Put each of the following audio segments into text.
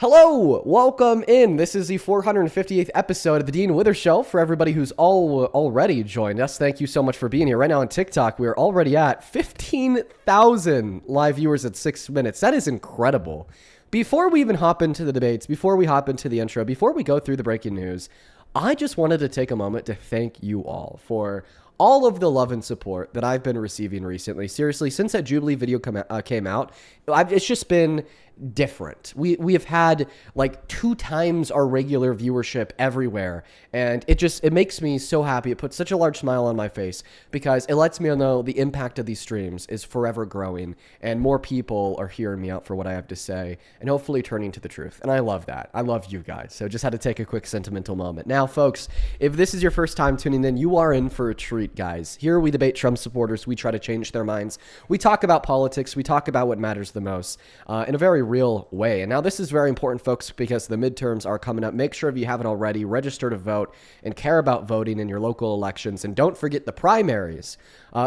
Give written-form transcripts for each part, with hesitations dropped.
Hello, welcome in. This is the 458th episode of the Dean Wither Show. For everybody who's already joined us, thank you so much for being here. Right now on TikTok, we are already at 15,000 live viewers at 6 minutes. That is incredible. Before we even hop into the debates, before we hop into the intro, before we go through the breaking news, I just wanted to take a moment to thank you all for all of the love and support that I've been receiving recently. Seriously, since that Jubilee video came out, it's just been different. We have had like 2 times our regular viewership everywhere, and it makes me so happy. It puts such a large smile on my face because it lets me know the impact of these streams is forever growing and more people are hearing me out for what I have to say and hopefully turning to the truth. And I love that. I love you guys. So just had to take a quick sentimental moment. Now, folks, if this is your first time tuning in, you are in for a treat, guys. Here we debate Trump supporters. We try to change their minds. We talk about politics. We talk about what matters the most in a very real way. And now this is very important, folks, because the midterms are coming up. Make sure if you haven't already, register to vote and care about voting in your local elections. And don't forget the primaries.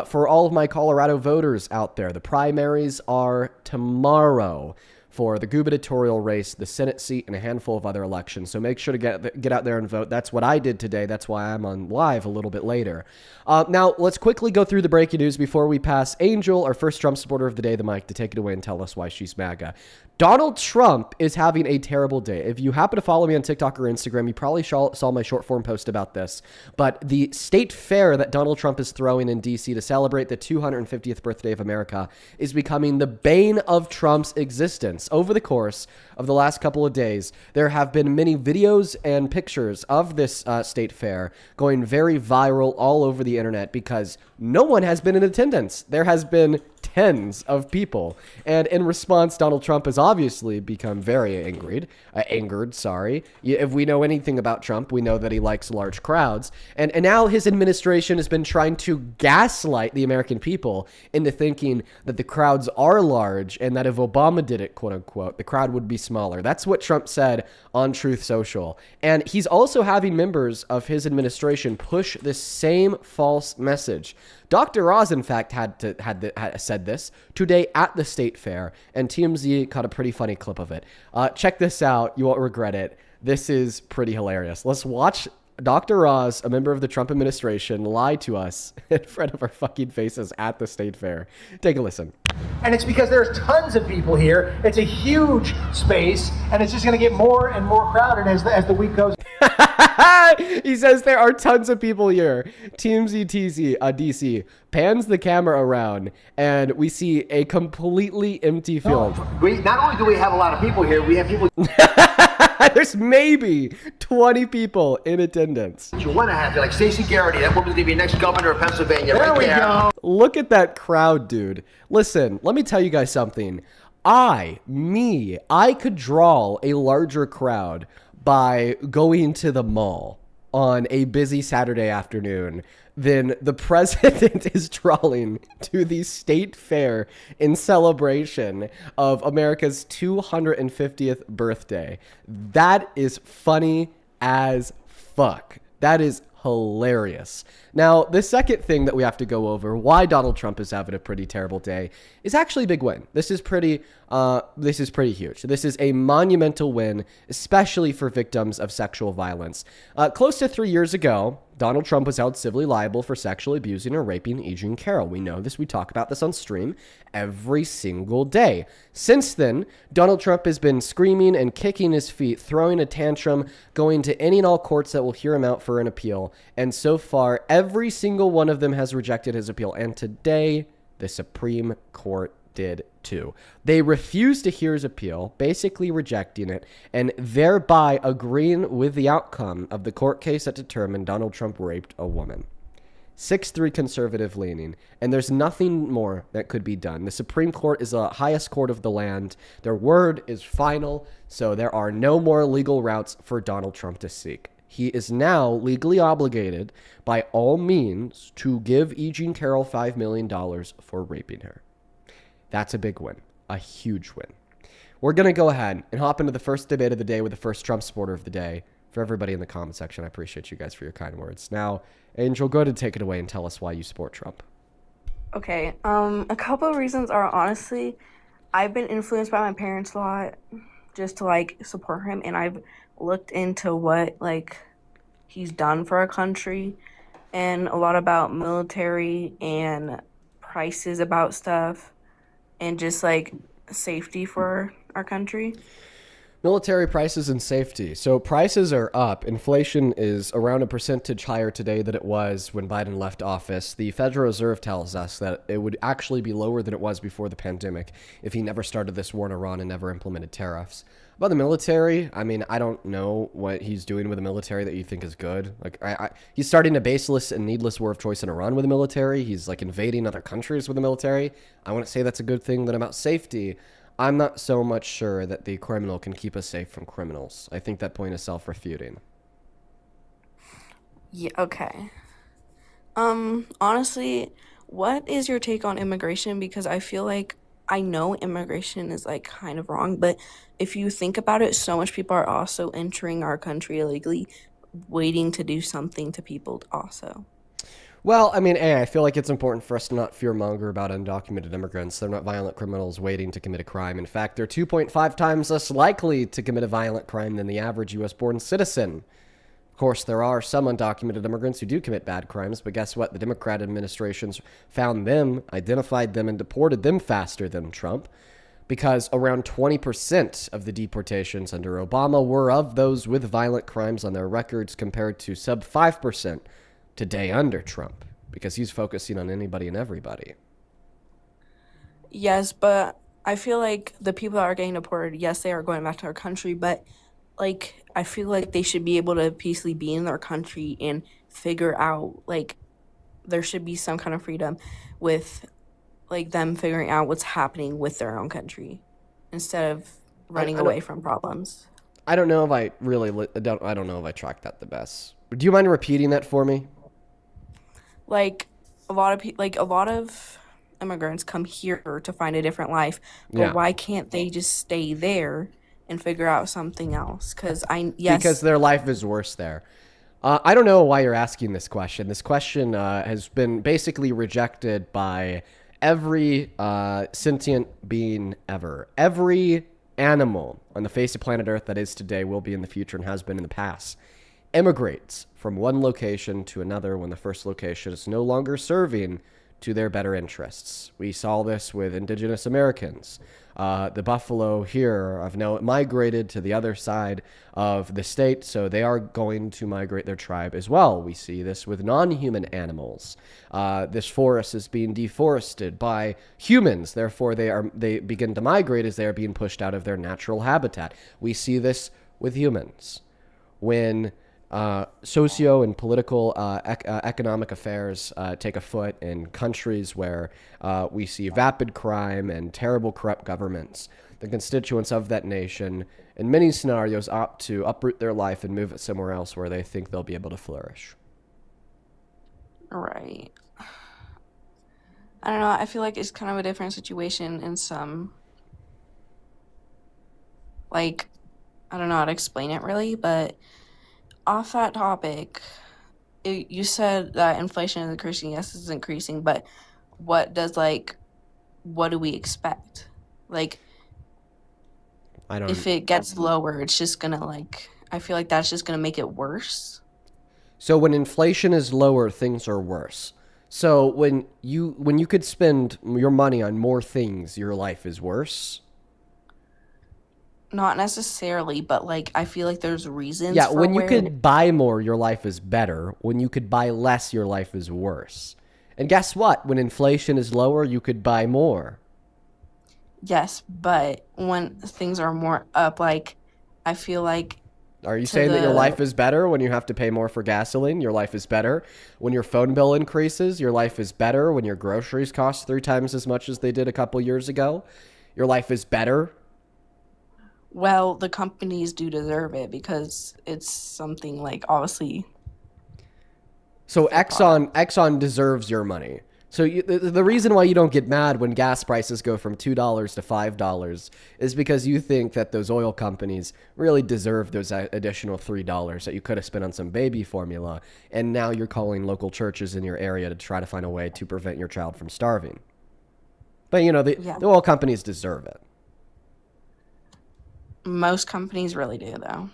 For all of my Colorado voters out there, the primaries are tomorrow for the gubernatorial race, the Senate seat, and a handful of other elections. So make sure to get out there and vote. That's what I did today. That's why I'm on live a little bit later. Now, let's quickly go through the breaking news before we pass Angel, our first Trump supporter of the day, the mic, to take it away and tell us why she's MAGA. Donald Trump is having a terrible day. If you happen to follow me on TikTok or Instagram, you probably saw my short form post about this. But the state fair that Donald Trump is throwing in D.C. to celebrate the 250th birthday of America is becoming the bane of Trump's existence. Over the course of the last couple of days, there have been many videos and pictures of this state fair going very viral all over the internet because no one has been in attendance. There has been tens of people. And in response, Donald Trump has obviously become very angered. If we know anything about Trump, we know that he likes large crowds. And now his administration has been trying to gaslight the American people into thinking that the crowds are large and that if Obama did it, quote unquote, the crowd would be smaller. That's what Trump said on Truth Social. And he's also having members of his administration push this same false message. Dr. Oz, in fact, had said this today at the state fair, and TMZ caught a pretty funny clip of it. Check this out. You won't regret it. This is pretty hilarious. Let's watch Dr. Oz, a member of the Trump administration, lie to us in front of our fucking faces at the state fair. Take a listen. And it's because there's tons of people here. It's a huge space, and it's just going to get more and more crowded as the week goes. He says there are tons of people here. TMZ DC pans the camera around, and we see a completely empty field. Not only do we have a lot of people here, we have people. There's maybe 20 people in attendance. You want to have like Stacey Garrity. That woman's going to be next governor of Pennsylvania. There we go. Look at that crowd, dude. Listen, let me tell you guys something. I could draw a larger crowd by going to the mall on a busy Saturday afternoon than the president is drawing to the state fair in celebration of America's 250th birthday. That is funny as fuck. That is hilarious. Now, the second thing that we have to go over, why Donald Trump is having a pretty terrible day, is actually a big win. This is pretty huge. This is a monumental win, especially for victims of sexual violence. Close to 3 years ago, Donald Trump was held civilly liable for sexually abusing or raping E. Jean Carroll. We know this. We talk about this on stream every single day. Since then, Donald Trump has been screaming and kicking his feet, throwing a tantrum, going to any and all courts that will hear him out for an appeal. And so far, every single one of them has rejected his appeal. And today, the Supreme Court did too. They refused to hear his appeal, basically rejecting it, and thereby agreeing with the outcome of the court case that determined Donald Trump raped a woman. 6-3 conservative leaning, and there's nothing more that could be done. The Supreme Court is the highest court of the land. Their word is final, so there are no more legal routes for Donald Trump to seek. He is now legally obligated by all means to give E. Jean Carroll $5 million for raping her. That's a big win, a huge win. We're going to go ahead and hop into the first debate of the day with the first Trump supporter of the day. For everybody in the comment section, I appreciate you guys for your kind words. Now, Angel, go ahead and take it away and tell us why you support Trump. Okay, a couple of reasons are honestly, I've been influenced by my parents a lot. just to like support him, and I've looked into what like he's done for our country and a lot about military and prices about stuff and just like safety for our country. Military prices and safety. So prices are up. Inflation is around a percentage higher today than it was when Biden left office. The Federal Reserve tells us that it would actually be lower than it was before the pandemic if he never started this war in Iran and never implemented tariffs. About the military, I mean, I don't know what he's doing with the military that you think is good. Like, he's starting a baseless and needless war of choice in Iran with the military. He's like invading other countries with the military. I wouldn't say that's a good thing. Then about safety, I'm not so much sure that the criminal can keep us safe from criminals. I think that point is self-refuting. Yeah, okay. Honestly, what is your take on immigration? Because I feel like I know immigration is like kind of wrong, but if you think about it, so much people are also entering our country illegally, waiting to do something to people also. Well, I mean, I feel like it's important for us to not fearmonger about undocumented immigrants. They're not violent criminals waiting to commit a crime. In fact, they're 2.5 times less likely to commit a violent crime than the average U.S. born citizen. Of course, there are some undocumented immigrants who do commit bad crimes, but guess what? The Democrat administrations found them, identified them, and deported them faster than Trump because around 20% of the deportations under Obama were of those with violent crimes on their records compared to sub 5% today under Trump because he's focusing on anybody and everybody. Yes, but I feel like the people that are getting deported, yes, they are going back to our country, but like I feel like they should be able to peacefully be in their country and figure out like there should be some kind of freedom with like them figuring out what's happening with their own country instead of running I don't away from problems. I don't know if I really I don't know if I tracked that the best. Do you mind repeating that for me? Like a lot of immigrants come here to find a different life, but Yeah. why can't they just stay there and figure out something else? Because I Because yes, their life is worse there. I don't know why you're asking this question. This question has been basically rejected by every sentient being ever. Every animal on the face of planet Earth that is today will be in the future and has been in the past. Immigrates from one location to another when the first location is no longer serving to their better interests. We saw this with indigenous Americans. The buffalo here have now migrated to the other side of the state, so they are going to migrate their tribe as well. We see this with non-human animals. This forest is being deforested by humans, therefore they begin to migrate as they are being pushed out of their natural habitat. We see this with humans. When socio and political economic affairs take a foot in countries where we see vapid crime and terrible corrupt governments. The constituents of that nation, in many scenarios, opt to uproot their life and move it somewhere else where they think they'll be able to flourish. right. I don't know. I feel like it's kind of a different situation in some like I don't know how to explain it really, but off that topic, you said that inflation is increasing. Yes, it's increasing, but what does like what do we expect? Like I if don't. it gets lower, it's just gonna like I feel like that's just gonna make it worse. So when inflation is lower, things are worse. So when you could spend your money on more things, your life is worse. Not necessarily, but like I feel like there's reasons Yeah, for when you where could buy more, your life is better. When you could buy less, your life is worse. And guess what? When inflation is lower, you could buy more. yes, but when things are more up, like I feel like Are you to saying that your the life is better when you have to pay more for gasoline? Your life is better when your phone bill increases. Your life is better when your groceries cost 3 times as much as they did a couple years ago. Your life is better. well, the companies do deserve it because it's something like obviously So their product. Exxon deserves your money. So the reason why you don't get mad when gas prices go from $2 to $5 is because you think that those oil companies really deserve those additional $3 that you could have spent on some baby formula, and now you're calling local churches in your area to try to find a way to prevent your child from starving. But you know Yeah. the oil companies deserve it. Most companies really do, though.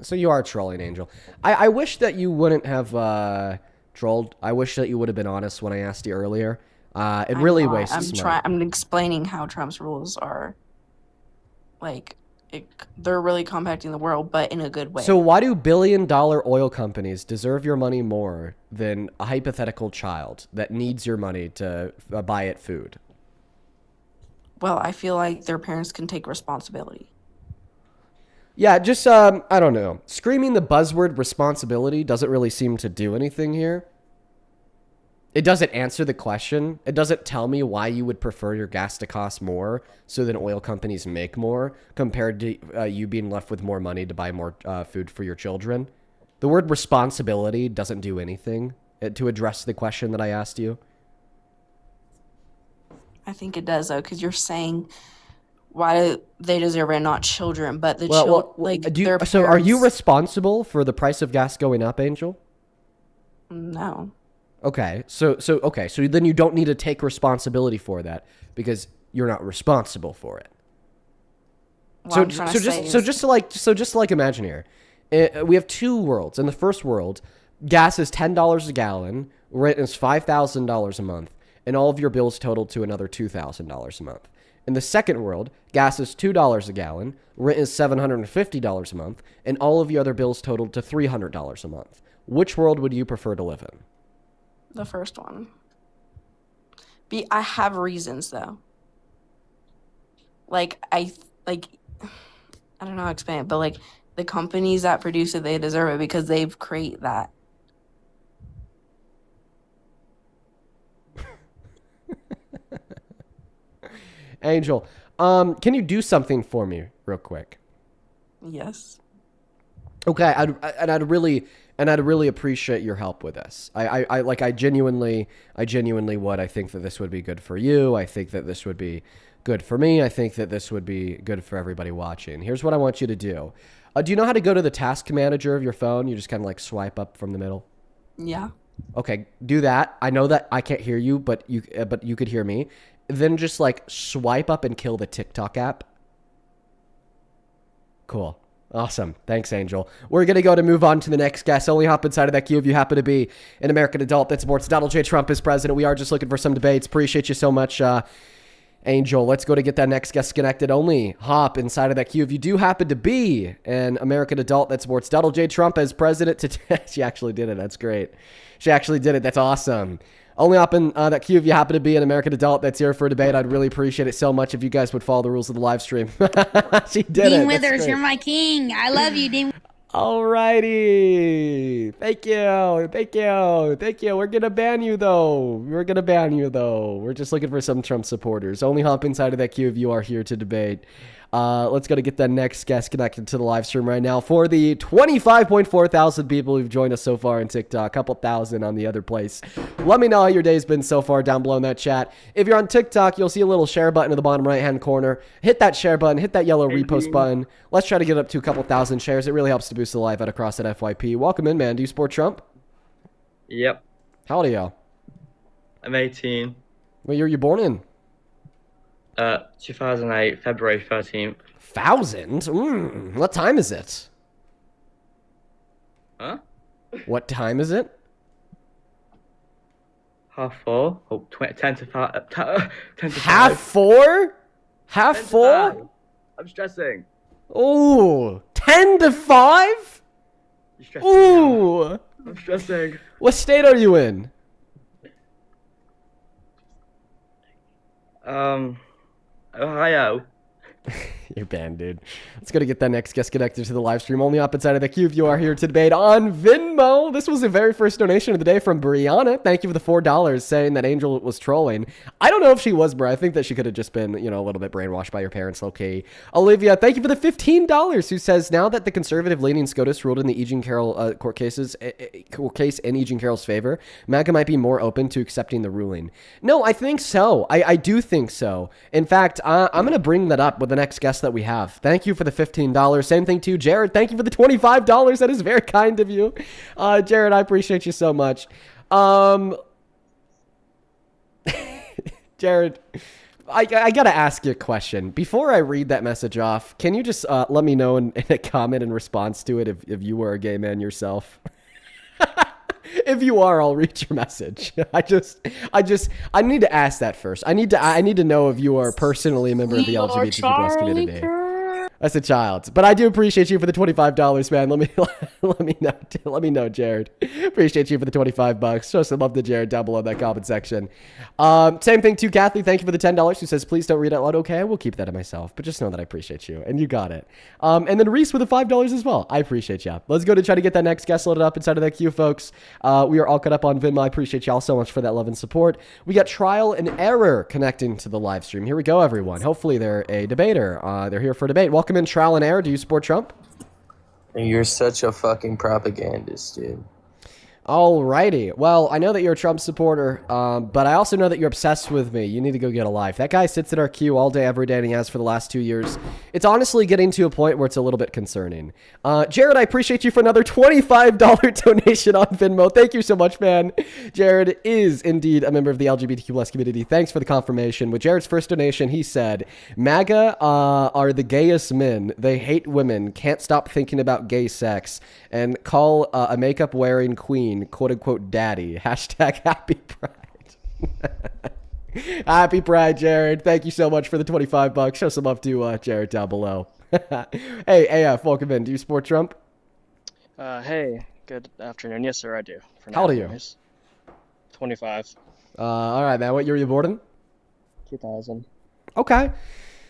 So you are trolling, Angel. I wish that you wouldn't have trolled. I wish that you would have been honest when I asked you earlier. It really wastes money. I'm explaining how Trump's rules are, like, they're really compacting the world, but in a good way. So why do billion-dollar oil companies deserve your money more than a hypothetical child that needs your money to buy it food? Well, I feel like their parents can take responsibility. Yeah, just, I don't know. Screaming the buzzword responsibility doesn't really seem to do anything here. It doesn't answer the question. It doesn't tell me why you would prefer your gas to cost more so that oil companies make more compared to you being left with more money to buy more food for your children. The word responsibility doesn't do anything to address the question that I asked you. I think it does, though, because you're saying why they deserve it, not children, but the so are you responsible for the price of gas going up, Angel? No. Okay, so then you don't need to take responsibility for that because you're not responsible for it. What Just like imagine here, we have two worlds. In the first world, gas is $10 a gallon, rent is $5,000 a month, and all of your bills total to another $2,000 a month. In the second world, gas is $2 a gallon, rent is $750 a month, and all of your other bills total to $300 a month. Which world would you prefer to live in? The first one. I have reasons, though. I don't know how to explain it, but the companies that produce it, they deserve it because they've created that. Angel, can you do something for me real quick? Yes. Okay, I'd really appreciate your help with this. I genuinely would. I think that this would be good for you. I think that this would be good for me. I think that this would be good for everybody watching. Here's what I want you to do. Do you know how to go to the task manager of your phone? You just kind of swipe up from the middle. Yeah. Okay, do that. I know that I can't hear you, but you could hear me. Then just swipe up and kill the TikTok app. Cool. Awesome. Thanks, Angel. We're going to move on to the next guest. Only hop inside of that queue if you happen to be an American adult that supports Donald J. Trump as president. We are just looking for some debates. Appreciate you so much, Angel. Let's go to get that next guest connected. Only hop inside of that queue if you do happen to be an American adult that supports Donald J. Trump as president. She actually did it. That's great. She actually did it. That's awesome. Only hop in that queue if you happen to be an American adult that's here for a debate. I'd really appreciate it so much if you guys would follow the rules of the live stream. She did Dean it. Withers, you're my king. I love you, Dean. Alrighty. Thank you. We're going to ban you, though. We're just looking for some Trump supporters. Only hop inside of that queue if you are here to debate. Let's go to get that next guest connected to the live stream right now. For the 25.4 thousand people who've joined us so far in TikTok, a couple thousand on the other place. Let me know how your day's been so far down below in that chat. If you're on TikTok, you'll see a little share button in the bottom right-hand corner. Hit that share button. Hit that yellow repost button. Let's try to get up to a couple thousand shares. It really helps to boost the live out across that FYP. Welcome in, man. Do you support Trump? Yep. How old are you? I'm 18. What year are you born in? 2008, February 13th. 1000? What time is it? Huh? What time is it? 4:30. Oh, 10 to 5. 10 to 5. 4? 4? I'm stressing. Ooh. 10 to 5? You're stressing. Ooh. Now. I'm stressing. What state are you in? Ohio. You're banned, dude. Let's go to get that next guest connected to the live stream. Only up inside of the queue if you are here to debate on Venmo. This was the very first donation of the day from Brianna. Thank you for the $4 saying that Angel was trolling. I don't know if she was, bro. I think that she could have just been, a little bit brainwashed by your parents. Okay. Olivia, thank you for the $15 who says now that the conservative-leaning SCOTUS ruled in the E. Jean Carroll court case in E. Jean Carroll's favor, MAGA might be more open to accepting the ruling. No, I think so. I do think so. In fact, I'm going to bring that up with the next guest that we have. Thank you for the $15. Same thing to Jared. Thank you for the $25. That is very kind of you. Jared, I appreciate you so much. Jared, I gotta ask you a question. Before I read that message off, can you just let me know in a comment in response to it if you were a gay man yourself? If you are, I'll read your message. I need to ask that first. I need to know if you are personally a member of the LGBTQ+ community. That's a child, but I do appreciate you for the $25, man. Let me know, Jared. Appreciate you for the $25. Show some love to Jared down below in that comment section. Same thing to Kathy. Thank you for the $10. Who says please don't read out loud. Okay, I will keep that to myself, but just know that I appreciate you, and you got it. And then Reese with the $5 as well. I appreciate you. Let's go to try to get that next guest loaded up inside of that queue, folks. We are all caught up on Venmo. I appreciate y'all so much for that love and support. We got Trial and Error connecting to the live stream. Here we go, everyone. Hopefully they're a debater. They're here for a debate. Welcome in, Trial and Error. Do you support Trump? You're such a fucking propagandist, dude. Alrighty. Well, I know that you're a Trump supporter, but I also know that you're obsessed with me. You need to go get a life. That guy sits in our queue all day, every day, and he has for the last 2 years. It's honestly getting to a point where it's a little bit concerning. Jared, I appreciate you for another $25 donation on Venmo. Thank you so much, man. Jared is indeed a member of the LGBTQ+ community. Thanks for the confirmation. With Jared's first donation, he said, MAGA are the gayest men. They hate women, can't stop thinking about gay sex, and call a makeup-wearing queen quote unquote daddy. Hashtag happy pride. Happy pride, Jared. Thank you so much for the $25. Show some love to Jared down below. Hey, AF, welcome in. Do you support Trump? Hey, good afternoon. Yes, sir, I do. For now, how old are you? anyways. 25. All right, man. What year were you born in? 2000. Okay.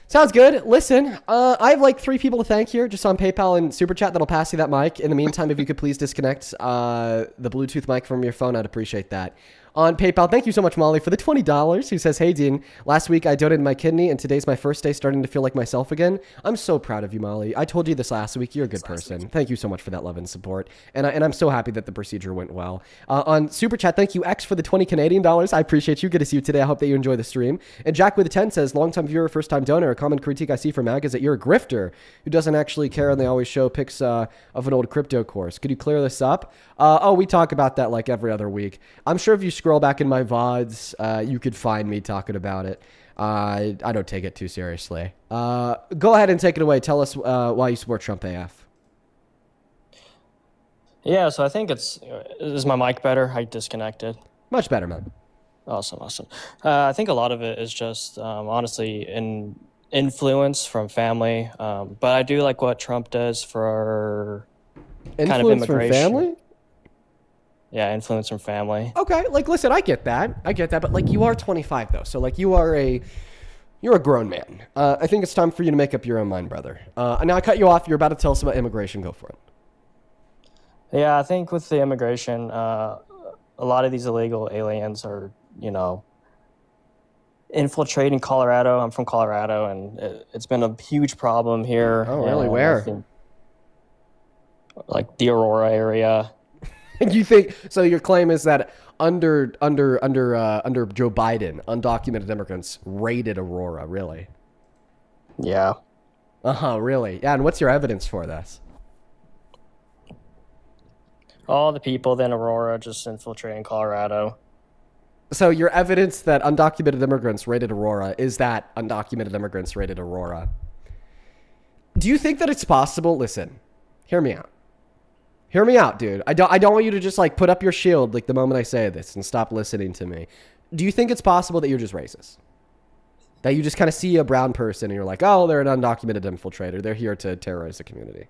Sounds good. Listen, I have like 3 people to thank here just on PayPal and Super Chat that'll pass you that mic. In the meantime, if you could please disconnect the Bluetooth mic from your phone, I'd appreciate that. On PayPal, thank you so much, Molly, for the $20, who says, hey, Dean, last week I donated my kidney, and today's my first day starting to feel like myself again. I'm so proud of you, Molly. I told you this last week. You're a good person. Thank you so much for that love and support. And I'm so happy that the procedure went well. On Super Chat, thank you, X, for the 20 Canadian dollars. I appreciate you. Good to see you today. I hope that you enjoy the stream. And Jack with the 10 says, longtime viewer, first-time donor. A common critique I see from MAGA is that you're a grifter who doesn't actually care, and they always show pics of an old crypto course. Could you clear this up? We talk about that like every other week. I'm sure if you scroll back in my VODs, you could find me talking about it. I don't take it too seriously. Go ahead and take it away. Tell us why you support Trump AF. Yeah, so I think is my mic better? I disconnected. Much better, man. Awesome. I think a lot of it is just honestly in influence from family. But I do like what Trump does for influence kind of immigration. From family? Yeah, influence from family. Okay, like listen, I get that, but like you are 25 though, so like you're a grown man. I think it's time for you to make up your own mind, brother. Now I cut you off. You're about to tell us about immigration. Go for it. Yeah, I think with the immigration, a lot of these illegal aliens are, infiltrating Colorado. I'm from Colorado, and it's been a huge problem here. Oh, really? Where? Like the Aurora area. You think so? Your claim is that under Joe Biden, undocumented immigrants raided Aurora. Really? Yeah. Really? Yeah. And what's your evidence for this? All the people in Aurora just infiltrating Colorado. So your evidence that undocumented immigrants raided Aurora is that undocumented immigrants raided Aurora. Do you think that it's possible? Listen, hear me out. Hear me out, dude. I don't want you to just like put up your shield like the moment I say this and stop listening to me. Do you think it's possible that you're just racist? That you just kind of see a brown person and you're like, oh, they're an undocumented infiltrator. They're here to terrorize the community.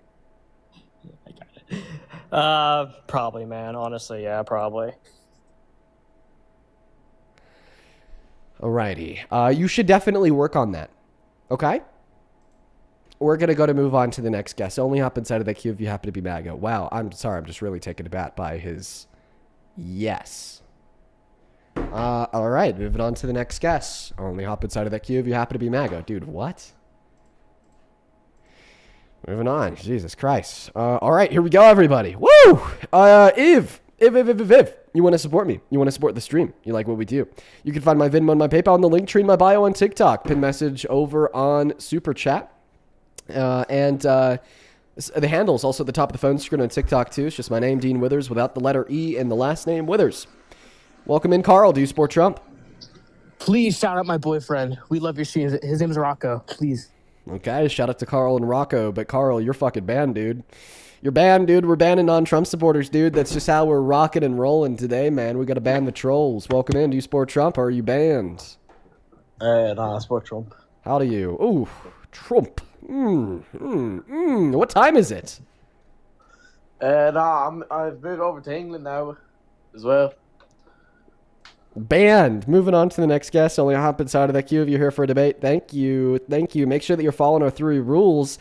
I got it. Probably, man. Honestly, yeah, probably. Alrighty. You should definitely work on that. Okay? We're going to move on to the next guest. Only hop inside of that queue if you happen to be MAGA. Wow, I'm sorry. I'm just really taken aback by his yes. All right, moving on to the next guest. Only hop inside of that queue if you happen to be MAGA. Dude, what? Moving on. Jesus Christ. All right, here we go, everybody. Woo! If you want to support me, you want to support the stream, you like what we do, you can find my Venmo and my PayPal in the link tree in my bio on TikTok. Pin message over on Super Chat. The handle's also at the top of the phone screen on TikTok too. It's just my name, Dean Withers, without the letter E and the last name Withers. Welcome in, Carl. Do you support Trump? Please shout out my boyfriend. We love your streams. His name's Rocco. Please. Okay, shout out to Carl and Rocco. But Carl, you're fucking banned, dude. You're banned, dude. We're banning non-Trump supporters, dude. That's just how we're rocking and rolling today, man. We got to ban the trolls. Welcome in. Do you support Trump or are you banned? I support Trump. How do you? Ooh, Trump. What time is it? I've moved over to England now as well. Banned. Moving on to the next guest. Only hop inside of that queue if you're here for a debate. Thank you. Thank you. Make sure that you're following our 3 rules.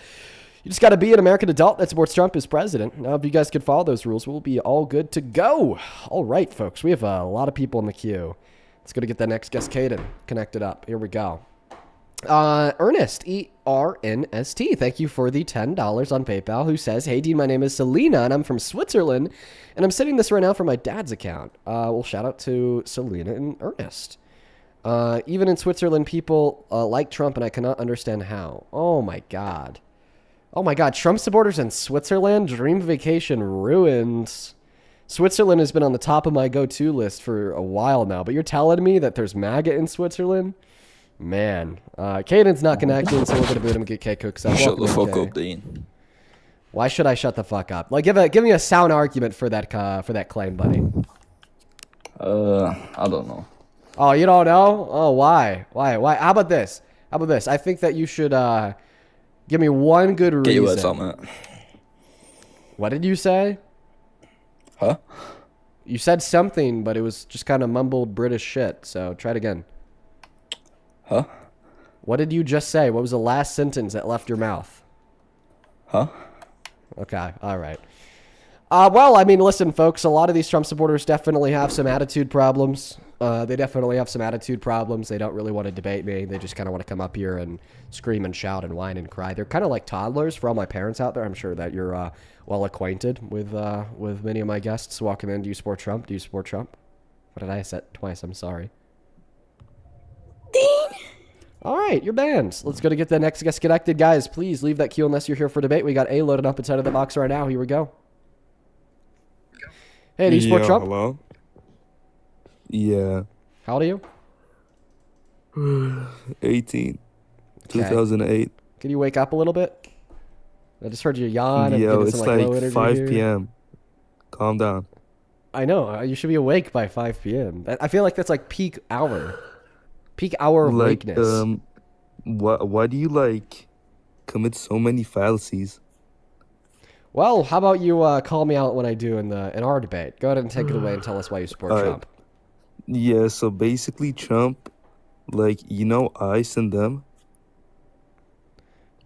You just got to be an American adult that supports Trump as president. Now, if you guys could follow those rules, we'll be all good to go. All right, folks. We have a lot of people in the queue. Let's go to get that next guest, Caden, connected up. Here we go. Ernest, E-R-N-S-T, thank you for the $10 on PayPal, who says, hey, Dean, my name is Selena, and I'm from Switzerland, and I'm sending this right now from my dad's account. Well, shout out to Selena and Ernest. Even in Switzerland, people like Trump, and I cannot understand how. Oh, my God. Oh, my God. Trump supporters in Switzerland? Dream vacation ruined. Switzerland has been on the top of my go-to list for a while now, but you're telling me that there's MAGA in Switzerland? Man, Caden's not connecting, so we're gonna boot him and get K cooked up. Shut the fuck up, Dean. Why should I shut the fuck up? Like, give me a sound argument for that claim, buddy. I don't know. Oh, you don't know? Oh, why? How about this? I think that you should give me one good reason. Get your words out, mate. What did you say? Huh? You said something, but it was just kind of mumbled British shit. So try it again. Huh? What did you just say? What was the last sentence that left your mouth? Huh? Okay, all right. Well, I mean, listen, folks, a lot of these Trump supporters definitely have some attitude problems. They definitely have some attitude problems. They don't really want to debate me. They just kind of want to come up here and scream and shout and whine and cry. They're kind of like toddlers. For all my parents out there, I'm sure that you're well acquainted with many of my guests walking in. Do you support Trump? Do you support Trump? What did I say twice? I'm sorry. All right, you're banned. Let's go to get the next guest connected. Guys, please leave that queue unless you're here for debate. We got A loaded up inside of the box right now. Here we go. Hey, do you support Trump? Hello? Yeah. How old are you? 18. 2008. Can you wake up a little bit? I just heard you yawn. And Yo, getting it's some, low like energy 5 here. p.m. Calm down. I know. You should be awake by 5 p.m. I feel like that's like peak hour. Peak hour of wakeness. Why do you like commit so many fallacies? Well, how about you call me out when I do in our debate? Go ahead and take it away and tell us why you support Trump. Yeah, so basically Trump, like, you know ICE and them?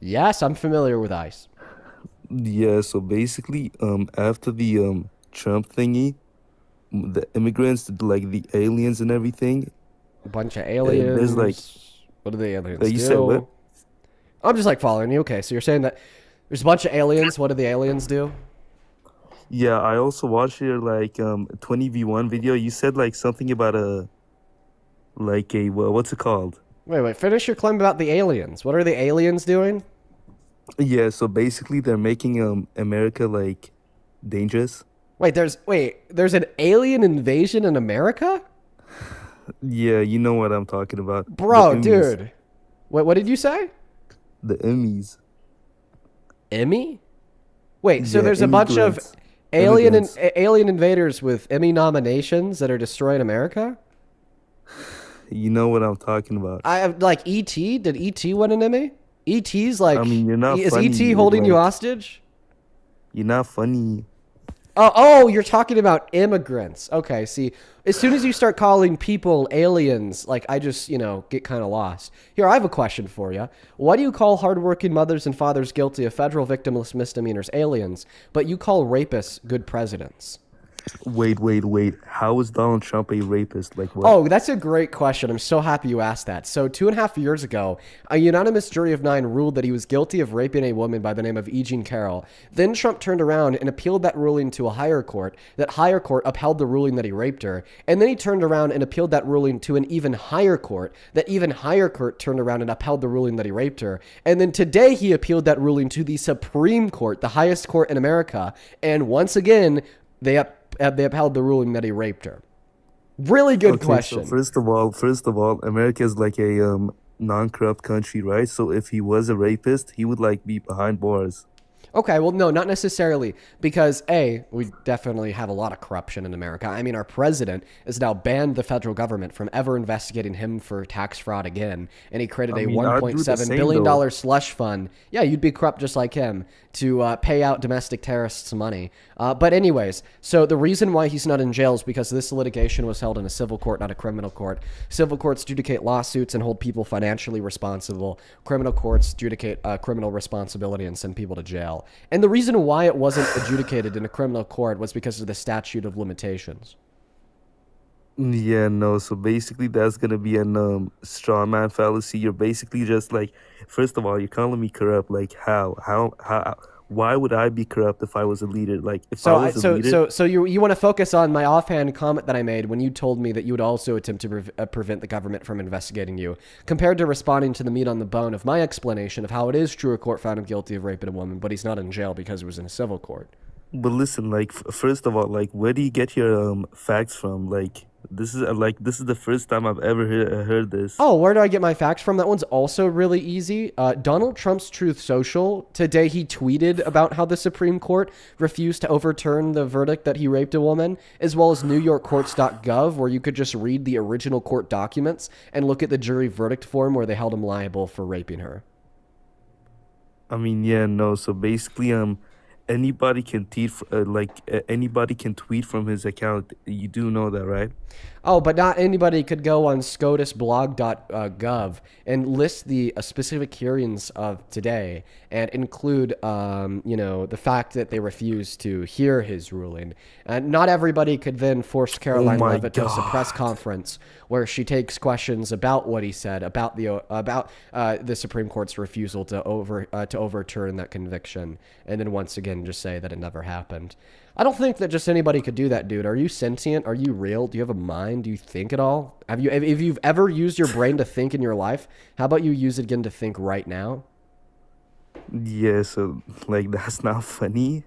Yes, I'm familiar with ICE. Yeah, so basically, after the Trump thingy, the immigrants, like the aliens and everything. A bunch of aliens. There's like, what do the aliens you do? said what? I'm just like following you. Okay, so you're saying that there's a bunch of aliens. What do the aliens do? Yeah, I also watched your like 20v1 video. You said like something about what's it called? Wait, finish your claim about the aliens. What are the aliens doing? Yeah, so basically they're making America like dangerous. Wait, there's an alien invasion in America? Yeah, you know what I'm talking about. Bro, dude. What did you say? The Emmys. Emmy? Wait, so Yeah, there's a bunch of immigrants. alien invaders with Emmy nominations that are destroying America? You know what I'm talking about. I have like E.T. Did E.T. win an Emmy? E.T.'s like. I mean, you're not is funny. E.T. holding you like, hostage? You're not funny. Oh, you're talking about immigrants. Okay, see, as soon as you start calling people aliens, like I just, get kind of lost. Here, I have a question for you. Why do you call hardworking mothers and fathers guilty of federal victimless misdemeanors aliens, but you call rapists good presidents? Wait. How is Donald Trump a rapist? Like what? Oh, that's a great question. I'm so happy you asked that. So 2.5 years ago, a unanimous jury of 9 ruled that he was guilty of raping a woman by the name of E. Jean Carroll. Then Trump turned around and appealed that ruling to a higher court. That higher court upheld the ruling that he raped her. And then he turned around and appealed that ruling to an even higher court. That even higher court turned around and upheld the ruling that he raped her. And then today he appealed that ruling to the Supreme Court, the highest court in America. And once again, they upheld the ruling that he raped her. Really good Okay, question. so first of all, America is like a non-corrupt country, right? So if he was a rapist, he would like be behind bars. Okay, well, no, not necessarily, because A, we definitely have a lot of corruption in America. I mean, our president has now banned the federal government from ever investigating him for tax fraud again, and he created I a mean, I'd do the $1.7 same billion though. slush fund. Yeah, you'd be corrupt just like him to pay out domestic terrorists money. But anyways, so the reason why he's not in jail is because this litigation was held in a civil court, not a criminal court. Civil courts adjudicate lawsuits and hold people financially responsible. Criminal courts adjudicate criminal responsibility and send people to jail. And the reason why it wasn't adjudicated in a criminal court was because of the statute of limitations. Yeah, no. So basically, that's gonna be an straw man fallacy. You're basically just like, first of all, you're calling me corrupt. Like, how? Why would I be corrupt if I was a leader? Like, if I So, was a leader, so you want to focus on my offhand comment that I made when you told me that you would also attempt to prevent the government from investigating you, compared to responding to the meat on the bone of my explanation of how it is true a court found him guilty of raping a woman, but he's not in jail because it was in a civil court. but listen, like, first of all, like, where do you get your facts from? Like, this is the first time I've ever heard this. Oh, where do I get my facts from? That one's also really easy. Donald Trump's Truth Social, today he tweeted about how the Supreme Court refused to overturn the verdict that he raped a woman, as well as NewYorkCourts.gov, where you could just read the original court documents and look at the jury verdict form where they held him liable for raping her. I mean, yeah, no. So basically, anybody can anybody can tweet from his account. You do know that, right? Oh, but not anybody could go on scotusblog.gov and list the specific hearings of today and include, the fact that they refused to hear his ruling. And not everybody could then force Caroline my Leavitt to host a press God. conference where she takes questions about what he said about the Supreme Court's refusal to overturn that conviction, and then once again just say that it never happened. I don't think that just anybody could do that, dude. Are you sentient? Are you real? Do you have a mind? Do you think at all? If you've ever used your brain to think in your life, how about you use it again to think right now? Yeah. So like that's not funny.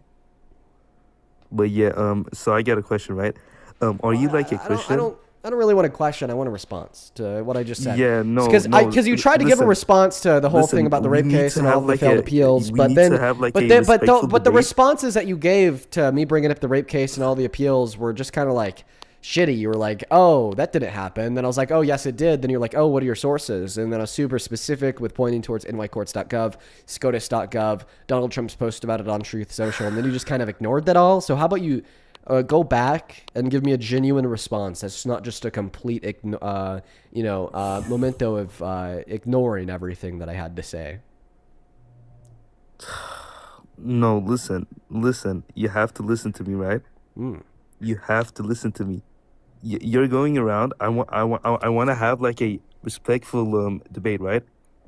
But yeah. So I got a question, right? Are you like a Christian? I don't really want a question. I want a response to what I just said. Yeah, no, Because you tried to give a listen, response to the whole thing about the we rape need case to and all have the like failed a- appeals, we but need then to have like but a then but respectful the debate. responses that you gave to me bringing up the rape case and all the appeals were just kind of like shitty. You were like, "Oh, that didn't happen." Then I was like, "Oh, yes, it did." Then you're like, "Oh, what are your sources?" And then I was super specific with pointing towards nycourts.gov, scotus.gov, Donald Trump's post about it on Truth Social, and then you just kind of ignored that all. So how about you go back and give me a genuine response that's not just a complete memento of ignoring everything that I had to say. No, listen. You have to listen to me, right? Mm. You have to listen to me. You're going around. I want to have like a respectful debate, right?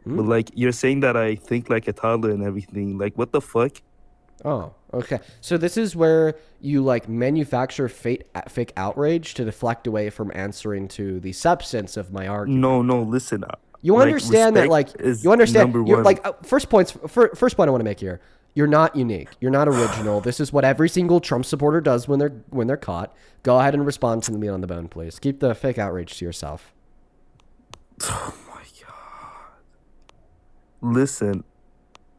But like you're saying that I think like a toddler and everything. Like what the fuck? Oh, okay. So this is where you like manufacture fake outrage to deflect away from answering to the substance of my argument. No. Listen. You like, understand that, like, respect is you understand, number you're one. like, first point I want to make here. You're not unique. You're not original. This is what every single Trump supporter does when they're caught. Go ahead and respond to the meat on the bone, please. Keep the fake outrage to yourself. Oh my god. Listen,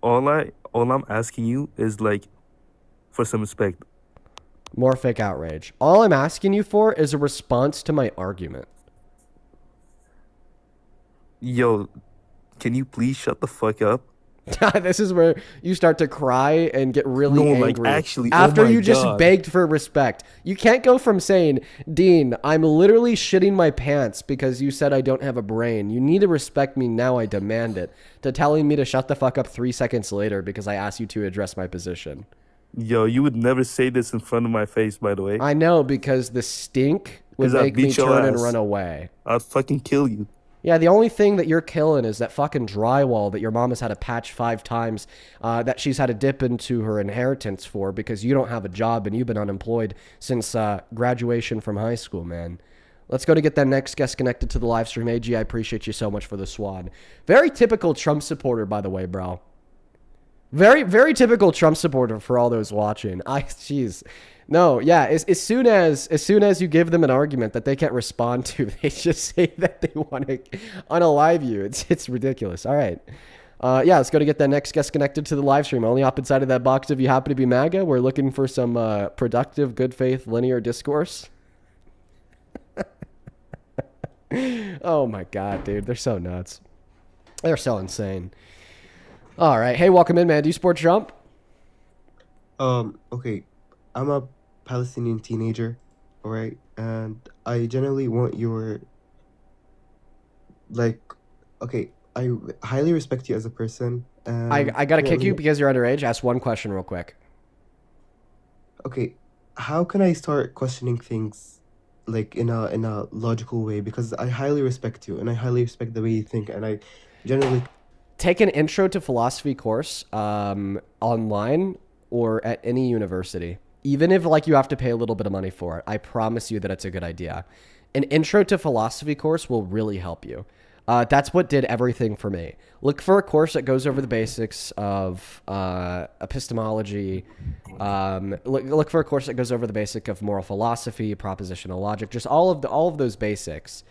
all I'm asking you is like for some respect. More fake outrage. All I'm asking you for is a response to my argument. Yo, can you please shut the fuck up? This is where you start to cry and get really No, angry. like, actually, oh after my you just God. begged for respect. You can't go from saying, "Dean, I'm literally shitting my pants because you said I don't have a brain. You need to respect me now, I demand it," to telling me to shut the fuck up 3 seconds later because I asked you to address my position. Yo, you would never say this in front of my face, by the way. I know, because the stink would 'Cause I'd make me beat your turn and ass. run away. I'd fucking kill you. Yeah, the only thing that you're killing is that fucking drywall that your mom has had to patch 5 times, that she's had to dip into her inheritance for because you don't have a job and you've been unemployed since graduation from high school, man. Let's go to get that next guest connected to the live stream. AG, I appreciate you so much for the swad. Very typical Trump supporter, by the way, bro. Very, very typical Trump supporter for all those watching. Jeez. No, yeah. As soon as you give them an argument that they can't respond to, they just say that they want to unalive you. It's ridiculous. All right. Yeah, let's go to get that next guest connected to the live stream. Only up inside of that box if you happen to be MAGA. We're looking for some productive, good faith, linear discourse. Oh my God, dude. They're so nuts. They're so insane. All right. Hey, welcome in, man. Do you support Trump? Okay. I'm a Palestinian teenager, all right? And I generally want your, like, okay, I highly respect you as a person. I got to kick you because you're underage. Ask one question real quick. Okay, how can I start questioning things, like, in a logical way? Because I highly respect you, and I highly respect the way you think, and I generally... Take an intro to philosophy course online or at any university. Even if like you have to pay a little bit of money for it, I promise you that it's a good idea. An intro to philosophy course will really help you. That's what did everything for me. Look for a course that goes over the basics of epistemology. Look for a course that goes over the basic of moral philosophy, propositional logic, just all of those basics.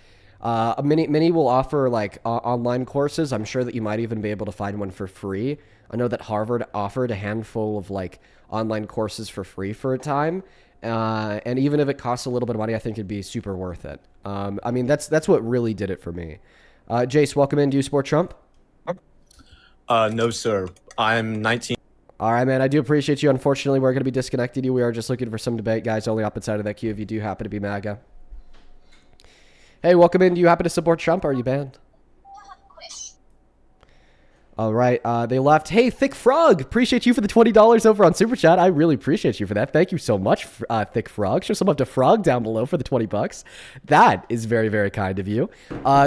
Many will offer like online courses. I'm sure that you might even be able to find one for free. I know that Harvard offered a handful of like online courses for free for a time. And even if it costs a little bit of money, I think it'd be super worth it. I mean, that's what really did it for me. Jace, welcome in. Do you support Trump? No, sir. I'm 19. All right, man. I do appreciate you. Unfortunately, we're going to be disconnecting you. We are just looking for some debate, guys. Only up inside of that queue if you do happen to be MAGA. Hey, welcome in. Do you happen to support Trump? Or are you banned? All right, they left. Hey, Thick Frog, appreciate you for the $20 over on Super Chat. I really appreciate you for that. Thank you so much, Thick Frog. Show some love to Frog down below for the $20. That is very, very kind of you.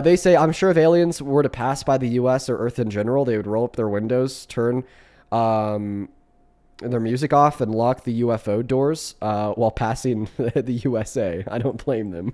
They say, I'm sure if aliens were to pass by the U.S. or Earth in general, they would roll up their windows, turn their music off, and lock the UFO doors while passing the USA. I don't blame them.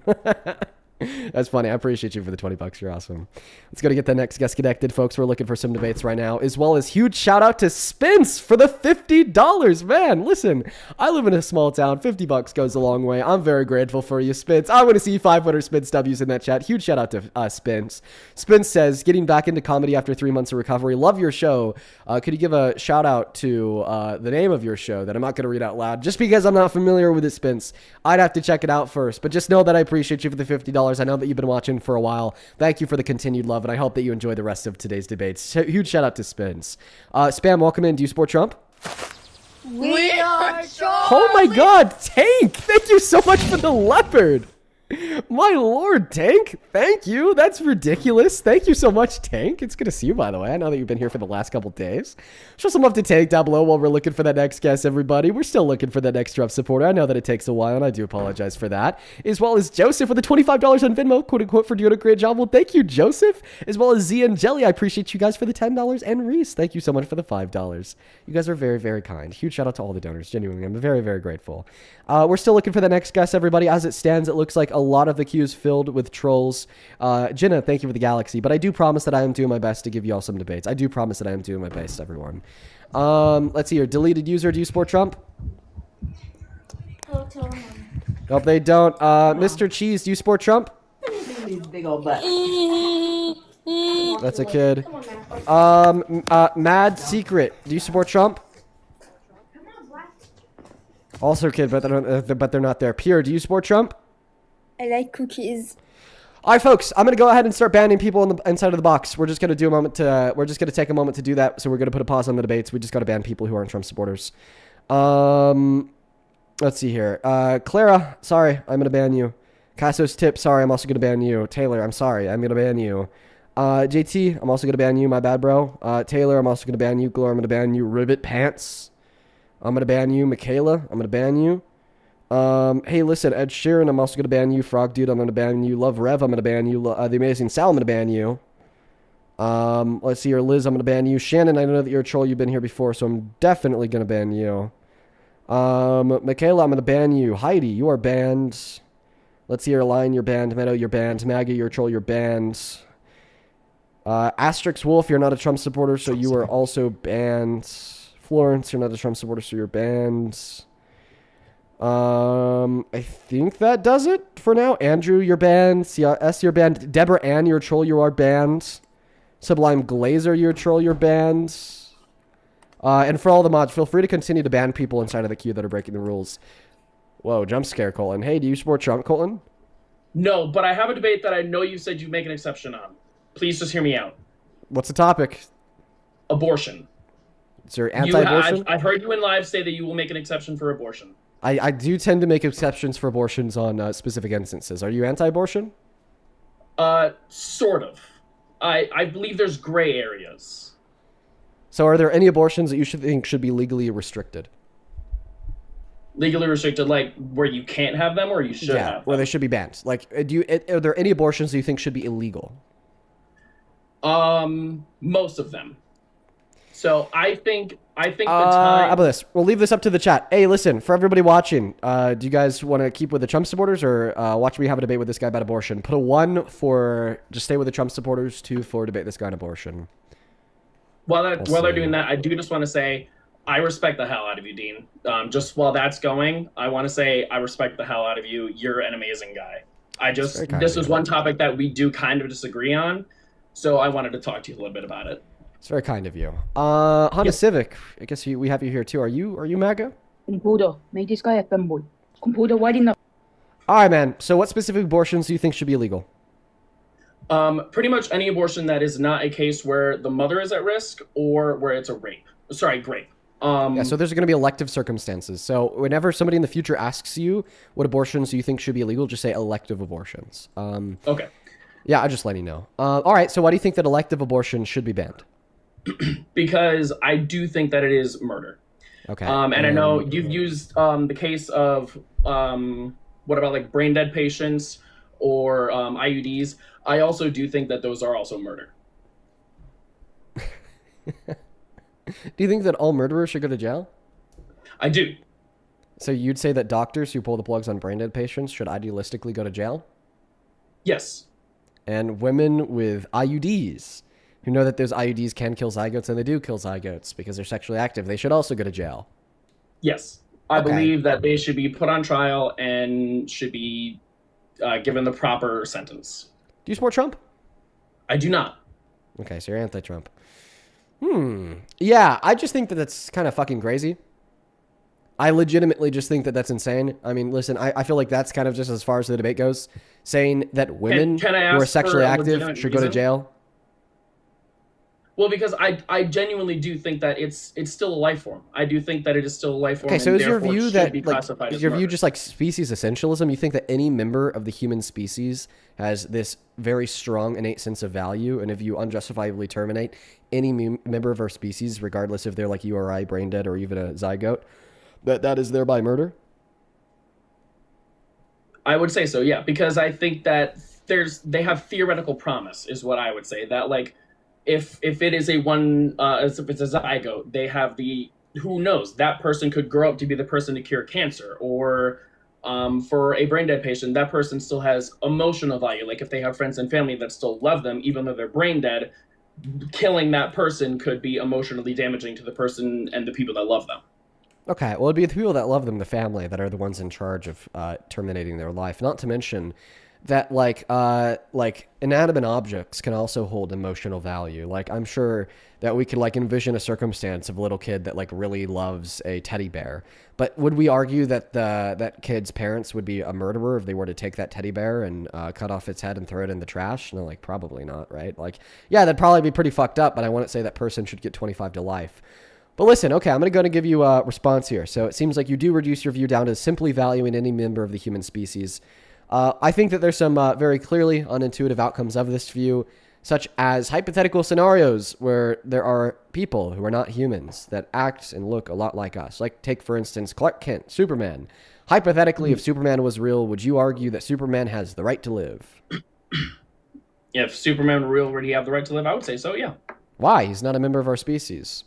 That's funny. I appreciate you for the $20. You're awesome. Let's go to get the next guest connected, folks. We're looking for some debates right now, as well as huge shout out to Spence for the $50. Man, listen, I live in a small town. $50 goes a long way. I'm very grateful for you, Spence. I want to see 500 Spence W's in that chat. Huge shout out to Spence. Spence says, getting back into comedy after 3 months of recovery. Love your show. Could you give a shout out to the name of your show that I'm not going to read out loud just because I'm not familiar with it, Spence? I'd have to check it out first, but just know that I appreciate you for the $50. I know that you've been watching for a while. Thank you for the continued love, and I hope that you enjoy the rest of today's debates. Huge shout out to Spins. Spam, welcome in. Do you support Trump? We are Trump. Oh my God, Tank! Thank you so much for the leopard. My lord, Tank, thank you. That's ridiculous. Thank you so much, Tank. It's good to see you, by the way. I know that you've been here for the last couple days. Show some love to Tank down below while we're looking for that next guest, everybody. We're still looking for that next Trump supporter. I know that it takes a while, and I do apologize for that. As well as Joseph with the $25 on Venmo, quote-unquote, for doing a great job. Well, thank you, Joseph. As well as Z and Jelly. I appreciate you guys for the $10. And Reese, thank you so much for the $5. You guys are very, very kind. Huge shout out to all the donors. Genuinely, I'm very, very grateful. We're still looking for the next guest, everybody. As it stands, it looks like a lot of the queue is filled with trolls. Jenna, thank you for the galaxy, but I do promise that I am doing my best to give you all some debates. I do promise that I am doing my best, everyone. Let's see here. Deleted user, do you support Trump? Nope, they don't. Mr. Cheese, do you support Trump? Big old butt. That's a kid. Mad Secret, do you support Trump? Also kid, but they're not there. Pierre, do you support Trump? I like cookies. All right, folks, I'm going to go ahead and start banning people inside of the box. We're just going to do a moment to, we're just going to take a moment to do that. So we're going to put a pause on the debates. We just got to ban people who aren't Trump supporters. Let's see here. Clara, sorry, I'm going to ban you. Cassos Tip, sorry, I'm also going to ban you. Taylor, I'm sorry, I'm going to ban you. JT, I'm also going to ban you, my bad, bro. Taylor, I'm also going to ban you. Glor, I'm going to ban you. Ribbit Pants, I'm going to ban you. Michaela, I'm going to ban you. Hey, listen, Ed Sheeran, I'm also going to ban you. Frog Dude, I'm going to ban you. Love Rev, I'm going to ban you. The Amazing Sal, I'm going to ban you. Let's see here. Liz, I'm going to ban you. Shannon, I know that you're a troll. You've been here before, so I'm definitely going to ban you. Michaela, I'm going to ban you. Heidi, you are banned. Let's see here. Lion, you're banned. Meadow, you're banned. Maggie, you're a troll. You're banned. Asterix Wolf, you're not a Trump supporter, so you are also banned. Florence, you're not a Trump supporter, so you're banned. I think that does it for now. Andrew, you're banned. CS, you're banned. Deborah Ann, you're a troll, you are banned. Sublime Glazer, you're a troll, you're banned. And for all the mods, feel free to continue to ban people inside of the queue that are breaking the rules. Whoa, jump scare, Colin. Hey, do you support Trump, Colin? No, but I have a debate that I know you said you'd make an exception on. Please just hear me out. What's the topic? Abortion. Is there anti-abortion? I've heard you in live say that you will make an exception for abortion. I do tend to make exceptions for abortions on specific instances. Are you anti-abortion? Sort of. I believe there's gray areas. So are there any abortions that you think should be legally restricted? Legally restricted, like where you can't have them or you should have them? Where they should be banned. Like, are there any abortions that you think should be illegal? Most of them. So I think the time... How about this? We'll leave this up to the chat. Hey, listen, for everybody watching, do you guys want to keep with the Trump supporters or watch me have a debate with this guy about abortion? Put a 1 for just stay with the Trump supporters, 2 for debate this guy on abortion. While they're doing that, I do just want to say I respect the hell out of you, Dean. Just while that's going, I want to say I respect the hell out of you. You're an amazing guy. This is one topic that we do kind of disagree on, so I wanted to talk to you a little bit about it. It's very kind of you. Honda Civic, I guess we have you here too. Are you MAGA? Computer, make this guy a fanboy. Computer, why didn't I... All right, man. So what specific abortions do you think should be illegal? Pretty much any abortion that is not a case where the mother is at risk or where it's a rape. Sorry, grape. Yeah, so there's going to be elective circumstances. So whenever somebody in the future asks you what abortions do you think should be illegal, just say elective abortions. Okay. Yeah, I'll just let you know. All right, so why do you think that elective abortion should be banned? Because I do think that it is murder. Okay. And I know you've used the case of what about like brain dead patients or IUDs. I also do think that those are also murder. Do you think that all murderers should go to jail? I do. So you'd say that doctors who pull the plugs on brain dead patients should idealistically go to jail? Yes. And women with IUDs who know that those IUDs can kill zygotes, and they do kill zygotes because they're sexually active, they should also go to jail. Yes. I believe that they should be put on trial and should be given the proper sentence. Do you support Trump? I do not. Okay, so you're anti-Trump. Yeah, I just think that that's kind of fucking crazy. I legitimately just think that that's insane. I mean, listen, I feel like that's kind of just as far as the debate goes. Saying that women who are sexually active should go to jail. Well, because I genuinely do think that it's still a life form. I do think that it is still a life form. Okay, so and is your therefore view should that be classified is as your murder. view just like species essentialism? You think that any member of the human species has this very strong innate sense of value, and if you unjustifiably terminate any member of our species, regardless if they're like you or I, brain dead, or even a zygote, that is thereby murder? I would say so, yeah, because I think that they have theoretical promise, is what I would say. That like, if it is if it's a zygote, they have who knows, that person could grow up to be the person to cure cancer, or for a brain dead patient, that person still has emotional value. Like if they have friends and family that still love them, even though they're brain dead, killing that person could be emotionally damaging to the person and the people that love them. Okay, well, it'd be the people that love them, the family, that are the ones in charge of terminating their life. Not to mention that, like inanimate objects can also hold emotional value. Like, I'm sure that we could, like, envision a circumstance of a little kid that, like, really loves a teddy bear. But would we argue that that kid's parents would be a murderer if they were to take that teddy bear and cut off its head and throw it in the trash? No, like, probably not, right? Like, yeah, that'd probably be pretty fucked up, but I wouldn't say that person should get 25 to life. But listen, okay, I'm going to go and give you a response here. So it seems like you do reduce your view down to simply valuing any member of the human species. I think that there's some very clearly unintuitive outcomes of this view, such as hypothetical scenarios where there are people who are not humans that act and look a lot like us. Like, take, for instance, Clark Kent, Superman. Hypothetically, if Superman was real, would you argue that Superman has the right to live? If Superman were real, would he have the right to live? I would say so, yeah. Why? He's not a member of our species.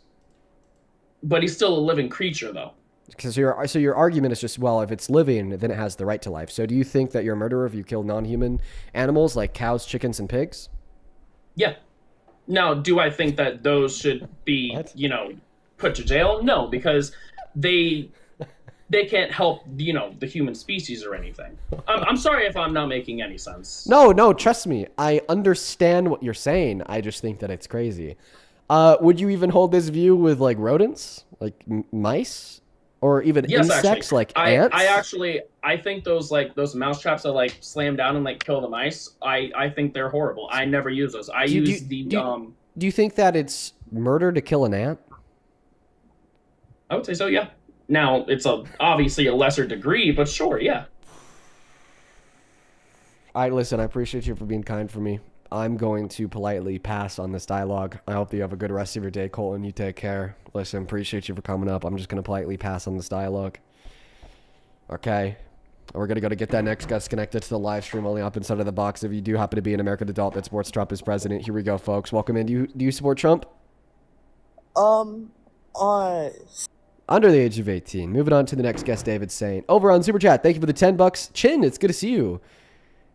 But he's still a living creature, though. Because your argument is just, well, if it's living, then it has the right to life. So do you think that you're a murderer if you kill non-human animals like cows, chickens, and pigs? Yeah. Now, do I think that those should be, put to jail? No, because they can't help, you know, the human species or anything. I'm sorry if I'm not making any sense. No, trust me. I understand what you're saying. I just think that it's crazy. Would you even hold this view with like rodents, like mice, or even insects actually. like ants? I think those mouse traps that like slam down and like kill the mice. I think they're horrible. I never use those. Do you think that it's murder to kill an ant? I would say so. Yeah. Now it's obviously a lesser degree, but sure, yeah. All right, listen. I appreciate you for being kind for me. I'm going to politely pass on this dialogue. I hope that you have a good rest of your day, Colton. You take care. Listen, appreciate you for coming up. I'm just going to politely pass on this dialogue. Okay. We're going to go to get that next guest connected to the live stream on the opposite side of the box. If you do happen to be an American adult that supports Trump as president, here we go, folks. Welcome in. Do you support Trump? Under the age of 18. Moving on to the next guest, David Saint. Over on Super Chat, thank you for the $10. Chin, it's good to see you.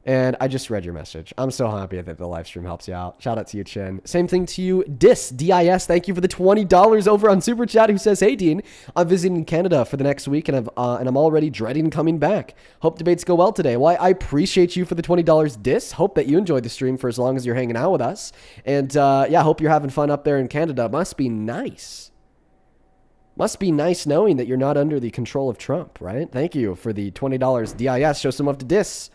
And I just read your message. I'm so happy that the live stream helps you out. Shout out to you, Chin. Same thing to you, D-I-S. Thank you for the $20 over on Super Chat, who says, hey, Dean, I'm visiting Canada for the next week, and I'm already dreading coming back. Hope debates go well today. Well, I appreciate you for the $20 dis. Hope that you enjoyed the stream for as long as you're hanging out with us. And, yeah, hope you're having fun up there in Canada. Must be nice. Must be nice knowing that you're not under the control of Trump, right? Thank you for the $20 DIS. Show some love to dis.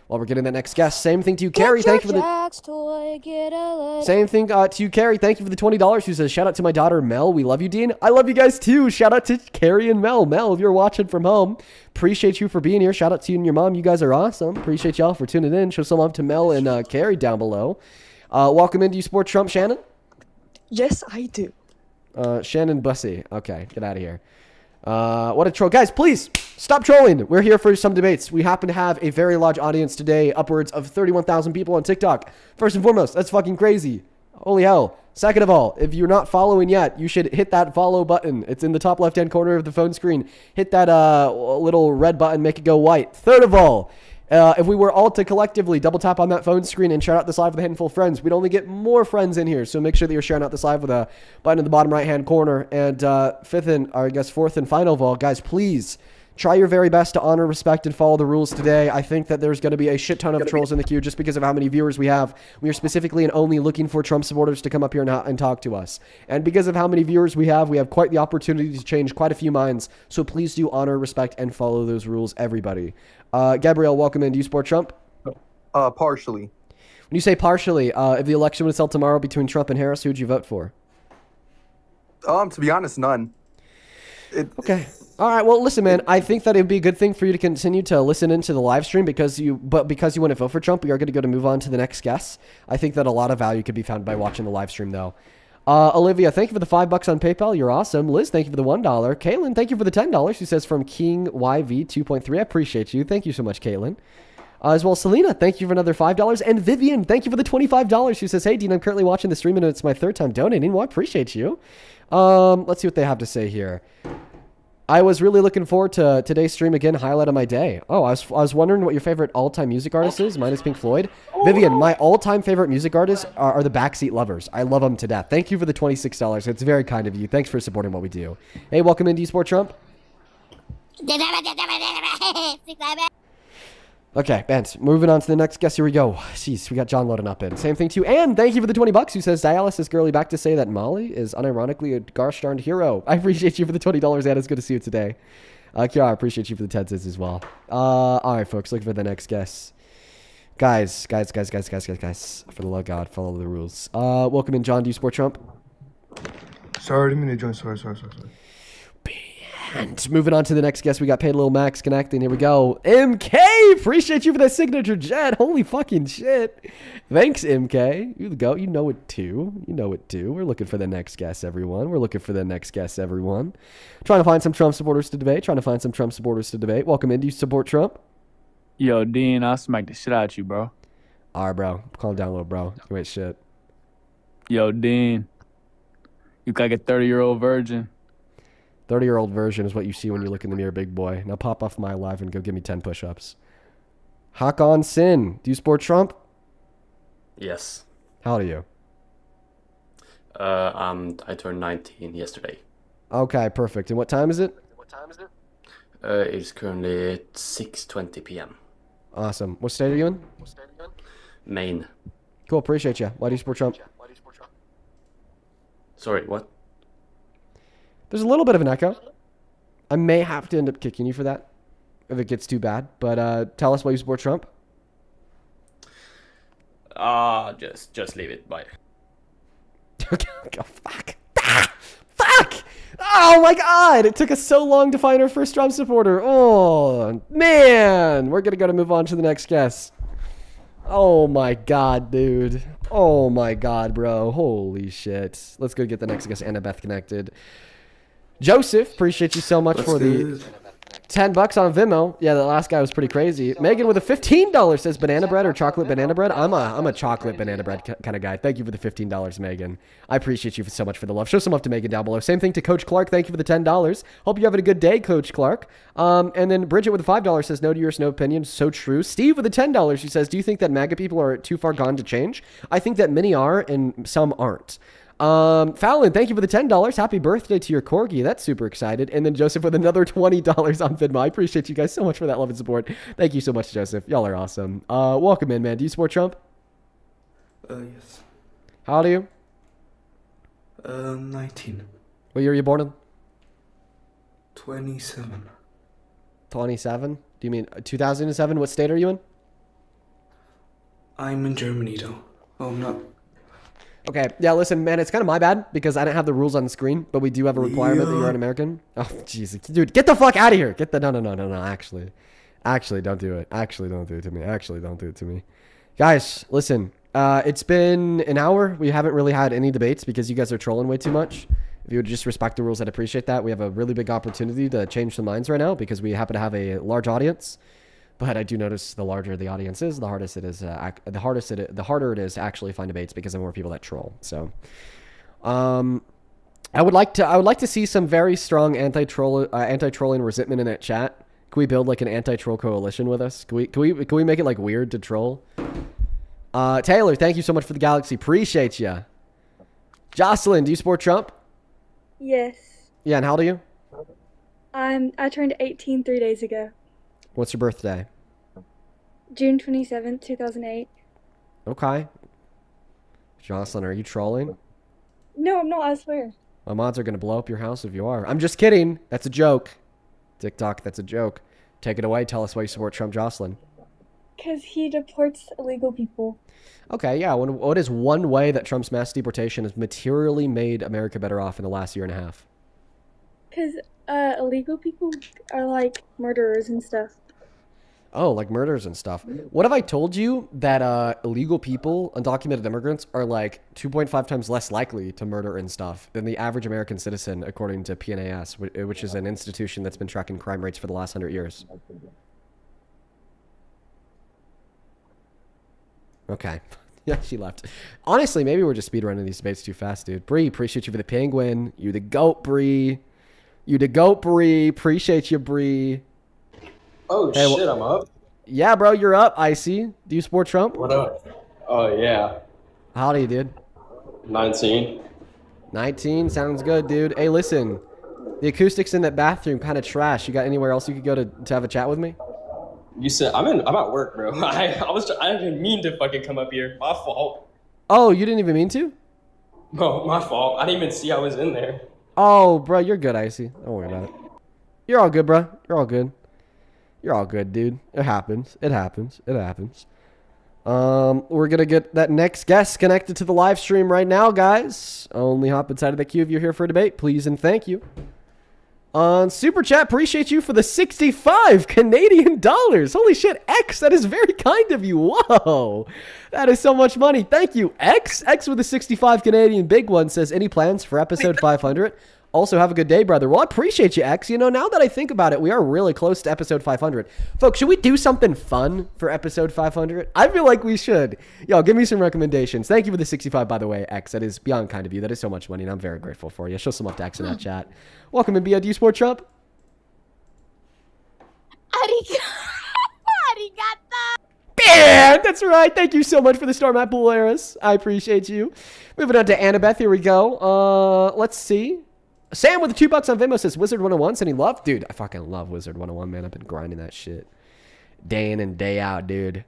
While we're getting the next guest. Same thing to you, Carrie. Thank you for the same thing to you, Carrie. Thank you for the $20. Who says, shout out to my daughter, Mel. We love you, Dean. I love you guys too. Shout out to Carrie and Mel. Mel, if you're watching from home, appreciate you for being here. Shout out to you and your mom. You guys are awesome. Appreciate y'all for tuning in. Show some love to Mel and Carrie down below. Welcome in. Do you support Trump, Shannon? Yes, I do. Shannon Bussy. Okay, get out of here. What a troll. Guys, please stop trolling. We're here for some debates. We happen to have a very large audience today, upwards of 31,000 people on TikTok. First and foremost, that's fucking crazy. Holy hell. Second of all, if you're not following yet, you should hit that follow button. It's in the top left-hand corner of the phone screen. Hit that little red button, make it go white. Third of all, if we were all to collectively double tap on that phone screen and share out this live with a handful of friends, we'd only get more friends in here. So make sure that you're sharing out this live with a button in the bottom right-hand corner. And fourth and final of all, guys, please try your very best to honor, respect, and follow the rules today. I think that there's going to be a shit ton of trolls in the queue just because of how many viewers we have. We are specifically and only looking for Trump supporters to come up here and talk to us. And because of how many viewers we have quite the opportunity to change quite a few minds. So please do honor, respect, and follow those rules, everybody. Gabrielle, welcome in. Do you support Trump? Partially. When you say partially, if the election was held tomorrow between Trump and Harris, who would you vote for? To be honest, none. Okay. All right. Well, listen, man. I think that it would be a good thing for you to continue to listen into the live stream because you want to vote for Trump. We are going to move on to the next guest. I think that a lot of value could be found by watching the live stream, though. Olivia, thank you for the $5 on PayPal. You're awesome. Liz, thank you for the $1. Caitlin, thank you for the $10. She says from King YV 2.3. I appreciate you. Thank you so much, Caitlin. As well, Selena, thank you for another $5. And Vivian, thank you for the $25. She says, hey, Dean, I'm currently watching the stream and it's my third time donating. Well, I appreciate you. Let's see what they have to say here. I was really looking forward to today's stream again, highlight of my day. Oh, I was wondering what your favorite all-time music artist is. Mine is Pink Floyd. Vivian, my all-time favorite music artists are the Backseat Lovers. I love them to death. Thank you for the $26. It's very kind of you. Thanks for supporting what we do. Hey, welcome in. Do you support Trump? Okay, Bent. Moving on to the next guest. Here we go. Jeez, we got John loading up in. Same thing to you. And thank you for the $20 who says, Dialysis Girly back to say that Molly is unironically a gosh darned hero. I appreciate you for the $20, and it's good to see you today. Kiara, I appreciate you for the 10 cents as well. All right, folks, looking for the next guest. Guys. For the love of God, follow the rules. Welcome in, John. Do you support Trump? Sorry, I didn't mean to join. Sorry. And moving on to the next guest, we got Paid Little Max connecting. Here we go. MK, appreciate you for that signature jet. Holy fucking shit. Thanks, MK. You the goat. You know it too. We're looking for the next guest, everyone. Trying to find some Trump supporters to debate. Welcome in. Do you support Trump? Yo, Dean, I'll smack the shit out of you, bro. All right, bro. Calm down a little, bro. You ain't shit. Yo, Dean, you like a 30-year-old virgin. 30-year-old version is what you see when you look in the mirror, big boy. Now pop off my live and go give me 10 push-ups. Hakon Sin, do you support Trump? Yes. How old are you? I turned 19 yesterday. Okay, perfect. And what time is it? It's currently at 6:20 p.m. Awesome. What state are you in? Maine. Cool, appreciate you. Why do you support Trump? Sorry, what? There's a little bit of an echo. I may have to end up kicking you for that if it gets too bad. But tell us why you support Trump. Just leave it. Bye. Oh, fuck. Fuck! Oh my god! It took us so long to find our first Trump supporter. Oh, man! We're gonna move on to the next guest. Oh my god, dude. Oh my god, bro. Holy shit. Let's go get the next guest, Annabeth, connected. Joseph, appreciate you so much for the $10 on Venmo. Yeah, the last guy was pretty crazy. Megan with a $15 says banana bread or chocolate banana bread. I'm a chocolate banana bread kind of guy. Thank you for the $15, Megan. I appreciate you so much for the love. Show some love to Megan down below. Same thing to Coach Clark. Thank you for the $10. Hope you're having a good day, Coach Clark. And then Bridget with a $5 says no to yours, no opinion. So true. Steve with a $10. She says, do you think that MAGA people are too far gone to change? I think that many are and some aren't. Fallon, thank you for the $10. Happy birthday to your corgi. That's super excited. And then Joseph with another $20 on Venmo. I appreciate you guys so much for that love and support. Thank you so much, Joseph. Y'all are awesome. Welcome in, man. Do you support Trump? Yes. How old are you? 19. What year were you born in? 27. 27? Do you mean 2007? What state are you in? I'm in Germany, though. Oh, I'm not. Okay, yeah, listen, man, it's kind of my bad because I didn't have the rules on the screen, but we do have a requirement that you're an American. Oh, Jesus. Dude, get the fuck out of here. No, actually. Actually, don't do it. Actually, don't do it to me. Actually, don't do it to me. Guys, listen, it's been an hour. We haven't really had any debates because you guys are trolling way too much. If you would just respect the rules, I'd appreciate that. We have a really big opportunity to change some minds right now because we happen to have a large audience. But I do notice the larger the audience is, the harder it is to actually find debates because there are more people that troll. So, I would like to see some very strong anti-trolling resentment in that chat. Can we build like an anti-troll coalition with us? Can we make it like weird to troll? Taylor, thank you so much for the galaxy. Appreciate you. Jocelyn, do you support Trump? Yes. Yeah, and how old are you? I turned 18 3 days ago. What's your birthday? June 27th, 2008. Okay. Jocelyn, are you trolling? No, I'm not, I swear. My mods are going to blow up your house if you are. I'm just kidding. That's a joke. TikTok, that's a joke. Take it away. Tell us why you support Trump, Jocelyn. Because he deports illegal people. Okay, yeah. What is one way that Trump's mass deportation has materially made America better off in the last year and a half? Because illegal people are like murderers and stuff. Oh, like murders and stuff. What have I told you that illegal people, undocumented immigrants, are like 2.5 times less likely to murder and stuff than the average American citizen, according to PNAS, which is an institution that's been tracking crime rates for the last 100 years. Okay. Yeah, she left. Honestly, maybe we're just speedrunning these debates too fast, dude. Bree, appreciate you for the penguin. You the goat, Bree. You the goat, Bree. Appreciate you, Bree. Oh, hey, shit, I'm up? Yeah, bro, you're up, Icy. Do you support Trump? What up? Oh, yeah. How old are you, dude? 19. 19? Sounds good, dude. Hey, listen. The acoustics in that bathroom kind of trash. You got anywhere else you could go to have a chat with me? You said, I'm at work, bro. I didn't mean to fucking come up here. My fault. Oh, you didn't even mean to? No, my fault. I didn't even see I was in there. Oh, bro, you're good, Icy. Don't worry about it. You're all good, bro. You're all good. You're all good, dude. It happens. It happens. It happens. We're going to get that next guest connected to the live stream right now, guys. Only hop inside of the queue if you're here for a debate. Please and thank you. On Super Chat, appreciate you for the 65 Canadian dollars. Holy shit, X, that is very kind of you. Whoa, that is so much money. Thank you, X. X with the 65 Canadian big one says, any plans for episode 500? Also, have a good day, brother. Well, I appreciate you, X. You know, now that I think about it, we are really close to episode 500. Folks, should we do something fun for episode 500? I feel like we should. Yo, give me some recommendations. Thank you for the 65, by the way, X. That is beyond kind of you. That is so much money, and I'm very grateful for you. Show some love to X in that chat. Welcome in, Bia. Do you support Trump? Arigato. Yeah, that's right. Thank you so much for the star map, Polaris. I appreciate you. Moving on to Annabeth. Here we go. Let's see. Sam with the $2 on Venmo says Wizard 101 sending love. Dude, I fucking love Wizard 101, man. I've been grinding that shit day in and day out, dude.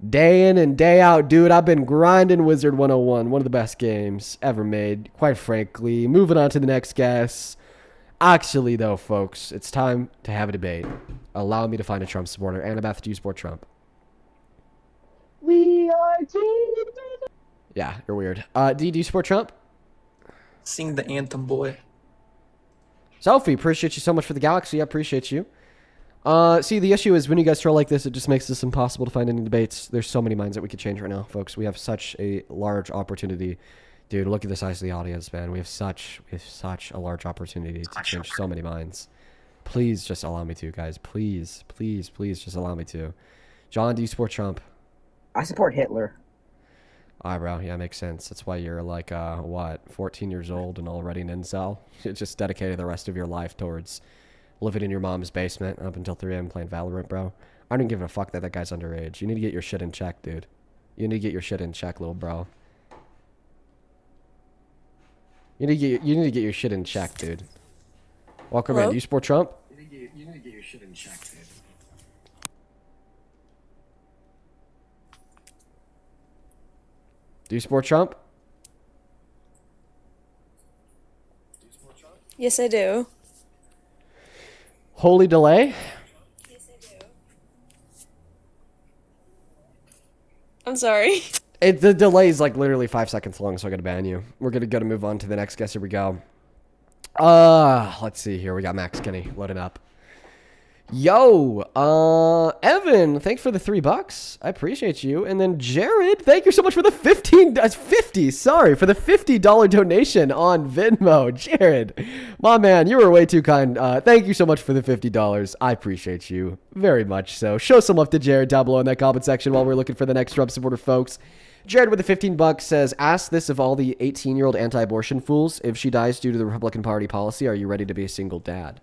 Day in and day out, dude. I've been grinding Wizard 101. One of the best games ever made, quite frankly. Moving on to the next guest. Actually, though, folks, it's time to have a debate. Allow me to find a Trump supporter. Annabeth, do you support Trump? We are team. Yeah, you're weird. Do you support Trump? Sing the anthem, boy. Sophie, appreciate you so much for the galaxy. I appreciate you. See, the issue is when you guys troll like this, it just makes this impossible to find any debates. There's so many minds that we could change right now, folks. We have such a large opportunity. Dude, look at the size of the audience, man. We have such a large opportunity to change so many minds. Please just allow me to, guys. Please, please, please just allow me to. John, do you support Trump? I support Hitler. All right, bro. Yeah, makes sense. That's why you're like, 14 years old and already an incel? You just dedicated the rest of your life towards living in your mom's basement up until 3 a.m. playing Valorant, bro. I don't give a fuck that that guy's underage. You need to get your shit in check, dude. You need to get your shit in check, little bro. You need to get your shit in check, dude. Welcome in. Do you support Trump? You need to get your shit in check, dude. Do you support Trump? Yes, I do. Holy delay? I'm sorry. The delay is like literally 5 seconds long, so I gotta ban you. We're gonna move on to the next guest. Here we go. Let's see here. We got Max Kenny loading up. Yo, Evan, thanks for the $3. I appreciate you. And then Jared, thank you so much for the for the $50 donation on Venmo. Jared, my man, you were way too kind. Thank you so much for the $50. I appreciate you very much so. Show some love to Jared down below in that comment section while we're looking for the next Trump supporter, folks. Jared with the $15 says, ask this of all the 18-year-old anti-abortion fools. If she dies due to the Republican Party policy, are you ready to be a single dad?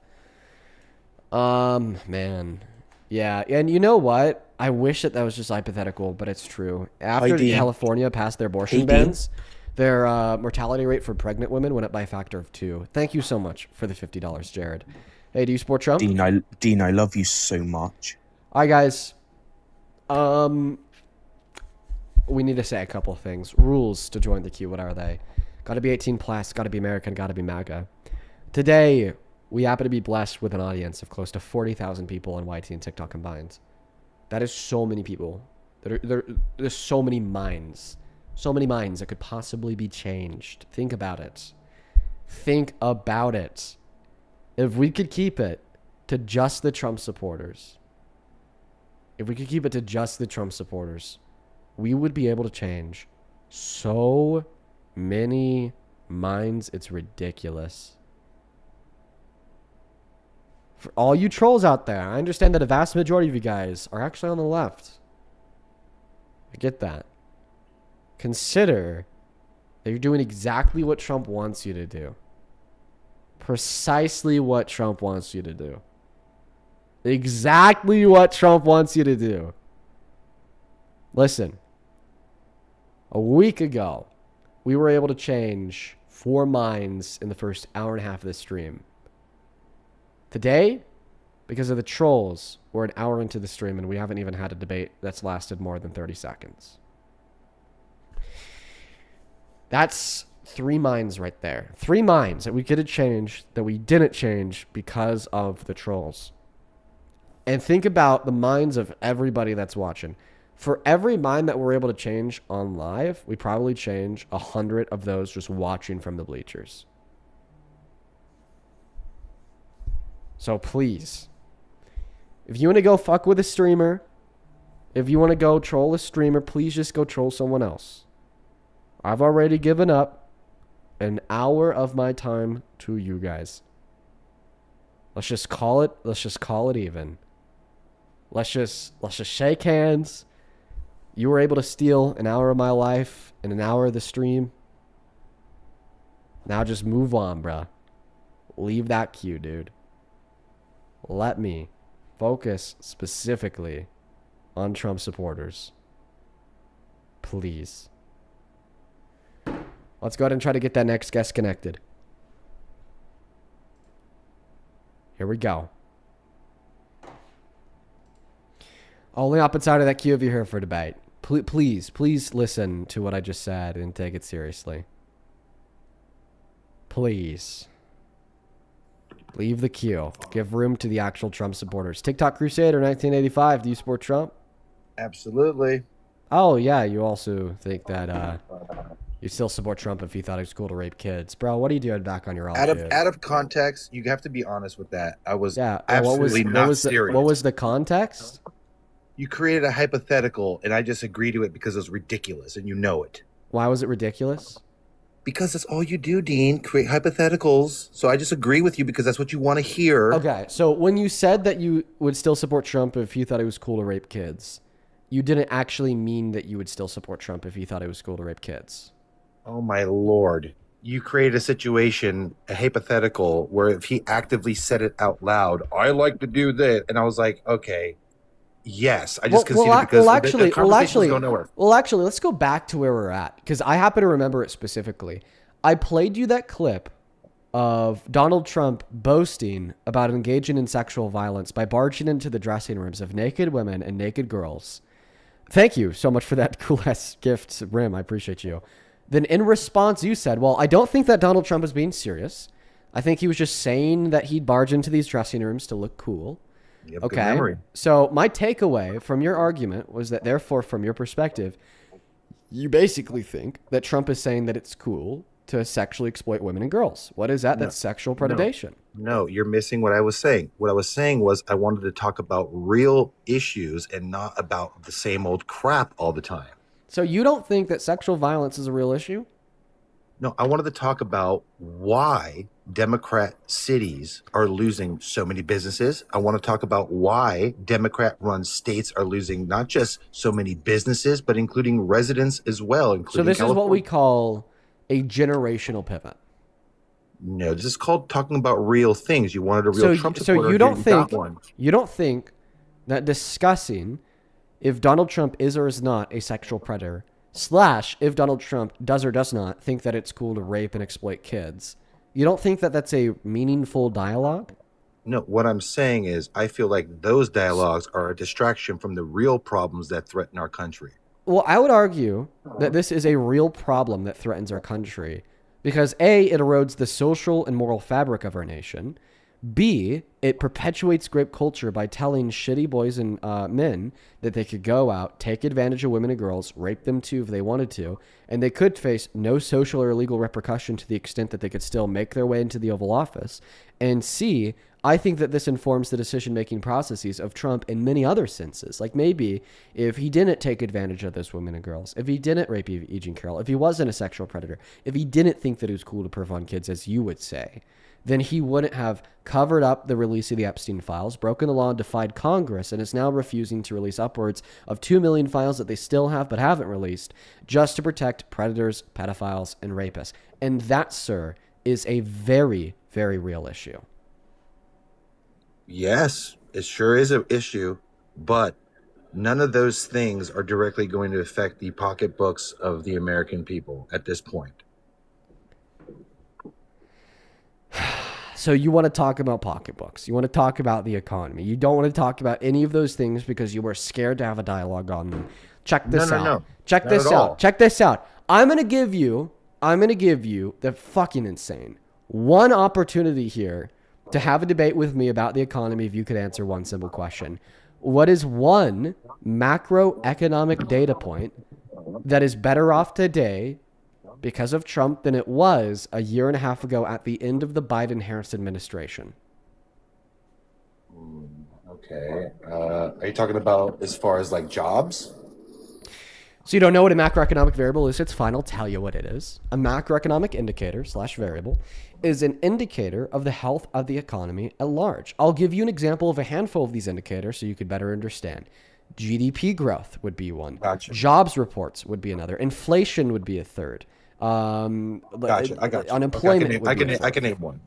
Man. Yeah, and you know what? I wish that was just hypothetical, but it's true. After California passed their abortion bans, their mortality rate for pregnant women went up by a factor of 2. Thank you so much for the $50, Jared. Hey, do you support Trump? Dean, I love you so much. All right, guys. We need to say a couple of things. Rules to join the queue, what are they? Gotta be 18 plus, gotta be American, gotta be MAGA. Today, we happen to be blessed with an audience of close to 40,000 people on YT and TikTok combined. That is so many people. There's so many minds. So many minds that could possibly be changed. Think about it. Think about it. If we could keep it to just the Trump supporters, we would be able to change so many minds. It's ridiculous. For all you trolls out there, I understand that a vast majority of you guys are actually on the left. I get that. Consider that you're doing exactly what Trump wants you to do. Precisely what Trump wants you to do. Exactly what Trump wants you to do. Listen. A week ago, we were able to change 4 minds in the first hour and a half of this stream. Today, because of the trolls, we're an hour into the stream and we haven't even had a debate that's lasted more than 30 seconds. That's 3 minds right there. 3 minds that we could have changed that we didn't change because of the trolls. And think about the minds of everybody that's watching. For every mind that we're able to change on live, we probably change 100 of those just watching from the bleachers. So please, if you want to go fuck with a streamer, if you want to go troll a streamer, please just go troll someone else. I've already given up an hour of my time to you guys. Let's just call it even. Let's just shake hands. You were able to steal an hour of my life and an hour of the stream. Now just move on, bruh. Leave that queue, dude. Let me focus specifically on Trump supporters. Please. Let's go ahead and try to get that next guest connected. Here we go. Only opposite side of that queue if you're here for debate. Please listen to what I just said and take it seriously. Please. Leave the queue. Give room to the actual Trump supporters. TikTok Crusader 1985. Do you support Trump? Absolutely. Oh, yeah. You also think that you still support Trump if you thought it was cool to rape kids. Bro, what are you doing back on your own Out of context, you have to be honest with that. I was absolutely not serious. What was the context? You created a hypothetical, and I just agreed to it because it was ridiculous, and you know it. Why was it ridiculous? Because that's all you do, Dean. Create hypotheticals. So I just agree with you because that's what you want to hear. Okay, so when you said that you would still support Trump if you thought it was cool to rape kids, you didn't actually mean that you would still support Trump if you thought it was cool to rape kids. Oh, my Lord. You created a situation, a hypothetical, where if he actively said it out loud, I like to do this. And I was like, okay, yes. I just conceded because the conversation was going nowhere. Well, actually, let's go back to where we're at because I happen to remember it specifically. I played you that clip of Donald Trump boasting about engaging in sexual violence by barging into the dressing rooms of naked women and naked girls. Thank you so much for that cool-ass gift, Rim. I appreciate you. Then in response, you said, well, I don't think that Donald Trump is being serious. I think he was just saying that he'd barge into these dressing rooms to look cool. Yep, okay. good memory. So my takeaway from your argument was that, therefore, from your perspective, you basically think that Trump is saying that it's cool to sexually exploit women and girls. What is that? That's sexual predation. No, you're missing what I was saying. What I was saying was I wanted to talk about real issues and not about the same old crap all the time. So you don't think that sexual violence is a real issue? No, I wanted to talk about why Democrat cities are losing so many businesses. I want to talk about why Democrat-run states are losing not just so many businesses, but including residents as well. So this is what we call a generational pivot. No, this is called talking about real things. You wanted a real Trump supporter. So you don't think that discussing if Donald Trump is or is not a sexual predator, / if Donald Trump does or does not think that it's cool to rape and exploit kids, you don't think that that's a meaningful dialogue? No, what I'm saying is I feel like those dialogues are a distraction from the real problems that threaten our country. Well, I would argue that this is a real problem that threatens our country because A, it erodes the social and moral fabric of our nation. B, it perpetuates grape culture by telling shitty boys and men that they could go out, take advantage of women and girls, rape them too if they wanted to, and they could face no social or legal repercussion to the extent that they could still make their way into the Oval Office. And C, I think that this informs the decision-making processes of Trump in many other senses. Like maybe if he didn't take advantage of those women and girls, if he didn't rape E. Jean Carroll, if he wasn't a sexual predator, if he didn't think that it was cool to perv on kids, as you would say, then he wouldn't have covered up the release of the Epstein files, broken the law, and defied Congress, and is now refusing to release upwards of 2 million files that they still have but haven't released just to protect predators, pedophiles, and rapists. And that, sir, is a very, very real issue. Yes, it sure is an issue, but none of those things are directly going to affect the pocketbooks of the American people at this point. So you want to talk about pocketbooks. You want to talk about the economy. You don't want to talk about any of those things because you were scared to have a dialogue on them. Check this out. No. Check Not this at out. all. Check this out. I'm going to give you the fucking insane one opportunity here to have a debate with me about the economy if you could answer one simple question. What is one macroeconomic data point that is better off today because of Trump than it was a year and a half ago at the end of the Biden-Harris administration? Okay. Are you talking about as far as like jobs? So you don't know what a macroeconomic variable is? It's fine. I'll tell you what it is. A macroeconomic indicator / variable is an indicator of the health of the economy at large. I'll give you an example of a handful of these indicators so you could better understand. GDP growth would be one. Gotcha. Jobs reports would be another. Inflation would be a third. Gotcha. I got you. Unemployment. Okay, I can name one.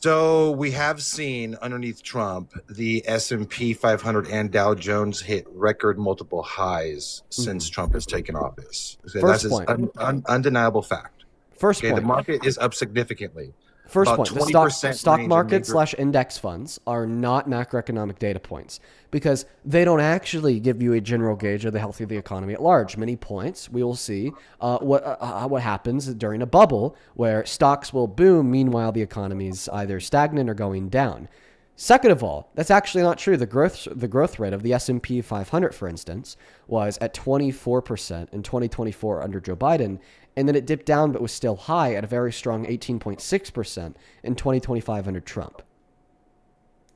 So we have seen underneath Trump, the S&P 500 and Dow Jones hit record multiple highs since Trump has taken office. So that's an undeniable fact. First point. The market is up significantly. First about point, the 20% stock range in market major- slash index funds are not macroeconomic data points because they don't actually give you a general gauge of the health of the economy at large. Many points we will see what happens during a bubble where stocks will boom, meanwhile the economy is either stagnant or going down. Second of all, that's actually not true. The growth rate of the S&P 500, for instance, was at 24% in 2024 under Joe Biden, and then it dipped down but was still high at a very strong 18.6% in 2025 under Trump.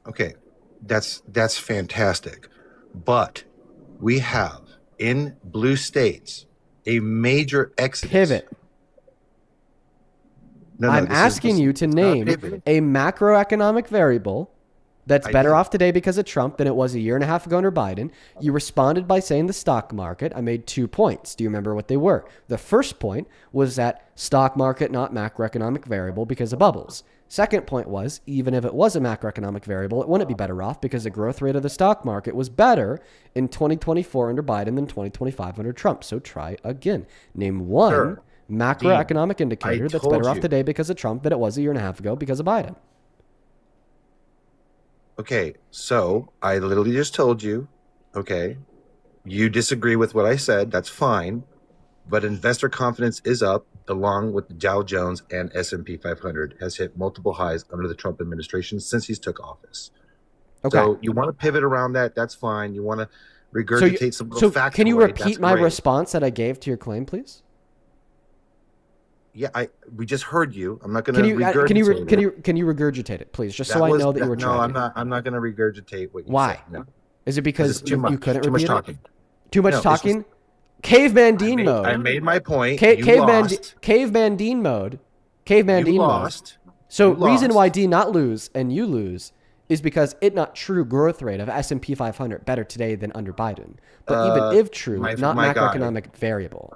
Okay, that's fantastic. But we have in blue states a major exodus. Pivot. I'm asking you to name a macroeconomic variable that's better off today because of Trump than it was a year and a half ago under Biden. You responded by saying the stock market. I made 2 points. Do you remember what they were? The first point was that stock market, not macroeconomic variable because of bubbles. Second point was, even if it was a macroeconomic variable, it wouldn't be better off because the growth rate of the stock market was better in 2024 under Biden than 2025 under Trump. So try again. Name one macroeconomic indicator that's better off today because of Trump than it was a year and a half ago because of Biden. Okay, so I literally just told you, okay, you disagree with what I said, that's fine, but investor confidence is up along with the Dow Jones and S&P 500 has hit multiple highs under the Trump administration since he's took office. Okay. So you want to pivot around that, that's fine. You want to regurgitate some factoid. Can you repeat that's my great. response that I gave to your claim, please? Yeah, we just heard you. I'm not going to regurgitate Can you regurgitate it, please, just That so I was- know that you were trying? No, I'm not going to regurgitate what you Why? said. No. Is it because It's too much. you couldn't Too much repeat it? talking. Too much No, it's talking? Caveman Dean mode. I made my point. Caveman lost. Caveman Dean mode. Caveman You Dean lost. mode. So You reason lost. why Dean not lose and you lose is because it not true growth rate of S&P 500 better today than under Biden. But even if true, not my guy. macroeconomic variable.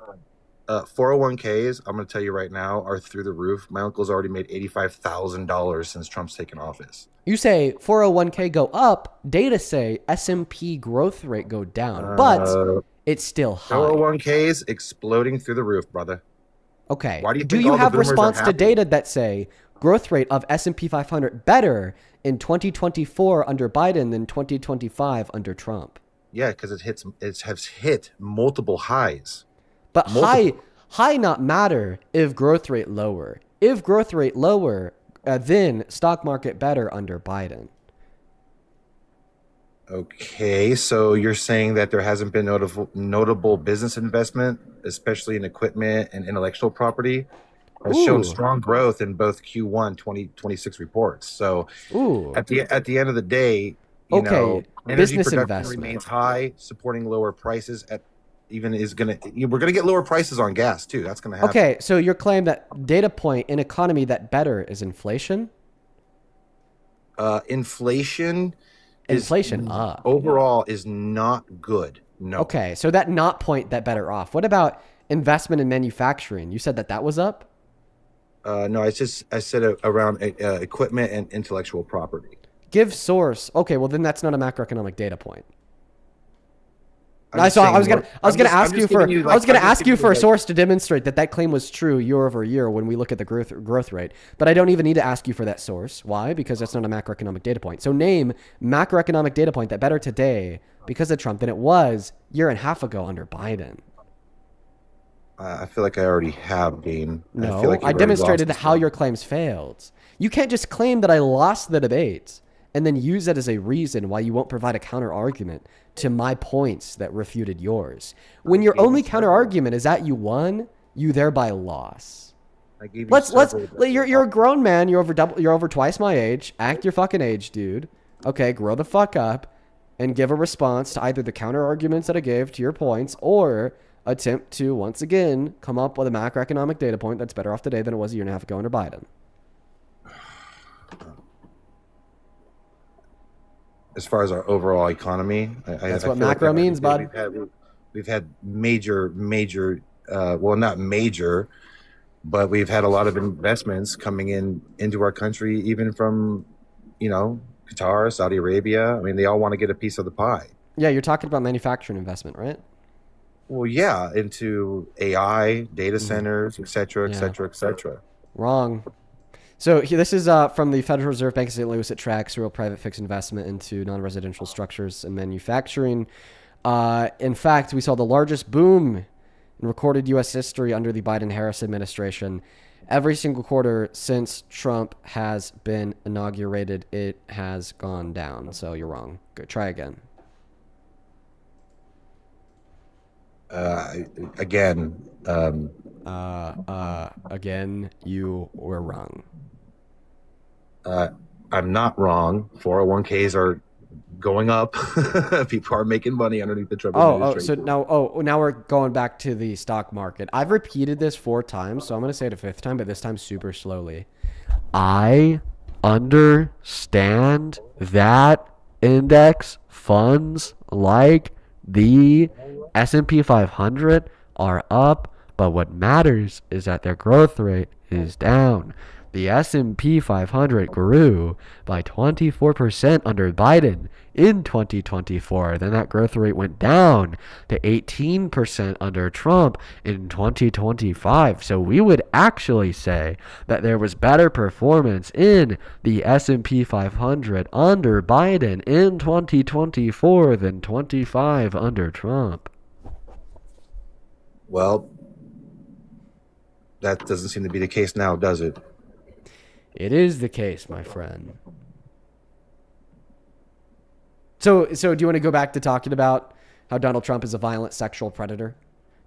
401ks, I'm going to tell you right now, are through the roof. My uncle's already made $85,000 since Trump's taken office. You say 401k go up, data say S&P growth rate go down, but it's still high. 401ks exploding through the roof, brother. Okay. Why do you Do think you all the have boomers are response to happy? data that say growth rate of S&P 500 better in 2024 under Biden than 2025 under Trump? Yeah, because it has hit multiple highs. But high not matter if growth rate lower. If growth rate lower, then stock market better under Biden. Okay, so you're saying that there hasn't been notable business investment, especially in equipment and intellectual property, has shown strong growth in both Q1 2026 reports. So at the end of the day, you know, energy business production investment remains high, supporting lower prices we're gonna get lower prices on gas too. That's gonna happen. Okay, so your claim that data point in economy that better is inflation? Inflation up overall is not good. No. Okay, so that not point that better off. What about investment in manufacturing? You said that was up? No, I said around equipment and intellectual property. Give source. Okay, well then that's not a macroeconomic data point. I'm So I was saying gonna I'm ask just you for giving you, I was like, gonna I'm just ask you giving for a you, source to demonstrate that claim was true year over year when we look at the growth rate. But I don't even need to ask you for that source. Why? Because that's not a macroeconomic data point. So name macroeconomic data point that better today because of Trump than it was year and a half ago under Biden. I feel like I already have, Dean. No, feel like I demonstrated how your claims failed. You can't just claim that I lost the debate and then use that as a reason why you won't provide a counter argument to my points that refuted yours. When your only counter argument is that you won, you thereby lost. I gave you You're a grown man. You're over twice my age. Act your fucking age, dude. Okay, grow the fuck up and give a response to either the counter arguments that I gave to your points or attempt to once again come up with a macroeconomic data point that's better off today than it was a year and a half ago under Biden. As far as our overall economy, That's what macro means, bud. We've had major, well, not major, but we've had a lot of investments coming into our country, even from, Qatar, Saudi Arabia. I mean, they all want to get a piece of the pie. Yeah, you're talking about manufacturing investment, right? Well, yeah, into AI, data centers, et cetera, et cetera, et cetera. Wrong. So this is from the Federal Reserve Bank of St. Louis. It tracks real private fixed investment into non-residential structures and manufacturing. In fact, we saw the largest boom in recorded U.S. history under the Biden-Harris administration. Every single quarter since Trump has been inaugurated, it has gone down. So you're wrong. Go try again. Again, again, you were wrong. I'm not wrong. 401ks are going up. People are making money underneath the Trump administration. So now we're going back to the stock market. I've repeated this 4 times, so I'm going to say it a 5th time, but this time super slowly. I understand that index funds like the S&P 500 are up, but what matters is that their growth rate is down. The S&P 500 grew by 24% under Biden in 2024. Then that growth rate went down to 18% under Trump in 2025. So we would actually say that there was better performance in the S&P 500 under Biden in 2024 than 25 under Trump. Well, that doesn't seem to be the case now, does it? It is the case, my friend. So do you want to go back to talking about how Donald Trump is a violent sexual predator?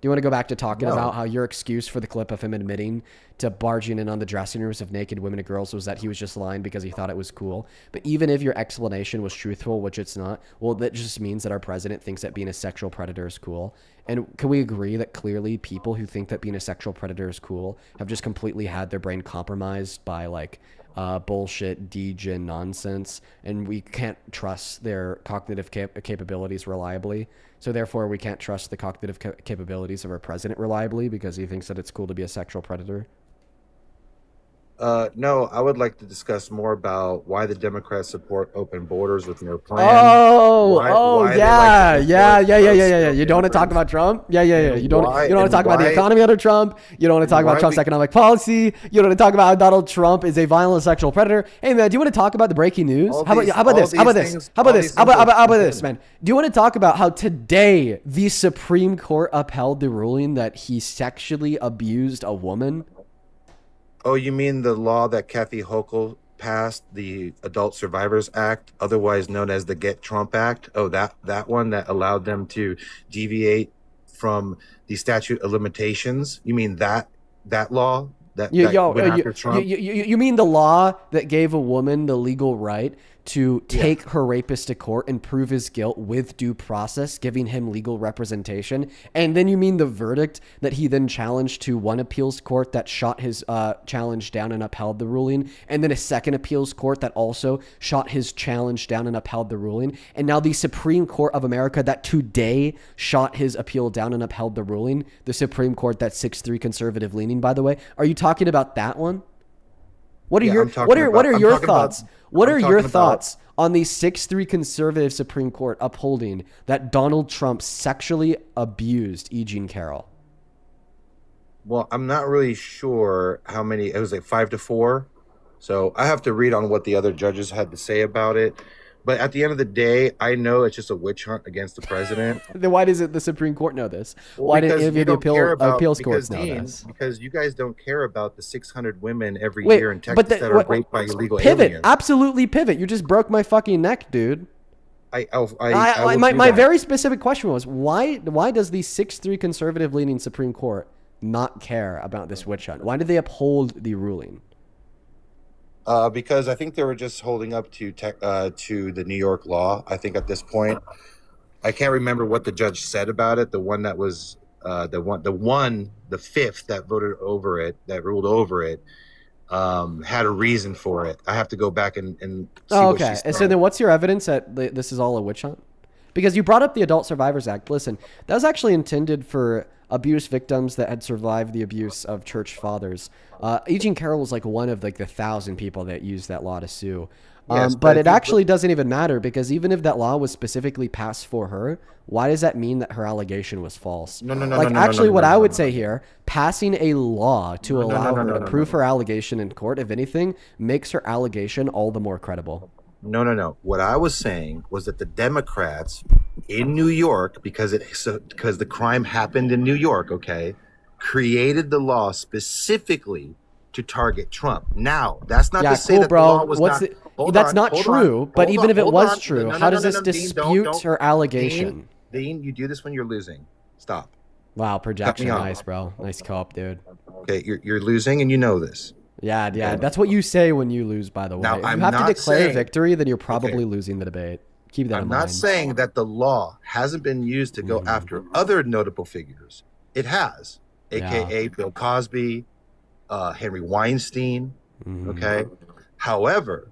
Do you want to go back to talking about how your excuse for the clip of him admitting to barging in on the dressing rooms of naked women and girls was that he was just lying because he thought it was cool? But even if your explanation was truthful, which it's not, well, that just means that our president thinks that being a sexual predator is cool. And can we agree that clearly people who think that being a sexual predator is cool have just completely had their brain compromised by like bullshit degen nonsense, and we can't trust their cognitive capabilities reliably. So therefore, we can't trust the cognitive capabilities of our president reliably because he thinks that it's cool to be a sexual predator. No, I would like to discuss more about why the Democrats support open borders with no plan. Yeah. You don't want to talk about Trump? Yeah. You don't want to talk about the economy under Trump. You don't want to talk about Trump's economic policy. You don't want to talk about how Donald Trump is a violent sexual predator. Hey man, do you want to talk about the breaking news? How about this, man? Do you want to talk about how today the Supreme Court upheld the ruling that he sexually abused a woman? Oh, you mean the law that Kathy Hochul passed, the Adult Survivors Act, otherwise known as the Get Trump Act? Oh, that one that allowed them to deviate from the statute of limitations? You mean that law? You mean the law that gave a woman the legal right to take her rapist to court and prove his guilt with due process, giving him legal representation? And then you mean the verdict that he then challenged to one appeals court that shot his challenge down and upheld the ruling, and then a second appeals court that also shot his challenge down and upheld the ruling, and now the Supreme Court of America that today shot his appeal down and upheld the ruling, the Supreme Court that's 6-3 conservative leaning, by the way. Are you talking about that one? What are your thoughts? What are your thoughts on the 6-3 conservative Supreme Court upholding that Donald Trump sexually abused E. Jean Carroll? Well, I'm not really sure how many. It was like 5-4. So I have to read on what the other judges had to say about it. But at the end of the day, I know it's just a witch hunt against the president. Then why doesn't the Supreme Court know this? Why didn't any of the appeals courts know this? Because you guys don't care about the 600 women every year in Texas that are raped by illegal aliens. Absolutely pivot. You just broke my fucking neck, dude. My very specific question was, why does the 6-3 conservative leaning Supreme Court not care about this witch hunt? Why did they uphold the ruling? Because I think they were just holding up to the New York law. I think at this point, I can't remember what the judge said about it. The one that was the fifth that voted over it, that ruled over it, had a reason for it. I have to go back and see what she said. And so then what's your evidence that this is all a witch hunt? Because you brought up the Adult Survivors Act. Listen, that was actually intended for abuse victims that had survived the abuse of church fathers. E. Jean Carroll was like one of like the 1,000 people that used that law to sue. Yes, But if it you- actually doesn't even matter, because even if that law was specifically passed for her, why does that mean that her allegation was false? No, no, no, Like, no, no, no, actually, no, what no, I no, would no, say no. here, passing a law to No, no, allow no, her no, to no, prove no. her allegation in court, if anything, makes her allegation all the more credible. No, no, no. What I was saying was that the Democrats in New York, because the crime happened in New York, okay, created the law specifically to target Trump. Now, that's not Yeah, to say cool, that the law bro. was What's not. the, Hold that's on, not hold true. on, But hold even on, if it hold was on. true, No, how no, does no, this no, Dean, dispute her allegation? Dean, you do this when you're losing. Stop. Wow, projection, off. nice, bro. Nice co-op, dude. Okay, you're losing, and you know this. Yeah, yeah. Okay. That's what you say when you lose, by the way. Now, If I'm you have to not declare saying- victory, then you're probably losing the debate. Keep that in I'm mind. not saying that the law hasn't been used to go after other notable figures. It has, aka Bill Cosby, Henry Weinstein. Okay. However,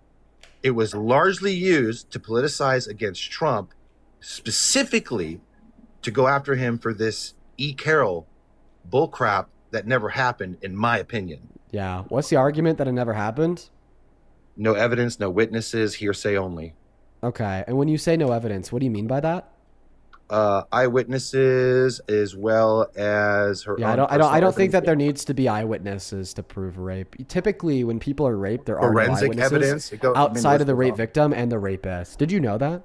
it was largely used to politicize against Trump, specifically to go after him for this E. Carroll bullcrap that never happened, in my opinion. Yeah. What's the argument that it never happened? No evidence, no witnesses, hearsay only. Okay. And when you say no evidence, what do you mean by that? Eyewitnesses as well as her. Yeah, own I don't personal think that evidence. there needs to be eyewitnesses to prove rape. Typically, when people are raped, there are no Forensic eyewitnesses evidence? I mean, outside of the list rape goes on. victim and the rapist. Did you know that?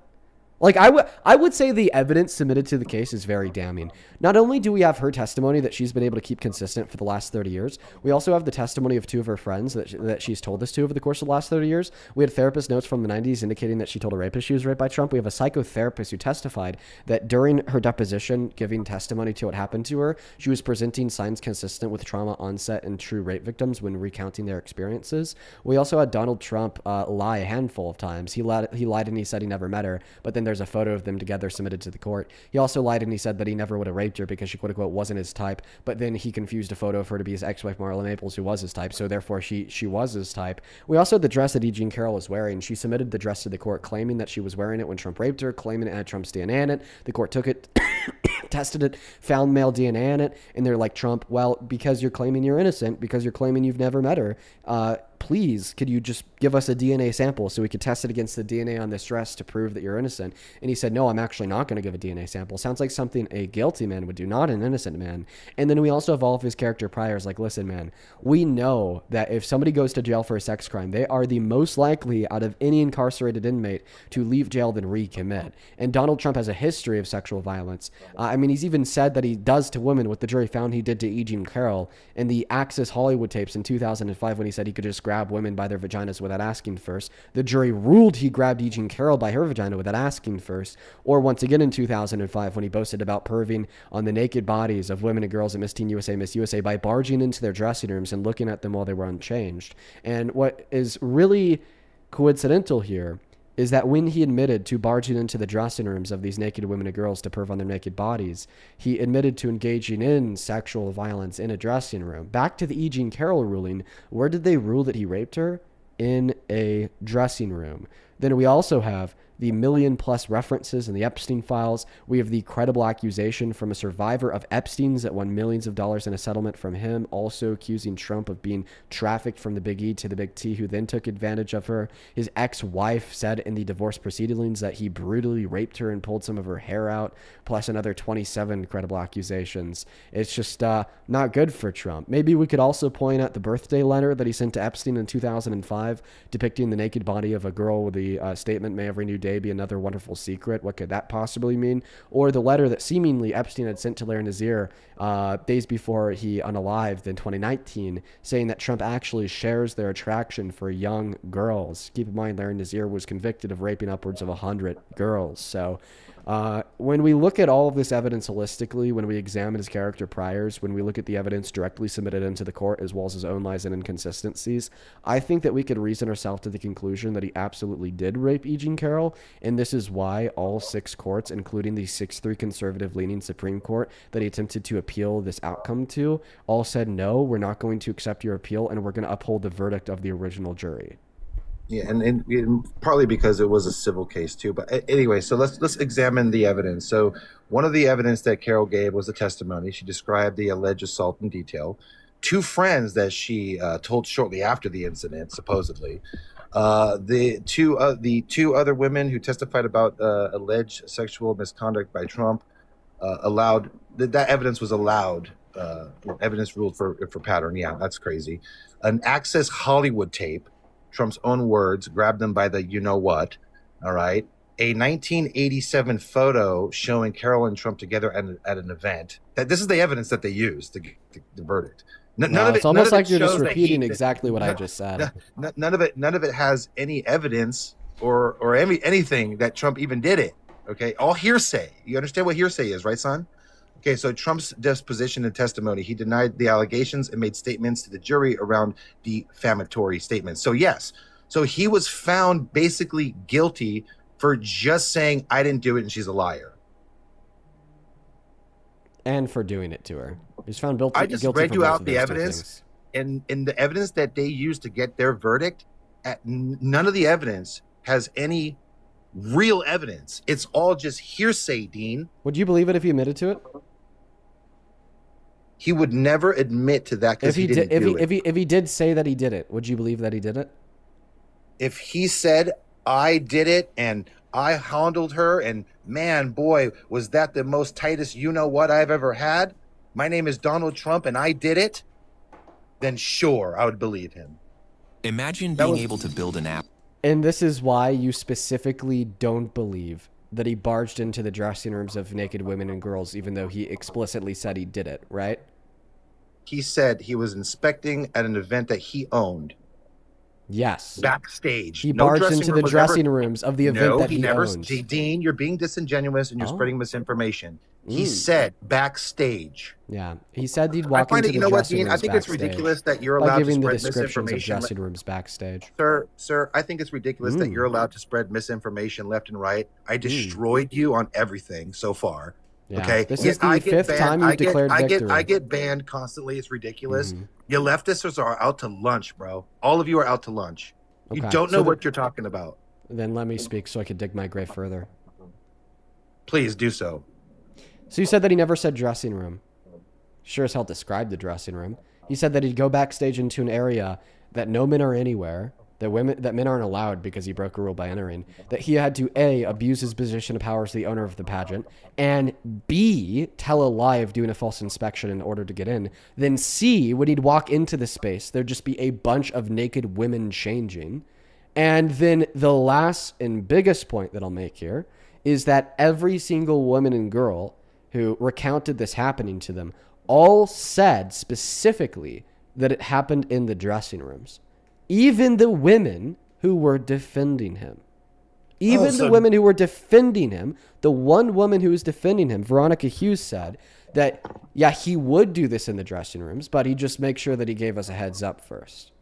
Like, I would say the evidence submitted to the case is very damning. Not only do we have her testimony that she's been able to keep consistent for the last 30 years, we also have the testimony of two of her friends that she's told this to over the course of the last 30 years. We had therapist notes from the 90s indicating that she told a rapist she was raped by Trump. We have a psychotherapist who testified that during her deposition, giving testimony to what happened to her, she was presenting signs consistent with trauma onset in true rape victims when recounting their experiences. We also had Donald Trump lie a handful of times. He lied and he said he never met her, but then there's a photo of them together submitted to the court. He also lied and he said that he never would have raped her because she quote unquote wasn't his type, but then he confused a photo of her to be his ex-wife Marla Maples, who was his type, so therefore she was his type. We also had the dress that E. Jean Carroll is wearing. She submitted the dress to the court claiming that she was wearing it when Trump raped her, claiming it had Trump's DNA in it. The court took it, tested it, found male DNA in it, and they're like, Trump, well, because you're claiming you're innocent, because you're claiming you've never met her, please, could you just give us a DNA sample so we could test it against the DNA on this dress to prove that you're innocent? And he said, no, I'm actually not going to give a DNA sample. Sounds like something a guilty man would do, not an innocent man. And then we also have all of his character priors like, listen, man, we know that if somebody goes to jail for a sex crime, they are the most likely out of any incarcerated inmate to leave jail than recommit. And Donald Trump has a history of sexual violence. I mean, he's even said that he does to women what the jury found he did to E. Jean Carroll in the Access Hollywood tapes in 2005 when he said he could just grab women by their vaginas without asking first. The jury ruled he grabbed E. Jean Carroll by her vagina without asking first. Or once again in 2005 when he boasted about perving on the naked bodies of women and girls at Miss Teen USA, Miss USA by barging into their dressing rooms and looking at them while they were unchanged. And what is really coincidental here is that when he admitted to barging into the dressing rooms of these naked women and girls to perv on their naked bodies, he admitted to engaging in sexual violence in a dressing room. Back to the E. Jean Carroll ruling, where did they rule that he raped her? In a dressing room. Then we also have the million-plus references in the Epstein files. We have the credible accusation from a survivor of Epstein's that won millions of dollars in a settlement from him, also accusing Trump of being trafficked from the Big E to the Big T, who then took advantage of her. His ex-wife said in the divorce proceedings that he brutally raped her and pulled some of her hair out, plus another 27 credible accusations. It's just not good for Trump. Maybe we could also point out the birthday letter that he sent to Epstein in 2005, depicting the naked body of a girl with the statement, "May every new day be another wonderful secret." What could that possibly mean? Or the letter that seemingly Epstein had sent to Larry Nassar days before he unalived in 2019, saying that Trump actually shares their attraction for young girls. Keep in mind, Larry Nassar was convicted of raping upwards of 100 girls. So when we look at all of this evidence holistically, when we examine his character priors, when we look at the evidence directly submitted into the court, as well as his own lies and inconsistencies, I think that we could reason ourselves to the conclusion that he absolutely did rape E. Jean Carroll. And this is why all 6 courts, including the 6-3 conservative-leaning Supreme Court that he attempted to appeal this outcome to, all said, no, we're not going to accept your appeal, and we're going to uphold the verdict of the original jury. Yeah, and partly because it was a civil case too. But anyway, so let's examine the evidence. So one of the evidence that Carol gave was a testimony. She described the alleged assault in detail. 2 friends that she told shortly after the incident, supposedly, The two other women who testified about alleged sexual misconduct by Trump allowed that evidence was allowed. Evidence ruled for pattern. Yeah, that's crazy. An Access Hollywood tape, Trump's own words, grabbed them by the you know what. All right. A 1987 photo showing Carol and Trump together at an event. That this is the evidence that they used to get the verdict. It's almost like you're just repeating exactly what I just said. None of it has any evidence or anything that Trump even did it. Okay, all hearsay. You understand what hearsay is, right, son? Okay, so Trump's disposition and testimony, he denied the allegations and made statements to the jury around defamatory statements. So yes, so he was found basically guilty for just saying I didn't do it and she's a liar. And for doing it to her. He's found guilty. I just read you out the evidence, and the evidence that they used to get their verdict, none of the evidence has any real evidence. It's all just hearsay, Dean. Would you believe it if he admitted to it? He would never admit to that because he didn't do it. If he did say that he did it, would you believe that he did it? If he said, I did it and I handled her and man, boy, was that the most tightest you-know-what I've ever had? My name is Donald Trump and I did it, then sure, I would believe him. Imagine being able to build an app. And this is why you specifically don't believe that he barged into the dressing rooms of naked women and girls, even though he explicitly said he did it, right? He said he was inspecting at an event that he owned. Yes. Backstage. He barged into the dressing rooms of the event that he owned. Dean, you're being disingenuous and you're spreading misinformation. He said backstage. Yeah. He said he'd walk into the dressing rooms backstage. I think it's ridiculous that you're allowed to spread misinformation. Of dressing rooms backstage. Sir, I think it's ridiculous that you're allowed to spread misinformation left and right. I destroyed you on everything so far. Yeah. Okay. This is the fifth time you've declared victory. I get banned constantly. It's ridiculous. You leftists are out to lunch, bro. All of you are out to lunch. You don't know what you're talking about. Then let me speak so I can dig my grave further. Please do so. So you said that he never said dressing room. Sure as hell described the dressing room. He said that he'd go backstage into an area that no men are anywhere, that men aren't allowed because he broke a rule by entering, that he had to A, abuse his position of power as the owner of the pageant, and B, tell a lie of doing a false inspection in order to get in. Then C, when he'd walk into the space, there'd just be a bunch of naked women changing. And then the last and biggest point that I'll make here is that every single woman and girl who recounted this happening to them all said specifically that it happened in the dressing rooms. Even the women who were defending him. The women who were defending him, the one woman who was defending him, Veronica Hughes, said that, yeah, he would do this in the dressing rooms, but he'd just make sure that he gave us a heads up first.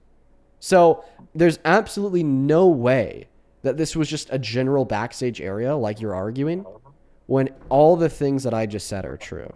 So there's absolutely no way that this was just a general backstage area like you're arguing, when all the things that I just said are true.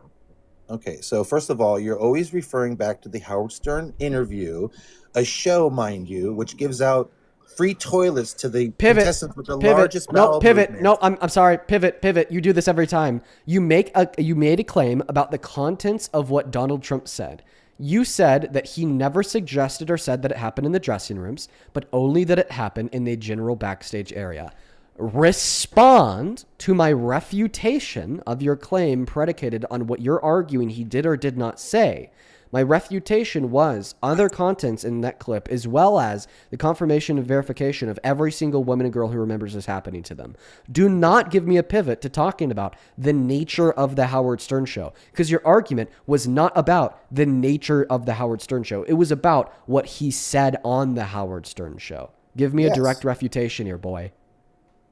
Okay, so first of all, you're always referring back to the Howard Stern interview, a show, mind you, which gives out free toilets to the contestants with the largest bowel movement. No, I'm sorry. Pivot. You do this every time. You made a claim about the contents of what Donald Trump said. You said that he never suggested or said that it happened in the dressing rooms, but only that it happened in the general backstage area. Respond to my refutation of your claim predicated on what you're arguing he did or did not say. My refutation was other contents in that clip, as well as the confirmation and verification of every single woman and girl who remembers this happening to them. Do not give me a pivot to talking about the nature of the Howard Stern show, because your argument was not about the nature of the Howard Stern show. It was about what he said on the Howard Stern show. Give me a direct refutation here, boy.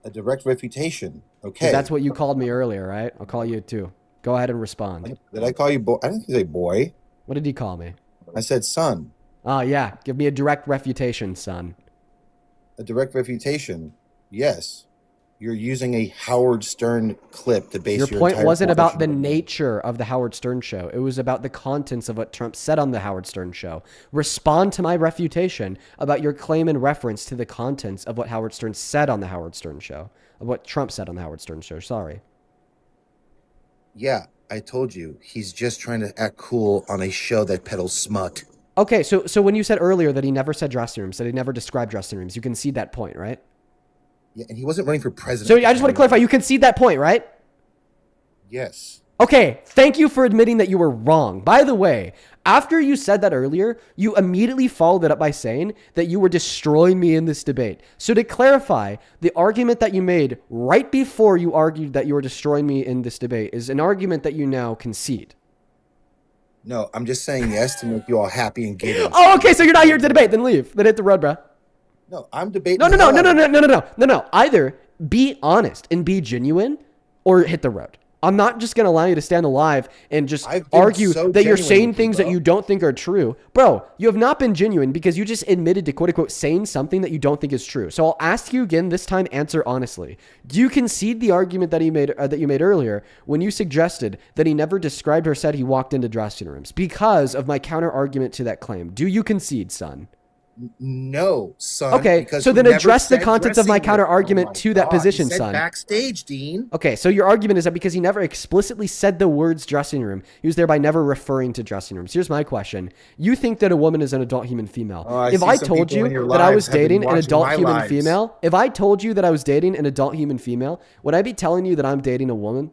A direct refutation. Okay. That's what you called me earlier, right? I'll call you too. Go ahead and respond. Did I call you boy? I didn't say boy. What did he call me? I said son. Oh, yeah. Give me a direct refutation, son. A direct refutation. Yes. You're using a Howard Stern clip to base your point wasn't about the nature of the Howard Stern show. It was about the contents of what Trump said on the Howard Stern show. Respond to my refutation about your claim in reference to the contents of what Howard Stern said on the Howard Stern show, of what Trump said on the Howard Stern show. Sorry. Yeah, I told you. He's just trying to act cool on a show that peddles smut. Okay, so when you said earlier that he never said dressing rooms, that he never described dressing rooms, you concede that point, right? Yeah, and he wasn't running for president. So I just want to clarify, you concede that point, right? Yes. Okay, thank you for admitting that you were wrong. By the way, after you said that earlier, you immediately followed it up by saying that you were destroying me in this debate. So to clarify, the argument that you made right before you argued that you were destroying me in this debate is an argument that you now concede. No, I'm just saying yes to make you all happy and giddy. Oh, okay, so you're not here to debate. Then leave. Then hit the road, bruh. No, I'm debating. No. Either be honest and be genuine or hit the road. I'm not just going to allow you to stand alive and just argue that you're saying things that you don't think are true. Bro, you have not been genuine because you just admitted to quote unquote saying something that you don't think is true. So I'll ask you again, this time answer honestly. Do you concede the argument that you made earlier when you suggested that he never described or said he walked into dressing rooms because of my counter argument to that claim? Do you concede, son? No, son. Okay, so then address the contents of my counter argument to that position, son. Backstage, Dean. Okay, so your argument is that because he never explicitly said the words dressing room, he was thereby never referring to dressing rooms. Here's my question. You think that a woman is an adult human female. If I told you that I was dating an adult human female, if I told you that I was dating an adult human female, would I be telling you that I'm dating a woman?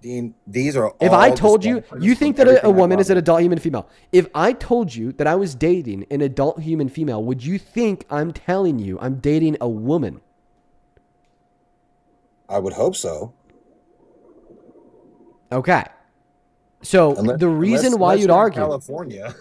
Dean, these are all if I told you, you think that a woman is an adult human female. If I told you that I was dating an adult human female, would you think I'm telling you I'm dating a woman? I would hope so. Okay. So the reason why you'd argue, California.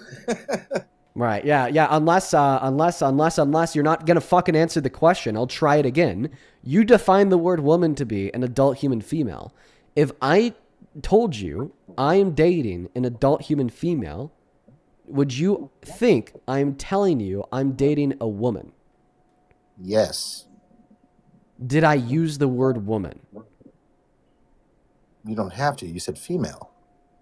right? Yeah. Unless you're not gonna fucking answer the question, I'll try it again. You define the word woman to be an adult human female. If I told you I am dating an adult human female, would you think I'm telling you I'm dating a woman? Yes. Did I use the word woman? You don't have to. You said female.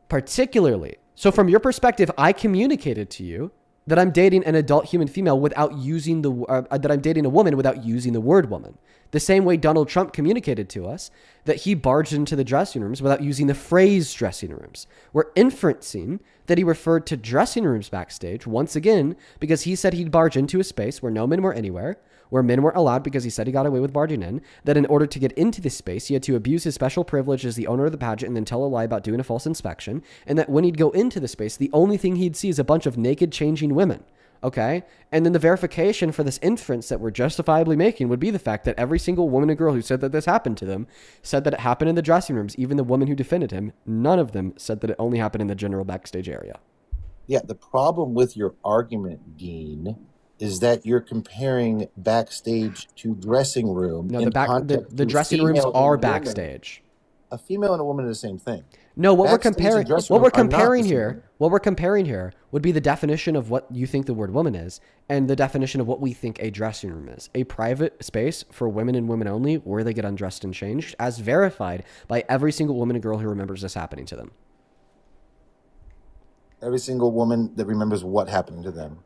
Particularly. So from your perspective, I communicated to you that I'm dating an adult human female without using that I'm dating a woman without using the word woman. The same way Donald Trump communicated to us that he barged into the dressing rooms without using the phrase dressing rooms. We're inferencing that he referred to dressing rooms backstage once again because he said he'd barge into a space where no men were anywhere, where men weren't allowed because he said he got away with barging in, that in order to get into this space, he had to abuse his special privilege as the owner of the pageant and then tell a lie about doing a false inspection, and that when he'd go into the space, the only thing he'd see is a bunch of naked changing women. Okay? And then the verification for this inference that we're justifiably making would be the fact that every single woman and girl who said that this happened to them said that it happened in the dressing rooms. Even the woman who defended him, none of them said that it only happened in the general backstage area. Yeah, the problem with your argument, Dean, is that you're comparing backstage to dressing room. No, the dressing rooms are backstage. A female and a woman are the same thing. No, what we're comparing here would be the definition of what you think the word woman is and the definition of what we think a dressing room is. A private space for women and women only where they get undressed and changed, as verified by every single woman and girl who remembers this happening to them. Every single woman that remembers what happened to them.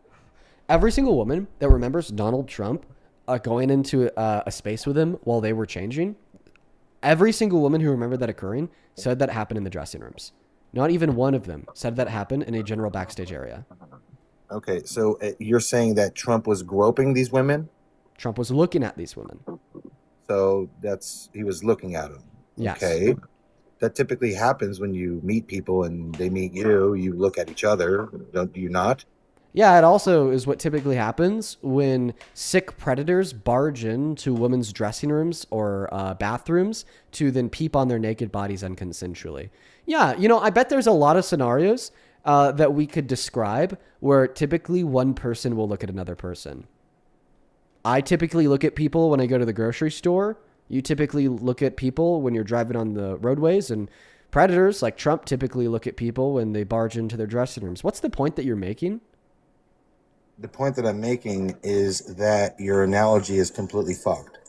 Every single woman that remembers Donald Trump going into a space with him while they were changing, every single woman who remembered that occurring said that it happened in the dressing rooms. Not even one of them said that it happened in a general backstage area. Okay, so you're saying that Trump was groping these women? Trump was looking at these women. So he was looking at them. Yes. Okay. That typically happens when you meet people and they meet you. You look at each other, don't you not? Yeah, it also is what typically happens when sick predators barge into women's dressing rooms or bathrooms to then peep on their naked bodies unconsensually. Yeah, I bet there's a lot of scenarios that we could describe where typically one person will look at another person. I typically look at people when I go to the grocery store. You typically look at people when you're driving on the roadways, and predators like Trump typically look at people when they barge into their dressing rooms. What's the point that you're making? The point that I'm making is that your analogy is completely fucked.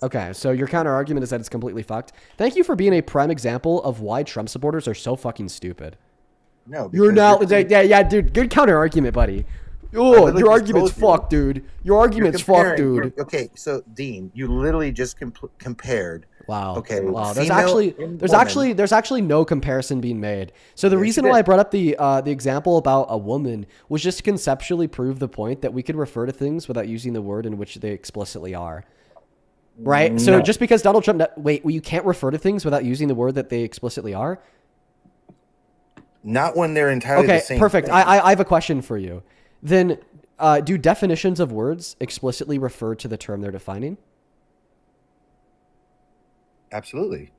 Okay, so your counter argument is that it's completely fucked. Thank you for being a prime example of why Trump supporters are so fucking stupid. No, you're now, yeah, dude, good counter argument, buddy. Oh, your argument's fucked, dude. Your argument's fucked, dude. Okay, so Dean, you literally just compared Wow. Okay. Wow. female and woman. There's actually no comparison being made. So the reason why I brought up the example about a woman was just to conceptually prove the point that we could refer to things without using the word in which they explicitly are. Right? So No. just because Donald Trump wait, well, you can't refer to things without using the word that they explicitly are? Not when they're entirely the Okay, same. perfect. thing. I have a question for you. Then do definitions of words explicitly refer to the term they're defining? Absolutely.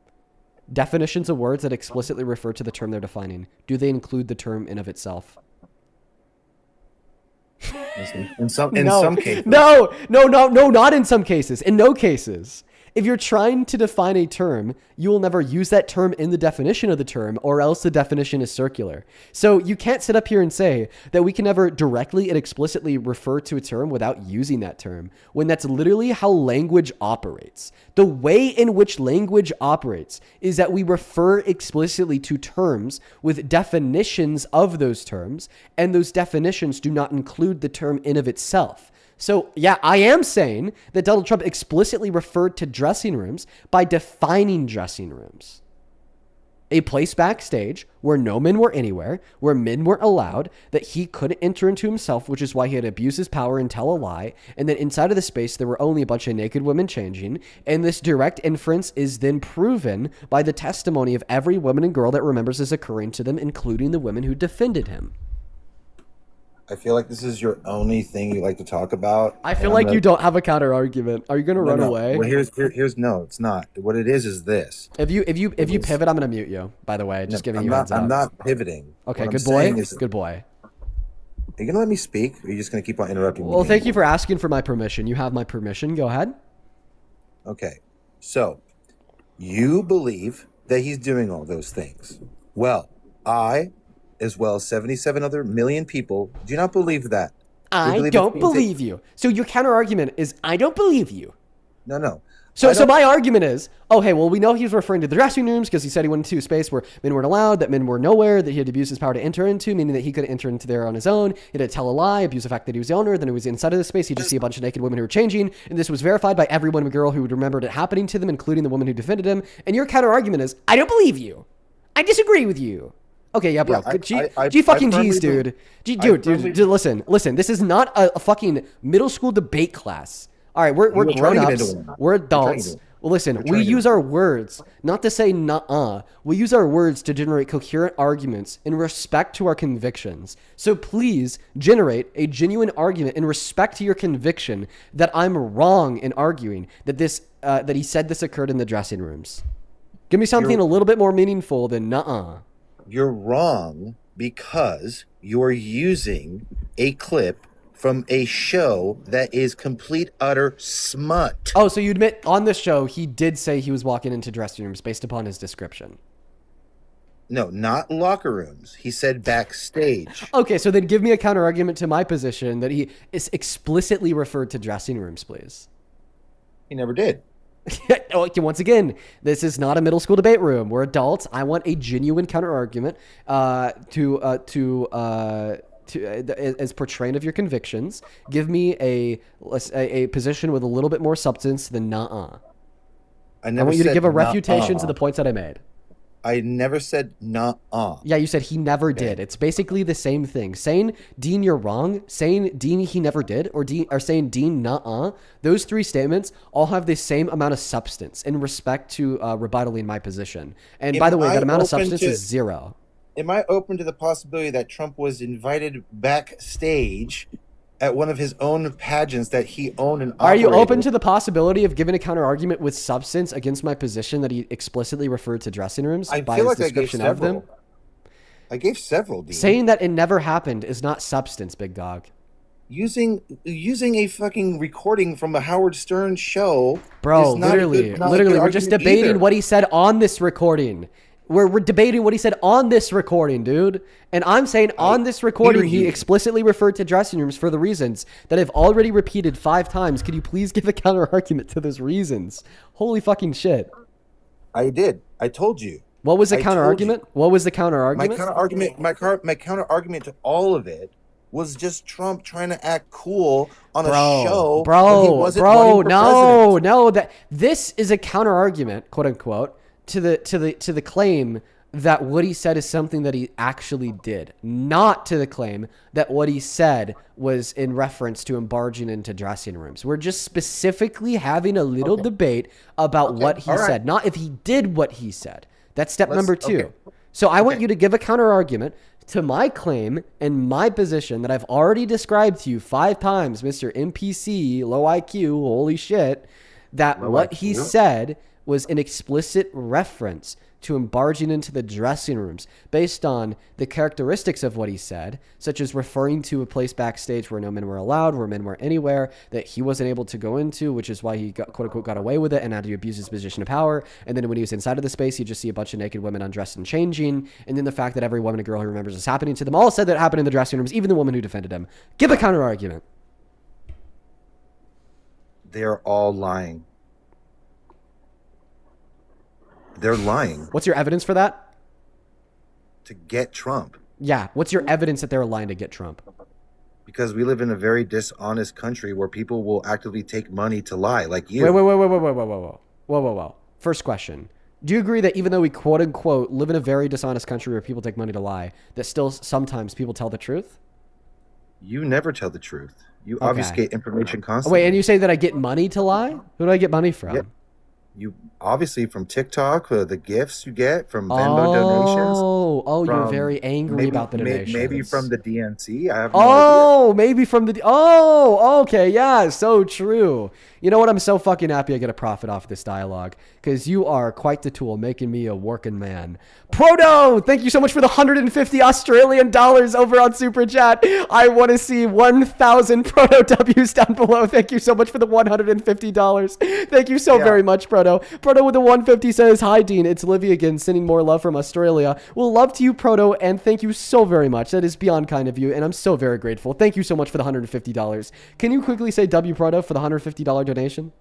Definitions of words that explicitly refer to the term they're defining, do they include the term in of itself? In some cases. No, not in some cases. In no cases. If you're trying to define a term, you will never use that term in the definition of the term, or else the definition is circular. So you can't sit up here and say that we can never directly and explicitly refer to a term without using that term, when that's literally how language operates. The way in which language operates is that we refer explicitly to terms with definitions of those terms, and those definitions do not include the term in of itself. So, yeah, I am saying that Donald Trump explicitly referred to dressing rooms by defining dressing rooms. A place backstage where no men were anywhere, where men weren't allowed, that he couldn't enter into himself, which is why he had to abuse his power and tell a lie. And then inside of the space, there were only a bunch of naked women changing. And this direct inference is then proven by the testimony of every woman and girl that remembers this occurring to them, including the women who defended him. I feel like this is your only thing you like to talk about. I feel like you don't have a counter argument. Are you going to run No. away? Well, here's no, it's not. What it is this. If you pivot, I'm going to mute you, by the way. Just giving you a heads up. I'm not pivoting. Okay, What good I'm boy. saying is- Good boy. Are you going to let me speak? Or are you just going to keep on interrupting me? Well, thank you for asking for my permission. You have my permission. Go ahead. Okay. So, you believe that he's doing all those things. Well, I, as well as 77 other million people, do not believe that. I don't believe you. So your counter argument is, I don't believe you. No. So my argument is, oh, hey, well, we know he was referring to the dressing rooms because he said he went into a space where men weren't allowed, that men were nowhere, that he had to abuse his power to enter into, meaning that he couldn't enter into there on his own. He had to tell a lie, abuse the fact that he was the owner. Then he was inside of the space. He'd just see a bunch of naked women who were changing. And this was verified by every woman and girl who remembered it happening to them, including the woman who defended him. And your counter argument is, I don't believe you. I disagree with you. Okay, yeah, bro. Yeah, G fucking G's, firmly dude. Dude, listen. This is not a fucking middle school debate class. All right, we're grown ups. We're adults. Well, listen, we use our words not to say nuh-uh. We use our words to generate coherent arguments in respect to our convictions. So please generate a genuine argument in respect to your conviction that I'm wrong in arguing that that he said this occurred in the dressing rooms. Give me something a little bit more meaningful than nuh-uh. You're wrong because you're using a clip from a show that is complete utter smut. Oh, so you admit on this show he did say he was walking into dressing rooms based upon his description? No, not locker rooms. He said backstage. Okay, so then give me a counter argument to my position that he is explicitly referred to dressing rooms, please. He never did. Once again, this is not a middle school debate room. We're adults. I want a genuine counter argument as portraying of your convictions. Give me a position with a little bit more substance than nuh-uh. I want you to give a refutation to the points that I made. I never said nuh-uh. Yeah, you said he never did. It's basically the same thing. Saying, Dean, you're wrong. Saying, Dean, he never did. Or saying, Dean, nuh-uh. Those three statements all have the same amount of substance in respect to rebuttaling my position. And by the way, that amount of substance is zero. Am I open to the possibility that Trump was invited backstage at one of his own pageants that he owned and operated? Are you open to the possibility of giving a counter argument with substance against my position that he explicitly referred to dressing rooms by his description of them? I gave several, Dean. Saying that it never happened is not substance, big dog. Using a fucking recording from a Howard Stern show, bro. Literally, we're just debating what he said on this recording. We're debating what he said on this recording, dude. And I'm saying on this recording, he explicitly referred to dressing rooms for the reasons that I've already repeated 5 times. Could you please give a counter argument to those reasons? Holy fucking shit. I did. I told you. What was the counter argument? What was the counter argument? My counter argument to all of it was just Trump trying to act cool on a Bro, show. bro, when he wasn't bro, running for president. no, that this is a counter argument, quote unquote, to the claim that what he said is something that he actually did, not to the claim that what he said was in reference to him barging into dressing rooms. We're just specifically having a little debate about what he said, not if he did what he said. That's step number 2. So I want you to give a counter argument to my claim and my position that I've already described to you 5 times, Mr. NPC, low IQ, holy shit, that what he said was an explicit reference to him barging into the dressing rooms based on the characteristics of what he said, such as referring to a place backstage where no men were allowed, where men were anywhere, that he wasn't able to go into, which is why he got, quote unquote, got away with it and had to abuse his position of power. And then when he was inside of the space, you just see a bunch of naked women undressed and changing. And then the fact that every woman and girl who remembers this happening to them all said that it happened in the dressing rooms, even the woman who defended him. Give a counter argument. They're all lying. They're lying. What's your evidence for that? To get Trump. Yeah. What's your evidence that they're lying to get Trump? Because we live in a very dishonest country where people will actively take money to lie, like you. Whoa. First question. Do you agree that even though we quote unquote live in a very dishonest country where people take money to lie, that still sometimes people tell the truth? You never tell the truth. You obfuscate information constantly. Wait, and you say that I get money to lie? Who do I get money from? Yep. You obviously from TikTok, the gifts you get from Venmo donations. You're very angry about the donations. Maybe from the DNC. I have no idea. Maybe from the... okay, yeah, so true. You know what? I'm so fucking happy I get a profit off this dialogue because you are quite the tool, making me a working man. Proto, thank you so much for the 150 Australian dollars over on Super Chat. I want to see 1,000 Proto W's down below. Thank you so much for the $150. Thank you so very much, Proto. Proto with the 150 says, "Hi, Dean. It's Livy again, sending more love from Australia. Well, love to you, Proto, and thank you so very much. That is beyond kind of you, and I'm so very grateful. Thank you so much for the $150. Can you quickly say W Proto for the $150 donation?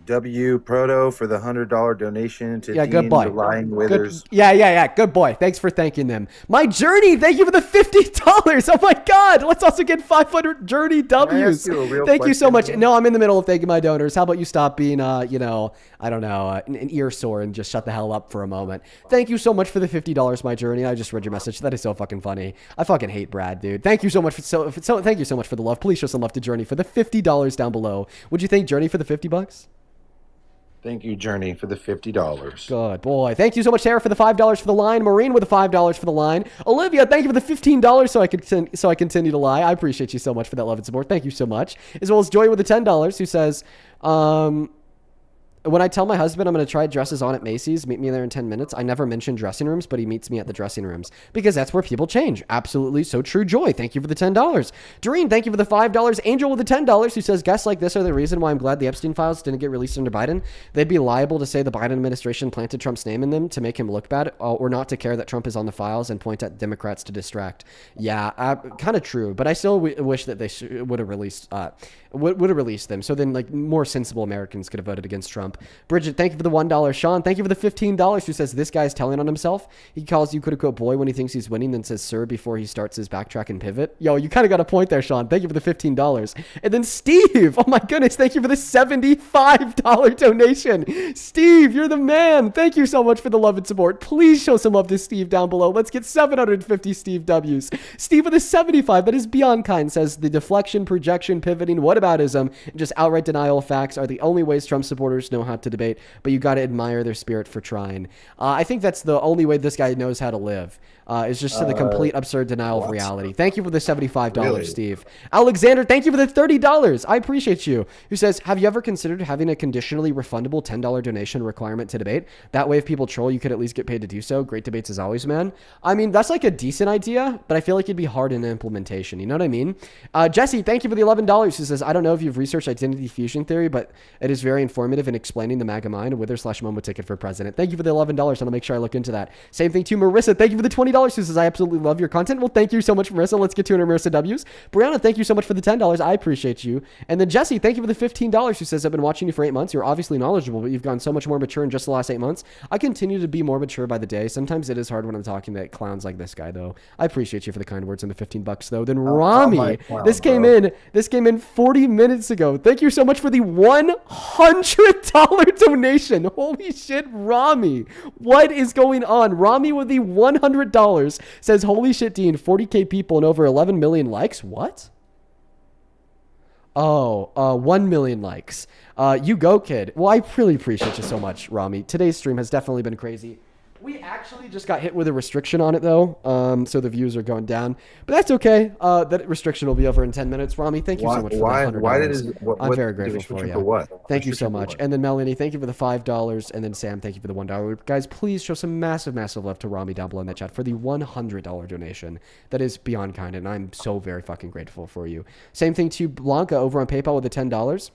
W Proto for the $100 donation to Dean good boy. the Lying Withers. Good boy. Thanks for thanking them. My Journey, thank you for the $50. Oh my God. Let's also get 500 Journey W's. Thank you so much. No, I'm in the middle of thanking my donors. How about you stop being, an ear sore and just shut the hell up for a moment. Thank you so much for the $50, My Journey. I just read your message. That is so fucking funny. I fucking hate Brad, dude. Thank you so much thank you so much for the love. Please show some love to Journey for the $50 down below. Would you thank Journey for the $50? Thank you, Journey, for the $50. Good boy. Thank you so much, Sarah, for the $5 for the line. Maureen with the $5 for the line. Olivia, thank you for the $15 so I continue to lie. I appreciate you so much for that love and support. Thank you so much. As well as Joy with the $10 who says, when I tell my husband I'm going to try dresses on at Macy's, meet me there in 10 minutes. I never mention dressing rooms, but he meets me at the dressing rooms because that's where people change. Absolutely so true. Joy, thank you for the $10. Doreen, thank you for the $5. Angel with the $10 who says, guests like this are the reason why I'm glad the Epstein files didn't get released under Biden. They'd be liable to say the Biden administration planted Trump's name in them to make him look bad or not to care that Trump is on the files and point at Democrats to distract. Yeah, kind of true, but I still wish that they would have released them. So then more sensible Americans could have voted against Trump. Bridget, thank you for the $1. Sean, thank you for the $15 who says this guy's telling on himself. He calls you quote boy when he thinks he's winning, then says sir before he starts his backtrack and pivot. Yo, you kind of got a point there, Sean. Thank you for the $15. And then Steve, oh my goodness, thank you for the $75 donation. Steve, you're the man. Thank you so much for the love and support. Please show some love to Steve down below. Let's get 750 Steve W's. Steve with a 75, that is beyond kind, says the deflection, projection, pivoting, whataboutism, and just outright denial of facts are the only ways Trump supporters know how to debate, but you got to admire their spirit for trying. I think that's the only way this guy knows how to live, is just to the complete absurd denial of reality. Thank you for the $75, really? Steve. Alexander, thank you for the $30. I appreciate you. Who says, have you ever considered having a conditionally refundable $10 donation requirement to debate? That way, if people troll, you could at least get paid to do so. Great debates as always, man. I mean, that's like a decent idea, but I feel like it'd be hard in implementation. You know what I mean? Jesse, thank you for the $11. Who says, I don't know if you've researched identity fusion theory, but it is very informative in explaining the MAGA mind. Wither/Momo ticket for president. Thank you for the $11. I'll make sure I look into that. Same thing to Marissa. Thank you for the $20 who says, I absolutely love your content. Well, thank you so much, Marissa. Let's get to it, Marissa W's. Brianna, thank you so much for the $10. I appreciate you. And then Jesse, thank you for the $15 who says, I've been watching you for 8 months. You're obviously knowledgeable, but you've gone so much more mature in just the last 8 months. I continue to be more mature by the day. Sometimes it is hard when I'm talking to clowns like this guy, though. I appreciate you for the kind words and the $15, though. Then Rami, this came in 40 minutes ago. Thank you so much for the $100 donation. Holy shit, Rami. What is going on? Rami with the $100 says, holy shit, Dean, 40K people and over 11 million likes. What? Oh, 1 million likes. You go, kid. Well, I really appreciate you so much, Rami. Today's stream has definitely been crazy. We actually just got hit with a restriction on it, though, so the views are going down. But that's okay. That restriction will be over in 10 minutes. Rami, thank you so much for the $100. I'm very grateful for you. For what? Thank you so much. And then Melanie, thank you for the $5. And then Sam, thank you for the $1. Guys, please show some massive, massive love to Rami down below in the chat for the $100 donation. That is beyond kind, and I'm so very fucking grateful for you. Same thing to Blanca over on PayPal with the $10.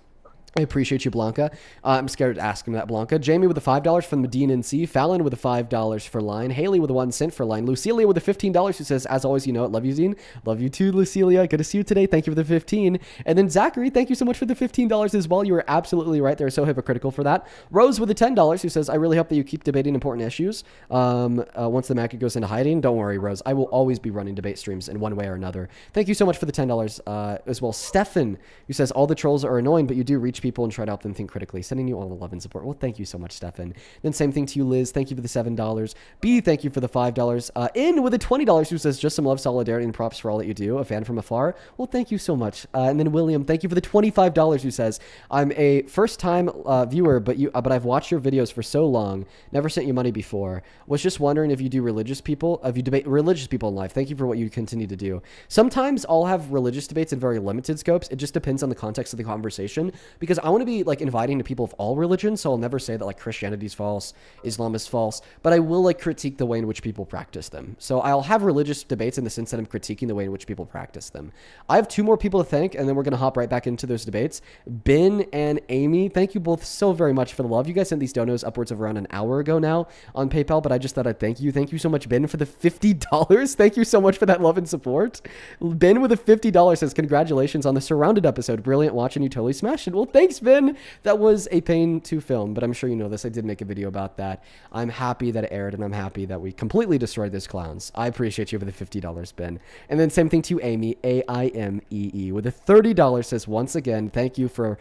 I appreciate you, Blanca. I'm scared to ask him that, Blanca. Jamie with the $5 from Medina NC. Fallon with the $5 for line. Haley with the 1 cent for line. Lucilia with the $15 who says, as always, you know it. Love you, Zine. Love you too, Lucilia. Good to see you today. Thank you for the 15. And then Zachary, thank you so much for the $15 as well. You were absolutely right. They're so hypocritical for that. Rose with the $10 who says, I really hope that you keep debating important issues. Once the MAGA goes into hiding, don't worry, Rose. I will always be running debate streams in one way or another. Thank you so much for the $10 as well. Stefan, who says, all the trolls are annoying, but you do reach people and try to help them think critically. Sending you all the love and support. Well, thank you so much, Stefan. Then same thing to you, Liz. Thank you for the $7. B, thank you for the $5. In with the $20 who says, just some love, solidarity, and props for all that you do. A fan from afar. Well, thank you so much. And then William, thank you for the $25 who says, I'm a first-time viewer, but I've watched your videos for so long. Never sent you money before. Was just wondering if you do religious people, if you debate religious people in life. Thank you for what you continue to do. Sometimes I'll have religious debates in very limited scopes. It just depends on the context of the conversation, because I want to be like inviting to people of all religions, so I'll never say that like Christianity's false, Islam is false, but I will like critique the way in which people practice them. So I'll have religious debates in the sense that I'm critiquing the way in which people practice them. I have 2 more people to thank, and then we're going to hop right back into those debates. Ben and Amy, thank you both so very much for the love. You guys sent these donos upwards of around an hour ago now on PayPal, but I just thought I'd thank you. Thank you so much, Ben, for the $50. Thank you so much for that love and support. Ben with a $50 says, congratulations on the Surrounded episode. Brilliant watching, you totally smashed it. Well, thanks, Ben. That was a pain to film, but I'm sure you know this. I did make a video about that. I'm happy that it aired, and I'm happy that we completely destroyed this clowns. I appreciate you for the $50, Ben. And then same thing to Amy, AIMEE, with a $30 says, once again, thank you for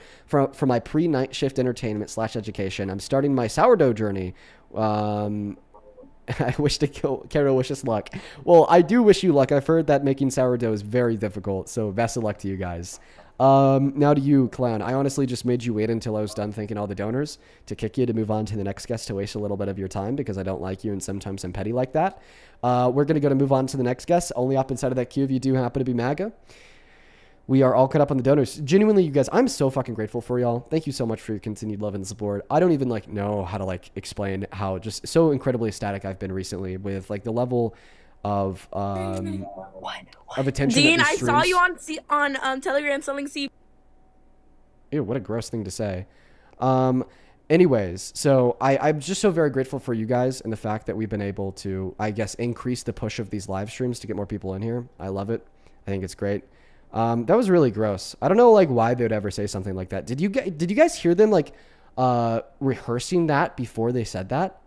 my pre-night shift entertainment / education. I'm starting my sourdough journey. I wish to kill Carol wishes luck. Well, I do wish you luck. I've heard that making sourdough is very difficult, so best of luck to you guys. Now to you, Clown. I honestly just made you wait until I was done thanking all the donors to kick you to move on to the next guest to waste a little bit of your time because I don't like you and sometimes I'm petty like that. We're going to move on to the next guest. Only up inside of that queue if you do happen to be MAGA. We are all caught up on the donors. Genuinely, you guys, I'm so fucking grateful for y'all. Thank you so much for your continued love and support. I don't even know how to explain how just so incredibly ecstatic I've been recently with the level of attention. Dean, I saw you on Telegram selling C. Ew, what a gross thing to say. Anyways, so I'm just so very grateful for you guys and the fact that we've been able to, I guess, increase the push of these live streams to get more people in here. I love it. I think it's great. That was really gross. I don't know why they would ever say something like that. Did you guys hear them rehearsing that before they said that?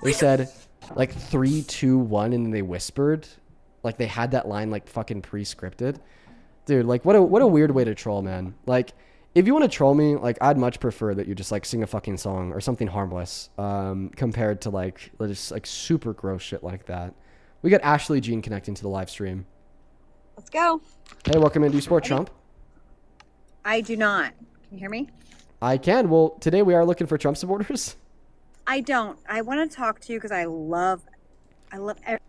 They said 3, 2, 1 and then they whispered they had that line fucking pre-scripted. Dude, what a weird way to troll, man. If you want to troll me, I'd much prefer that you just sing a fucking song or something harmless compared to just super gross shit like that. We got Ashley Jean connecting to the live stream. Let's go. Hey, welcome in. Do you support Trump? I do not. Can you hear me? I can. Well, today we are looking for Trump supporters. I don't. I want to talk to you because I love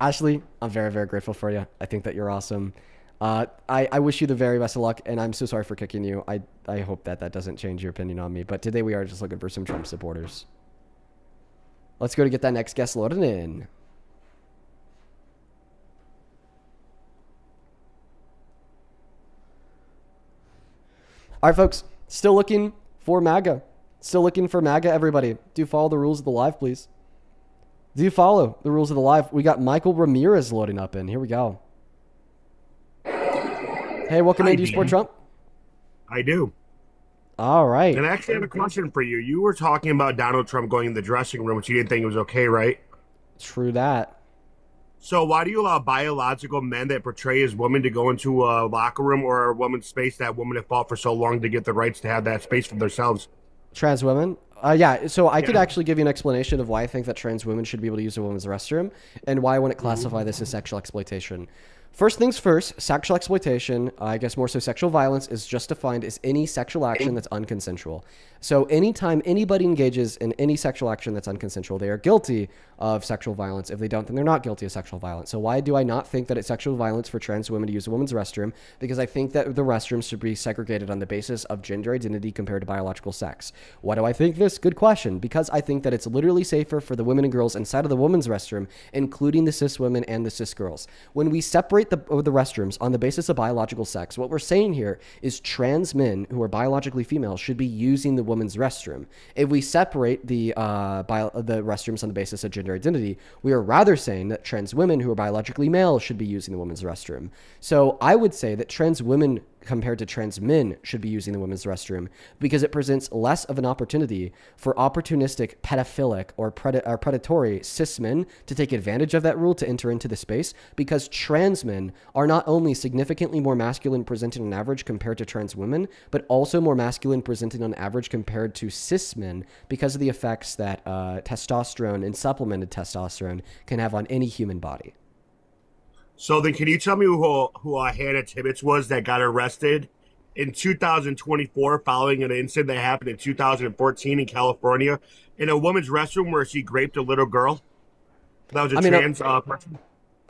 Ashley, I'm very, very grateful for you. I think that you're awesome. I wish you the very best of luck, and I'm so sorry for kicking you. I hope that doesn't change your opinion on me, but today we are just looking for some Trump supporters. Let's go to get that next guest loaded in. All right, folks. Still looking for MAGA. Still looking for MAGA, everybody. Do follow the rules of the live, please. Do follow the rules of the live. We got Michael Ramirez loading up in. Here we go. Hey, welcome in. Do you support Trump? I do. All right. And I actually have a question for you. You were talking about Donald Trump going in the dressing room, which you didn't think it was okay, right? True that. So why do you allow biological men that portray as women to go into a locker room or a woman's space that women have fought for so long to get the rights to have that space for themselves? Trans women? Yeah, so I could actually give you an explanation of why I think that trans women should be able to use a women's restroom and why I wouldn't classify this as sexual exploitation. First things first, sexual exploitation, I guess more so sexual violence, is just defined as any sexual action that's unconsensual. So anytime anybody engages in any sexual action that's unconsensual, they are guilty of sexual violence. If they don't, then they're not guilty of sexual violence. So why do I not think that it's sexual violence for trans women to use a women's restroom? Because I think that the restrooms should be segregated on the basis of gender identity compared to biological sex. Why do I think this? Good question. Because I think that it's literally safer for the women and girls inside of the women's restroom, including the cis women and the cis girls. When we separate the restrooms on the basis of biological sex, what we're saying here is trans men who are biologically female should be using the women's restroom. If we separate the restrooms on the basis of gender identity, we are rather saying that trans women who are biologically male should be using the women's restroom. So I would say that trans women compared to trans men should be using the women's restroom because it presents less of an opportunity for opportunistic, pedophilic, or predatory cis men to take advantage of that rule to enter into the space, because trans men are not only significantly more masculine presenting on average compared to trans women, but also more masculine presenting on average compared to cis men because of the effects that testosterone and supplemented testosterone can have on any human body. So then can you tell me who Hannah Tibbetts was that got arrested in 2024 following an incident that happened in 2014 in California in a woman's restroom where she raped a little girl? That was a trans person.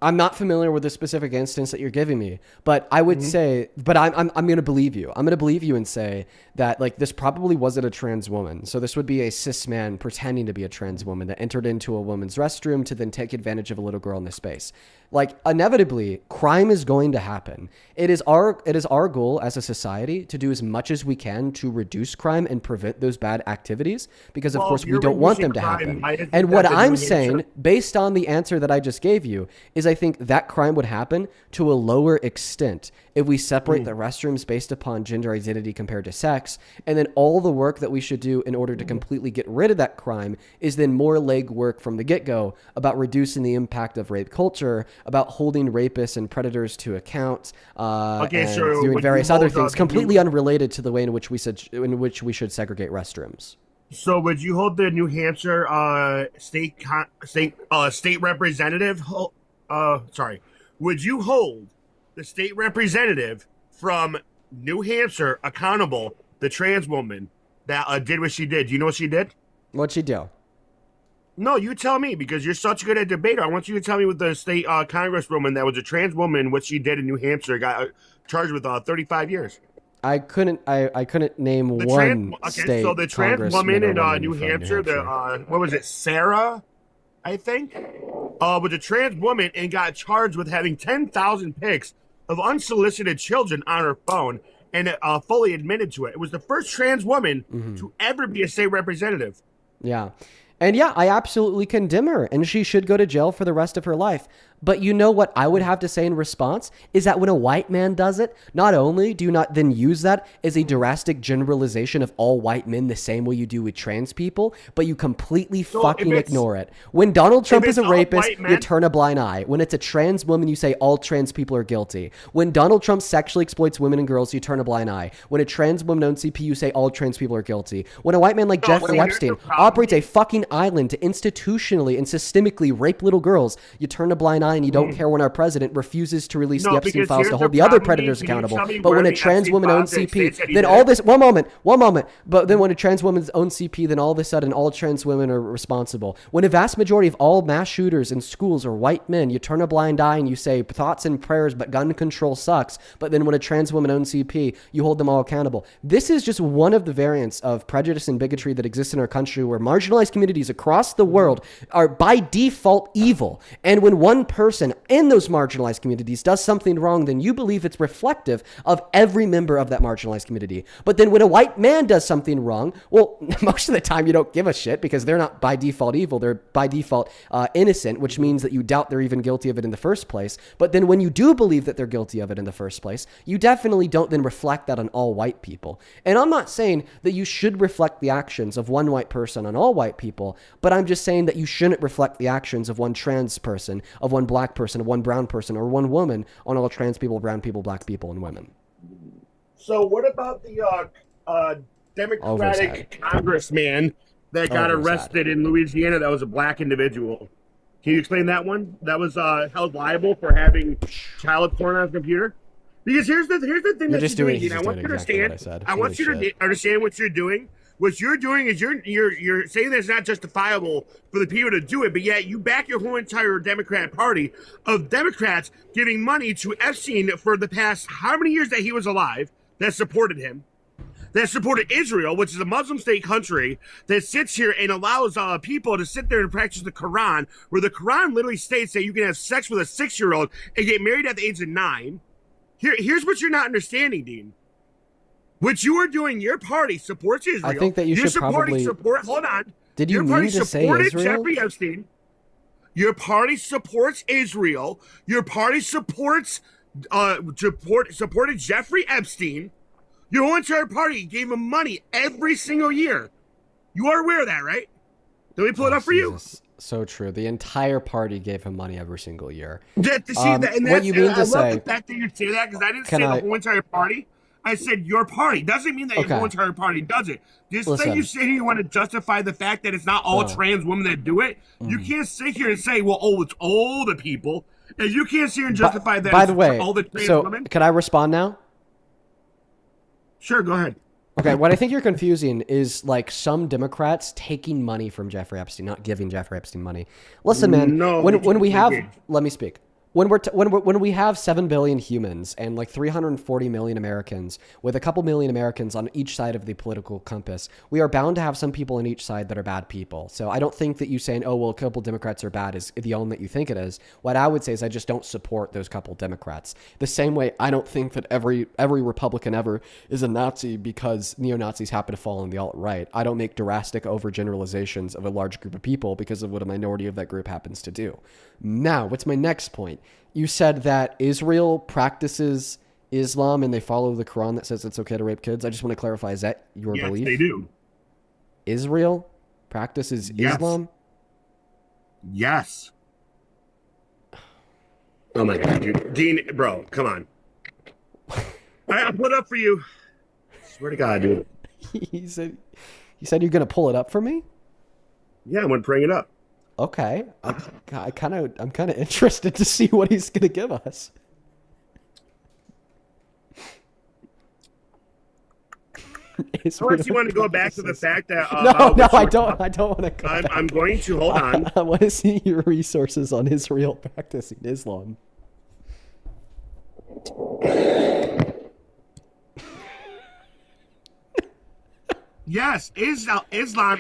I'm not familiar with the specific instance that you're giving me, but I would say, but I'm going to believe you. I'm going to believe you and say that like this probably wasn't a trans woman. So this would be a cis man pretending to be a trans woman that entered into a woman's restroom to then take advantage of a little girl in this space. Like inevitably, crime is going to happen. It is our goal as a society to do as much as we can to reduce crime and prevent those bad activities, because of course we don't want them to happen. And what I'm saying, based on the answer that I just gave you, is I think that crime would happen to a lower extent if we separate the restrooms based upon gender identity compared to sex. And then all the work that we should do in order to completely get rid of that crime is then more legwork from the get-go about reducing the impact of rape culture, about holding rapists and predators to account, and doing various other things completely unrelated to the way in which we should segregate restrooms. So would you hold the New Hampshire state representative? Would you hold the state representative from New Hampshire accountable, the trans woman that did what she did? Do you know what she did? What'd she do? No, you tell me, because you're such good at debater. I want you to tell me what the state congresswoman that was a trans woman, what she did in New Hampshire, got charged with 35 years. I couldn't name one state. So the trans woman in New Hampshire, what was it, Sarah, I think, was a trans woman and got charged with having 10,000 pics of unsolicited children on her phone, and fully admitted to it. It was the first trans woman to ever be a state representative. Yeah. And yeah, I absolutely condemn her, and she should go to jail for the rest of her life. But you know what I would have to say in response is that when a white man does it, not only do you not then use that as a drastic generalization of all white men the same way you do with trans people, but you completely fucking ignore it. When Donald Trump is a rapist, you turn a blind eye. When it's a trans woman, you say all trans people are guilty. When Donald Trump sexually exploits women and girls, you turn a blind eye. When a trans woman owns CP, you say all trans people are guilty. When a white man like Jeffrey Epstein operates a fucking island to institutionally and systemically rape little girls, you turn a blind eye and you don't care when our president refuses to release the Epstein files to hold the other predators accountable. But when a trans woman owns CP, then all this, one moment, but then when a trans woman owns CP, then all of a sudden all trans women are responsible. When a vast majority of all mass shooters in schools are white men, you turn a blind eye and you say thoughts and prayers, but gun control sucks. But then when a trans woman owns CP, you hold them all accountable. This is just one of the variants of prejudice and bigotry that exists in our country, where marginalized communities communities across the world are by default evil. And when one person in those marginalized communities does something wrong, then you believe it's reflective of every member of that marginalized community. But then when a white man does something wrong, well, most of the time you don't give a shit because they're not by default evil. They're by default innocent, which means that you doubt they're even guilty of it in the first place. But then when you do believe that they're guilty of it in the first place, you definitely don't then reflect that on all white people. And I'm not saying that you should reflect the actions of one white person on all white people, but I'm just saying that you shouldn't reflect the actions of one trans person, of one black person, of one brown person, or one woman on all trans people, brown people, black people, and women. So what about the Democratic congressman that got arrested in Louisiana that was a black individual? Can you explain that one? That was held liable for having child porn on his computer? Because here's the thing that you're doing. I want you to understand. I want you to understand what you're doing. What you're doing is you're saying that it's not justifiable for the people to do it, but yet you back your whole entire Democrat Party of Democrats giving money to Epstein for the past how many years that he was alive that supported him, that supported Israel, which is a Muslim state country that sits here and allows people to sit there and practice the Quran, where the Quran literally states that you can have sex with a 6-year-old and get married at the age of 9. Here's what you're not understanding, Dean. What you are doing, your party supports Israel. I think that you should probably... Hold on. Did you mean to say Israel? Jeffrey Epstein. Your party supports Israel. Your party supported Jeffrey Epstein. Your whole entire party gave him money every single year. You are aware of that, right? Let me pull it up for you. So true. The entire party gave him money every single year. What you mean to say? I love the fact that you say that because I didn't say the whole entire party. I said your party. Doesn't mean that your whole entire party does it. Just say you sit here, you want to justify the fact that it's not all trans women that do it. You can't sit here and say, well, it's all the people. And you can't sit here and justify that. By the way, all the trans women. Can I respond now? Sure, go ahead. Okay, what I think you're confusing is like some Democrats taking money from Jeffrey Epstein, not giving Jeffrey Epstein money. Listen, man, when we have, let me speak. When we have 7 billion humans and like 340 million Americans with a couple million Americans on each side of the political compass, we are bound to have some people on each side that are bad people. So I don't think that you saying, oh, well, a couple Democrats are bad is the only that you think it is. What I would say is I just don't support those couple Democrats. The same way I don't think that every Republican ever is a Nazi because neo-Nazis happen to fall on the alt-right. I don't make drastic overgeneralizations of a large group of people because of what a minority of that group happens to do. Now, what's my next point? You said that Israel practices Islam and they follow the Quran that says it's okay to rape kids. I just want to clarify, is that your belief? Yes, they do. Israel practices Islam? Yes. Oh my God, dude. Dean, bro, come on. I'll put it up for you. Swear to God, dude. You said you're going to pull it up for me? Yeah, I'm going to bring it up. Okay, I'm kind of interested to see what he's gonna give us. Unless you want to go back to the fact that no, I don't want to. I'm going to hold on. I want to see your resources on Israel practicing Islam. Yes, Islam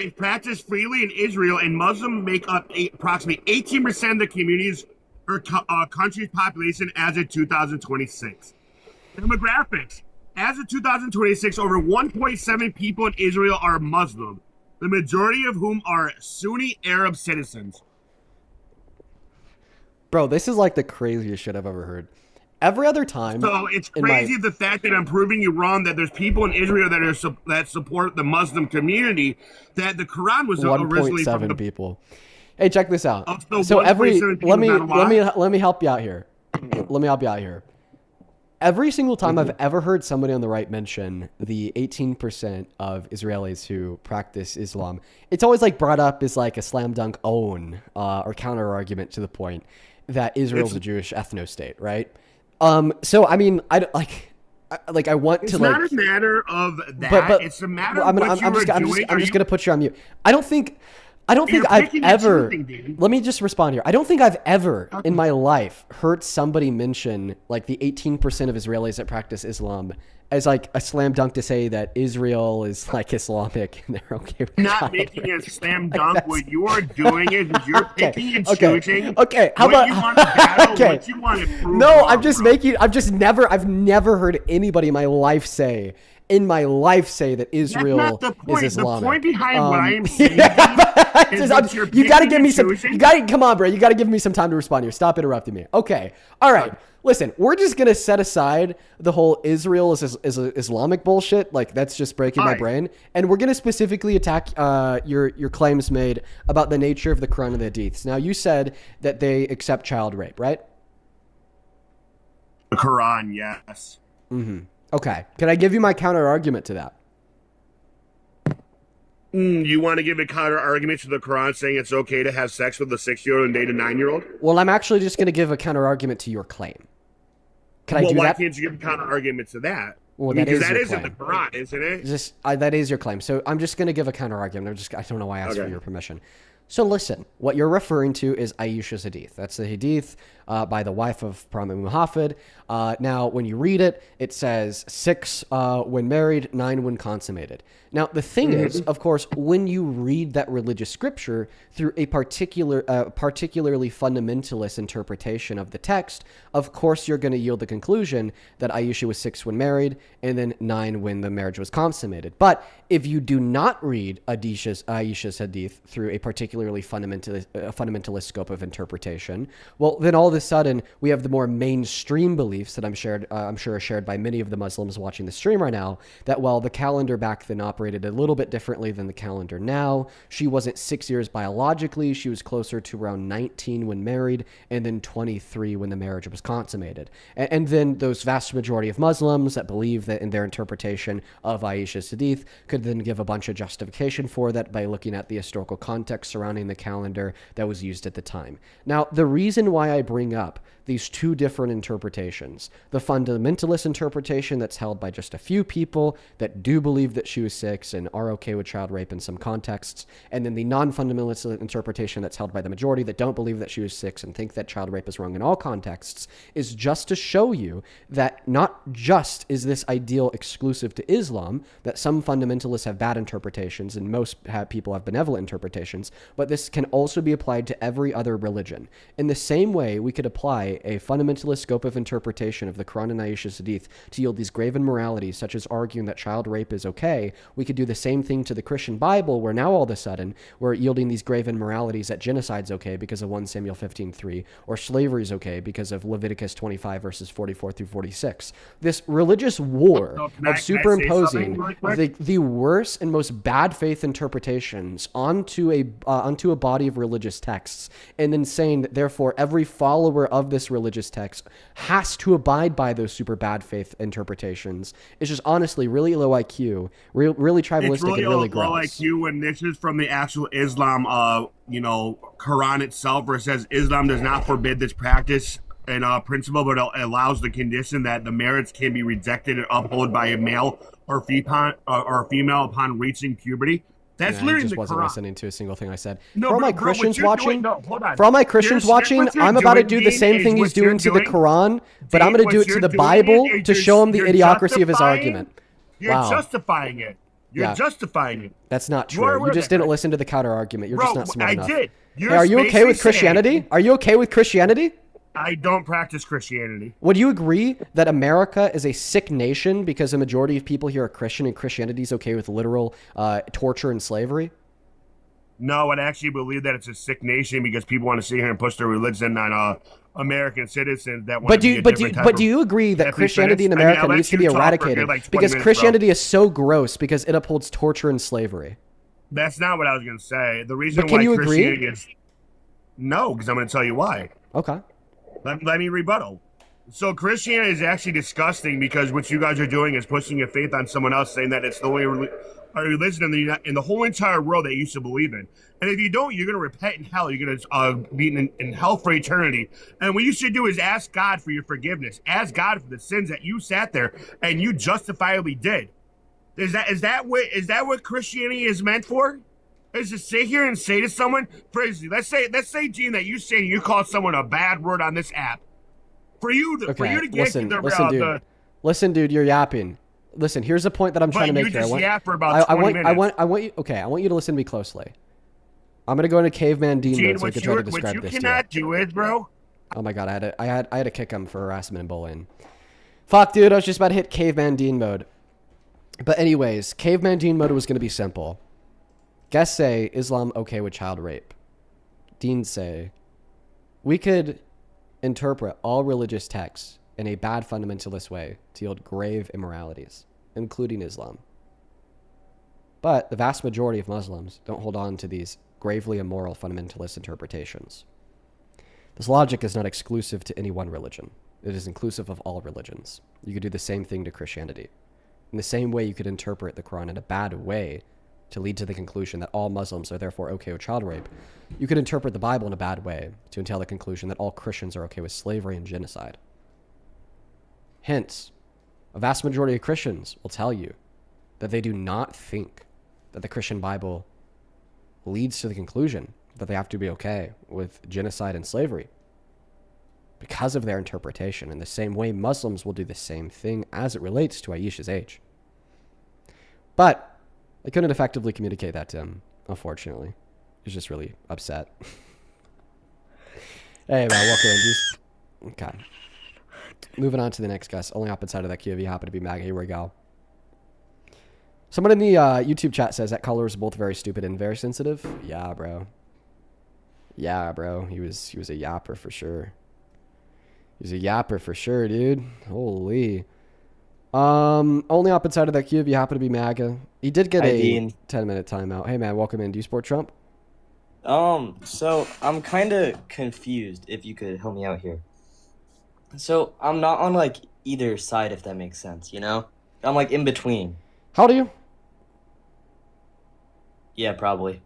is practiced freely in Israel, and Muslims make up approximately 18% of the community's or country's population as of 2026. Demographics. As of 2026, over 1.7 people in Israel are Muslim, the majority of whom are Sunni Arab citizens. Bro, this is like the craziest shit I've ever heard. Every other time. So it's crazy the fact that I'm proving you wrong, that there's people in Israel that support the Muslim community, that the Quran was originally from 1.7 people. Hey, check this out. So let me help you out here. Every single time I've ever heard somebody on the right mention the 18% of Israelis who practice Islam, it's always like brought up as like a slam dunk or counter argument to the point that Israel's a Jewish ethno-state, right? So I mean, I want to. It's not a matter of that. But it's a matter of what you are doing. I'm just gonna put you on mute. I don't think I don't think You're I've picking and ever. choosing, dude. Let me just respond here. I don't think I've ever in my life heard somebody mention like the 18% of Israelis that practice Islam as like a slam dunk to say that Israel is like Islamic and they're okay with Not child making rape. a slam Like, dunk. that's- What you are doing is you're picking and okay, choosing. okay, how what about- you want to battle, okay. what you want to prove. No, wrong, I'm just bro. making. I've never heard anybody in my life say that Israel That's not the point. is Islamic. The point behind what I am saying is Just- that you're you got to picking give me and some. choosing. You got to come on, bro. You got to give me some time to respond here. Stop interrupting me. Okay. All right. Listen, we're just gonna set aside the whole Israel is Islamic bullshit. Like that's just breaking my brain, and we're gonna specifically attack your claims made about the nature of the Quran and the Hadiths. Now, you said that they accept child rape, right? The Quran, yes. Mm-hmm. Okay. Can I give you my counter argument to that? You want to give a counter argument to the Quran saying it's okay to have sex with a 6-year-old and date a 9-year-old? Well, I'm actually just going to give a counter argument to your claim. Can I do why that? can't you give a counter argument to that? Well, Because that that is is your in the claim. Quran, isn't it? Just that is your claim. So I'm just going to give a counter argument. I don't know why I asked for Okay. your permission. So listen, what you're referring to is Aisha's Hadith. That's the Hadith by the wife of Prophet Muhammad. Now, when you read it, it says 6 when married, 9 when consummated. Now, the thing is, of course, when you read that religious scripture through a particularly fundamentalist interpretation of the text, of course, you're going to yield the conclusion that Aisha was 6 when married and then 9 when the marriage was consummated. But if you do not read Aisha's Hadith through a particularly fundamentalist scope of interpretation, well, then all of a sudden we have the more mainstream beliefs that I'm sure are shared by many of the Muslims watching the stream right now, that while the calendar back then operated a little bit differently than the calendar now, she wasn't 6 years biologically, she was closer to around 19 when married and then 23 when the marriage was consummated. And then those vast majority of Muslims that believe that in their interpretation of Aisha's Hadith could then give a bunch of justification for that by looking at the historical context surrounding the calendar that was used at the time. Now, the reason why I bring up these two different interpretations, the fundamentalist interpretation that's held by just a few people that do believe that she was 6 and are okay with child rape in some contexts, and then the non-fundamentalist interpretation that's held by the majority that don't believe that she was 6 and think that child rape is wrong in all contexts, is just to show you that not just is this ideal exclusive to Islam, that some fundamentalists have bad interpretations and most people have benevolent interpretations, but this can also be applied to every other religion. In the same way, we could apply a fundamentalist scope of interpretation of the Quran and Aisha's Hadith to yield these grave immoralities, such as arguing that child rape is okay. We could do the same thing to the Christian Bible, where now all of a sudden we're yielding these grave immoralities that genocide's okay because of 1 Samuel 15:3, or slavery is okay because of Leviticus 25 verses 44 through 46. This religious war Can I of say superimposing something really quick? the worst and most bad faith interpretations onto a body of religious texts, and then saying that therefore every follower of this religious text has to abide by those super bad faith interpretations. It's just honestly really low IQ, really tribalistic, It's really and really low gross. IQ when this is from the actual Islam, Quran itself, where it says Islam does not forbid this practice and principle, but it allows the condition that the marriage can be rejected and upheld by a male or female upon reaching puberty. That's Yeah, I literally just the wasn't Quran. listening to a single thing I said. No, for all bro, my bro, what Christians you're watching, doing- no, hold on. for all my Christians Here's watching, what you're I'm about to doing, do the Dean, same is thing he's what you're doing to the doing- Quran, but Dean, I'm going to what do it to you're the doing Bible is to you're- show him the you're idiocracy of his justifying- argument. You're Wow. justifying it. You're Yeah. justifying it. That's not You are true. aware You of just that, didn't right? listen to the counter argument. You're Bro, just not smart I enough. did. Hey, You're are you okay basically with Christianity? saying- Are you okay with Christianity? I don't practice Christianity. Would you agree that America is a sick nation because a majority of people here are Christian and Christianity is okay with literal torture and slavery? No, I actually believe that it's a sick nation because people want to sit here and push their religion on American citizens that want But to be a different type do you agree that Let me Christianity in finish. I mean, America I'll let needs to you be talk for a good, eradicated like, 20 because minutes, bro. Christianity is so gross because it upholds torture and slavery? That's not what I was going to say. The reason But can why you agree? Christianity is... No, because I'm going to tell you why. Okay. Let me rebuttal. So Christianity is actually disgusting because what you guys are doing is pushing your faith on someone else, saying that it's the only religion in the whole entire world that you used to believe in. And if you don't, you're going to repent in hell. You're going to be in hell for eternity. And what you should do is ask God for your forgiveness. Ask God for the sins that you sat there and you justifiably did. Is that what Christianity is meant for? is to sit here and say to someone, for instance, let's say, Gene, that you call someone a bad word on this app. For you to get Listen, dude, you're yapping. Listen, here's a point that I'm trying to make here. Yap for about 20 minutes. I want you to listen to me closely. I'm gonna go into Caveman Dean mode so I can try to describe this. What you cannot do is, bro. Oh my god, I had to kick him for harassment and bullying. Fuck, dude, I was just about to hit Caveman Dean mode. But anyways, Caveman Dean mode was gonna be simple. Guests say Islam okay with child rape. Deans say we could interpret all religious texts in a bad fundamentalist way to yield grave immoralities, including Islam. But the vast majority of Muslims don't hold on to these gravely immoral fundamentalist interpretations. This logic is not exclusive to any one religion. It is inclusive of all religions. You could do the same thing to Christianity. In the same way you could interpret the Quran in a bad way to lead to the conclusion that all Muslims are therefore okay with child rape, you could interpret the Bible in a bad way to entail the conclusion that all Christians are okay with slavery and genocide. Hence, a vast majority of Christians will tell you that they do not think that the Christian Bible leads to the conclusion that they have to be okay with genocide and slavery because of their interpretation, in the same way Muslims will do the same thing as it relates to Aisha's age. But I couldn't effectively communicate that to him, unfortunately. He was just really upset. Hey, man, welcome in, dudes. Okay. Moving on to the next guest. Only up inside of that queue if you happen to be MAGA. Here we go. Someone in the YouTube chat says that color is both very stupid and very sensitive. Yeah, bro. Yeah, bro. He was a yapper for sure. He's a yapper for sure, dude. Holy. Only up inside of that queue if you happen to be MAGA. He did get a 10-minute timeout. Hey, man, welcome in. Do you support Trump? So I'm kind of confused, if you could help me out here. So I'm not on, like, either side, if that makes sense, you know? I'm, like, in between. How old are you? Yeah, probably.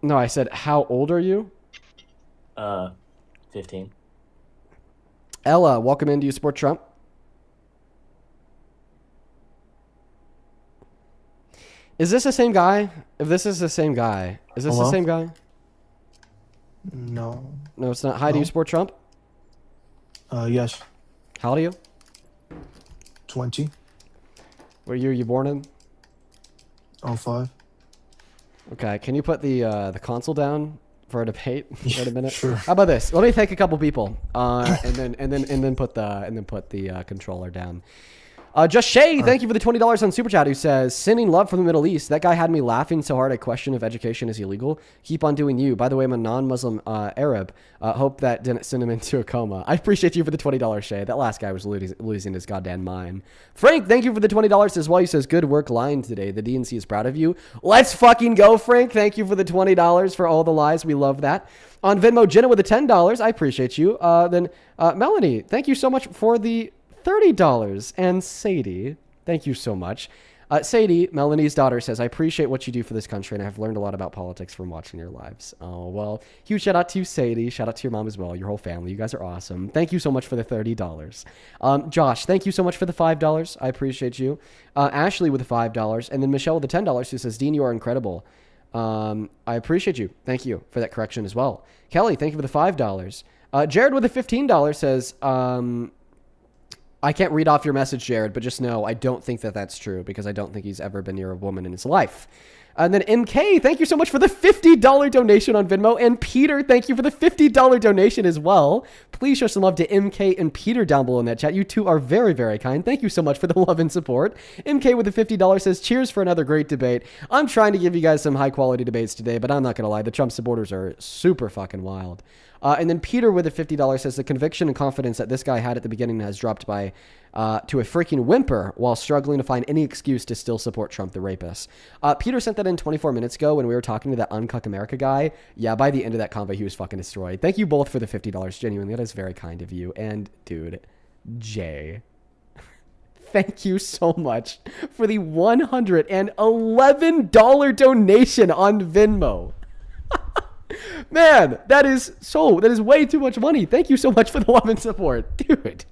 No, I said, how old are you? 15. Ella, welcome in. Do you support Trump? Is this the same guy? If this is the same guy, is this the same guy? No. No, it's not. Hi, do you support Trump? Yes. How old are you? 20. What year are you born in? 05. Okay, can you put the console down for a debate? Wait a minute. Sure. How about this? Let me thank a couple people, and then put the controller down. Just Shay, thank you for the $20 on Super Chat, who says, sending love from the Middle East. That guy had me laughing so hard I question if education is illegal. Keep on doing you. By the way, I'm a non-Muslim Arab. Hope that didn't send him into a coma. I appreciate you for the $20, Shay. That last guy was losing his goddamn mind. Frank, thank you for the $20 as well. He says, good work lying today. The DNC is proud of you. Let's fucking go, Frank. Thank you for the $20 for all the lies. We love that. On Venmo, Jenna with the $10. I appreciate you. Then Melanie, thank you so much for the $30. And Sadie, thank you so much. Sadie, Melanie's daughter, says, I appreciate what you do for this country, and I've learned a lot about politics from watching your lives. Oh, well, huge shout out to you, Sadie. Shout out to your mom as well, your whole family. You guys are awesome. Thank you so much for the $30. Josh, thank you so much for the $5. I appreciate you. Ashley with the $5. And then Michelle with the $10, who says, Dean, you are incredible. I appreciate you. Thank you for that correction as well. Kelly, thank you for the $5. Jared with the $15 says, I can't read off your message, Jared, but just know I don't think that that's true because I don't think he's ever been near a woman in his life. And then MK, thank you so much for the $50 donation on Venmo. And Peter, thank you for the $50 donation as well. Please show some love to MK and Peter down below in that chat. You two are very, very kind. Thank you so much for the love and support. MK with the $50 says, cheers for another great debate. I'm trying to give you guys some high quality debates today, but I'm not going to lie. The Trump supporters are super fucking wild. And then Peter with a $50 says the conviction and confidence that this guy had at the beginning has dropped by to a freaking whimper while struggling to find any excuse to still support Trump the rapist. Peter sent that in 24 minutes ago when we were talking to that Uncuck America guy. Yeah, by the end of that convo, he was fucking destroyed. Thank you both for the $50. Genuinely, that is very kind of you. And dude, Jay, thank you so much for the $111 donation on Venmo. Man, that is way too much money. Thank you so much for the love and support. Dude,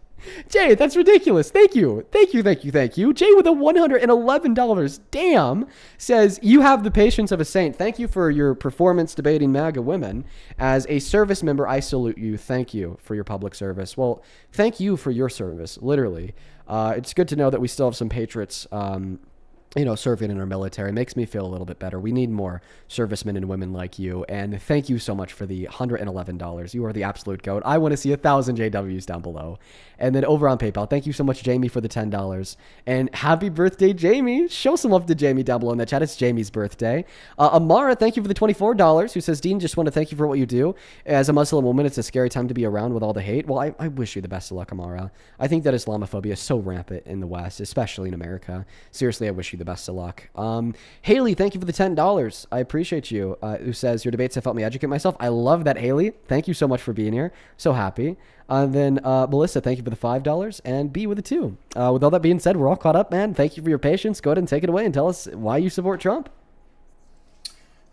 Jay, that's ridiculous. Thank you. Thank you, thank you, thank you. Jay with a $111. Damn. Says, you have the patience of a saint. Thank you for your performance debating MAGA women. As a service member, I salute you. Thank you for your public service. Well, thank you for your service, literally. It's good to know that we still have some patriots serving in our military. It makes me feel a little bit better. We need more servicemen and women like you. And thank you so much for the $111. You are the absolute goat. I want to see 1,000 JWs down below. And then over on PayPal, thank you so much, Jamie, for the $10. And happy birthday, Jamie. Show some love to Jamie down below in the chat. It's Jamie's birthday. Amara, thank you for the $24, who says, Dean, just want to thank you for what you do. As a Muslim woman, it's a scary time to be around with all the hate. Well, I wish you the best of luck, Amara. I think that Islamophobia is so rampant in the West, especially in America. Seriously, I wish you the best of luck. Haley, thank you for the $10. I appreciate you. Who says, your debates have helped me educate myself. I love that, Haley. Thank you so much for being here. So happy. And then Melissa, thank you for the $5. And B with the 2. With all that being said, we're all caught up, man. Thank you for your patience. Go ahead and take it away and tell us why you support Trump.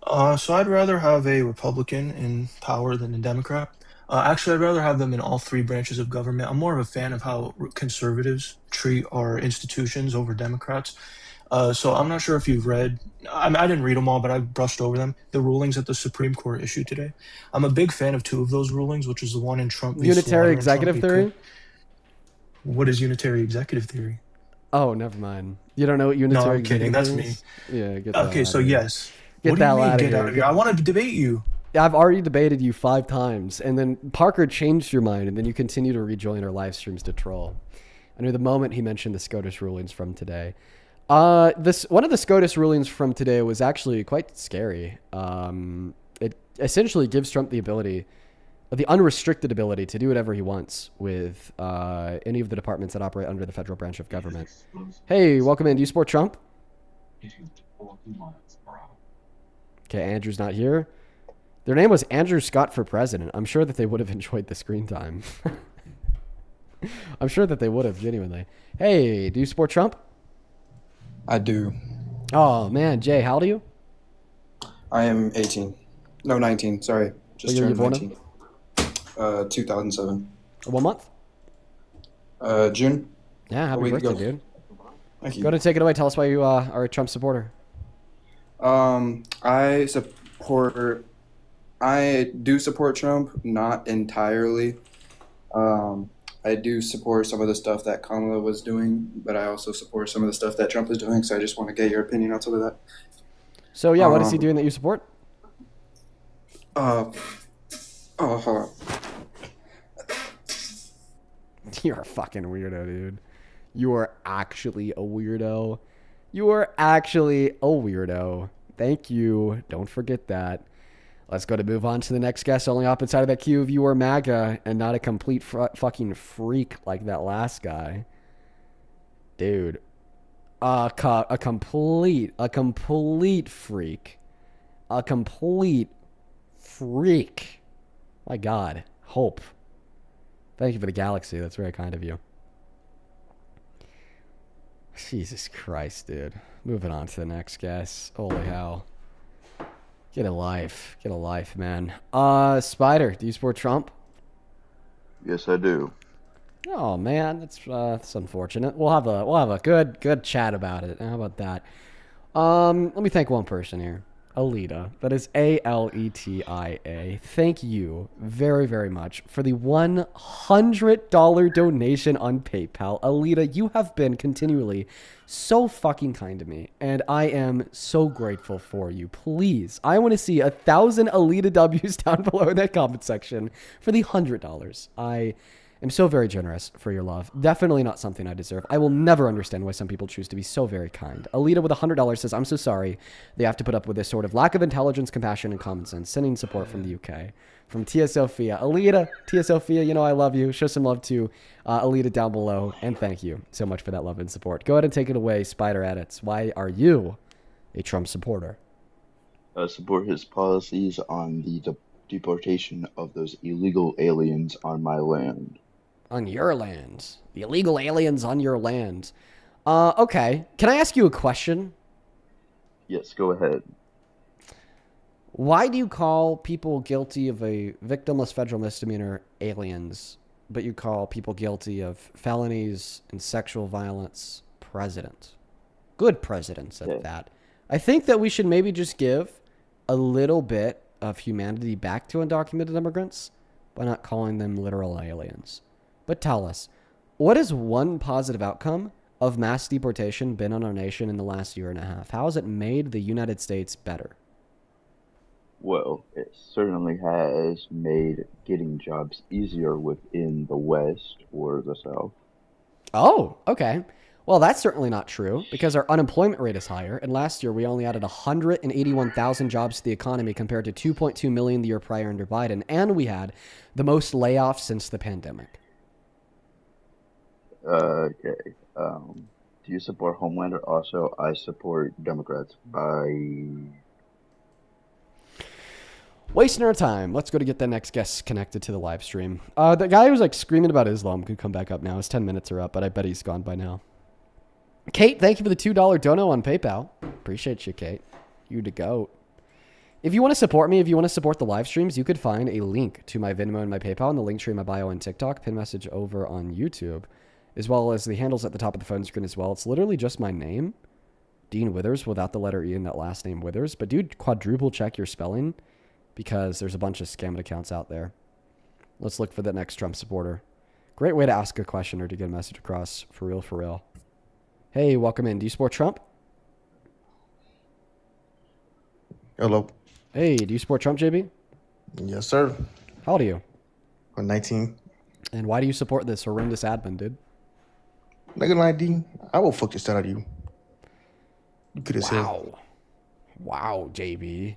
So I'd rather have a Republican in power than a Democrat. Actually, I'd rather have them in all three branches of government. I'm more of a fan of how conservatives treat our institutions over Democrats. So I'm not sure if you've read, I didn't read them all, but I brushed over them, the rulings that the Supreme Court issued today. I'm a big fan of 2 of those rulings, which is the one in Trump v. Unitary executive theory? What is unitary executive theory? Oh, never mind. You don't know what unitary I'm kidding. executive That's theory me. is? Yeah, get that Okay, out so of here. yes. Get What the do you hell mean, out get out of here? I want to debate you. I've already debated you 5 times, and then Parker changed your mind, and then you continue to rejoin our live streams to troll. I knew the moment he mentioned the SCOTUS rulings from today. One of the SCOTUS rulings from today was actually quite scary. It essentially gives Trump the unrestricted ability to do whatever he wants with any of the departments that operate under the federal branch of government. Hey, welcome in. Do you support Trump? Okay, Andrew's not here. Their name was Andrew Scott for president. I'm sure that they would have enjoyed the screen time. I'm sure that they would have, genuinely. Hey, do you support Trump? I do. Oh, man. Jay, how old are you? I am 18. No, 19. Sorry. Just What year turned were 19. 2007. What month? June. Yeah, A happy week birthday, ago. dude. Thank you. Go ahead and take it away. Tell us why you are a Trump supporter. I do support Trump, not entirely. I do support some of the stuff that Kamala was doing, but I also support some of the stuff that Trump is doing, so I just want to get your opinion on some of that. So, yeah, what is he doing that you support? Hold on. You're a fucking weirdo, dude. You are actually a weirdo. You are actually a weirdo. Thank you. Don't forget that. Let's go to move on to the next guest. Only up inside of that queue if you are MAGA and not a complete fucking freak like that last guy. Dude. A complete freak. A complete freak. My God. Hope. Thank you for the galaxy. That's very kind of you. Jesus Christ, dude. Moving on to the next guest. Holy hell. Get a life. Get a life, man. Spider, do you support Trump? Yes, I do. Oh man, that's unfortunate. We'll have a good chat about it. How about that? Let me thank one person here. Alita. That is Aletia. Thank you very, very much for the $100 donation on PayPal. Alita, you have been continually so fucking kind to me, and I am so grateful for you. Please, I want to see 1,000 Alita W's down below in that comment section for the $100. I am so very generous for your love. Definitely not something I deserve. I will never understand why some people choose to be so very kind. Alita with $100 says, I'm so sorry they have to put up with this sort of lack of intelligence, compassion, and common sense. Sending support from the UK. From Tia Sophia. Alita, Tia Sophia, you know I love you. Show some love to Alita down below. And thank you so much for that love and support. Go ahead and take it away, Spider Edits. Why are you a Trump supporter? I support his policies on the deportation of those illegal aliens on my land. On your land. The illegal aliens on your land. Okay. Can I ask you a question? Yes, go ahead. Why do you call people guilty of a victimless federal misdemeanor aliens but you call people guilty of felonies and sexual violence president. Good presidents at that. I think that we should maybe just give a little bit of humanity back to undocumented immigrants by not calling them literal aliens. But tell us, what is one positive outcome of mass deportation been on our nation in the last year and a half? How has it made the United States better? Well, it certainly has made getting jobs easier within the West or the South. Oh, okay. Well, that's certainly not true because our unemployment rate is higher. And last year, we only added 181,000 jobs to the economy compared to 2.2 million the year prior under Biden. And we had the most layoffs since the pandemic. Okay. Do you support Homelander? Also, I support Democrats by... Wasting our time. Let's go to get the next guest connected to the live stream. The guy who was like screaming about Islam could come back up now. His 10 minutes are up, but I bet he's gone by now. Kate, thank you for the $2 dono on PayPal. Appreciate you, Kate. You to go. If you want to support me, if you want to support the live streams, you could find a link to my Venmo and my PayPal in the link tree in my bio on TikTok, pin message over on YouTube, as well as the handles at the top of the phone screen as well. It's literally just my name, Dean Withers, without the letter E in that last name Withers. But do quadruple check your spelling because there's a bunch of scammed accounts out there. Let's look for the next Trump supporter. Great way to ask a question or to get a message across. For real, for real. Hey, welcome in. Do you support Trump? Hello. Hey, do you support Trump, JB? Yes, sir. How old are you? I'm 19. And why do you support this horrendous admin, dude? Nigga, ID, I will fuck this out of you. You could have said. Wow, JB.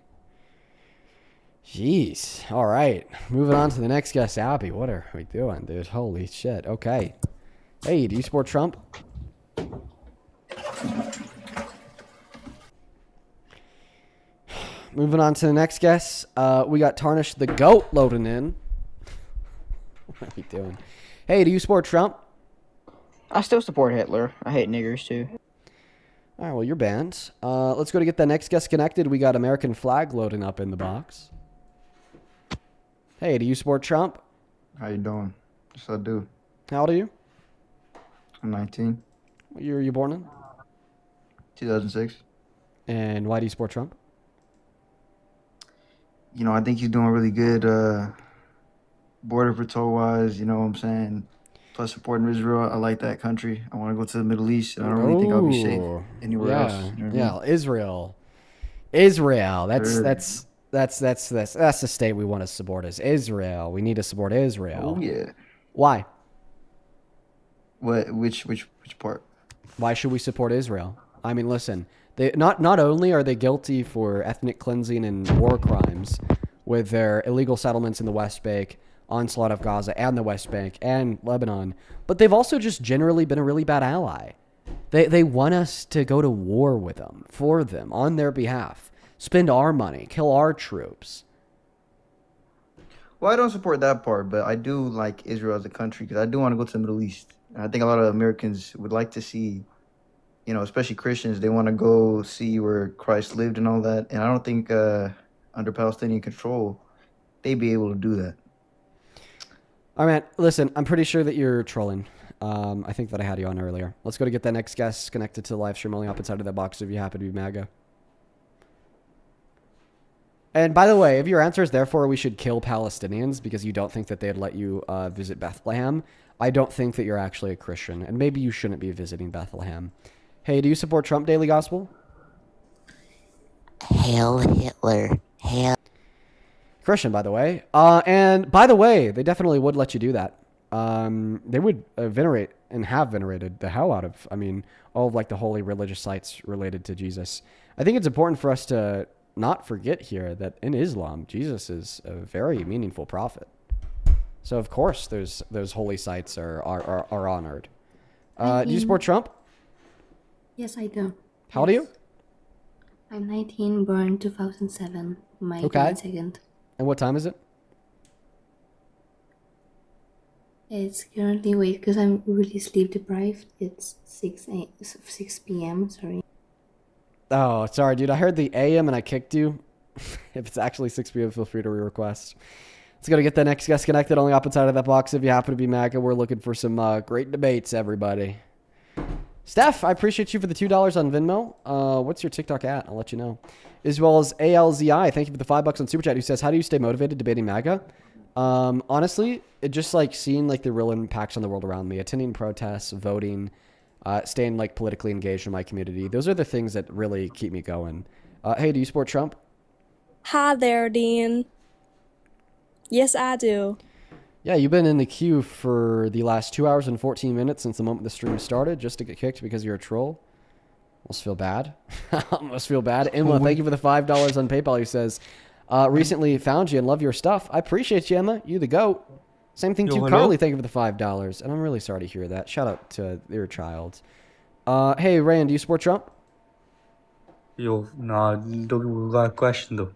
Jeez. All right. Moving on to the next guest, Abby. What are we doing, dude? Holy shit. Okay. Hey, do you support Trump? Moving on to the next guest. We got Tarnish the Goat loading in. What are we doing? Hey, do you support Trump? I still support Hitler. I hate niggers too. All right, well, you're banned. Let's go to get the next guest connected. We got American flag loading up in the box. Hey, do you support Trump? How you doing? Yes, I do. How old are you? I'm 19. What year were you born in? 2006. And why do you support Trump? You know, I think he's doing really good border patrol-wise, you know what I'm saying? Plus supporting Israel. I like that country. I want to go to the Middle East. And I don't really think I'll be safe anywhere else. You know what I mean? Israel. Israel. That's the state we want to support is Israel. We need to support Israel. Oh, yeah. Why? What? Which part? Why should we support Israel? I mean, listen. They not only are they guilty for ethnic cleansing and war crimes with their illegal settlements in the West Bank, onslaught of Gaza and the West Bank and Lebanon, but they've also just generally been a really bad ally. They want us to go to war with them, for them, on their behalf, spend our money, kill our troops. Well, I don't support that part, but I do like Israel as a country because I do want to go to the Middle East. And I think a lot of Americans would like to see, you know, especially Christians, they want to go see where Christ lived and all that. And I don't think under Palestinian control, they'd be able to do that. All right, listen, I'm pretty sure that you're trolling. I think that I had you on earlier. Let's go to get that next guest connected to the live stream only up inside of that box if you happen to be MAGA. And by the way, if your answer is therefore we should kill Palestinians because you don't think that they'd let you visit Bethlehem, I don't think that you're actually a Christian. And maybe you shouldn't be visiting Bethlehem. Hey, do you support Trump Daily Gospel? Hail Hitler. Hail. Christian, by the way. And by the way, they definitely would let you do that. They would venerate and have venerated the hell out of, I mean, all of like the holy religious sites related to Jesus. I think it's important for us to not forget here that in Islam, Jesus is a very meaningful prophet. So of course, those holy sites are honored. Do you support Trump? Yes, I do. How old are you? I'm 19, born 2007. My Okay. 22nd. And what time is it? It's currently, wait, because I'm really sleep deprived. It's 6 p.m. Sorry. Oh, sorry, dude. I heard the AM and I kicked you. If it's actually 6 p.m., feel free to re-request. Let's go to get the next guest connected on the opposite side of that box. If you happen to be MAGA, we're looking for some great debates, everybody. Steph, I appreciate you for the $2 on Venmo. What's your TikTok at? I'll let you know. As well as ALZI, thank you for the $5 on Super Chat, who says, how do you stay motivated debating MAGA? Honestly, it just like seeing like the real impacts on the world around me, attending protests, voting, staying like politically engaged in my community. Those are the things that really keep me going. Hey, do you support Trump? Hi there, Dean. Yes, I do. Yeah, you've been in the queue for the last 2 hours and 14 minutes since the moment the stream started just to get kicked because you're a troll. Almost feel bad. Almost feel bad. Emma, thank you for the $5 on PayPal. He says, recently found you and love your stuff. I appreciate you, Emma. You the GOAT. Same thing to Carly. Thank you for the $5. And I'm really sorry to hear that. Shout out to your child. Hey, Ryan, do you support Trump? Yo, nah, don't got a question though.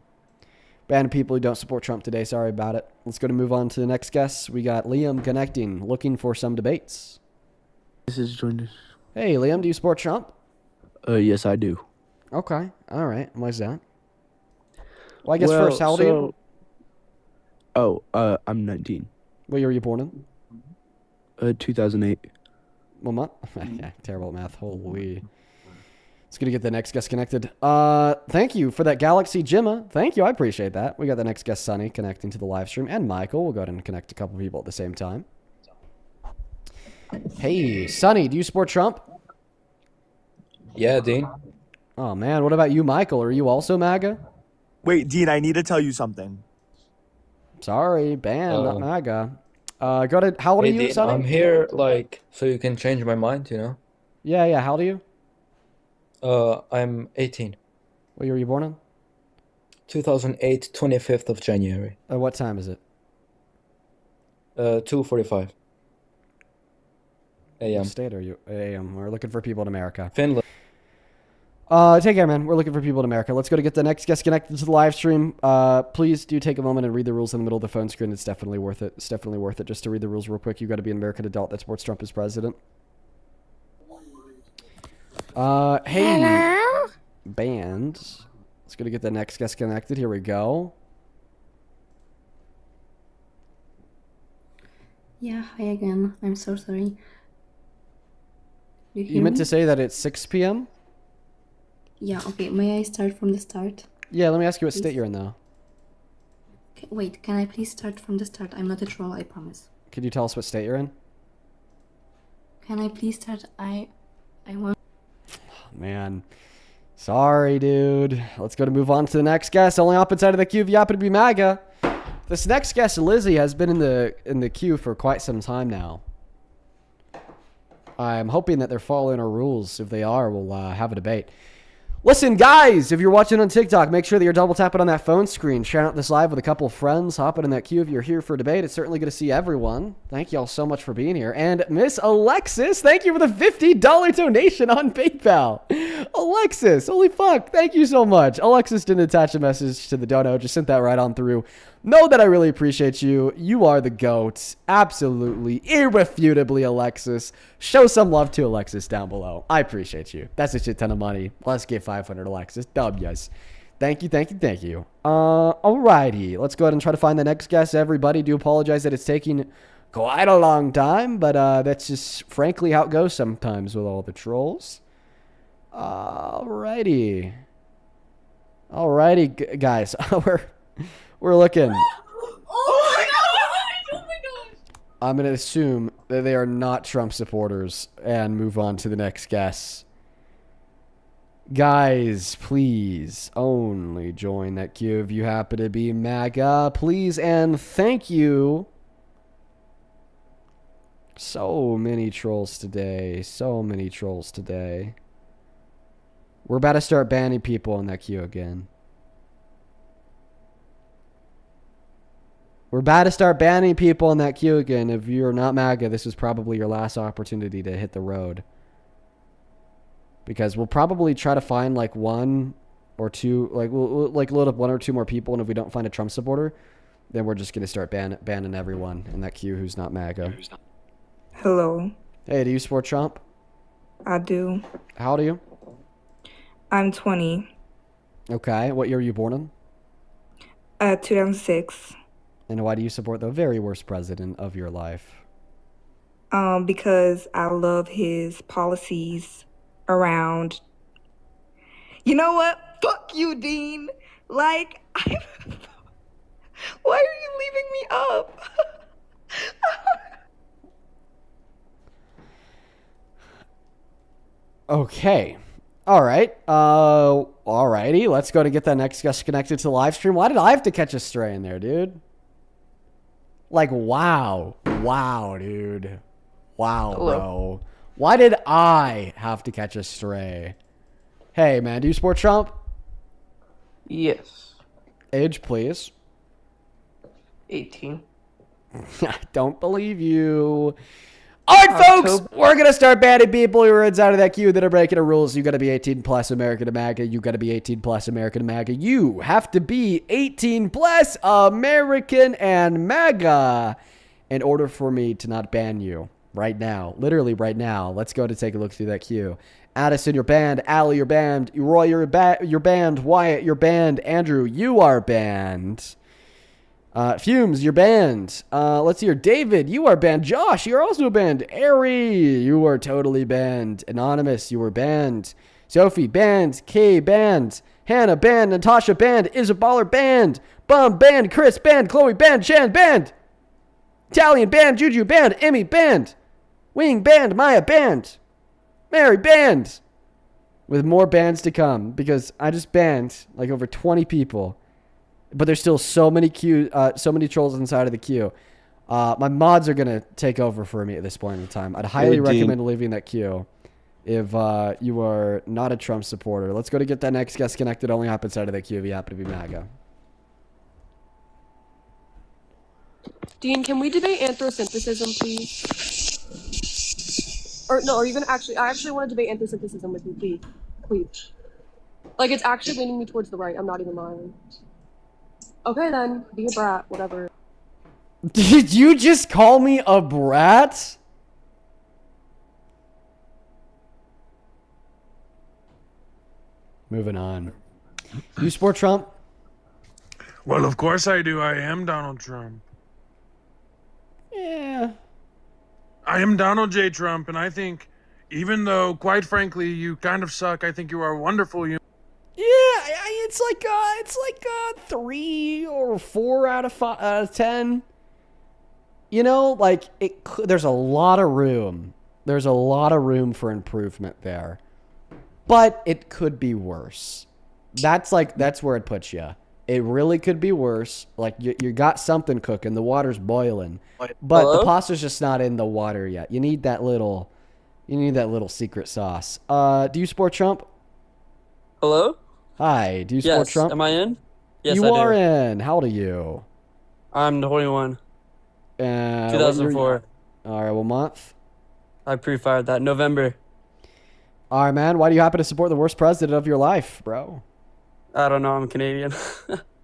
Band of people who don't support Trump today. Sorry about it. Let's go to move on to the next guest. We got Liam connecting, looking for some debates. This is joined us. Hey, Liam, do you support Trump? Yes, I do. Okay. All right. Why's that? Well, I guess first, how old are you? I'm 19. What year were you born in? 2008. What month? Yeah, terrible at math. Holy. Let's get the next guest connected. Thank you for that Galaxy Gemma. Thank you. I appreciate that. We got the next guest, Sunny, connecting to the live stream. And Michael. We'll go ahead and connect a couple people at the same time. Hey, Sunny, do you support Trump? Yeah, Dean. Oh, man. What about you, Michael? Are you also MAGA? Wait, Dean, I need to tell you something. Sorry, not MAGA. Go to, how old are you, Dean, Sunny? I'm here, so you can change my mind, you know? Yeah. How old are you? I'm 18. What year were you born in? 2008, 25th of January. What time is it? 2:45 a.m. What state are you? AM. We're looking for people in America. Finland. Take care, man. We're looking for people in America. Let's go to get the next guest connected to the live stream. Please do take a moment and read the rules in the middle of the phone screen. It's definitely worth it. It's definitely worth it just to read the rules real quick. You got to be an American adult that supports Trump as president. Hey, Hello? band. Let's go to get the next guest connected. Here we go. Yeah, hi again. I'm so sorry. You meant to say that it's 6 p.m.? Yeah, okay. May I start from the start? Yeah, let me ask you what Please? state you're in, though. Okay, wait, can I please start from the start? I'm not a troll, I promise. Could you tell us what state you're in? Can I please start? I want... Man. Sorry, dude. Let's go to move on to the next guest. Only opposite side of the queue if you happen to be MAGA. This next guest, Lizzie, has been in the queue for quite some time now. I'm hoping that they're following our rules. If they are, we'll have a debate. Listen, guys, if you're watching on TikTok, make sure that you're double tapping on that phone screen, sharing out this live with a couple of friends, hopping in that queue if you're here for a debate. It's certainly good to see everyone. Thank you all so much for being here. And Miss Alexis, thank you for the $50 donation on PayPal. Alexis, holy fuck, thank you so much. Alexis didn't attach a message to the dono, just sent that right on through. Know that I really appreciate you. You are the GOAT. Absolutely, irrefutably, Alexis. Show some love to Alexis down below. I appreciate you. That's a shit ton of money. Let's get 500, Alexis. W's. Thank you. Alrighty. Let's go ahead and try to find the next guest. Everybody, do apologize that it's taking quite a long time, but that's just frankly how it goes sometimes with all the trolls. Alrighty, guys. We're looking. Oh my god! I'm going to assume that they are not Trump supporters and move on to the next guest. Guys, please only join that queue if you happen to be MAGA. Please and thank you. So many trolls today. We're about to start banning people in that queue again. If you're not MAGA, this is probably your last opportunity to hit the road. Because we'll probably try to find like one or two, we'll like load up one or two more people, and if we don't find a Trump supporter, then we're just going to start banning everyone in that queue who's not MAGA. Hello. Hey, do you support Trump? I do. How old are you? I'm 20. Okay, what year were you born in? 2006. And why do you support the very worst president of your life? Because I love his policies around. You know what? Fuck you, Dean. Like, why are you leaving me up? Okay. All right. Alrighty. Let's go to get that next guest connected to the live stream. Why did I have to catch a stray in there, dude? Like, wow. Wow, dude. Wow, bro. Why did I have to catch a stray? Hey, man, do you support Trump? Yes. Age, please. 18. I don't believe you. All right, folks, we're going to start banning people who are inside of that queue that are breaking the rules. You got to be 18 plus American to MAGA. You got to be 18 plus American to MAGA. You have to be 18 plus American and MAGA in order for me to not ban you right now. Literally right now. Let's go to take a look through that queue. Addison, you're banned. Allie, you're banned. Roy, you're banned. Wyatt, you're banned. Andrew, you are banned. Fumes, you're banned. Let's see here. David, you are banned. Josh, you're also banned. Ari, you are totally banned. Anonymous, you were banned. Sophie, banned. Kay, banned. Hannah, banned. Natasha, banned. Isabella, banned. Bum, banned. Chris, banned. Chloe, banned. Shan, banned. Italian, banned. Juju, banned. Emmy, banned. Wing, banned. Maya, banned. Mary, banned. With more bans to come because I just banned like over 20 people. But there's still so many trolls inside of the queue. My mods are gonna take over for me at this point in time. I'd highly recommend leaving that queue if you are not a Trump supporter. Let's go to get that next guest connected. Only hop inside of that queue if you happen to be MAGA. Dean, can we debate anthropocentrism, please? Or no, are you gonna actually? I actually want to debate anthropocentrism with you, please, please. Like it's actually leaning me towards the right. I'm not even lying. Okay then, be a brat, whatever. Did you just call me a brat? Moving on. You support Trump? Well, of course I do. I am Donald Trump. Yeah. I am Donald J. Trump, and I think, even though, quite frankly, you kind of suck, I think you are wonderful. Yeah, it's like 3 or 4 out of 10. You know, like there's a lot of room. There's a lot of room for improvement there, but it could be worse. That's where it puts you. It really could be worse. Like you got something cooking. The water's boiling, but the pasta's just not in the water yet. You need that little secret sauce. Do you support Trump? Hello? Hi, do you support Trump? Am I in? Yes, you I do. are in. How old are you? I'm 21. 2004. All right, what month? I pre-fired that. November. All right, man. Why do you happen to support the worst president of your life, bro? I don't know. I'm Canadian.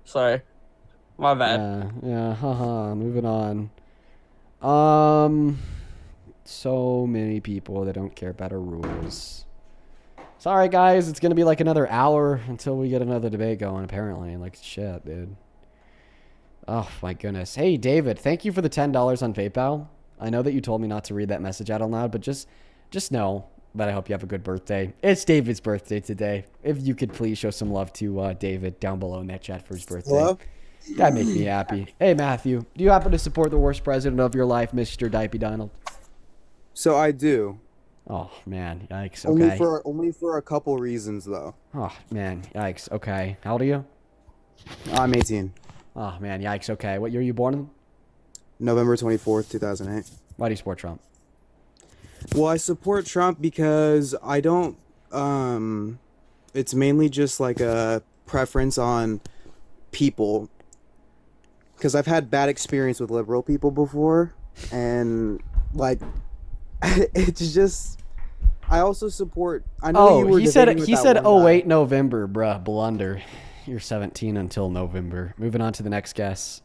Sorry. My bad. Yeah, haha. Moving on. So many people that don't care about our rules. Sorry, guys. It's going to be like another hour until we get another debate going, apparently. Like, shit, dude. Oh, my goodness. Hey, David, thank you for the $10 on PayPal. I know that you told me not to read that message out loud, but just know that I hope you have a good birthday. It's David's birthday today. If you could please show some love to David down below in that chat for his birthday. Hello? That'd make me happy. Hey, Matthew, do you happen to support the worst president of your life, Mr. Dipey Donald? So I do. Oh, man. Yikes. Okay. Only for a couple reasons, though. Oh, man. Yikes. Okay. How old are you? I'm 18. Oh, man. Yikes. Okay. What year are you born in? November 24th, 2008. Why do you support Trump? Well, I support Trump because I don't, it's mainly just like a preference on people. Because I've had bad experience with liberal people before, and like, it's just, I also support, I know you were he said, one guy. November, bruh, blunder. You're 17 until November. Moving on to the next guest.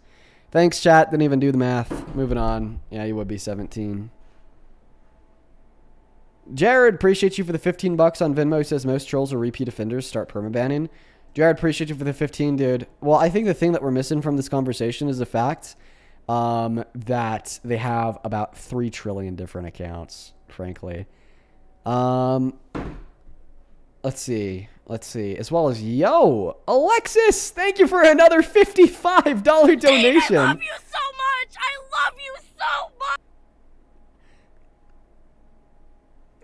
Thanks, chat. Didn't even do the math. Moving on. Yeah, you would be 17. Jared, appreciate you for the $15 on Venmo. He says most trolls are repeat offenders. Start permabanning. Jared, appreciate you for the 15, dude. Well, I think the thing that we're missing from this conversation is the fact that they have about 3 trillion different accounts, frankly. Let's see. As well as, yo, Alexis, thank you for another $55 donation. I love you so much. I love you so much.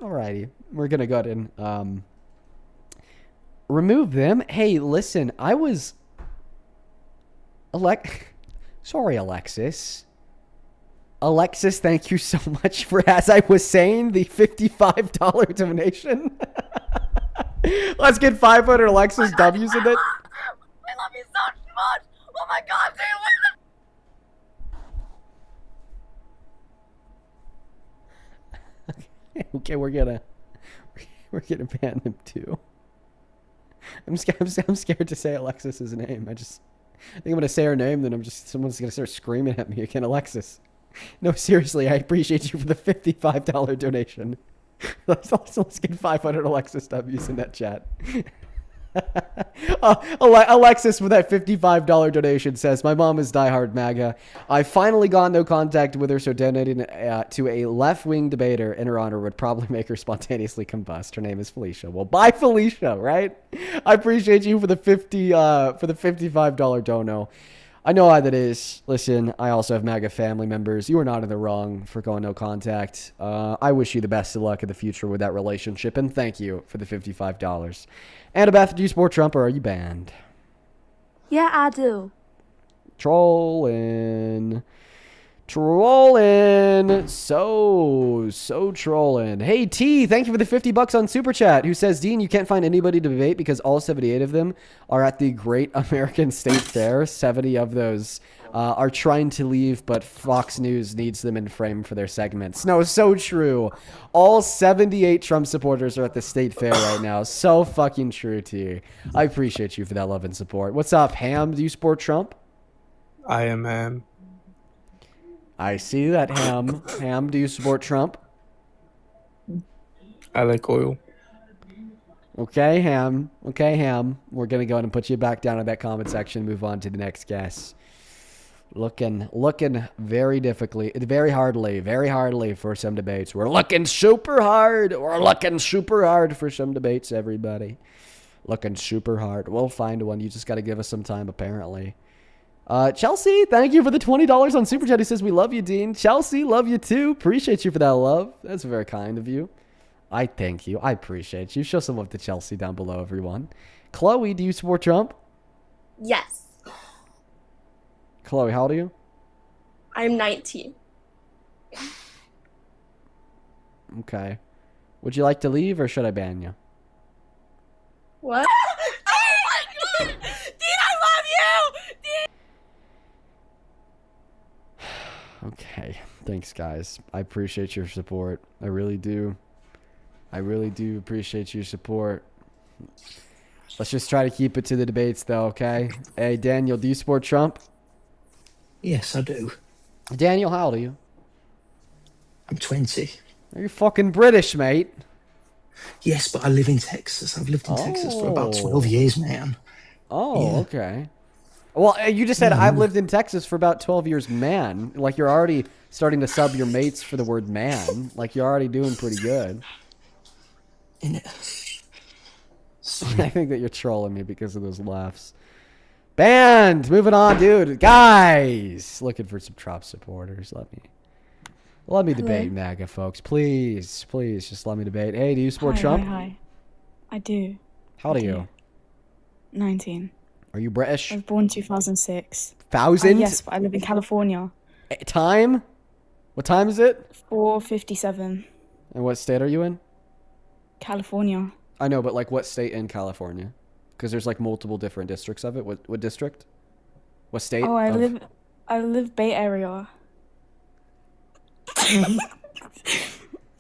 Alrighty, we're gonna go ahead and remove them. Hey, listen, I was sorry, Alexis. Alexis, thank you so much for, as I was saying, the $55 donation. Let's get 500 Alexis W's in it. I love you so much. Oh my god, dude. Okay, we're gonna ban them too. I'm scared to say Alexis's name. I think I'm gonna say her name, then someone's gonna start screaming at me again. Alexis. No, seriously, I appreciate you for the $55 donation. Let's get 500 Alexis W's in that chat. Alexis with that $55 donation says, my mom is diehard MAGA. I finally got no contact with her, so donating to a left-wing debater in her honor would probably make her spontaneously combust. Her name is Felicia. Well, bye, Felicia, right? I appreciate you for the $55 dono. I know how that is. Listen, I also have MAGA family members. You are not in the wrong for going no contact. I wish you the best of luck in the future with that relationship, and thank you for the $55. Annabeth, do you support Trump or are you banned? Yeah, I do. Trolling. So trolling. Hey, T, thank you for the $50 on Super Chat, who says, Dean, you can't find anybody to debate because all 78 of them are at the Great American State Fair. 70 of those are trying to leave, but Fox News needs them in frame for their segments. No, so true. All 78 Trump supporters are at the State Fair right now. So fucking true, T. I appreciate you for that love and support. What's up, Ham? Do you support Trump? I am Ham. I see that, Ham. Ham, do you support Trump? I like oil. Okay, Ham. We're going to go ahead and put you back down in that comment section. Move on to the next guest. Looking very hardly for some debates. We're looking super hard for some debates, everybody. Looking super hard. We'll find one. You just got to give us some time, apparently. Chelsea, thank you for the $20 on Super Chat. He says, we love you, Dean. Chelsea, love you too. Appreciate you for that love. That's very kind of you. I thank you. I appreciate you. Show some love to Chelsea down below, everyone. Chloe, do you support Trump? Yes. Chloe, how old are you? I'm 19. Okay. Would you like to leave or should I ban you? What? Oh my god! Dean, I love you! Dean! Okay. Thanks, guys. I appreciate your support. I really do. I really do appreciate your support. Let's just try to keep it to the debates, though, okay? Hey, Daniel, do you support Trump? Yes, I do. Daniel, how old are you? I'm 20. Are you fucking British, mate? Yes, but I live in Texas. I've lived in Texas for about 12 years, man. Oh, Yeah. okay. Well, you just said I've lived in Texas for about 12 years, man. Like, you're already starting to sub your mates for the word man. Like, you're already doing pretty good. I think that you're trolling me because of those laughs. Banned! Moving on, dude. Guys! Looking for some Trump supporters. Let me debate MAGA, folks. Please, just let me debate. Hey, do you support Trump? Hi. I do. How old are you? 19. Are you British? I was born 2006. Thousand? Yes, but I live in California. Time? What time is it? 4:57. And what state are you in? California. I know, but like what state in California? Because there's like multiple different districts of it. What district? What state? Oh, I live Bay Area.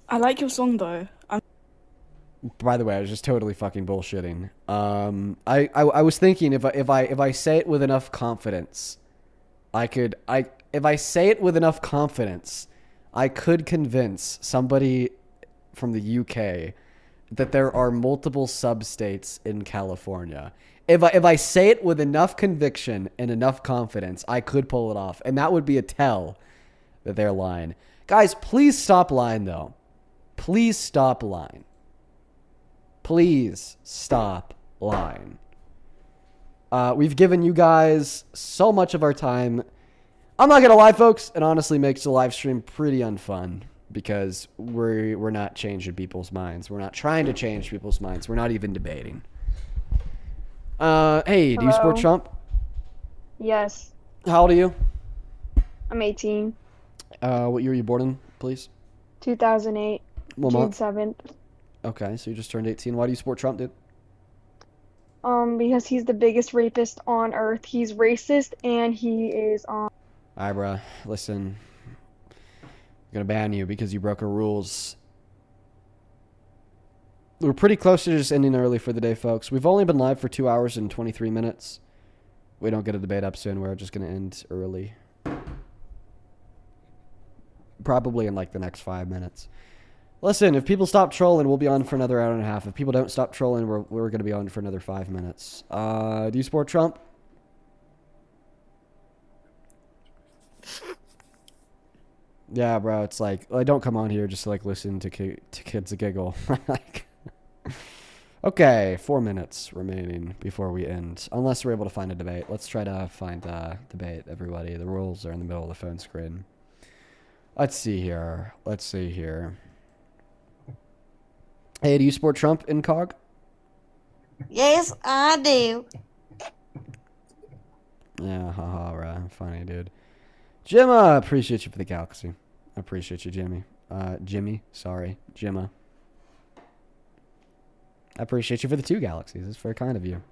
I like your song though. By the way, I was just totally fucking bullshitting. I was thinking if I say it with enough confidence, I could convince somebody from the UK that there are multiple sub-states in California. If I say it with enough conviction and enough confidence, I could pull it off. And that would be a tell that they're lying. Guys, please stop lying, though. Please stop lying. Please stop lying. We've given you guys so much of our time. I'm not going to lie, folks. It honestly makes the live stream pretty unfun because we're not changing people's minds. We're not trying to change people's minds. We're not even debating. Hey, do you support Hello? Trump? Yes, How old are you? I'm 18. What year are you born in, please? 2008, What June month? 7th. Okay, so you just turned 18. Why do you support Trump, dude? Because he's the biggest rapist on earth. He's racist and he is All right, bruh. Listen, I'm gonna ban you because you broke our rules. We're pretty close to just ending early for the day, folks. We've only been live for 2 hours and 23 minutes. We don't get a debate up soon. We're just gonna end early. Probably in like the next 5 minutes. Listen, if people stop trolling, we'll be on for another hour and a half. If people don't stop trolling, we're going to be on for another 5 minutes. Do you support Trump? Yeah, bro. It's like, I don't come on here just to like listen to kids giggle. Like, okay, 4 minutes remaining before we end. Unless we're able to find a debate. Let's try to find a debate, everybody. The rules are in the middle of the phone screen. Let's see here. Let's see here. Hey, do you support Trump, Incog? Yes, I do. Yeah, haha, right. Funny, dude. Jimma, appreciate you for the galaxy. I appreciate you, Jimmy. Sorry. Jimma. I appreciate you for the 2 galaxies. It's very kind of you.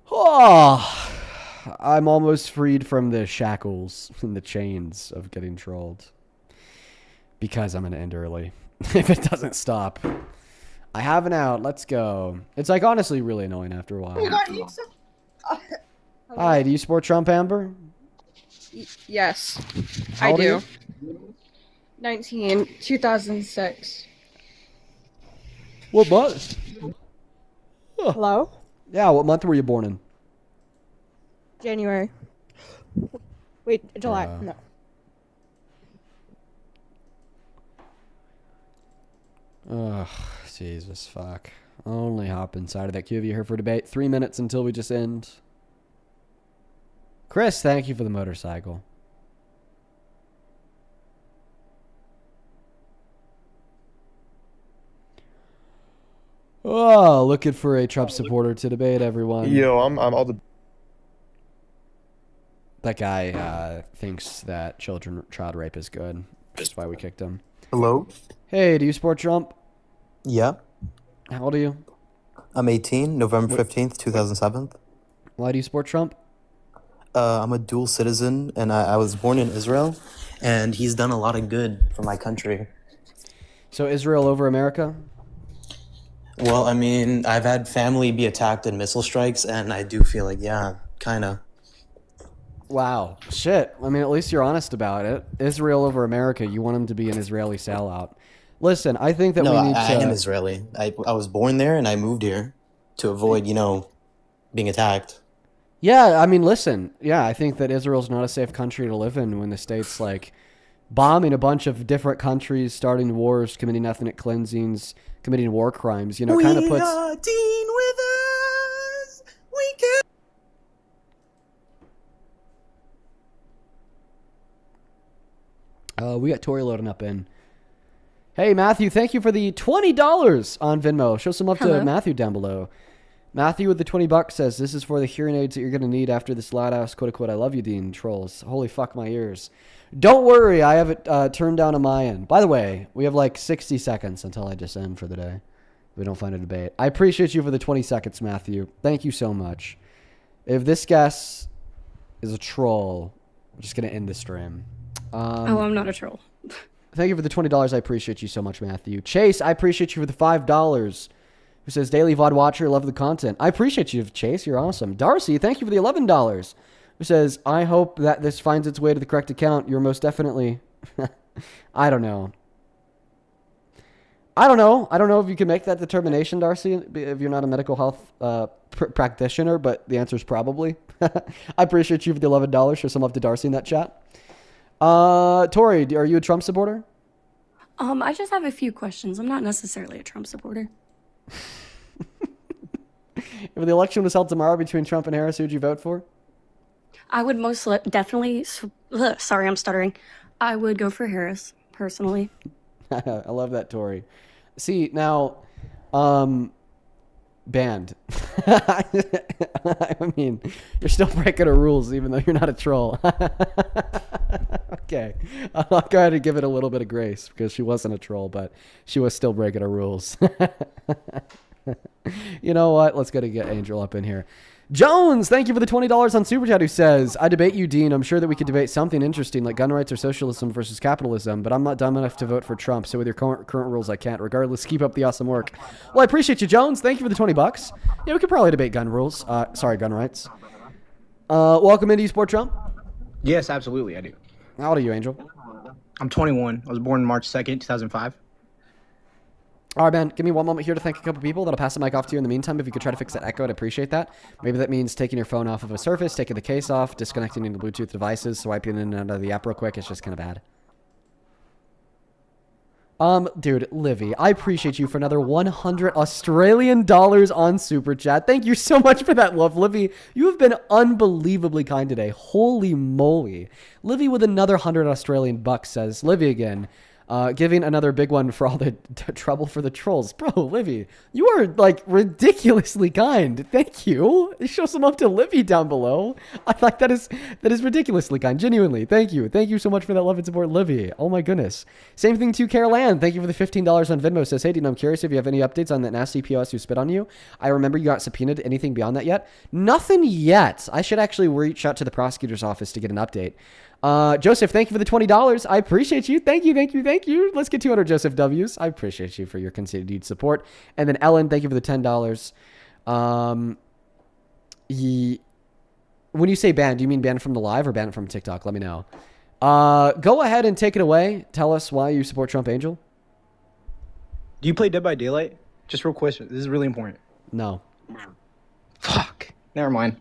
Oh, I'm almost freed from the shackles and the chains of getting trolled. Because I'm going to end early. If it doesn't stop. I have an out. Let's go. It's like honestly really annoying after a while. Hi, do you support Trump, Amber? Yes, How I old are do. you? 19, 2006. What month? Hello? Yeah, what month were you born in? January. Wait, July. No. Ugh, Jesus, fuck. Only hop inside of that queue of you here for debate. 3 minutes until we just end. Chris, thank you for the motorcycle. Oh, looking for a Trump supporter to debate, everyone. Yo, I'm all the. That guy thinks that child rape is good. That's why we kicked him. Hello? Hey, do you support Trump? Yeah. How old are you? I'm 18, November 15th, 2007. Why do you support Trump? I'm a dual citizen, and I was born in Israel, and he's done a lot of good for my country. So Israel over America? Well, I mean, I've had family be attacked in missile strikes, and I do feel like, yeah, kind of. Wow. Shit. I mean, at least you're honest about it. Israel over America. You want him to be an Israeli sellout. Listen, I think that No, we need I to... am Israeli. I was born there, and I moved here to avoid, being attacked. Yeah, I mean, listen. Yeah, I think that Israel's not a safe country to live in when the state's, like, bombing a bunch of different countries, starting wars, committing ethnic cleansings, committing war crimes. You know, kind of puts... are Dean with us. We can. We got Tori loading up in. Hey, Matthew, thank you for the $20 on Venmo. Show some love Hello. to Matthew down below. Matthew with the $20 says, this is for the hearing aids that you're going to need after this loud ass quote-unquote I love you, Dean, trolls. Holy fuck my ears. Don't worry, I have it turned down on my end. By the way, we have like 60 seconds until I just end for the day. If we don't find a debate. I appreciate you for the 20 seconds, Matthew. Thank you so much. If this guest is a troll, we're just going to end the stream. Oh, I'm not a troll. Thank you for the $20. I appreciate you so much, Matthew. Chase, I appreciate you for the $5. Who says, Daily VOD Watcher, love the content. I appreciate you, Chase. You're awesome. Darcy, thank you for the $11. Who says, I hope that this finds its way to the correct account. You're most definitely... I don't know. I don't know. I don't know if you can make that determination, Darcy, if you're not a medical health practitioner, but the answer is probably. I appreciate you for the $11. Show some love to Darcy in that chat. Tori, are you a Trump supporter? I just have a few questions. I'm not necessarily a Trump supporter. If the election was held tomorrow between Trump and Harris, who would you vote for? I would definitely. Sorry, I'm stuttering. I would go for Harris personally. I love that, Tori. See, now, banned. I mean, you're still breaking the rules even though you're not a troll. Okay. I'll go ahead and give it a little bit of grace because she wasn't a troll, but she was still breaking the rules. You know what? Let's go to get Angel up in here. Jones, thank you for the $20 on Super Chat, who says, I debate you, Dean. I'm sure that we could debate something interesting like gun rights or socialism versus capitalism, but I'm not dumb enough to vote for Trump, so with your current rules, I can't. Regardless, keep up the awesome work. Well, I appreciate you, Jones. Thank you for the $20. Yeah, we could probably debate gun rules. Gun rights. Welcome into eSport Trump. Yes, absolutely, I do. How old are you, Angel? I'm 21. I was born March 2nd, 2005. All right, man. Give me one moment here to thank a couple people. Then I'll pass the mic off to you in the meantime. If you could try to fix that echo, I'd appreciate that. Maybe that means taking your phone off of a surface, taking the case off, disconnecting the Bluetooth devices, swiping in and out of the app real quick. It's just kind of bad. Dude, Livy, I appreciate you for another 100 Australian dollars on Super Chat. Thank you so much for that love, Livy. You have been unbelievably kind today. Holy moly. Livy with another 100 Australian bucks says, Livy again. Giving another big one for all the trouble for the trolls. Bro, Livy, you are like ridiculously kind. Thank you. Show some love to Livy down below. I like that is ridiculously kind. Genuinely. Thank you. Thank you so much for that love and support, Livy. Oh my goodness. Same thing to Carol Ann. Thank you for the $15 on Venmo. Says, hey, Dean, I'm curious if you have any updates on that nasty POS who spit on you. I remember you got subpoenaed. Anything beyond that yet? Nothing yet. I should actually reach out to the prosecutor's office to get an update. Joseph, thank you for the $20. I appreciate you. Thank you, thank you, thank you. Let's get 200 Joseph W's. I appreciate you for your continued support. And then Ellen, thank you for the $10. When you say banned, do you mean banned from the live or banned from TikTok? Let me know. Go ahead and take it away. Tell us why you support Trump, Angel. Do you play Dead by Daylight? Just real quick. This is really important. No. Fuck. Never mind.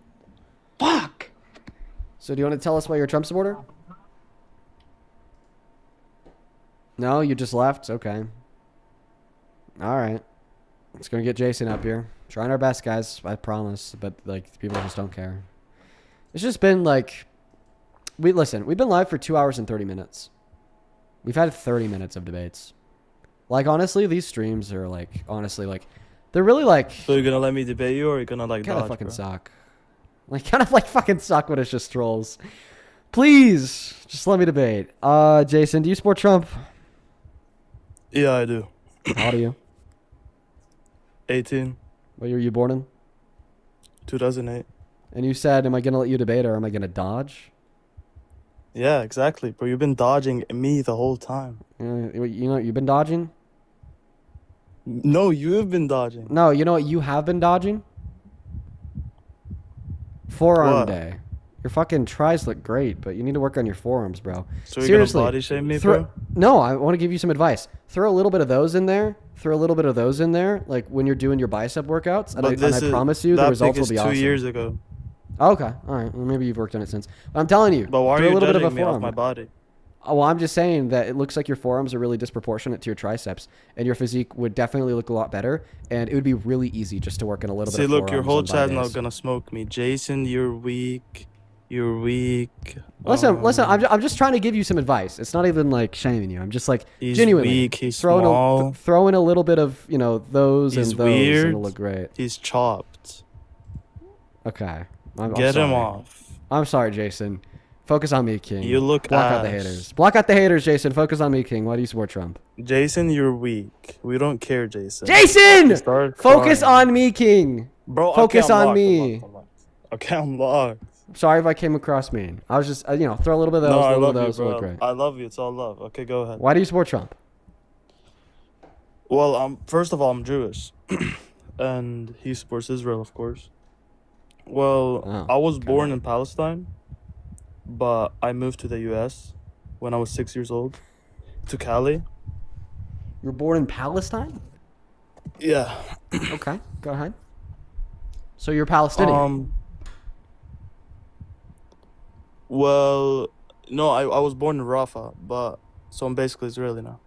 Fuck. So do you want to tell us why you're a Trump supporter? No, you just left? Okay. All right. Let's go get Jason up here. Trying our best, guys. I promise. But, like, people just don't care. It's just been, like... We've been live for 2 hours and 30 minutes. We've had 30 minutes of debates. Like, honestly, these streams are, like... Honestly, like... They're really, like... So you're gonna let me debate you, or you're gonna, like, kind of dodge, fucking bro? suck. Like, kind of, like, fucking suck when it's just trolls. Please, just let me debate. Jason, do you support Trump? Yeah, I do. How old are you? 18. What year were you born in? 2008. And you said, am I going to let you debate or am I going to dodge? Yeah, exactly, bro. You've been dodging me the whole time. You know what you've been dodging? No, you have been dodging. No, you know what you have been dodging? Forearm What? day. Your fucking tries look great, but you need to work on your forearms, bro. So you're Seriously. gonna body shame me, bro? No, I want to give you some advice. Throw a little bit of those in there. Throw a little bit of those in there, like when you're doing your bicep workouts. And I promise you the results will be awesome. 2 years ago. Okay, all right. Well, maybe you've worked on it since. But I'm telling you, But why are throw a you little bit of a judging me off forearm. my body? Oh, well, I'm just saying that it looks like your forearms are really disproportionate to your triceps, and your physique would definitely look a lot better, and it would be really easy just to work in a little bit See, of look, your forearms whole on bad chat's not days. gonna smoke me. Jason, you're weak. You're weak. Listen, I'm just trying to give you some advice. It's not even like shaming you. I'm just like He's genuinely weak, he's throwing small. throwing a little bit of, you know, those He's and those, weird. and it'll look great. He's chopped. Okay. Get him sorry. off. I'm sorry, Jason. Focus on me, King. You look Block out the ass. haters. Block out the haters, Jason. Focus on me, King. Why do you support Trump? Jason, you're weak. We don't care, Jason. Jason! Start Focus crying. on me, King. Bro, Focus okay, I'm on locked, me. I'm locked. Okay, I'm locked. Sorry if I came across mean. I was just, you know, throw a little bit of those, No, a I little love bit of you, those. Will bro. look great. I love you. It's all love. Okay, go ahead. Why do you support Trump? Well, first of all, I'm Jewish, and he supports Israel, of course. Well, Oh, I was born in Palestine, but I moved to the U.S. when I was 6 years old, to Cali, You were born in Palestine? Yeah. Okay, go ahead. So you're Palestinian? Well, no, I was born in Rafah, but so I'm basically Israeli now.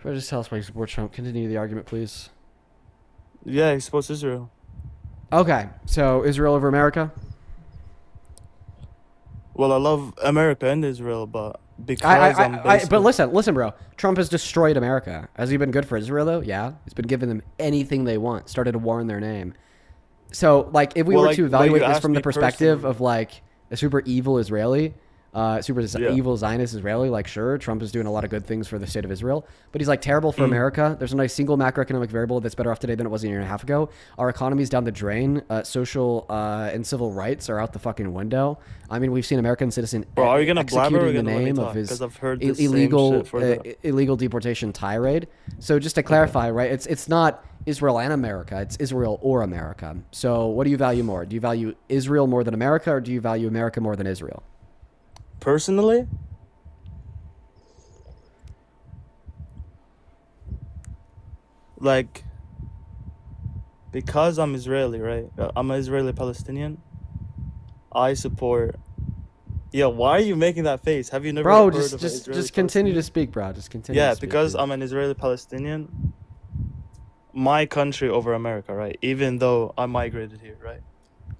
Just tell us why you support Trump. Continue the argument, please. Yeah, he supports Israel. Okay, so Israel over America? Well, I love America and Israel, but because but listen, bro. Trump has destroyed America. Has he been good for Israel, though? Yeah. He's been giving them anything they want. Started a war in their name. So, like, if we were to evaluate this from the perspective of, like, a super evil Israeli, evil Zionist Israeli, like, sure, Trump is doing a lot of good things for the state of Israel, but he's, like, terrible for America. There's not a single macroeconomic variable that's better off today than it was a year and a half ago. Our economy's down the drain. Social and civil rights are out the fucking window. I mean, we've seen American citizen Bro, are you gonna blabber or executed in the gonna let me name talk? of his 'Cause I've heard this illegal deportation tirade. So just to clarify, right, it's not Israel and America, it's Israel or America. So what do you value more? Do you value Israel more than America, or do you value America more than Israel? Personally, like, because I'm Israeli, right? I'm an Israeli Palestinian. I support. Yeah, why are you making that face? Have you never heard of an Israeli just continue to speak, bro. Just continue. Yeah, to speak, because dude. I'm an Israeli Palestinian. My country over America, right? Even though I migrated here, right?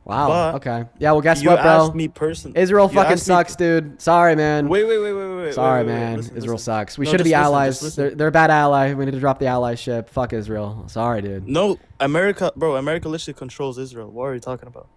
Wow. But okay. Yeah. Well, guess you what, bro? asked me Israel you fucking asked me- sucks, dude. Sorry, man. Wait. Sorry, wait, man. listen, Israel listen. sucks. We No, should just be listen, allies. just listen. They're a bad ally. We need to drop the allyship. Fuck Israel. Sorry, dude. No, America, bro. America literally controls Israel. What are you talking about?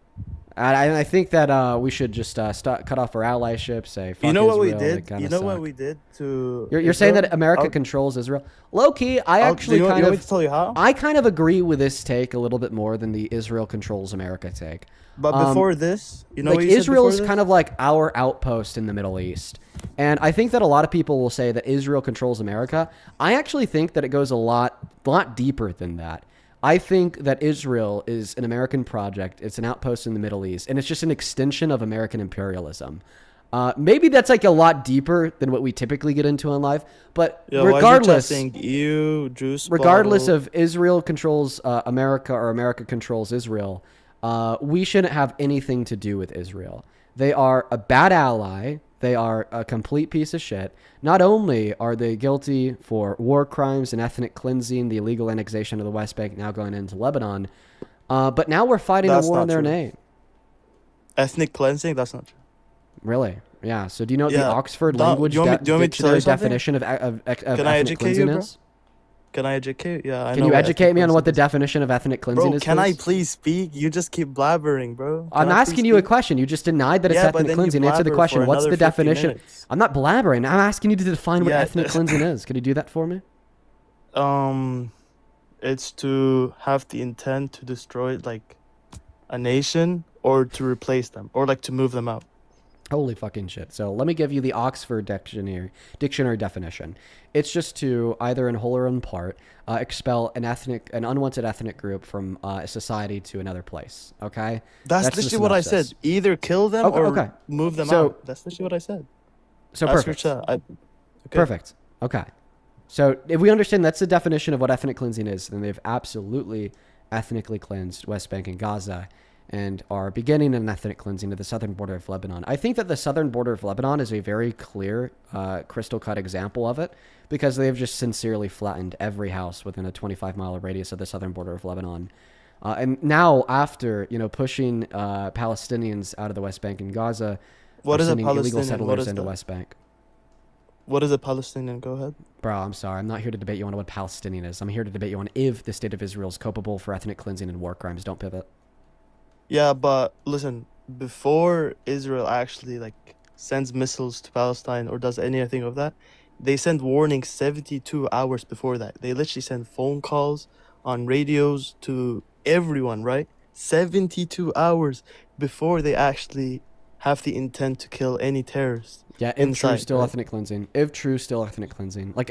I think that we should just cut off our allyship. Say, fuck You know what we Israel, they did? kinda You know what suck. we did to? You're saying Israel? that America controls Israel? Low key, I actually do you kind want me of to tell you how? I kind of agree with this take a little bit more than the Israel controls America take. But before this, you know like what you said Israel before is this? kind of like our outpost in the Middle East. And I think that a lot of people will say that Israel controls America. I actually think that it goes a lot deeper than that. I think that Israel is an American project. It's an outpost in the Middle East, and it's just an extension of American imperialism. Maybe that's like a lot deeper than what we typically get into in life, but Yeah, why is your chat regardless, saying you juice regardless bottle? of Israel controls America or America controls Israel, we shouldn't have anything to do with Israel. They are a bad ally. They are a complete piece of shit. Not only are they guilty for war crimes and ethnic cleansing, the illegal annexation of the West Bank now going into Lebanon, but now we're fighting That's a war not in their true. name. Ethnic cleansing? That's not true. Really? Yeah. So do you know what the Yeah. Oxford Don't- language do you want me to tell you dictionary something? definition of Can I ethnic educate cleansing you, bro? is? Can I educate? Yeah, I Can know you what educate ethnic me on what the cleansing definition of ethnic is. cleansing Bro, is, can I please? please speak? You just keep blabbering, bro. I'm Can I asking please you a speak? question. You just denied that it's Yeah, but ethnic then you cleansing. Answer the blabber question. for What's the another 50 definition? minutes. I'm not blabbering. I'm asking you to define what Yeah. ethnic cleansing is. Could you do that for me? It's to have the intent to destroy like a nation or to replace them or like to move them out. Holy fucking shit. So let me give you the Oxford dictionary definition. It's just to either in whole or in part expel an unwanted ethnic group from a society to another place. Okay? That's the literally what I said. synopsis. Either kill them Okay, or okay. move them So- out. That's literally what I said. So Ask your perfect. chat. Okay. Perfect. Okay. So if we understand that's the definition of what ethnic cleansing is, then they've absolutely ethnically cleansed West Bank and Gaza and are beginning an ethnic cleansing of the southern border of Lebanon. I think that the southern border of Lebanon is a very clear, crystal-cut example of it because they have just sincerely flattened every house within a 25-mile radius of the southern border of Lebanon. And now, after pushing Palestinians out of the West Bank and Gaza, What is a sending illegal Palestinian? What settlers is into that? West Bank. What is a Palestinian? Go ahead. Bro, I'm sorry. I'm not here to debate you on what Palestinian is. I'm here to debate you on if the state of Israel is culpable for ethnic cleansing and war crimes. Don't pivot. Yeah, but listen, before Israel actually like sends missiles to Palestine or does anything of that, they send warnings 72 hours before that. They literally send phone calls on radios to everyone, right? 72 hours before they actually have the intent to kill any terrorists. Yeah, if true, inside, still right? ethnic cleansing. If true, still ethnic cleansing. Like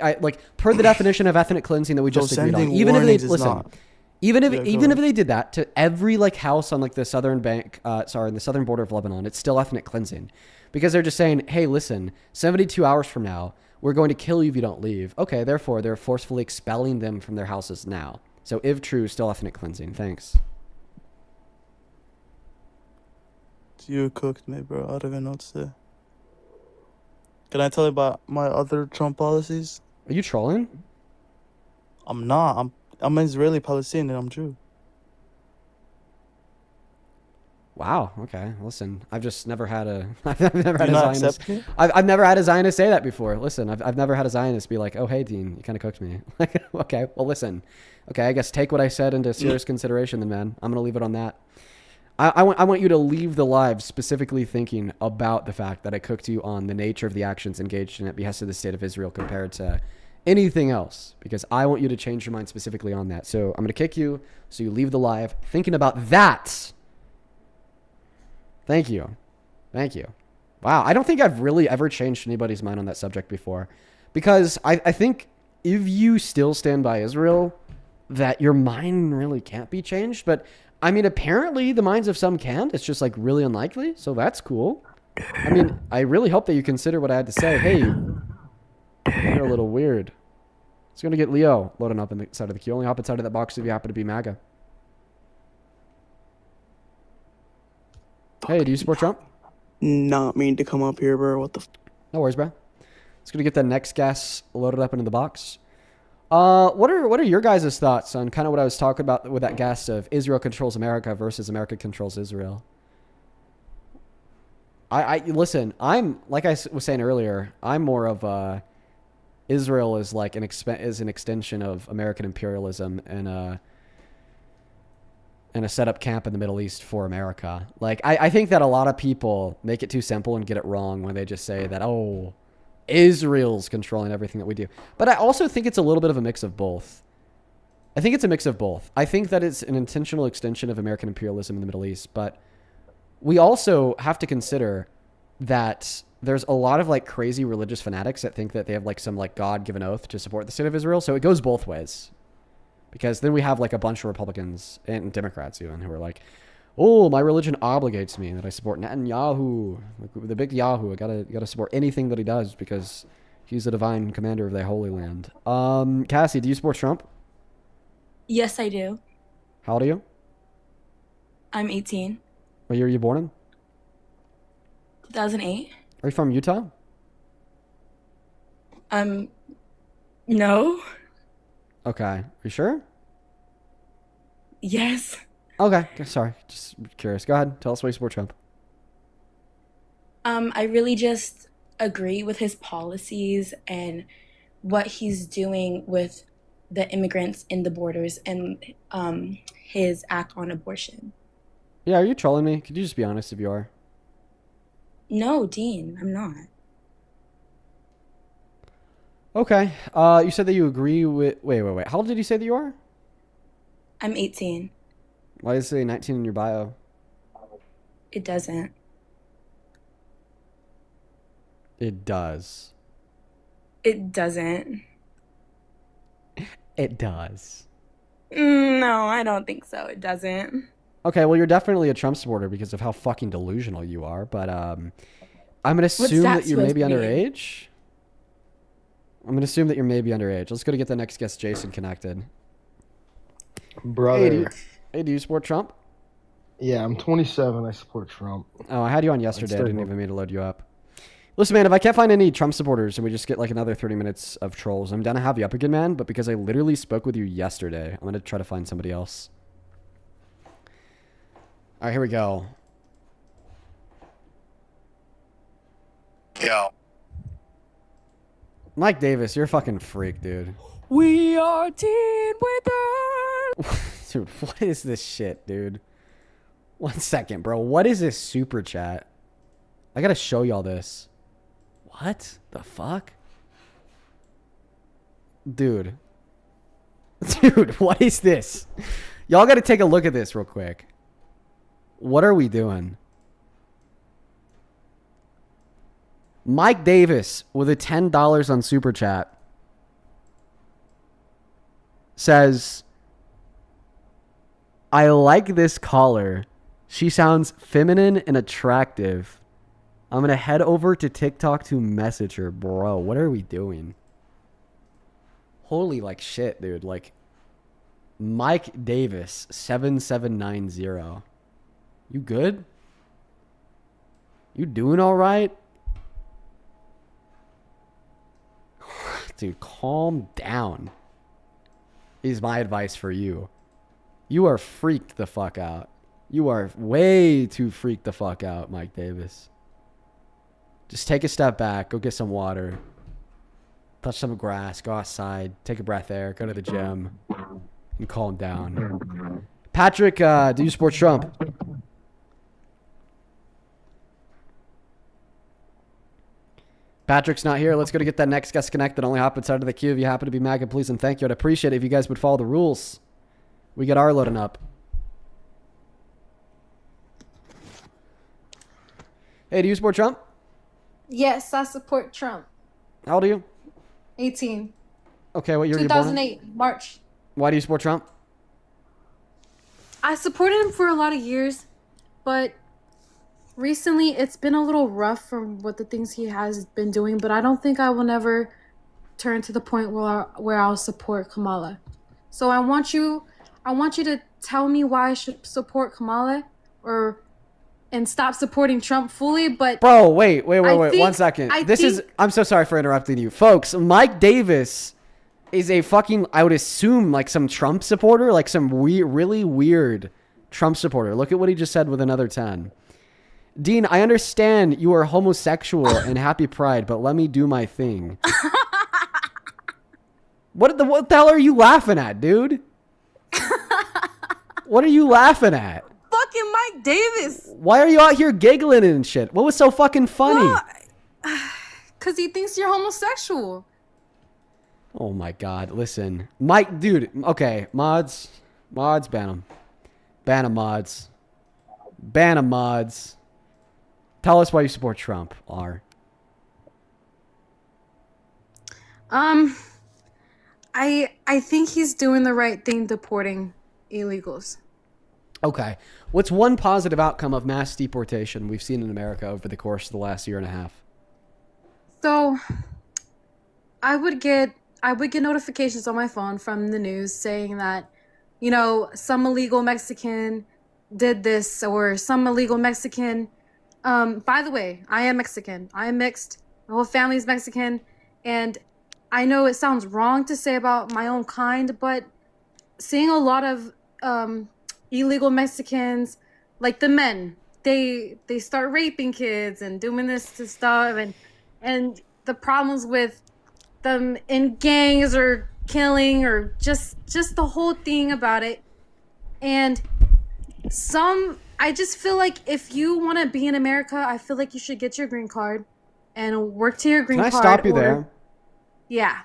per the definition of ethnic cleansing that we So just agreed on. sending Even if they warnings is listen, not. Even if Yeah, go even if ahead. they did that to every like house on like the southern the southern border of Lebanon, it's still ethnic cleansing, because they're just saying, hey, listen, 72 hours from now, we're going to kill you if you don't leave. Okay, therefore they're forcefully expelling them from their houses now. So if true, still ethnic cleansing. Thanks. You cooked me, bro. I don't even know what to say. Can I tell you about my other Trump policies? Are you trolling? I'm not. I'm Israeli Palestinian. I'm Jew. Wow. Okay. Listen, I've just never had a I've never Do had you a not Zionist. accept me? I've never had a Zionist say that before. Listen, I've never had a Zionist be like, oh hey Dean, you kind of cooked me. Like, okay, well listen, okay, I guess take what I said into serious consideration then, man. I'm gonna leave it on that. I want you to leave the live specifically thinking about the fact that I cooked you on the nature of the actions engaged in at behest of the state of Israel compared to anything else, because I want you to change your mind specifically on that. So I'm going to kick you, so you leave the live thinking about that. Thank you. Thank you. Wow, I don't think I've really ever changed anybody's mind on that subject before, because I think if you still stand by Israel, that your mind really can't be changed. But I mean, apparently the minds of some can. It's just like really unlikely. So that's cool. I mean, I really hope that you consider what I had to say. Hey, you're a little weird. It's going to get Leo loading up in the side of the queue. Only hop inside of that box if you happen to be MAGA. Hey, do you support Trump? Not mean to come up here, bro. What the No worries, bro. It's going to get that next gas loaded up into the box. What are your guys' thoughts on kind of what I was talking about with that guest of Israel controls America versus America controls Israel? I listen, I'm, like I was saying earlier, I'm more of Israel is like an extension of American imperialism and a setup camp in the Middle East for America. Like, I think that a lot of people make it too simple and get it wrong when they just say that, oh, Israel's controlling everything that we do. But I also think it's a little bit of a mix of both. I think it's a mix of both. I think that it's an intentional extension of American imperialism in the Middle East, but we also have to consider that there's a lot of like crazy religious fanatics that think that they have like some like God-given oath to support the state of Israel. So it goes both ways. Because then we have like a bunch of Republicans and Democrats even who are like, oh, my religion obligates me that I support Netanyahu, the big Yahoo. I gotta support anything that he does because he's the divine commander of the Holy Land. Cassie, do you support Trump? Yes, I do. How old are you? I'm 18. What year are you born in? 2008. Are you from Utah? No. Okay. Are you sure? Yes. Okay. Sorry. Just curious. Go ahead. Tell us why you support Trump. I really just agree with his policies and what he's doing with the immigrants in the borders and his act on abortion. Yeah, are you trolling me? Could you just be honest if you are? No, Dean, I'm not. Okay. You said that you agree with... Wait. How old did you say that you are? I'm 18. Why does it say 19 in your bio? It doesn't. It does. It doesn't. It does. No, I don't think so. It doesn't. Okay, well, you're definitely a Trump supporter because of how fucking delusional you are, but I'm going to assume that you're maybe underage. I'm going to assume that you're maybe underage. Let's go to get the next guest, Jason, connected. Brother. Hey, do you support Trump? Yeah, I'm 27. I support Trump. Oh, I had you on yesterday. I didn't even mean to load you up. Listen, man, if I can't find any Trump supporters and we just get like another 30 minutes of trolls, I'm down to have you up again, man. But because I literally spoke with you yesterday, I'm going to try to find somebody else. All right, here we go. Yo. Mike Davis, you're a fucking freak, dude. We are Teen Withers. Dude, what is this shit, dude? 1 second, bro. What is this super chat? I gotta show y'all this. What the fuck? Dude. Dude, what is this? Y'all gotta take a look at this real quick. What are we doing? Mike Davis with a $10 on super chat says, I like this caller. She sounds feminine and attractive. I'm going to head over to TikTok to message her. Bro, what are we doing? Holy like shit, dude. Like, Mike Davis, 7790. You good? You doing all right? Dude, calm down is my advice for you. You are freaked the fuck out. You are way too freaked the fuck out, Mike Davis. Just take a step back. Go get some water. Touch some grass. Go outside. Take a breath air. Go to the gym. And calm down. Patrick, do you support Trump? Patrick's not here. Let's go to get that next guest connected. Only hop inside of the queue. If you happen to be MAGA, please and thank you. I'd appreciate it if you guys would follow the rules. We get our loading up. Hey, do you support Trump? Yes, I support Trump. How old are you? 18. Okay, what year are you born in? 2008, March. Why do you support Trump? I supported him for a lot of years, but recently it's been a little rough from what the things he has been doing, but I don't think I will never turn to the point where I'll support Kamala. So I want you to tell me why I should support Kamala and stop supporting Trump fully, but Bro, wait. 1 second. I'm so sorry for interrupting you. Folks, Mike Davis is a fucking, I would assume, like some Trump supporter, like some really weird Trump supporter. Look at what he just said with another 10. Dean, I understand you are homosexual and happy pride, but let me do my thing. What the hell are you laughing at, dude? What are you laughing at? fucking Mike Davis. Why are you out here giggling and shit? What was so fucking funny? Because he thinks you're homosexual. Oh my god, listen. Mike, dude, okay, mods, ban them. Ban them, mods. Ban them, mods. Tell us why you support Trump, R. I think he's doing the right thing deporting illegals. Okay. What's one positive outcome of mass deportation we've seen in America over the course of the last year and a half? So, I would get notifications on my phone from the news saying that, you know, some illegal Mexican did this or some illegal Mexican. By the way, I am Mexican. I am mixed. My whole family's Mexican. And I know it sounds wrong to say about my own kind, but seeing a lot of illegal Mexicans, like the men, they start raping kids and doing this to stuff, and the problems with them in gangs or killing or just the whole thing about it. And I just feel like if you want to be in America, I feel like you should get your green card and work to your green card. Can I stop you there? Yeah.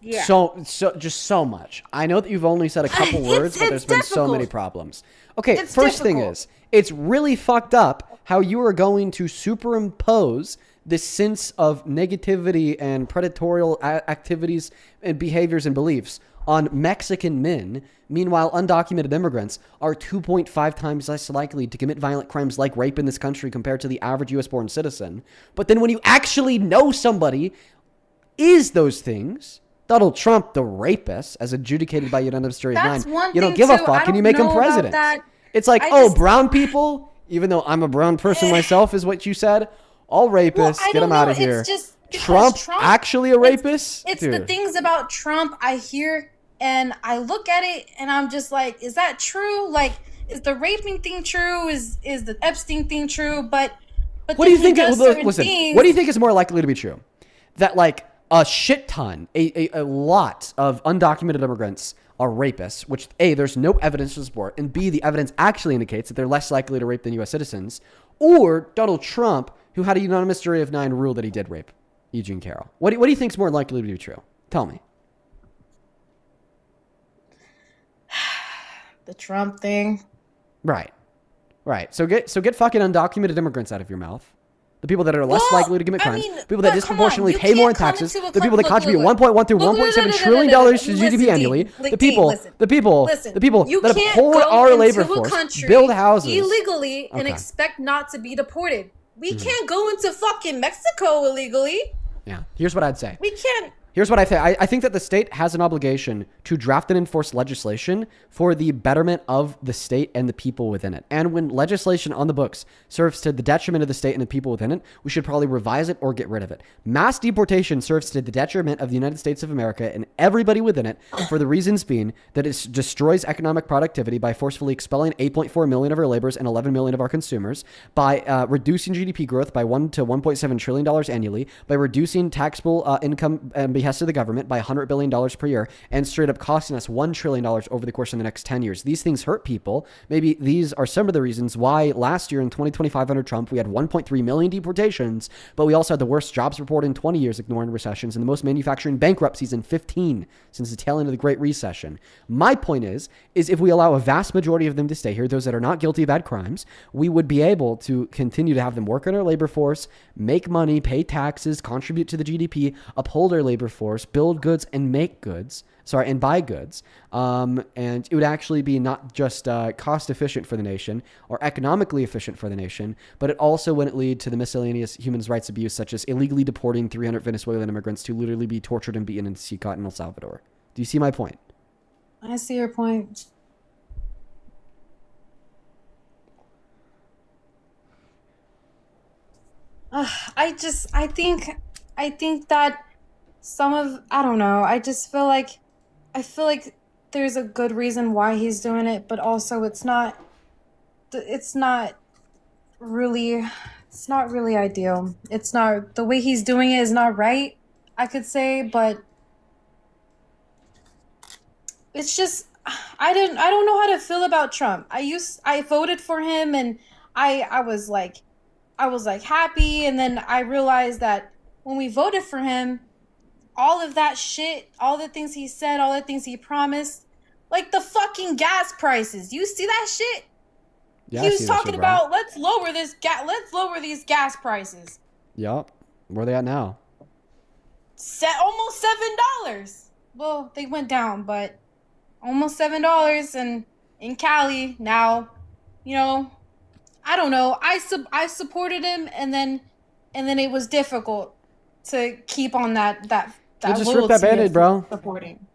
Yeah. So just so much. I know that you've only said a couple words, but there's been so many problems. Okay, first thing is, it's really fucked up how you are going to superimpose this sense of negativity and predatorial activities and behaviors and beliefs on Mexican men. Meanwhile, undocumented immigrants are 2.5 times less likely to commit violent crimes like rape in this country compared to the average U.S.-born citizen. But then when you actually know somebody is those things, Donald Trump, the rapist, as adjudicated by unanimous jury of 9, you don't give a fuck and you make him president. It's like, brown people, even though I'm a brown person myself, is what you said. All rapists, get them out of here. Trump actually a rapist? It's the things about Trump I hear and I look at it and I'm just like, is that true? Like, is the raping thing true? Is the Epstein thing true? But what do you think? Listen, what do you think is more likely to be true? That like a shit ton, a lot of undocumented immigrants are rapists, which A, there's no evidence to support, and B, the evidence actually indicates that they're less likely to rape than U.S. citizens, or Donald Trump, who had a unanimous jury of 9 rule that he did rape Eugene Carroll. What do you think is more likely to be true? Tell me. The Trump thing. Right. So get fucking undocumented immigrants out of your mouth. The people that are less Well, likely to commit I crimes, mean, people that but come on, disproportionately you pay more in can't come taxes, into a the people that club- contribute look, 1.1 through look, 1.7 look, trillion dollars to listen, GDP Dean, annually. like, The Dean, people, listen, the people you that can't uphold go our labor into a force, country build houses illegally and Okay. expect not to be deported. We Mhm. can't go into fucking Mexico illegally. Yeah. Here's what I'd say. We can't. Here's what I think. I think that the state has an obligation to draft and enforce legislation for the betterment of the state and the people within it. And when legislation on the books serves to the detriment of the state and the people within it, we should probably revise it or get rid of it. Mass deportation serves to the detriment of the United States of America and everybody within it for the reasons being that it destroys economic productivity by forcefully expelling 8.4 million of our laborers and 11 million of our consumers, by reducing GDP growth by $1 to $1.7 trillion annually, by reducing taxable income and behest of the government by $100 billion per year, and straight up costing us $1 trillion over the course of the next 10 years. These things hurt people. Maybe these are some of the reasons why last year in 2025 under Trump, we had 1.3 million deportations, but we also had the worst jobs report in 20 years, ignoring recessions, and the most manufacturing bankruptcies in 15 since the tail end of the Great Recession. My point is if we allow a vast majority of them to stay here, those that are not guilty of bad crimes, we would be able to continue to have them work on our labor force, make money, pay taxes, contribute to the GDP, uphold our labor force, build goods and make goods, and buy goods. And it would actually be not just cost efficient for the nation or economically efficient for the nation, but it also wouldn't lead to the miscellaneous human rights abuse, such as illegally deporting 300 Venezuelan immigrants to literally be tortured and beaten in Sicat in El Salvador. Do you see my point? I see your point. I think that I don't know. I feel like there's a good reason why he's doing it, but also it's not really ideal. It's not, the way he's doing it is not right, I could say, but it's just, I don't know how to feel about Trump. I voted for him, and I was like happy, and then I realized that when we voted for him, all of that shit, all the things he said, all the things he promised, like the fucking gas prices. You see that shit? Yeah, He I was see that talking shit, bro. about let's lower these gas prices. Yup. Where are they at now? Almost $7. Well, they went down, but almost $7, and in Cali now, I don't know. I supported him, and then it was difficult to keep on that Then just rip that loyalty Band-Aid, of bro. supporting.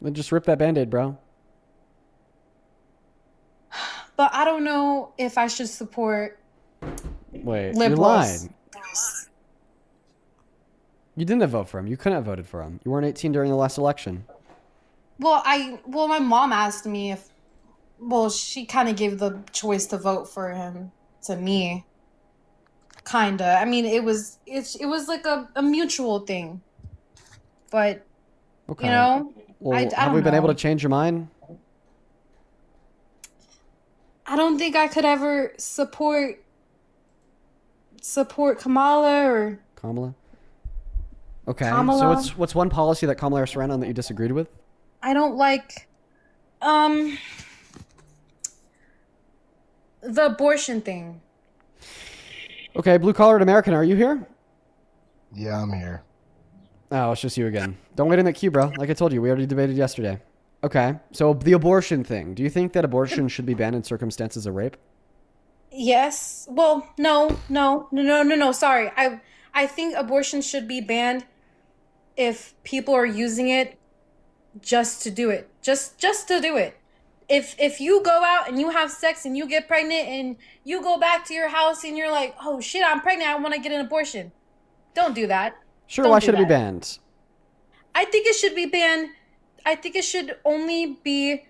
Then just rip that Band-Aid, bro. But I don't know if I should support Wait, liberals. you're lying. You didn't vote for him. You couldn't have voted for him. You weren't 18 during the last election. Well, my mom asked me she kind of gave the choice to vote for him to me. Kinda. I mean, it was like a mutual thing. But, Okay. Well, I have don't we been able know. to change your mind? I don't think I could ever support Kamala or Kamala? Okay. Kamala. So what's one policy that Kamala Harris ran on that you disagreed with? I don't like the abortion thing. Okay, blue-collared American, are you here? Yeah, I'm here. Oh, it's just you again. Don't wait in that queue, bro. Like I told you, we already debated yesterday. Okay, so the abortion thing. Do you think that abortion should be banned in circumstances of rape? Yes. Well, no. Sorry. I think abortion should be banned if people are using it just to do it. Just to do it. If you go out and you have sex and you get pregnant and you go back to your house and you're like, "Oh shit, I'm pregnant. I want to get an abortion." Don't do that. Sure, Don't why do should it be that. banned? I think it should be banned. I think it should only be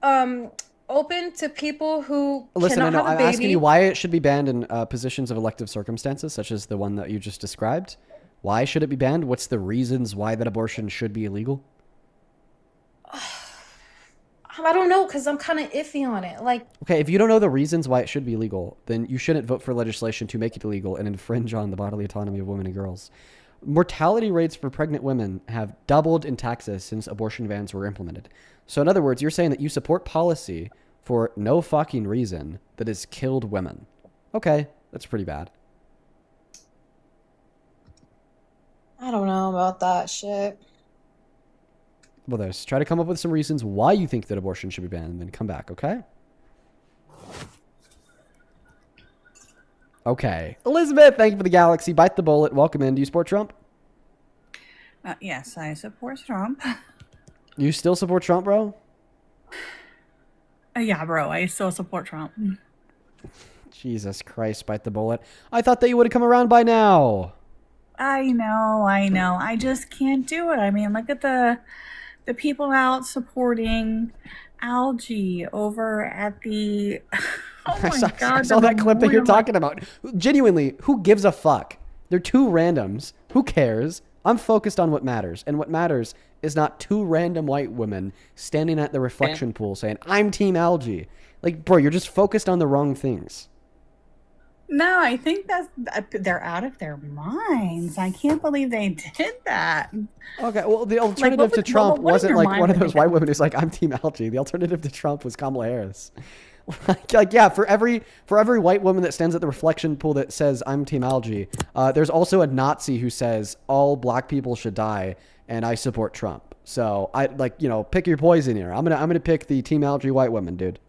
open to people who Listen, I cannot know have a I'm baby. asking you why it should be banned in positions of elective circumstances, such as the one that you just described. Why should it be banned? What's the reasons why that abortion should be illegal? I don't know, because I'm kind of iffy on it. Like, Okay, if you don't know the reasons why it should be illegal, then you shouldn't vote for legislation to make it illegal and infringe on the bodily autonomy of women and girls. Mortality rates for pregnant women have doubled in Texas since abortion bans were implemented. So in other words, you're saying that you support policy for no fucking reason that has killed women. Okay, That's pretty bad. I don't know about that shit. Well, there's try to come up with some reasons why you think that abortion should be banned, and then come back, okay? Okay. Elizabeth, thank you for the galaxy. Bite the bullet. Welcome in. Do you support Trump? Yes, I support Trump. You still support Trump, bro? Yeah, bro, I still support Trump. Jesus Christ, bite the bullet. I thought that you would have come around by now. I know. I just can't do it. I mean, look at the people out supporting algae over at the. Oh my God! I saw that clip that you're talking about. Genuinely, who gives a fuck? They're two randoms. Who cares? I'm focused on what matters. And what matters is not two random white women standing at the reflection pool saying, I'm team algae. Like, bro, you're just focused on the wrong things. No, I think they're out of their minds. I can't believe they did that. Okay, well, the alternative to Trump wasn't like one of those white women who's like, I'm team algae. The alternative to Trump was Kamala Harris. Like, yeah, for every white woman that stands at the reflection pool that says I'm team algae, there's also a Nazi who says all black people should die, and I support Trump. So I pick your poison here. I'm gonna pick the team algae white woman, dude.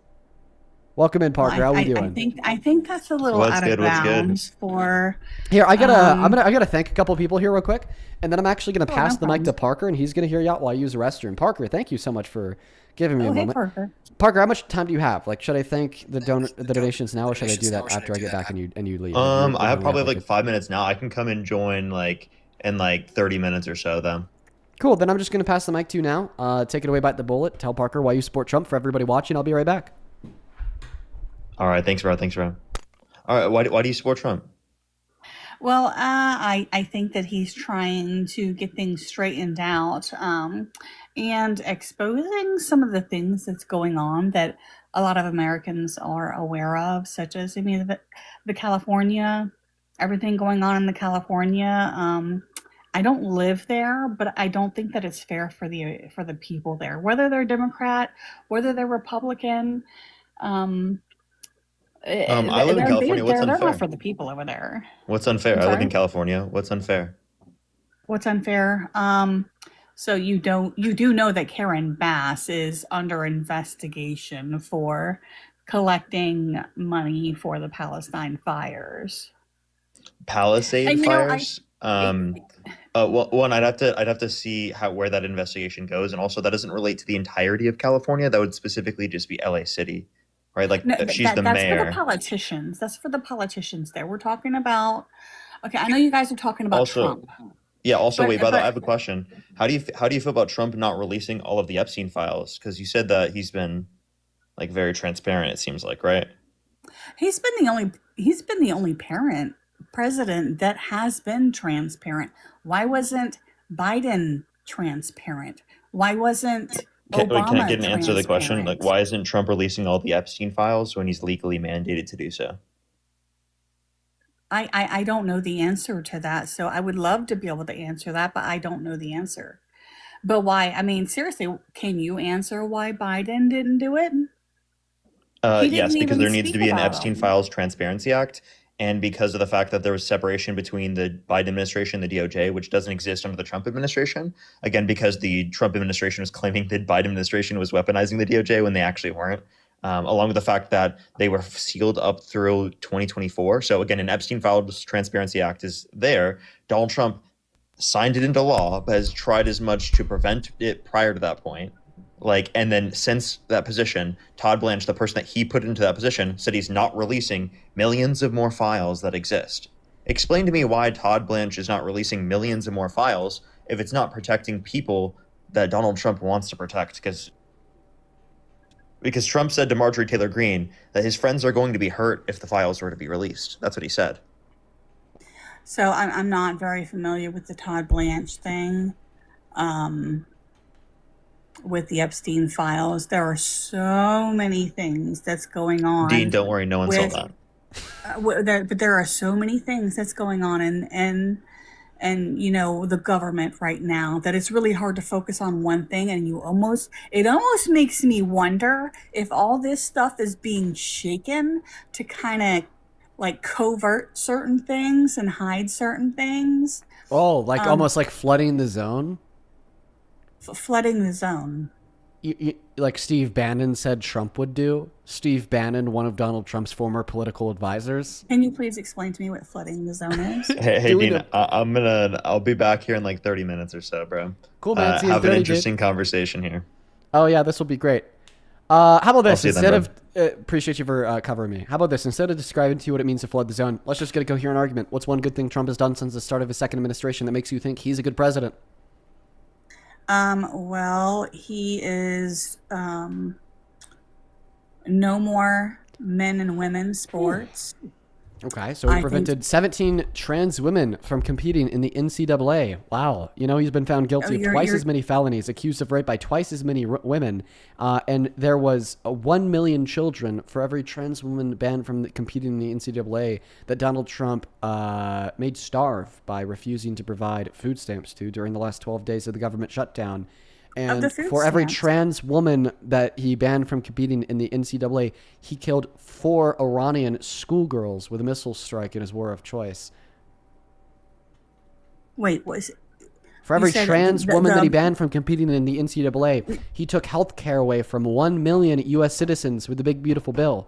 Welcome in, Parker. How are we doing? I think that's a little out of bounds for. Here, I gotta thank a couple people here real quick, and then I'm actually gonna pass the mic to Parker, and he's gonna hear you out while I use the restroom. Parker, thank you so much for giving me a moment. Parker, how much time do you have? Like, should I thank the donations now, or should I do that after I get back and you leave? I have probably like 5 minutes now. I can come and join in 30 minutes or so then. Cool. Then I'm just gonna pass the mic to you now. Take it away, bite the bullet. Tell Parker why you support Trump for everybody watching. I'll be right back. All right, thanks, bro. All right, why do you support Trump? Well, I think that he's trying to get things straightened out and exposing some of the things that's going on that a lot of Americans are aware of, such as, the California, everything going on in the California. I don't live there, but I don't think that it's fair for the people there, whether they're Democrat, whether they're Republican. I live in California. What's they're unfair? not for the people over there. What's unfair? I'm I live sorry? in California. What's unfair? What's unfair? So you do know that Karen Bass is under investigation for collecting money for the Palestine fires. Palisade And, fires. Well, one, I'd have to see where that investigation goes, and also that doesn't relate to the entirety of California. That would specifically just be LA City, right? Like, if she's the that's mayor. for the politicians. That's for the politicians there. We're talking about. Okay, I know you guys are talking about Trump. Yeah. Also, But- wait. By the way, but- I have a question. How do you feel about Trump not releasing all of the Epstein files? Because you said that he's been very transparent. It seems like, right? He's been the only president that has been transparent. Why wasn't Biden transparent? Why wasn't Obama Can I get an answer to the question? transparent? Like, why isn't Trump releasing all the Epstein files when he's legally mandated to do so? I don't know the answer to that, so I would love to be able to answer that, but I don't know the answer. But why? I mean, seriously, can you answer why Biden didn't do it? He didn't Yes, because even there needs to speak be an about Epstein them. Files Transparency Act, and because of the fact that there was separation between the Biden administration and the DOJ, which doesn't exist under the Trump administration. Again, because the Trump administration was claiming the Biden administration was weaponizing the DOJ when they actually weren't. Along with the fact that they were sealed up through 2024. So again, an Epstein Files Transparency Act is there. Donald Trump signed it into law, but has tried as much to prevent it prior to that point. And then since that position, Todd Blanche, the person that he put into that position, said he's not releasing millions of more files that exist. Explain to me why Todd Blanche is not releasing millions of more files if it's not protecting people that Donald Trump wants to protect. Because Trump said to Marjorie Taylor Greene that his friends are going to be hurt if the files were to be released. That's what he said. So I'm not very familiar with the Todd Blanche thing. With the Epstein files, there are so many things that's going on. Dean, don't worry, no one saw that. But there are so many things that's going on and the government right now that it's really hard to focus on one thing, and it almost makes me wonder if all this stuff is being shaken to kind of like covert certain things and hide certain things. Oh, like almost like flooding the zone? Flooding the zone. Like Steve Bannon said Trump would do? Steve Bannon, one of Donald Trump's former political advisors. Can you please explain to me what flooding the zone is? Hey Dean, I'll be back here in like 30 minutes or so, bro. Cool, man. See you in Have an 30, interesting dude. conversation here. Oh yeah, this will be great. How about this? see you then, Instead of appreciate you for covering me. How about this? Instead of describing to you what it means to flood the zone, let's just get a coherent argument. What's one good thing Trump has done since the start of his second administration that makes you think he's a good president? Well, he is no more men and women sports. Okay, so he prevented 17 trans women from competing in the NCAA. Wow. You know, he's been found guilty of twice as many felonies, accused of rape by twice as many women. And there was 1 million children for every trans woman banned from competing in the NCAA that Donald Trump made starve by refusing to provide food stamps to during the last 12 days of the government shutdown. And for every trans woman that he banned from competing in the NCAA, he killed 4 Iranian schoolgirls with a missile strike in his war of choice. Wait, was it? For every trans woman that he banned from competing in the NCAA, he took health care away from 1 million U.S. citizens with the big, beautiful bill.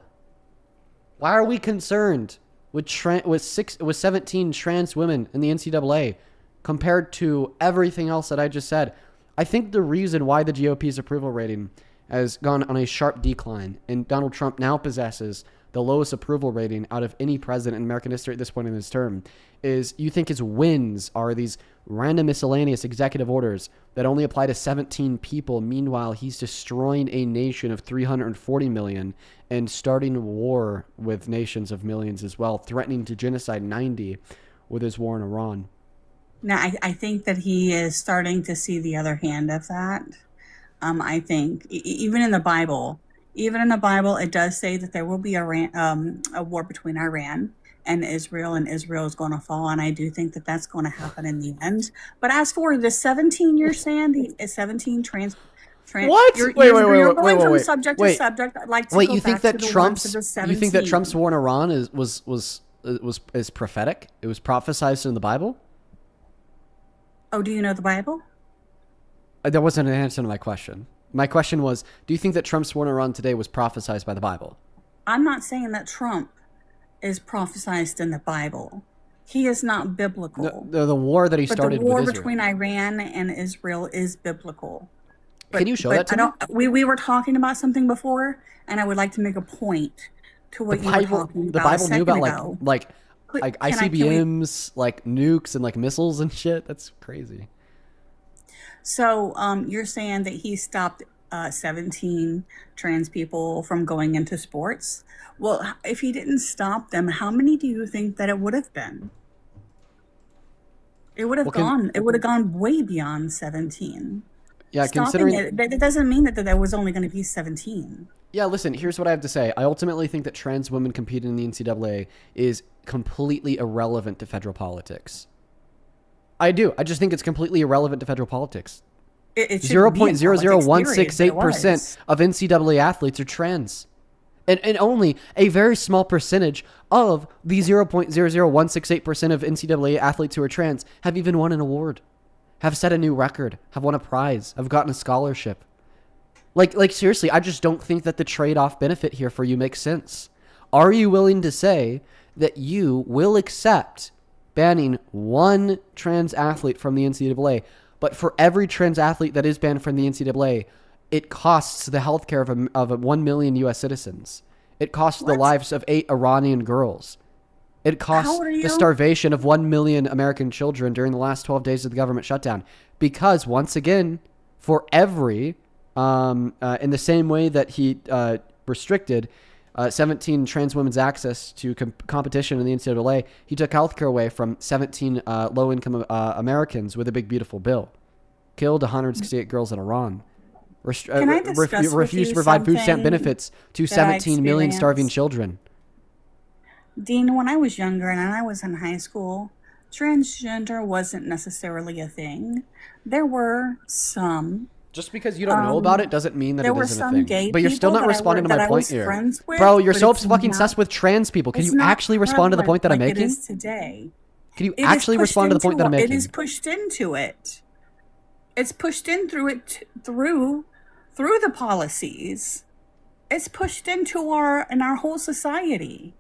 Why are we concerned with 17 trans women in the NCAA compared to everything else that I just said? I think the reason why the GOP's approval rating has gone on a sharp decline and Donald Trump now possesses the lowest approval rating out of any president in American history at this point in his term is you think his wins are these random miscellaneous executive orders that only apply to 17 people. Meanwhile, he's destroying a nation of 340 million and starting a war with nations of millions as well, threatening to genocide 90 with his war in Iran. Now, I think that he is starting to see the other hand of that. I think even in the Bible, it does say that there will be a war between Iran and Israel is going to fall. And I do think that that's going to happen in the end. But as for the 17, you're saying the 17 trans. What? You're wait, going from subject to subject. I'd like to go you think back that to the Trump's ones of the 17. you think that Trump's war in Iran is prophetic? It was prophesized in the Bible? Oh, do you know the Bible? That wasn't an answer to my question. My question was, do you think that Trump's war in Iran today was prophesized by the Bible? I'm not saying that Trump is prophesized in the Bible. He is not biblical. The war that he started with Israel. But the war between Iran and Israel is biblical. Can you show that to me? We were talking about something before, and I would like to make a point to what you were talking about. The Bible knew about like Can ICBMs, like nukes and like missiles and shit. That's crazy. So you're saying that he stopped 17 trans people from going into sports? Well, if he didn't stop them, how many do you think that it would have been? It would have gone. It would have gone way beyond 17. Yeah, considering it doesn't mean that there was only going to be 17. Yeah, listen, here's what I have to say. I ultimately think that trans women competing in the NCAA is completely irrelevant to federal politics. I do. I just think it's completely irrelevant to federal politics. 0.00168% of NCAA athletes are trans. And only a very small percentage of the 0.00168% of NCAA athletes who are trans have even won an award, have set a new record, have won a prize, have gotten a scholarship. Like seriously, I just don't think that the trade-off benefit here for you makes sense. Are you willing to say that you will accept banning one trans athlete from the NCAA, but for every trans athlete that is banned from the NCAA, it costs the healthcare of 1 million U.S. citizens. It costs the lives of 8 Iranian girls. It costs the starvation of 1 million American children during the last 12 days of the government shutdown. Because once again, for every, in the same way that he restricted 17 trans women's access to competition in the NCAA, he took healthcare away from 17 low-income Americans with a big, beautiful bill. Killed 168 girls in Iran. Refused to provide food stamp benefits to 17 million starving children. Dean, when I was younger and I was in high school, transgender wasn't necessarily a thing. There were some Just because you don't know about it doesn't mean that there it were isn't a some thing. gay But you're still people not that responding to my that I point was here. friends with, Bro, you're but so it's fucking not- obsessed with trans people. Can it's you not actually respond to the point that I'm prevalent like making? It is today. Can you It is actually pushed respond to the point that I'm into- making? It is pushed into it. It's pushed in through it through the policies. It's pushed into our whole society.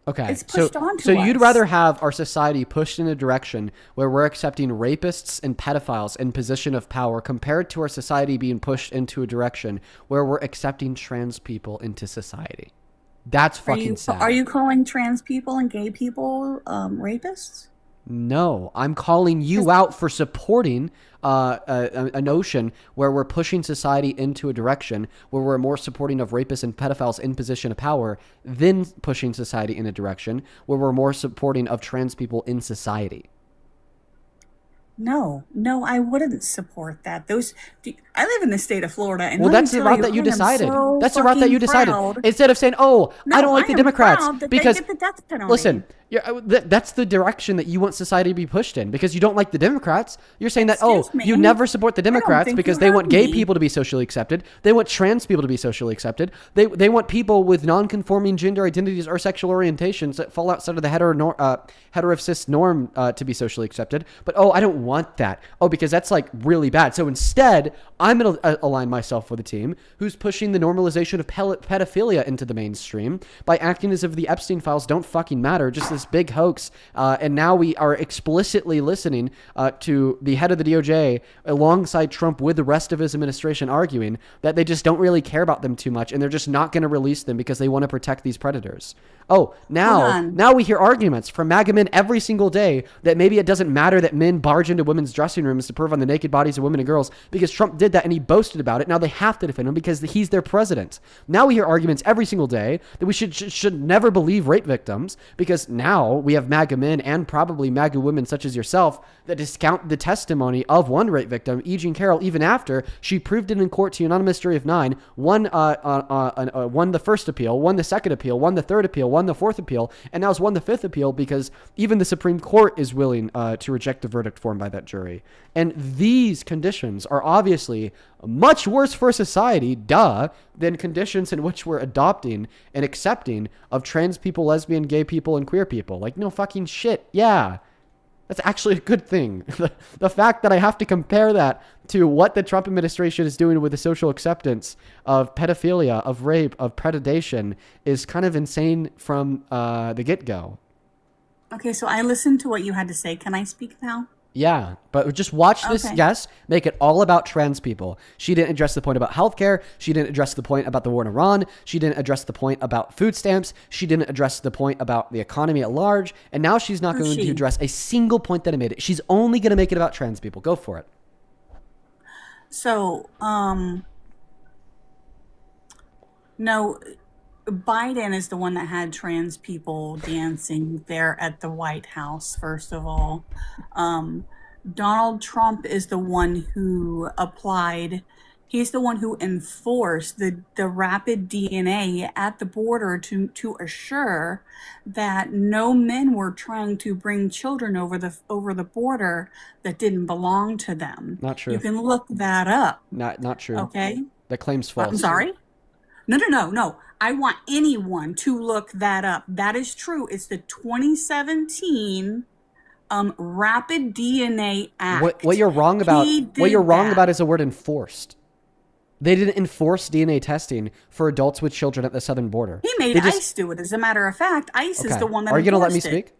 Okay, It's pushed onto so you'd us. rather have our society pushed in a direction where we're accepting rapists and pedophiles in position of power compared to our society being pushed into a direction where we're accepting trans people into society. That's fucking sad. Are you calling trans people and gay people rapists? No, I'm calling you out for supporting a notion where we're pushing society into a direction where we're more supporting of rapists and pedophiles in position of power than pushing society in a direction where we're more supporting of trans people in society. No, I wouldn't support that. I live in the state of Florida, and Well, let me that's the tell route you, that you I am decided. so That's the route that you fucking decided. proud. Instead of saying, "Oh, I No, don't like the am Democrats," proud that because they get the death penalty. listen, that's the direction that you want society to be pushed in because you don't like the Democrats. You're saying that, Excuse me, you never support the Democrats think because you they heard want gay me. people to be socially accepted. They want trans people to be socially accepted. They want people with non-conforming gender identities or sexual orientations that fall outside of the hetero-cis norm to be socially accepted. But I don't want that. Because that's like really bad. So instead, I'm going to align myself with a team who's pushing the normalization of pedophilia into the mainstream by acting as if the Epstein files don't fucking matter, just this big hoax. And now we are explicitly listening to the head of the DOJ alongside Trump with the rest of his administration arguing that they just don't really care about them too much and they're just not going to release them because they want to protect these predators. Now we hear arguments from MAGA men every single day that maybe it doesn't matter that men barge into women's dressing rooms to perv on the naked bodies of women and girls because Trump did that and he boasted about it. Now they have to defend him because he's their president. Now we hear arguments every single day that we should never believe rape victims because now we have MAGA men and probably MAGA women such as yourself that discount the testimony of one rape victim, E. Jean Carroll, even after she proved it in court to unanimous jury of 9, won the first appeal, won the second appeal, won the third appeal, won the fourth appeal, and now has won the fifth appeal because even the Supreme Court is willing to reject the verdict formed by that jury. And these conditions are obviously much worse for society, than conditions in which we're adopting and accepting of trans people, lesbian, gay people, and queer people. Like, no fucking shit. Yeah. That's actually a good thing. The fact that I have to compare that to what the Trump administration is doing with the social acceptance of pedophilia, of rape, of predation is kind of insane from the get-go. Okay, so I listened to what you had to say. Can I speak now? Yeah, but just watch this Okay. guest make it all about trans people. She didn't address the point about healthcare. She didn't address the point about the war in Iran. She didn't address the point about food stamps. She didn't address the point about the economy at large. And now she's not Who's going to she? address a single point that I made. She's only going to make it about trans people. Go for it. So, no, Biden is the one that had trans people dancing there at the White House, first of all. Donald Trump is the one who he's the one who enforced the rapid DNA at the border to assure that no men were trying to bring children over the border that didn't belong to them. Not true. You can look that up. Not true. Okay. That claim's false. I'm sorry? No. I want anyone to look that up. That is true. It's the 2017 Rapid DNA Act. What you're wrong about? He What you're did wrong that. about is the word enforced. They didn't enforce DNA testing for adults with children at the southern border. He made They just- ICE do it. As a matter of fact, ICE is Okay. the one that Are you going to let me enforced it. speak?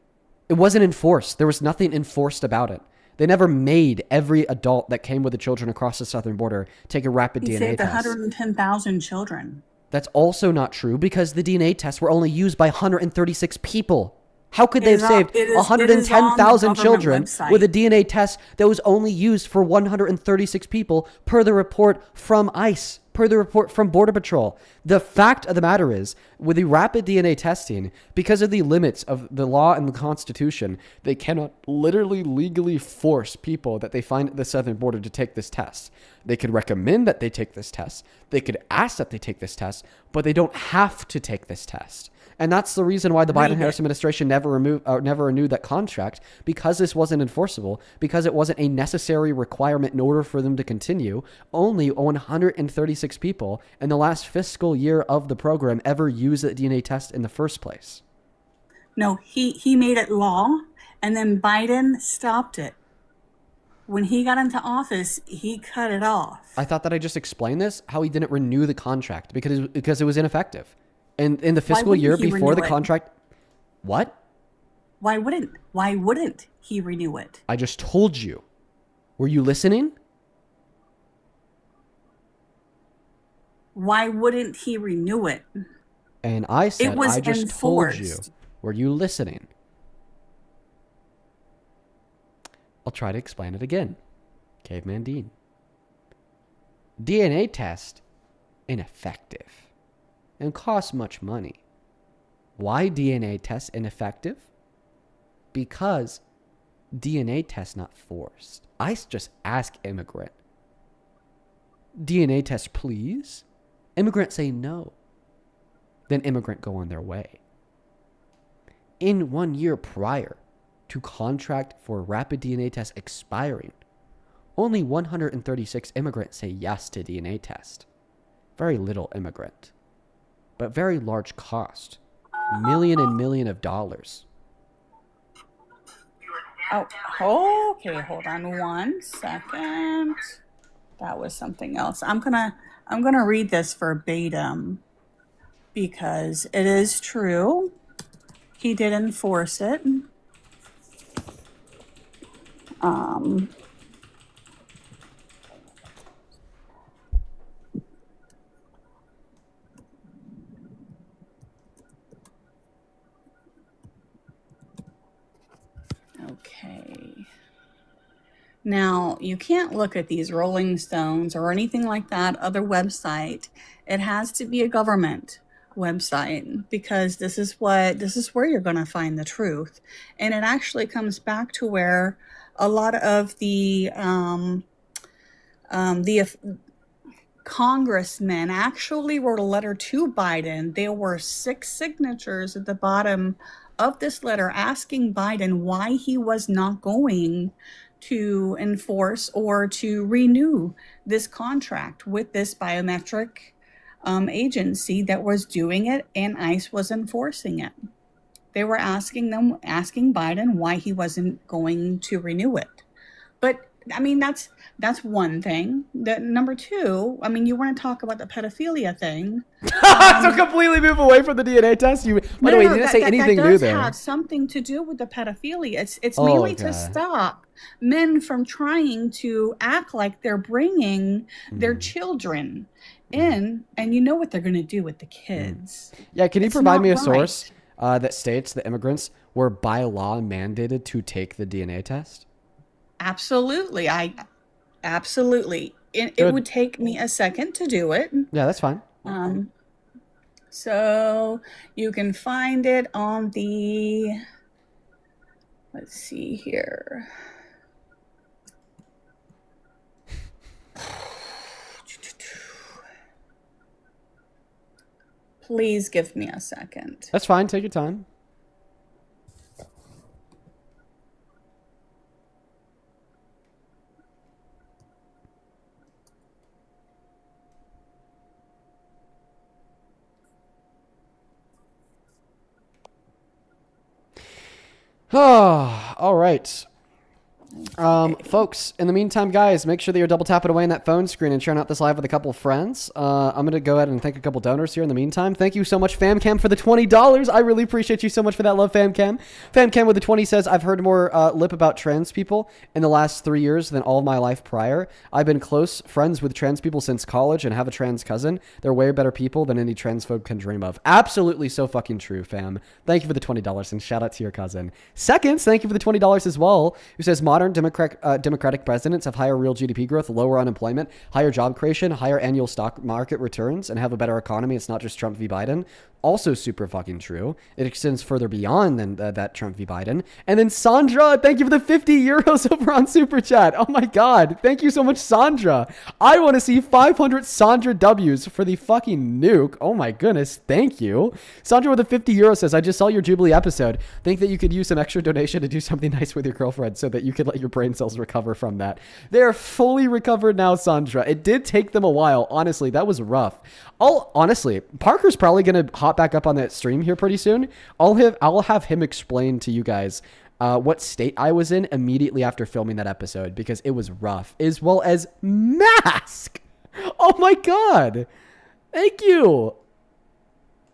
It wasn't enforced. There was nothing enforced about it. They never made every adult that came with the children across the southern border take a rapid He DNA saved test. 110,000 children. That's also not true because the DNA tests were only used by 136 people. How could they It have is on- saved it is- it is on the 110,000 government children website. with a DNA test that was only used for 136 people per the report from ICE, per the report from Border Patrol? The fact of the matter is, with the rapid DNA testing, because of the limits of the law and the Constitution, they cannot literally legally force people that they find at the southern border to take this test. They could recommend that they take this test. They could ask that they take this test, but they don't have to take this test. And that's the reason why the Biden-Harris administration never renewed that contract, because this wasn't enforceable, because it wasn't a necessary requirement in order for them to continue. Only 136 people in the last fiscal year of the program ever used the DNA test in the first place. No, he made it law, and then Biden stopped it. When he got into office, he cut it off. I thought that I just explained this, how he didn't renew the contract because it was ineffective. And in the fiscal year before the contract, what? Why wouldn't he renew it? I just told you. Were you listening? Why wouldn't he renew it? And I said, It was I just enforced. told you. Were you listening? I'll try to explain it again. Caveman Dean. DNA test, ineffective. And costs much money. Why DNA test ineffective? Because DNA test not forced. ICE just ask immigrant, DNA test please? Immigrant say no. Then immigrant go on their way. In 1 year prior to contract for rapid DNA test expiring, only 136 immigrants say yes to DNA test. Very little immigrant, but very large cost. Million and million of dollars. Oh, okay, hold on 1 second. That was something else. I'm gonna read this verbatim because it is true. He did enforce it. Okay. Now, you can't look at these Rolling Stones or anything like that other website. It has to be a government website because this is where you're going to find the truth. And it actually comes back to where a lot of the congressmen actually wrote a letter to Biden. There were 6 signatures at the bottom of this letter asking Biden why he was not going to enforce or to renew this contract with this biometric agency that was doing it, and ICE was enforcing it. They were asking Biden why he wasn't going to renew it. But I mean, that's one thing. Number 2, I mean, you want to talk about the pedophilia thing. So completely move away from the DNA test. By the way, you didn't say anything new there. That does have something to do with the pedophilia. It's mainly to stop men from trying to act like they're bringing their children in, and you know what they're going to do with the kids. Yeah, can you It's provide not me a right. source that states that immigrants were by law mandated to take the DNA test? Absolutely. Absolutely. It Good. would take me a second to do it. Yeah, that's fine. So you can find it on the, let's see here. Please give me a second. That's fine. Take your time. Oh, all right. Folks, in the meantime, guys, make sure that you're double tapping away on that phone screen and sharing out this live with a couple of friends. I'm going to go ahead and thank a couple donors here in the meantime. Thank you so much, FamCam, for the $20. I really appreciate you so much for that love, FamCam. FamCam with the 20 says, I've heard more lip about trans people in the last 3 years than all of my life prior. I've been close friends with trans people since college and have a trans cousin. They're way better people than any transphobe can dream of. Absolutely so fucking true, fam. Thank you for the $20 and shout out to your cousin. Seconds, thank you for the $20 as well, who says modern democratic presidents have higher real GDP growth, lower unemployment, higher job creation, higher annual stock market returns, and have a better economy. It's not just Trump v. Biden. Also super fucking true. It extends further beyond than that Trump v. Biden. And then Sandra, thank you for the 50 euros over on Super Chat. Oh my God. Thank you so much, Sandra. I want to see 500 Sandra W's for the fucking nuke. Oh my goodness. Thank you. Sandra with the 50 euros says, I just saw your Jubilee episode. Think that you could use some extra donation to do something nice with your girlfriend so that you could let your brain cells recover from that. They're fully recovered now, Sandra. It did take them a while. Honestly, that was rough. Honestly, Parker's probably going to hop back up on that stream here pretty soon. I'll have him explain to you guys what state I was in immediately after filming that episode because it was rough, as well as Mask. Oh my God. Thank you.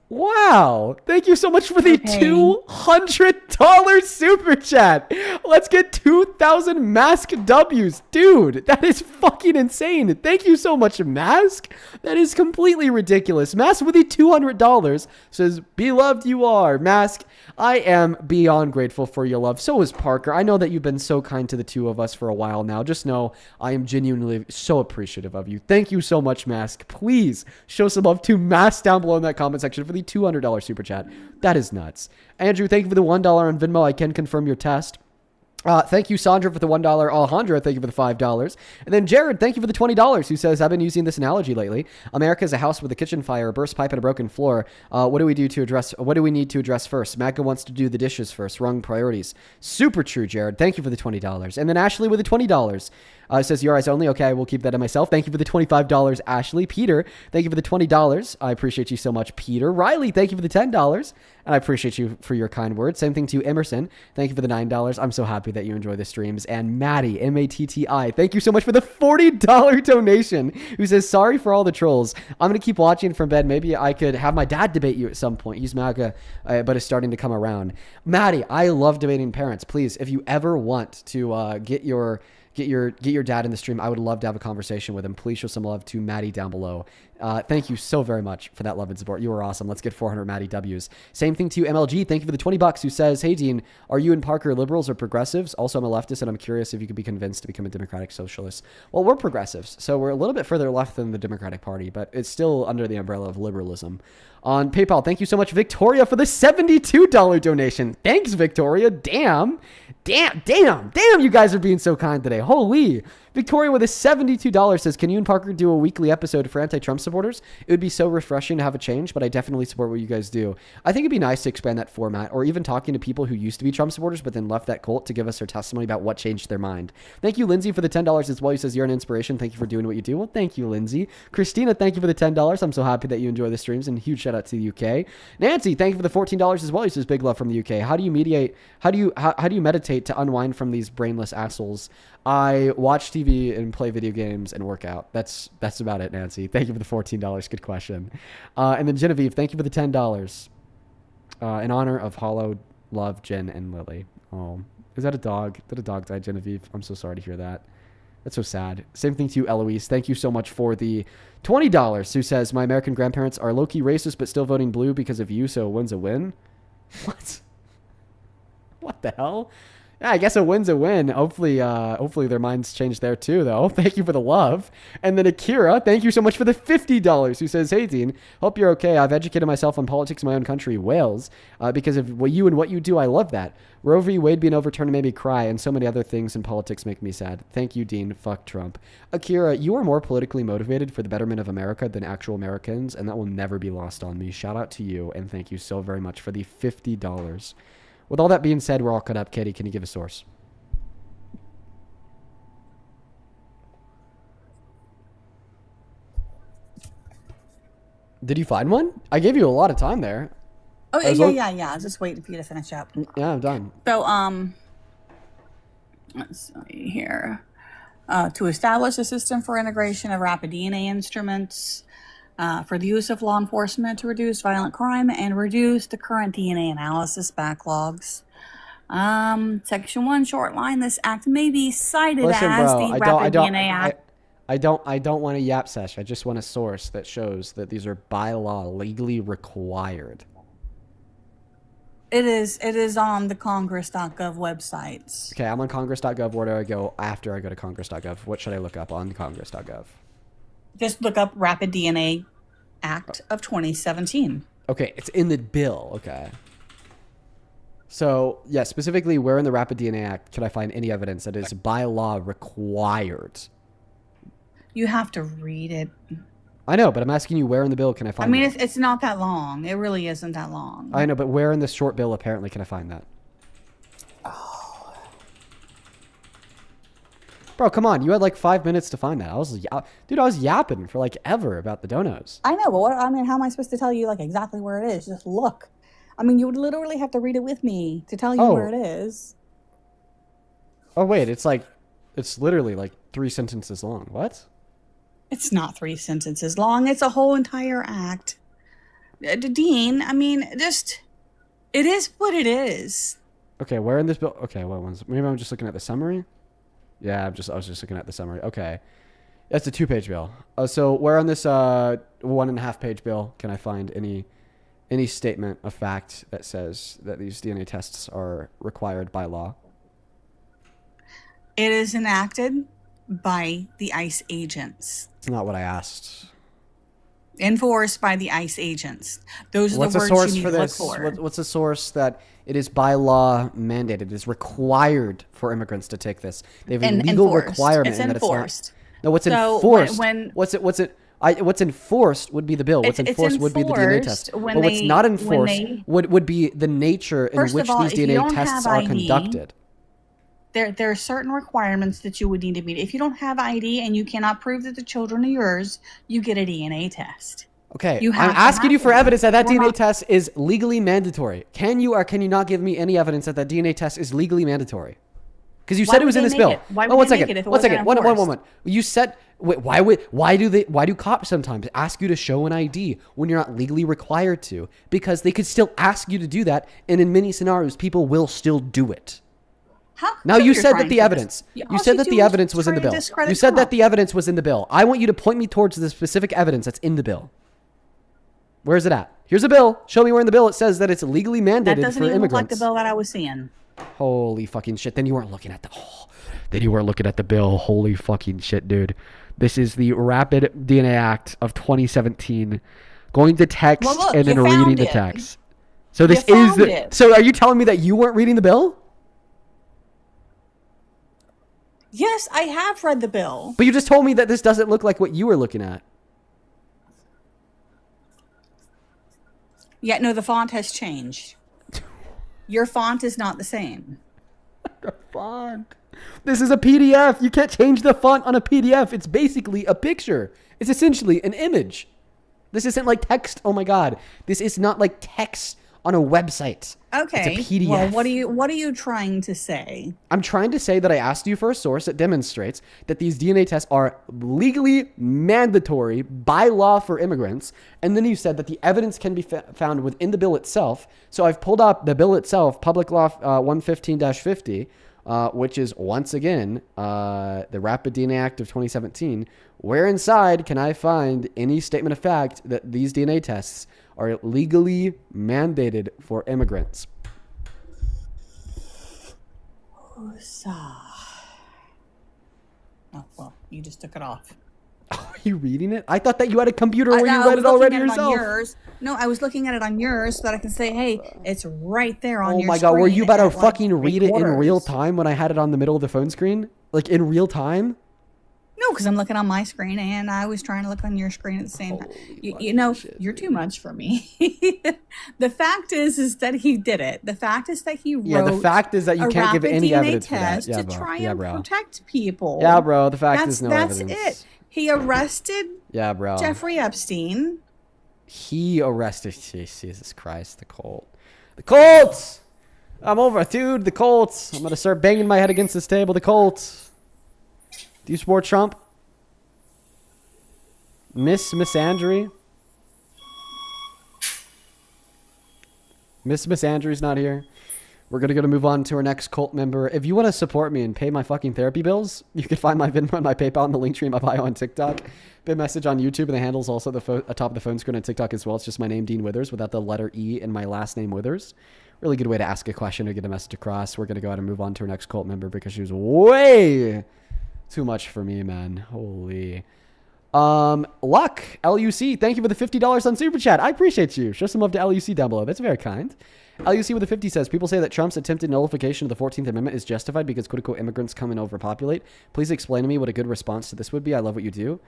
Wow. Thank you so much for the $200 super chat. Let's get 2,000 Mask W's. Dude, that is fucking insane. Thank you so much, Mask. That is completely ridiculous. Mask with the $200 says, beloved you are. Mask, I am beyond grateful for your love. So is Parker. I know that you've been so kind to the two of us for a while now. Just know I am genuinely so appreciative of you. Thank you so much, Mask. Please show some love to Mask down below in that comment section for the $200 super chat. That is nuts. Andrew, thank you for the $1 on Venmo. I can confirm your test. Thank you, Sandra, for the $1. Alejandro, thank you for the $5. And then Jared, thank you for the $20, who says, I've been using this analogy lately. America is a house with a kitchen fire, a burst pipe, and a broken floor. What do we need to address first? MAGA wants to do the dishes first. Wrong priorities. Super true, Jared. Thank you for the $20. And then Ashley with the $20. Says, your eyes only. Okay, I will keep that to myself. Thank you for the $25, Ashley. Peter, thank you for the $20. I appreciate you so much, Peter. Riley, thank you for the $10. And I appreciate you for your kind words. Same thing to Emerson. Thank you for the $9. I'm so happy that you enjoy the streams. And Maddie, M-A-T-T-I, thank you so much for the $40 donation, who says, sorry for all the trolls. I'm going to keep watching from bed. Maybe I could have my dad debate you at some point. He's MAGA, but is starting to come around. Maddie, I love debating parents. Please, if you ever want to get your dad in the stream, I would love to have a conversation with him. Please show some love to Maddie down below. Thank you so very much for that love and support. You are awesome. Let's get 400 Maddie W's. Same thing to MLG. Thank you for the $20, who says, hey, Dean, are you and Parker liberals or progressives? Also, I'm a leftist, and I'm curious if you could be convinced to become a Democratic Socialist. Well, we're progressives, so we're a little bit further left than the Democratic Party, but it's still under the umbrella of liberalism. On PayPal, thank you so much, Victoria, for the $72 donation. Thanks, Victoria. Damn, you guys are being so kind today. Holy. Victoria with a $72 says, can you and Parker do a weekly episode for anti-Trump supporters? It would be so refreshing to have a change, but I definitely support what you guys do. I think it'd be nice to expand that format, or even talking to people who used to be Trump supporters but then left that cult to give us their testimony about what changed their mind. Thank you, Lindsay, for the $10 as well. He says, you're an inspiration. Thank you for doing what you do. Well, thank you, Lindsay. Christina, thank you for the $10. I'm so happy that you enjoy the streams, and huge shout out to the UK. Nancy, thank you for the $14 as well. He says, big love from the UK. How do you mediate? How do you meditate to unwind from these brainless assholes? I watch TV and play video games and work out. That's about it, Nancy. Thank you for the $14. Good question. And then Genevieve, thank you for the $10. In honor of Hollow, Love, Jen, and Lily. Oh, is that a dog? Did a dog die, Genevieve? I'm so sorry to hear that. That's so sad. Same thing to you, Eloise. Thank you so much for the $20, who says, my American grandparents are low-key racist but still voting blue because of you, so a win's a win. What? What the hell? Yeah, I guess a win's a win. Hopefully their minds change there too, though. Thank you for the love. And then Akira, thank you so much for the $50, who says, hey, Dean, hope you're okay. I've educated myself on politics in my own country, Wales, because of you and what you do. I love that. Roe v. Wade being overturned made me cry, and so many other things in politics make me sad. Thank you, Dean. Fuck Trump. Akira, you are more politically motivated for the betterment of America than actual Americans, and that will never be lost on me. Shout out to you, and thank you so very much for the $50. With all that being said, we're all cut up. Katie, can you give a source? Did you find one? I gave you a lot of time there. Oh, yeah. I was just waiting for you to finish up. Yeah, I'm done. So, let's see here. To establish a system for integration of rapid DNA instruments for the use of law enforcement to reduce violent crime and reduce the current DNA analysis backlogs. Section 1, short line, this act may be cited as the Rapid DNA Act. I don't want a yap sesh. I just want a source that shows that these are by law legally required. It is on the congress.gov websites. Okay, I'm on congress.gov. Where do I go after I go to congress.gov? What should I look up on congress.gov? Just look up Rapid DNA Act of 2017. Okay, it's in the bill. Okay. So, yeah, specifically, where in the Rapid DNA Act can I find any evidence that is by law required? You have to read it. I know, but I'm asking you where in the bill can I I find mean, that? it's not that long. It really isn't that long. I know, but where in this short bill apparently can I find that? Bro, come on. You had like 5 minutes to find that. I was yapping for like ever about the donos. I know, but how am I supposed to tell you like exactly where it is? Just look. I mean, you would literally have to read it with me to tell you where it is. Oh, wait. It's literally like 3 sentences long. What? It's not 3 sentences long. It's a whole entire act. Dean, I mean, it is what it is. Okay, where in this bill? Okay, what ones? Maybe I'm just looking at the summary. Yeah, I was just looking at the summary. Okay, that's a 2-page bill. So where on this 1.5-page bill can I find any statement of fact that says that these DNA tests are required by law? It is enacted by the ICE agents. It's not what I asked. Enforced by the ICE agents. Those are What's the the words source you need for to look this? for. What's the source that it is by law mandated? It is required for immigrants to take this. They have a legal enforced. requirement. It's and that enforced. No, what's So enforced? when- What's enforced would be the bill. What's It's enforced would be the DNA test. enforced But when what's they- not when enforced they- would be the nature in First of which all, these if you DNA don't tests have are ID, conducted. There are certain requirements that you would need to meet. If you don't have ID and you cannot prove that the children are yours, you get a DNA test. Okay, You I'm have to asking you have for it. evidence that We're DNA not- test is legally mandatory. Can you or can you not give me any evidence that DNA test is legally mandatory? Because you Why said it would was in they this make bill. it? Why Oh, would one they make second. it if it One second. wasn't One enforced? moment. You said, wait, why do cops sometimes ask you to show an ID when you're not legally required to? Because they could still ask you to do that, and in many scenarios, people will still do it. Now you said that the evidence. You said that the evidence was in the bill. You said that the evidence was in the bill. I want you to point me towards the specific evidence that's in the bill. Where is it at? Here's a bill. Show me where in the bill it says that it's legally mandated That doesn't for even look like immigrants. the bill that I was seeing. Holy fucking shit. Then you weren't looking at the bill. Holy fucking shit, dude. This is the Rapid DNA Act of 2017. Going to text Well, look, and then you reading found the it. text. So this You is found the it. So are you telling me that you weren't reading the bill? Yes, I have read the bill. But you just told me that this doesn't look like what you were looking at. Yeah, no, the font has changed. Your font is not the same. Font. This is a PDF. You can't change the font on a PDF. It's basically a picture. It's essentially an image. This isn't like text. Oh my God. This is not like text on a website. Okay. It's a PDF. Well, what are you trying to say? I'm trying to say that I asked you for a source that demonstrates that these DNA tests are legally mandatory by law for immigrants. And then you said that the evidence can be found within the bill itself. So I've pulled up the bill itself, Public Law 115-50, which is once again the Rapid DNA Act of 2017. Where inside can I find any statement of fact that these DNA tests are legally mandated for immigrants? Oh, well, you just took it off. Are you reading it? I thought that you had a computer where you I read was it already looking at it on yourself. yours. No, I was looking at it on yours so that I can say, hey, it's right there on Oh your my God, were you about to screen at, fucking like, read it in quarters. real time when I had it on the middle of the phone screen? Like in real time? No, because I'm looking on my screen and I was trying to look on your screen at the same time. You know, you're too much for me. The fact is that he did it. The fact is that he wrote Yeah, the fact is that you a can't give rapid any DNA evidence for that. test Yeah, to bro. try Yeah, and bro. protect people. Yeah, bro. The fact is no that's evidence. it. He arrested Yeah, bro. Jeffrey Epstein. He arrested. Jesus Christ, the Colt. The Colts! I'm over, dude. The Colts. I'm going to start banging my head against this table. The Colts. Do you support Trump? Miss Andrew? Miss Andrew's not here. We're going to move on to our next cult member. If you want to support me and pay my fucking therapy bills, you can find my Venmo and my PayPal in the link tree in my bio on TikTok. Big message on YouTube, and the handle's also at the top of the phone screen on TikTok as well. It's just my name, Dean Withers, without the letter E in my last name, Withers. Really good way to ask a question or get a message across. We're going to go ahead and move on to our next cult member because she was way too much for me, man. Holy. Luck, LUC, thank you for the $50 on Super Chat. I appreciate you. Show some love to LUC down below. That's very kind. LUC with a 50 says, people say that Trump's attempted nullification of the 14th Amendment is justified because quote-unquote immigrants come and overpopulate. Please explain to me what a good response to this would be. I love what you do.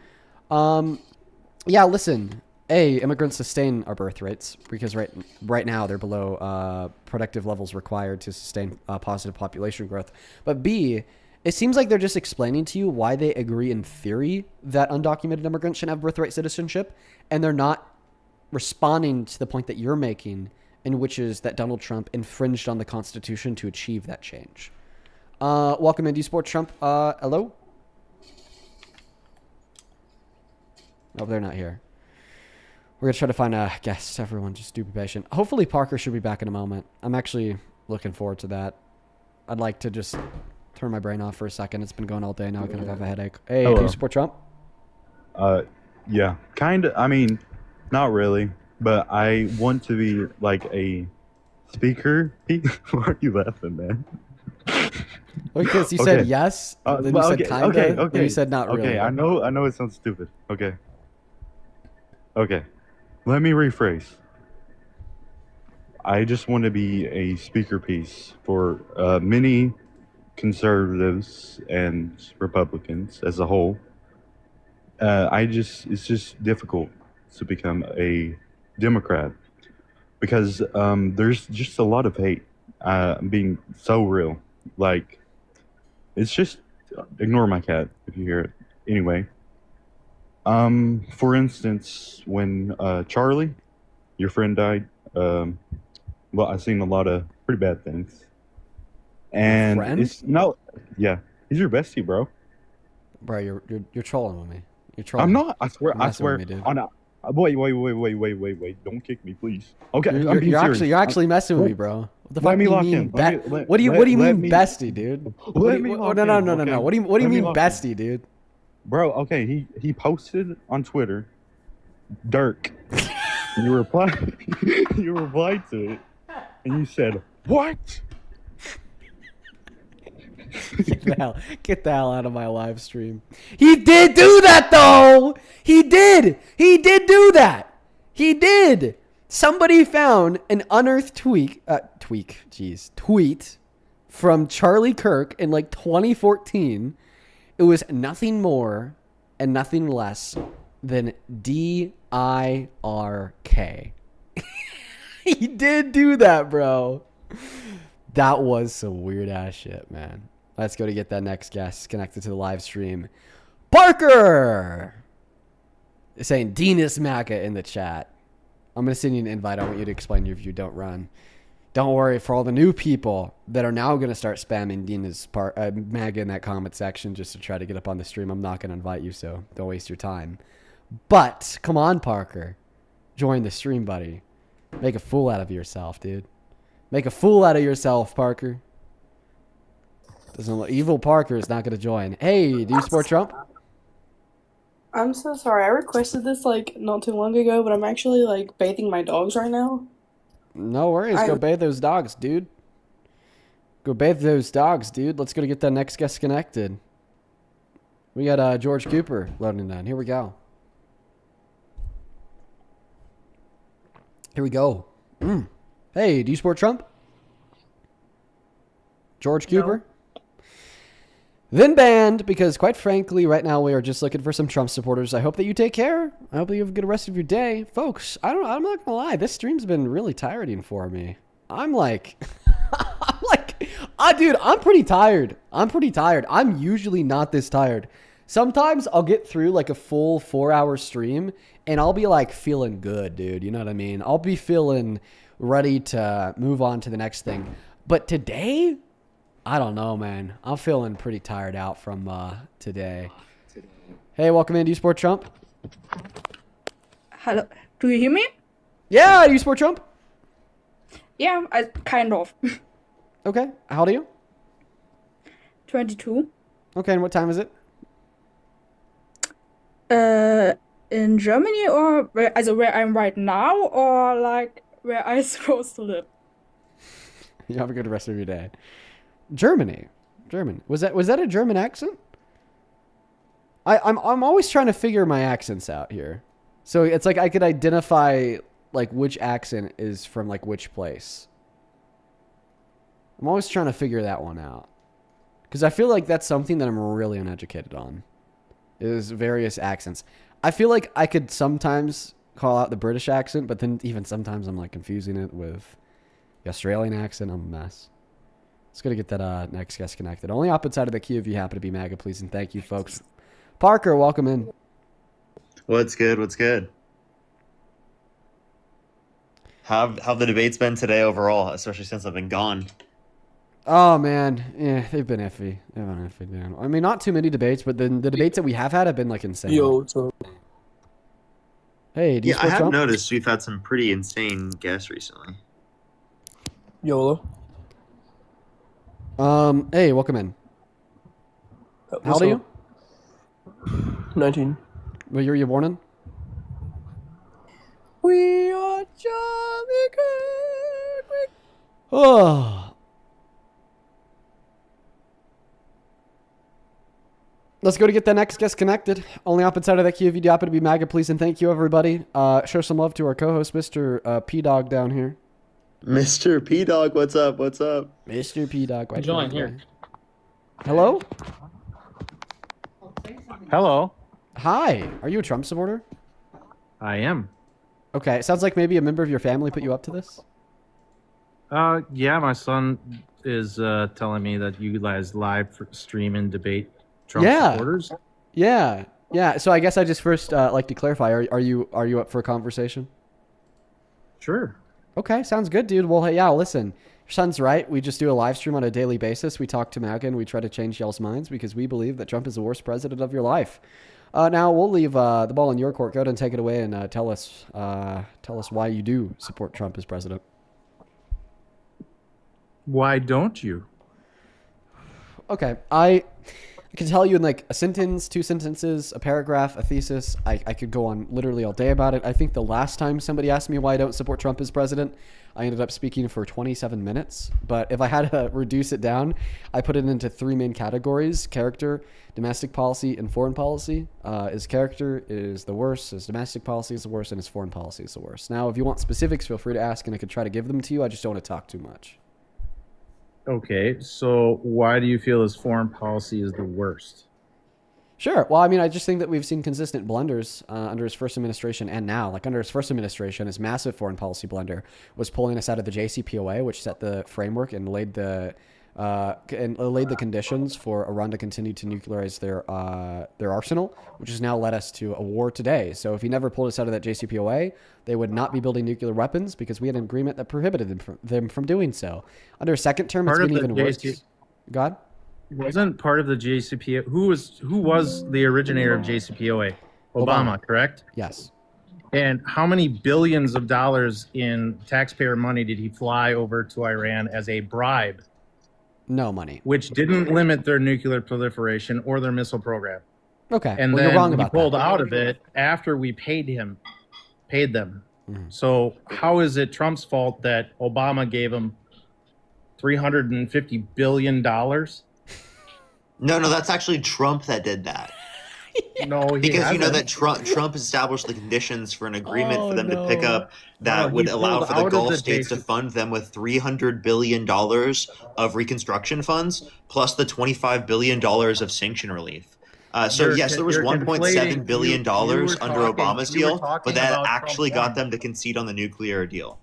Yeah, listen. Immigrants sustain our birth rates because right now they're below productive levels required to sustain positive population growth. But B, it seems like they're just explaining to you why they agree in theory that undocumented immigrants should have birthright citizenship, and they're not responding to the point that you're making, in which is that Donald Trump infringed on the Constitution to achieve that change. Welcome in, D-Sport Trump. Hello? Oh, they're not here. We're going to try to find a guest. Everyone, just do be patient. Hopefully Parker should be back in a moment. I'm actually looking forward to that. I'd like to just turn my brain off for a second. It's been going all day now. I kind of have a headache. Hey, do you support Trump? Yeah, kind of. I mean, not really, but I want to be like a speaker. Why are you laughing, man? Because you said yes, then you said kind of, then you said not really. Okay, I know it sounds stupid. Okay. Let me rephrase. I just want to be a speaker piece for many conservatives and Republicans as a whole. It's just difficult to become a Democrat because there's just a lot of hate. I'm being so real. Like, it's just, ignore my cat if you hear it. Anyway, for instance, when Charlie, your friend, died, well, I've seen a lot of pretty bad things. And he's your bestie, bro. Bro, you're trolling with me. You're trolling. I'm not. I swear. Me, dude. Oh, no. Wait. Don't kick me, please. Okay, you're actually messing with me, bro. What the fuck do you mean? What do you mean, bestie, dude? No. What do you mean, bestie, dude? Bro, okay, he posted on Twitter, Dirk. You replied to it, and you said, "What?" Get the hell out of my live stream. He did do that, though. He did do that. He did. Somebody found an unearthed tweet from Charlie Kirk in like 2014. It was nothing more and nothing less than DIRK. He did do that, bro. That was some weird ass shit, man. Let's go to get that next guest connected to the live stream. Parker is saying Dean is MAGA in the chat. I'm going to send you an invite. I want you to explain your view. Don't run. Don't worry, for all the new people that are now going to start spamming Dean is MAGA in that comment section just to try to get up on the stream, I'm not going to invite you, so don't waste your time. But come on, Parker. Join the stream, buddy. Make a fool out of yourself, dude. Make a fool out of yourself, Parker. Evil Parker is not going to join. Hey, do you support Trump? I'm so sorry. I requested this like not too long ago, but I'm actually like bathing my dogs right now. No worries. Go bathe those dogs, dude. Let's go to get that next guest connected. We got George Cooper loading in. Here we go. Hey, do you support Trump? George Cooper? Then banned, because quite frankly, right now we are just looking for some Trump supporters. I hope that you take care. I hope that you have a good rest of your day. Folks, I'm not gonna lie, this stream's been really tiring for me. I'm like, dude, I'm pretty tired. I'm usually not this tired. Sometimes I'll get through like a full 4-hour stream and I'll be like feeling good, dude. You know what I mean? I'll be feeling ready to move on to the next thing. But today, I don't know, man. I'm feeling pretty tired out from today. Hey, welcome in. Do you support Trump? Hello. Do you hear me? Yeah, do you support Trump? Yeah, I kind of. Okay. How old are you? 22. Okay, and what time is it? In Germany or where I'm right now, or like where I'm supposed to live? You have a good rest of your day. Germany. Was that a German accent? I'm always trying to figure my accents out here. So it's like I could identify like which accent is from like which place. I'm always trying to figure that one out. Because I feel like that's something that I'm really uneducated on. Is various accents. I feel like I could sometimes call out the British accent, but then even sometimes I'm like confusing it with the Australian accent. I'm a mess. Let's go to get that next guest connected. Only opposite side of the queue if you happen to be MAGA, please, and thank you, folks. Parker, welcome in. What's good? What's good? How have the debates been today overall, especially since I've been gone? Oh man, yeah, they've been iffy. They've been iffy, man. I mean, not too many debates, but then the debates that we have had have been like insane. Yo, so Hey, do you Yeah, I support have Trump? noticed we've had some pretty insane guests recently. YOLO. Hey, welcome in. How old are you? 19. What year were you born in? We are Charlie. Oh. Let's go to get the next guest connected. Only opposite side of that queue if you happen to be MAGA, please, and thank you, everybody. Show some love to our co-host, Mr. P-Dog down here. Mr. P Dog, what's up? What's up? Mr. P-Dog. Right Join here. Hello? Hello. Hi. Are you a Trump supporter? I am. Okay. It sounds like maybe a member of your family put you up to this. Yeah, my son is telling me that you guys stream and debate Trump supporters. Yeah. Yeah. So I guess I just first like to clarify. Are you up for a conversation? Sure. Okay. Sounds good, dude. Well, hey, yeah. Listen, your son's right. We just do a live stream on a daily basis. We talk to MAGA and we try to change y'all's minds because we believe that Trump is the worst president of your life. Now we'll leave the ball in your court. Go ahead and take it away and tell us why you do support Trump as president. Why don't you? Okay, I can tell you in like a sentence, 2 sentences, a paragraph, a thesis. I could go on literally all day about it. I think the last time somebody asked me why I don't support Trump as president, I ended up speaking for 27 minutes. But if I had to reduce it down, I put it into 3 main categories: character, domestic policy, and foreign policy. His character is the worst, his domestic policy is the worst, and his foreign policy is the worst. Now, if you want specifics, feel free to ask, and I could try to give them to you. I just don't want to talk too much. Okay, so why do you feel his foreign policy is the worst? Sure. Well, I mean, I just think that we've seen consistent blunders under his first administration and now. Like under his first administration, his massive foreign policy blunder was pulling us out of the JCPOA, which set the framework and laid the conditions for Iran to continue to nuclearize their arsenal, which has now led us to a war today. So if he never pulled us out of that JCPOA, they would not be building nuclear weapons because we had an agreement that prohibited them from doing so. Under a second term, it's been even worse. God? Wasn't part of the JCPOA. Who was the originator of JCPOA? Obama, correct? Yes. And how many billions of dollars in taxpayer money did he fly over to Iran as a bribe? No money. Which didn't limit their nuclear proliferation or their missile program. Okay. And well, then you're wrong he about pulled that. out of it after we paid them. Mm-hmm. So how is it Trump's fault that Obama gave him $350 billion? No, that's actually Trump that did that. No, he because you know hasn't. that Trump established the conditions for an agreement for them to pick up that No, would he allow pulled for the out of Gulf the states to fund them with $300 billion of reconstruction funds plus the $25 billion of sanction relief. So yes, there was You're $1.7 billion you were under talking- Obama's you were deal, talking but that about actually Trump got them to concede on the nuclear deal.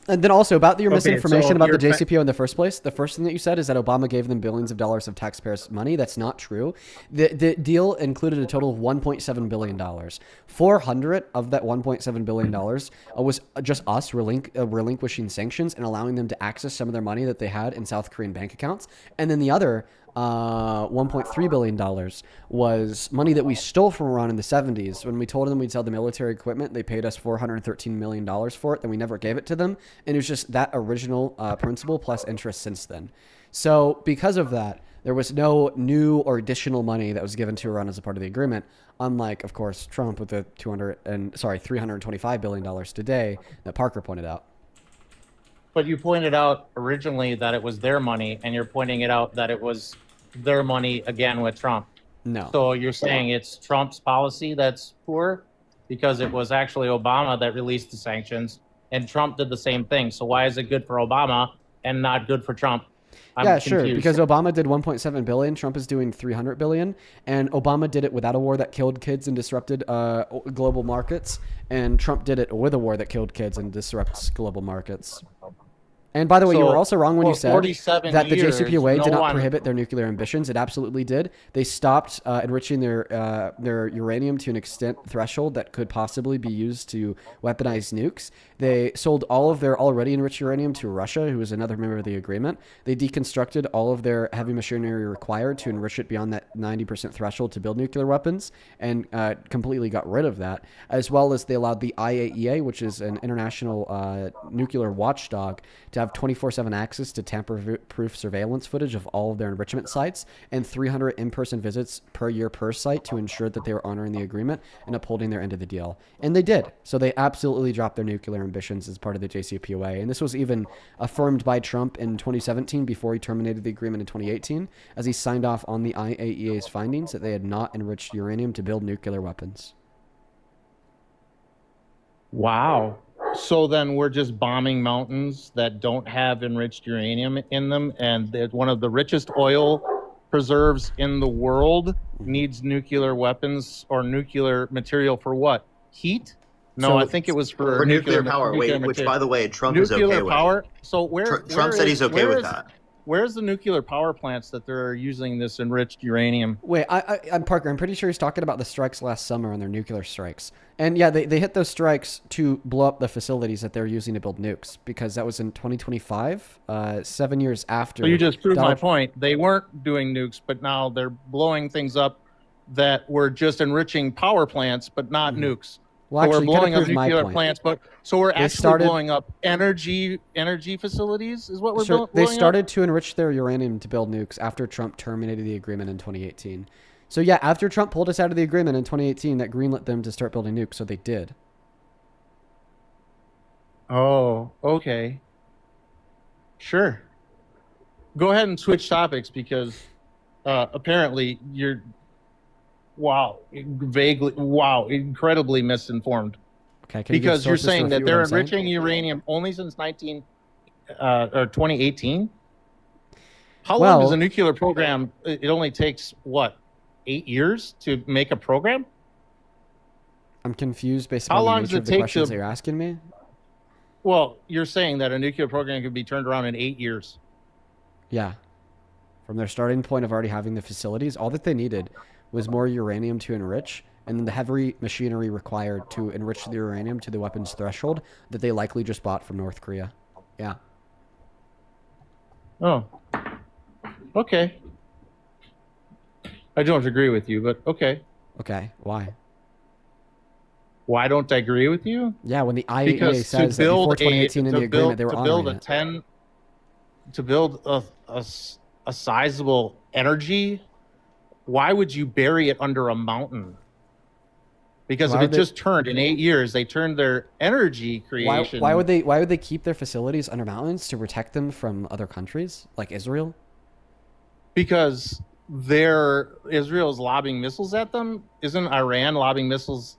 And then also about your Okay, misinformation so about the you're JCPO in the first place. The first thing that you said is that Obama gave them billions of dollars of taxpayers' money. That's not true. The deal included a total of $1.7 billion. 400 of that $1.7 billion was just us relinquishing sanctions and allowing them to access some of their money that they had in South Korean bank accounts. And then the other $1.3 billion was money that we stole from Iran in the 70s. When we told them we'd sell the military equipment, they paid us $413 million for it, then we never gave it to them. And it was just that original principal plus interest since then. So because of that, there was no new or additional money that was given to Iran as a part of the agreement, unlike, of course, Trump with the $325 billion today that Parker pointed out. But you pointed out originally that it was their money, and you're pointing it out that it was their money again with Trump. No. So you're saying it's Trump's policy that's poor? Because it was actually Obama that released the sanctions, and Trump did the same thing. So why is it good for Obama and not good for Trump? I'm Sure, confused. because Obama did 1.7 billion, Trump is doing 300 billion, and Obama did it without a war that killed kids and disrupted global markets, and Trump did it with a war that killed kids and disrupts global markets. And by the way, you were also wrong when you said that the JCPOA did not prohibit their nuclear ambitions. It absolutely did. They stopped enriching their uranium to an extent threshold that could possibly be used to weaponize nukes. They sold all of their already enriched uranium to Russia, who is another member of the agreement. They deconstructed all of their heavy machinery required to enrich it beyond that 90% threshold to build nuclear weapons, and completely got rid of that, as well as they allowed the IAEA, which is an international nuclear watchdog, to have 24/7 access to tamper-proof surveillance footage of all of their enrichment sites and 300 in-person visits per year per site to ensure that they were honoring the agreement and upholding their end of the deal. And they did. So they absolutely dropped their nuclear ambitions as part of the JCPOA. And this was even affirmed by Trump in 2017 before he terminated the agreement in 2018, as he signed off on the IAEA's findings that they had not enriched uranium to build nuclear weapons. Wow. So then we're just bombing mountains that don't have enriched uranium in them, and that one of the richest oil preserves in the world needs nuclear weapons or nuclear material for what? Heat? No, So I think it was for nuclear power. Which, by the way, Trump is okay nuclear with. power. So where Trump said he's okay with that. Where's the nuclear power plants that they're using this enriched uranium? Wait, I'm Parker. I'm pretty sure he's talking about the strikes last summer and their nuclear strikes. And yeah, they hit those strikes to blow up the facilities that they're using to build nukes, because that was in 2025, 7 years after. So you just proved my point. They weren't doing nukes, but now they're blowing things up that were just enriching power plants, but not nukes. Well, so actually, we're blowing up you gotta prove my nuclear point. plants, but so we're They actually started- blowing up energy facilities is what we're Sure, blowing they up? started to enrich their uranium to build nukes after Trump terminated the agreement in 2018. So yeah, after Trump pulled us out of the agreement in 2018, that greenlit them to start building nukes, so they did. Oh, okay. Sure. Go ahead and switch topics, because apparently you're incredibly misinformed. Okay, can you give Because you're sources to saying that refute they're what I'm saying? enriching uranium only since 2018. How long does a nuclear program? It only takes what, 8 years to make a program? I'm confused based How on long the does nature it of the take questions to- that you're asking me. Well, you're saying that a nuclear program could be turned around in 8 years. Yeah. From their starting point of already having the facilities, all that they needed was more uranium to enrich, and then the heavy machinery required to enrich the uranium to the weapons threshold that they likely just bought from North Korea. Yeah. Oh. Okay. I don't agree with you, but okay. Okay. Why? Why don't I agree with you? Yeah, when the IAEA Because says that before 2018 in the agreement, they were honoring it. To build a sizable energy, why would you bury it under a mountain? Because Why if would it they- just turned in 8 years, they turned their energy creation. Why would they keep their facilities under mountains to protect them from other countries like Israel? Because Israel's lobbing missiles at them. Isn't Iran lobbing missiles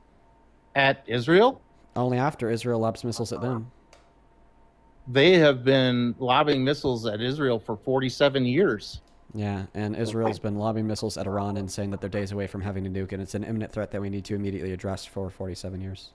at Israel? Only after Israel lobs missiles at them. They have been lobbing missiles at Israel for 47 years. Yeah, and Israel's been lobbing missiles at Iran and saying that they're days away from having a nuke, and it's an imminent threat that we need to immediately address for 47 years.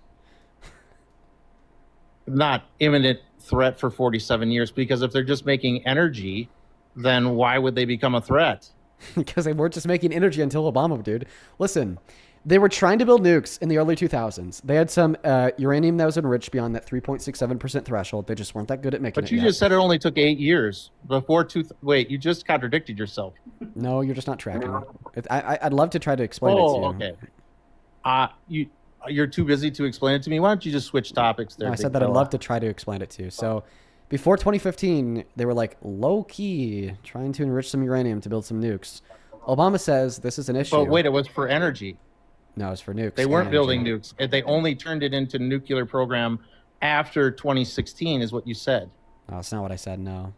Not imminent threat for 47 years, because if they're just making energy, then why would they become a threat? Because they weren't just making energy until Obama, dude. Listen, they were trying to build nukes in the early 2000s. They had some uranium that was enriched beyond that 3.67% threshold. They just weren't that good at making it But you yet. just said it only took 8 years before Wait, you just contradicted yourself. No, you're just not tracking. I'd love to try to explain it to you. Okay. You're too busy to explain it to me. Why don't you just switch topics there? No, I said that I'd love to try to explain it to you. So before 2015, they were like low-key trying to enrich some uranium to build some nukes. Obama says this is an issue. But wait, it was for energy. No, it's for nukes. They and weren't energy. building nukes. They only turned it into nuclear program after 2016 is what you said. Oh, that's not what I said, no.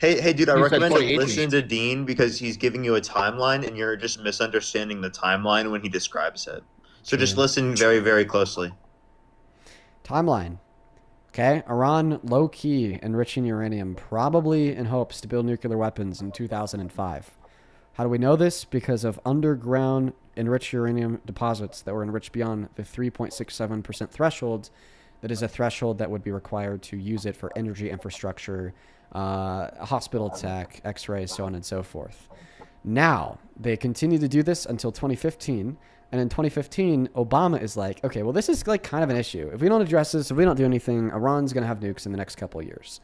Hey, dude, I You said recommend to 2018. listen to Dean because he's giving you a timeline and you're just misunderstanding the timeline when he describes it. So just True. listen very, very closely. Timeline. Okay, Iran low-key enriching uranium, probably in hopes to build nuclear weapons in 2005. How do we know this? Because of underground enriched uranium deposits that were enriched beyond the 3.67% threshold. That is a threshold that would be required to use it for energy infrastructure, hospital tech, x-rays, so on and so forth. Now, they continue to do this until 2015. And in 2015, Obama is like, okay, well, this is like kind of an issue. If we don't address this, if we don't do anything, Iran's going to have nukes in the next couple of years.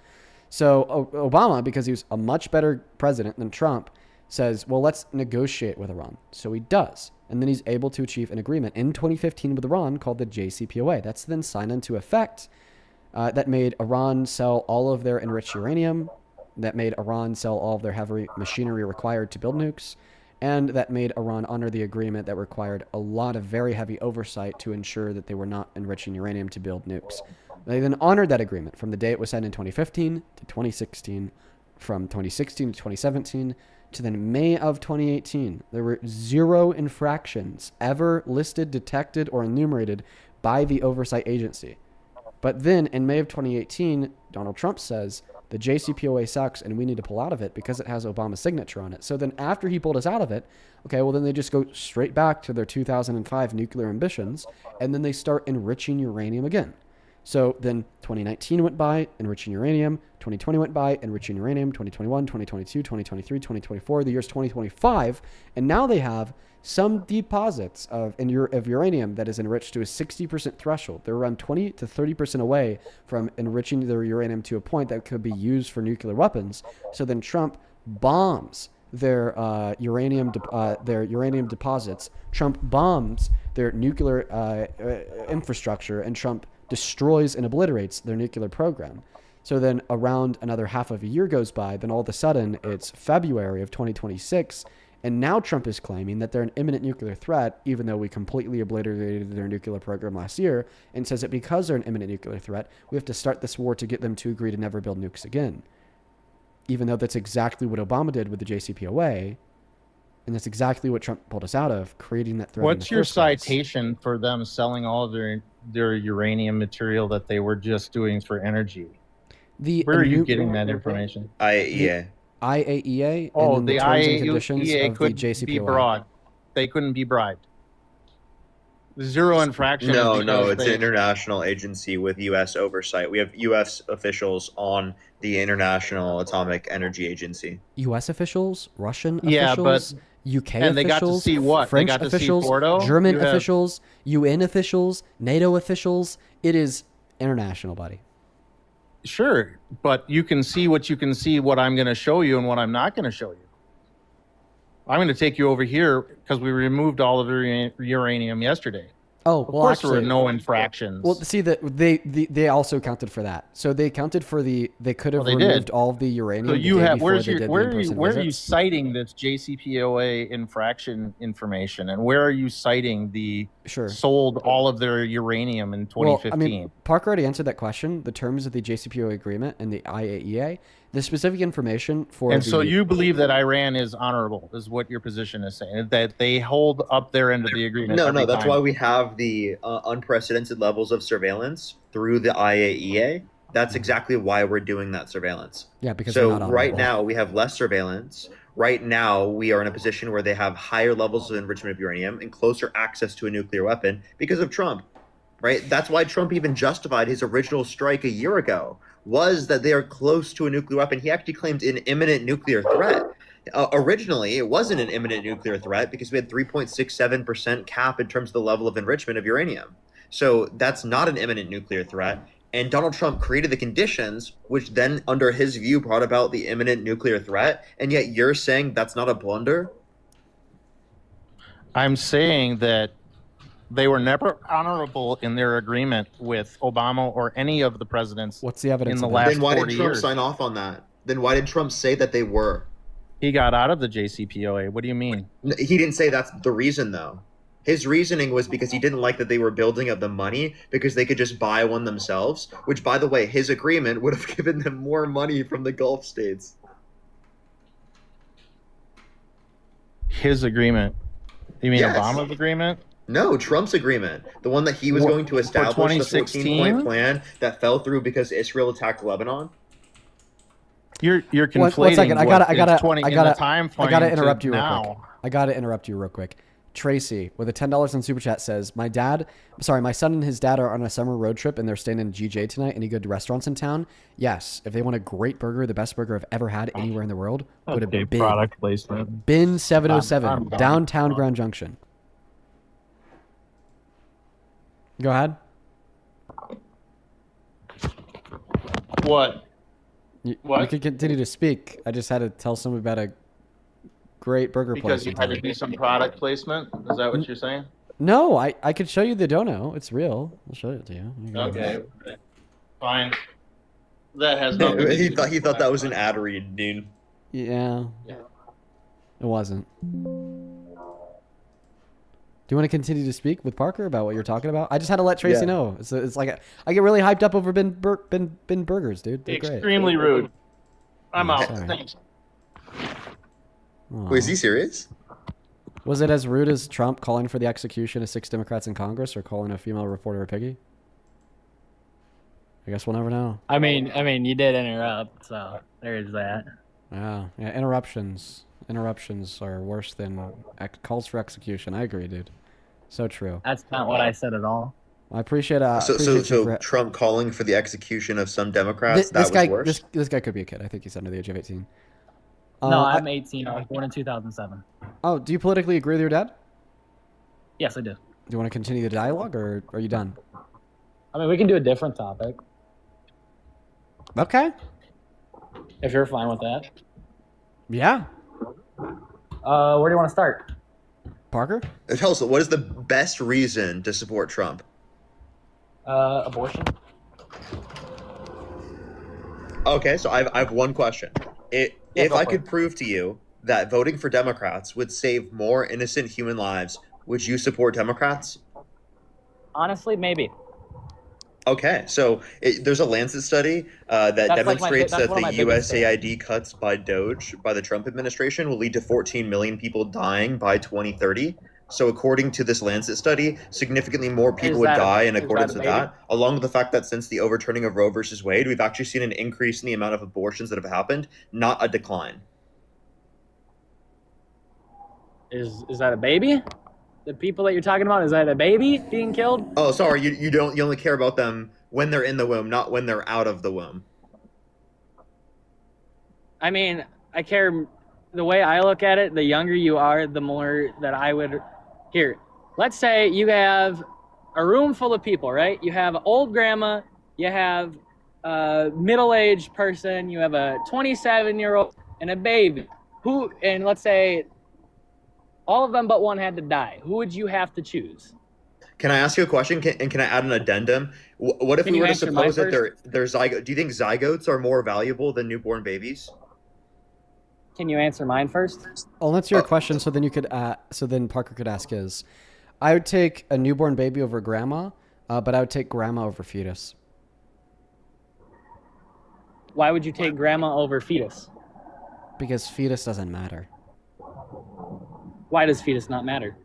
So Obama, because he was a much better president than Trump, says, well, let's negotiate with Iran. So he does. And then he's able to achieve an agreement in 2015 with Iran called the JCPOA. That's then signed into effect. That made Iran sell all of their enriched uranium. That made Iran sell all of their heavy machinery required to build nukes. And that made Iran honor the agreement that required a lot of very heavy oversight to ensure that they were not enriching uranium to build nukes. They then honored that agreement from the day it was signed in 2015 to 2016, from 2016 to 2017, to then May of 2018. There were 0 infractions ever listed, detected, or enumerated by the oversight agency. But then in May of 2018, Donald Trump says, the JCPOA sucks and we need to pull out of it because it has Obama's signature on it. So then after he pulled us out of it, okay, well then they just go straight back to their 2005 nuclear ambitions and then they start enriching uranium again. So then 2019 went by, enriching uranium. 2020 went by, enriching uranium. 2021, 2022, 2023, 2024, the year's 2025. And now they have some deposits of uranium that is enriched to a 60% threshold. They're around 20 to 30% away from enriching their uranium to a point that could be used for nuclear weapons. So then Trump bombs their uranium deposits. Trump bombs their nuclear infrastructure, and Trump destroys and obliterates their nuclear program. So then around another half of a year goes by, then all of a sudden it's February of 2026, and now Trump is claiming that they're an imminent nuclear threat, even though we completely obliterated their nuclear program last year, and says that because they're an imminent nuclear threat, we have to start this war to get them to agree to never build nukes again. Even though that's exactly what Obama did with the JCPOA, and that's exactly what Trump pulled us out of, creating that threat. What's your citation for them selling all of their uranium material that they were just doing for energy? Where are you getting that information? IAEA. IAEA. Oh, and the then terms and conditions IAEA of the couldn't JCPOA. be bribed. They couldn't be bribed. 0 infraction. No, it's an international agency with U.S. oversight. We have U.S. officials on the International Atomic Energy Agency. U.S. officials, Russian Yeah, officials, UK and they got to officials, see what? They French got to see officials, Fordo? German You have- officials, UN officials, NATO officials. It is international, buddy. Sure, but you can see what I'm going to show you and what I'm not going to show you. I'm going to take you over here because we removed all of the uranium yesterday. Oh, Of well, course actually, there were no infractions. Well, see that they also counted for that. So they counted for they could have Well, they removed did. all of the uranium. So the you day have before where they did the in-person are you visits. citing this JCPOA infraction information, and where are you citing the sold all of their uranium in 2015? Well, I mean, Park already answered that question. The terms of the JCPOA agreement and the IAEA, the specific information for. And so you believe that Iran is honorable, is what your position is saying, that they hold up their end of the agreement. No, every that's time. why we have the unprecedented levels of surveillance through the IAEA. That's exactly why we're doing that surveillance. Yeah, because we're so not right honorable. now we have less surveillance. Right now we are in a position where they have higher levels of enrichment of uranium and closer access to a nuclear weapon because of Trump. Right? That's why Trump even justified his original strike a year ago, was that they are close to a nuclear weapon. He actually claimed an imminent nuclear threat. Originally, it wasn't an imminent nuclear threat because we had 3.67% cap in terms of the level of enrichment of uranium. So that's not an imminent nuclear threat. And Donald Trump created the conditions, which then, under his view, brought about the imminent nuclear threat. And yet you're saying that's not a blunder? I'm saying that they were never honorable in their agreement with Obama or any of the presidents. What's the evidence in the of that? last Then why 40 did Trump years? sign off on that? Then why did Trump say that they were? He got out of the JCPOA. What do you mean? He didn't say that's the reason, though. His reasoning was because he didn't like that they were building up the money because they could just buy one themselves, which, by the way, his agreement would have given them more money from the Gulf states. His agreement. You mean Yes. Obama's agreement? No, Trump's agreement. The one that he was going to establish, the 14-point plan that fell through because Israel attacked Lebanon. You're conflating. One second. I gotta interrupt you real now. quick. I gotta interrupt you real quick. Tracy with a $10 in super chat says, my son and his dad are on a summer road trip and they're staying in GJ tonight. Any good restaurants in town? Yes. If they want a great burger, the best burger I've ever had anywhere in the world, go to product placement. Bin 707, I'm downtown Grand Junction. Go ahead. What? You What? could continue to speak. I just had to tell someone about a great burger place. Because you had to do some product placement? Is that what you're saying? No, I could show you the dono. It's real. I'll show it to you. Okay. Fine. That has No, nothing to he do thought with that was an ad read, dude. Yeah. It wasn't. Do you want to continue to speak with Parker about what you're talking about? I just had to let Tracy know. It's like I get really hyped up over bin burgers, dude. They're great. Extremely rude. I'm out. Sorry. Thanks. Aw. Wait, is he serious? Was it as rude as Trump calling for the execution of 6 Democrats in Congress or calling a female reporter a piggy? I guess we'll never know. I mean, you did interrupt, so there is that. Yeah, interruptions. Interruptions are worse than calls for execution. I agree, dude. So true. That's not what I said at all. I appreciate. So Trump calling for the execution of some Democrats. This guy, worse. this guy could be a kid. I think he's under the age of 18. No, I'm 18. I was born in 2007. Oh, do you politically agree with your dad? Yes, I do. Do you want to continue the dialogue, or are you done? I mean, we can do a different topic Okay. if you're fine with that. Yeah. Where do you want to start? Parker? Tell us, what is the best reason to support Trump? Abortion. Okay, so I have one question. If go I for could it. prove to you that voting for Democrats would save more innocent human lives, would you support Democrats? Honestly, maybe. Okay, so there's a Lancet study that That's like demonstrates that's that one of the my biggest USAID cuts by the Trump administration will lead to 14 million people dying by 2030. So according to this Lancet study, significantly more people would die in accordance with that, along with the fact that since the overturning of Roe versus Wade, we've actually seen an increase in the amount of abortions that have happened, not a decline. Is that a baby? The people that you're talking about, is that a baby being killed? Oh, sorry, you only care about them when they're in the womb, not when they're out of the womb. I mean, I care. The way I look at it, the younger you are, the more that I would. Here, let's say you have a room full of people, right? You have an old grandma, you have a middle-aged person, you have a 27-year-old, and a baby. And let's say all of them but one had to die. Who would you have to choose? Can I ask you a question? Can I add an addendum? What if Can we you were to answer mine suppose that first? they're zygote? Do you think zygotes are more valuable than newborn babies? Can you answer mine first? I'll answer your question, so then you could. So then Parker could ask his. I would take a newborn baby over grandma, but I would take grandma over fetus. Why would you take grandma over fetus? Because fetus doesn't matter. Why does fetus not matter?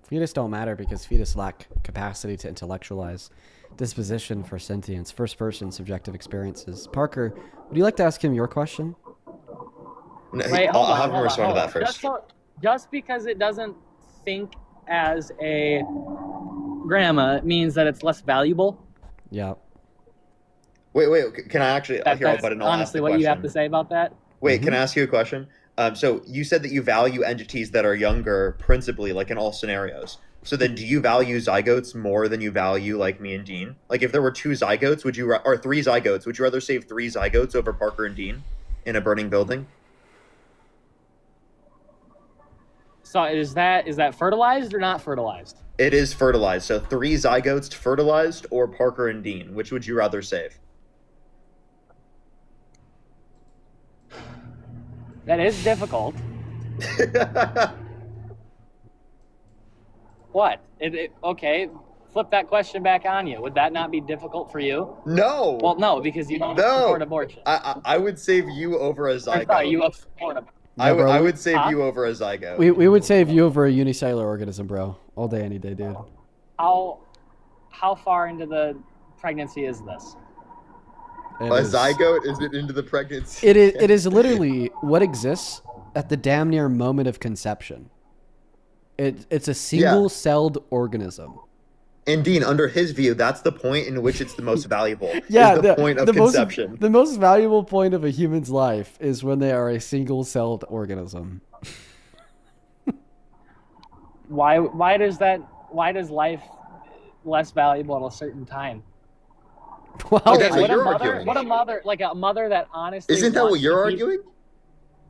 Fetus don't matter because fetus lack capacity to intellectualize, disposition for sentience, first-person subjective experiences. Parker, would you like to ask him your question? Wait, I'll have him respond to that first. Just because it doesn't think as a grandma means that it's less valuable. Yeah. Wait. Can I actually? That's Here, I'll ask honestly the what you have question. to say about that. Wait, can I ask you a question? So you said that you value entities that are younger, principally, like in all scenarios. So then, do you value zygotes more than you value like me and Dean? Like, if there were 2 zygotes, or 3 zygotes, would you rather save 3 zygotes over Parker and Dean in a burning building? So is that fertilized or not fertilized? It is fertilized. So 3 zygotes fertilized or Parker and Dean. Which would you rather save? That is difficult. What? Okay, flip that question back on you. Would that not be difficult for you? No. Well, no, because you don't support abortion. I would save you over a zygote. I thought you would support abortion. Yeah, bro, I we- would save you over a zygote. We would save you over a unicellular organism, bro. All day, any day, dude. How far into the pregnancy is this? It A is- zygote is it into the pregnancy? It is literally what exists at the damn near moment of conception. It's a single-celled organism. And Dean, under his view, that's the point in which it's the most valuable. Yeah, is the point of conception. The most valuable point of a human's life is when they are a single-celled organism. Why does life less valuable at a certain time? Well, Okay, so Would you're a mother that honestly Isn't that wants what you're to be- arguing?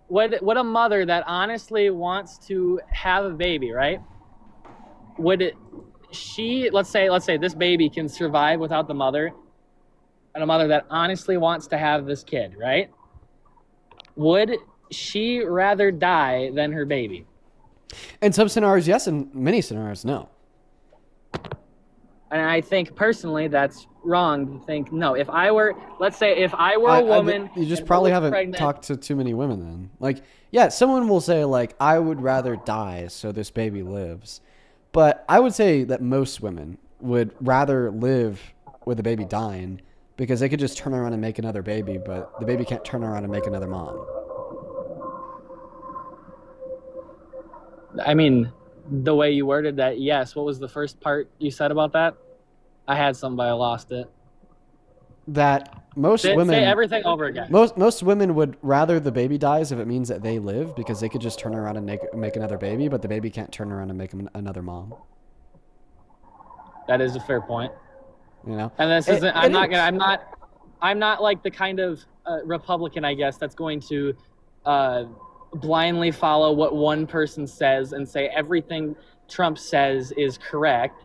Would a mother that honestly wants to have a baby, right? Let's say this baby can survive without the mother, and a mother that honestly wants to have this kid, right? Would she rather die than her baby? In some scenarios, yes. In many scenarios, no. And I think personally that's wrong to think no. If I were a woman, you just and probably was haven't pregnant- talked to too many women then. Like, yeah, someone will say like, I would rather die so this baby lives. But I would say that most women would rather live with a baby dying because they could just turn around and make another baby, but the baby can't turn around and make another mom. I mean, the way you worded that, yes. What was the first part you said about that? I had some, but I lost it. That most Say women everything over again. Most women would rather the baby dies if it means that they live because they could just turn around and make another baby, but the baby can't turn around and make another mom. That is a fair point. You know, And this isn't. I'm not like the kind of Republican, I guess, that's going to blindly follow what one person says and say everything Trump says is correct.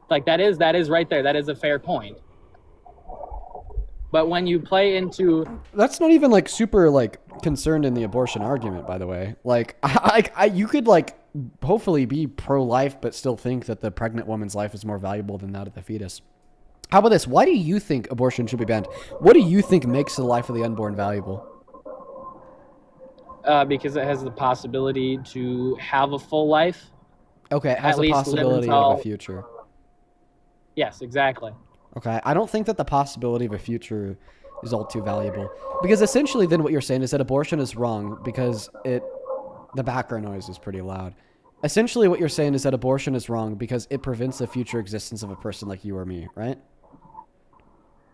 Like that is right there. That is a fair point. But when you play into that's not even like super like concerned in the abortion argument, by the way. Like, you could like hopefully be pro-life, but still think that the pregnant woman's life is more valuable than that of the fetus. How about this? Why do you think abortion should be banned? What do you think makes the life of the unborn valuable? Because it has the possibility to have a full life. Okay, it has At a least live possibility until- of a future. Yes, exactly. Okay, I don't think that the possibility of a future is all too valuable. Because essentially then what you're saying is that abortion is wrong because the background noise is pretty loud. Essentially what you're saying is that abortion is wrong because it prevents the future existence of a person like you or me, right?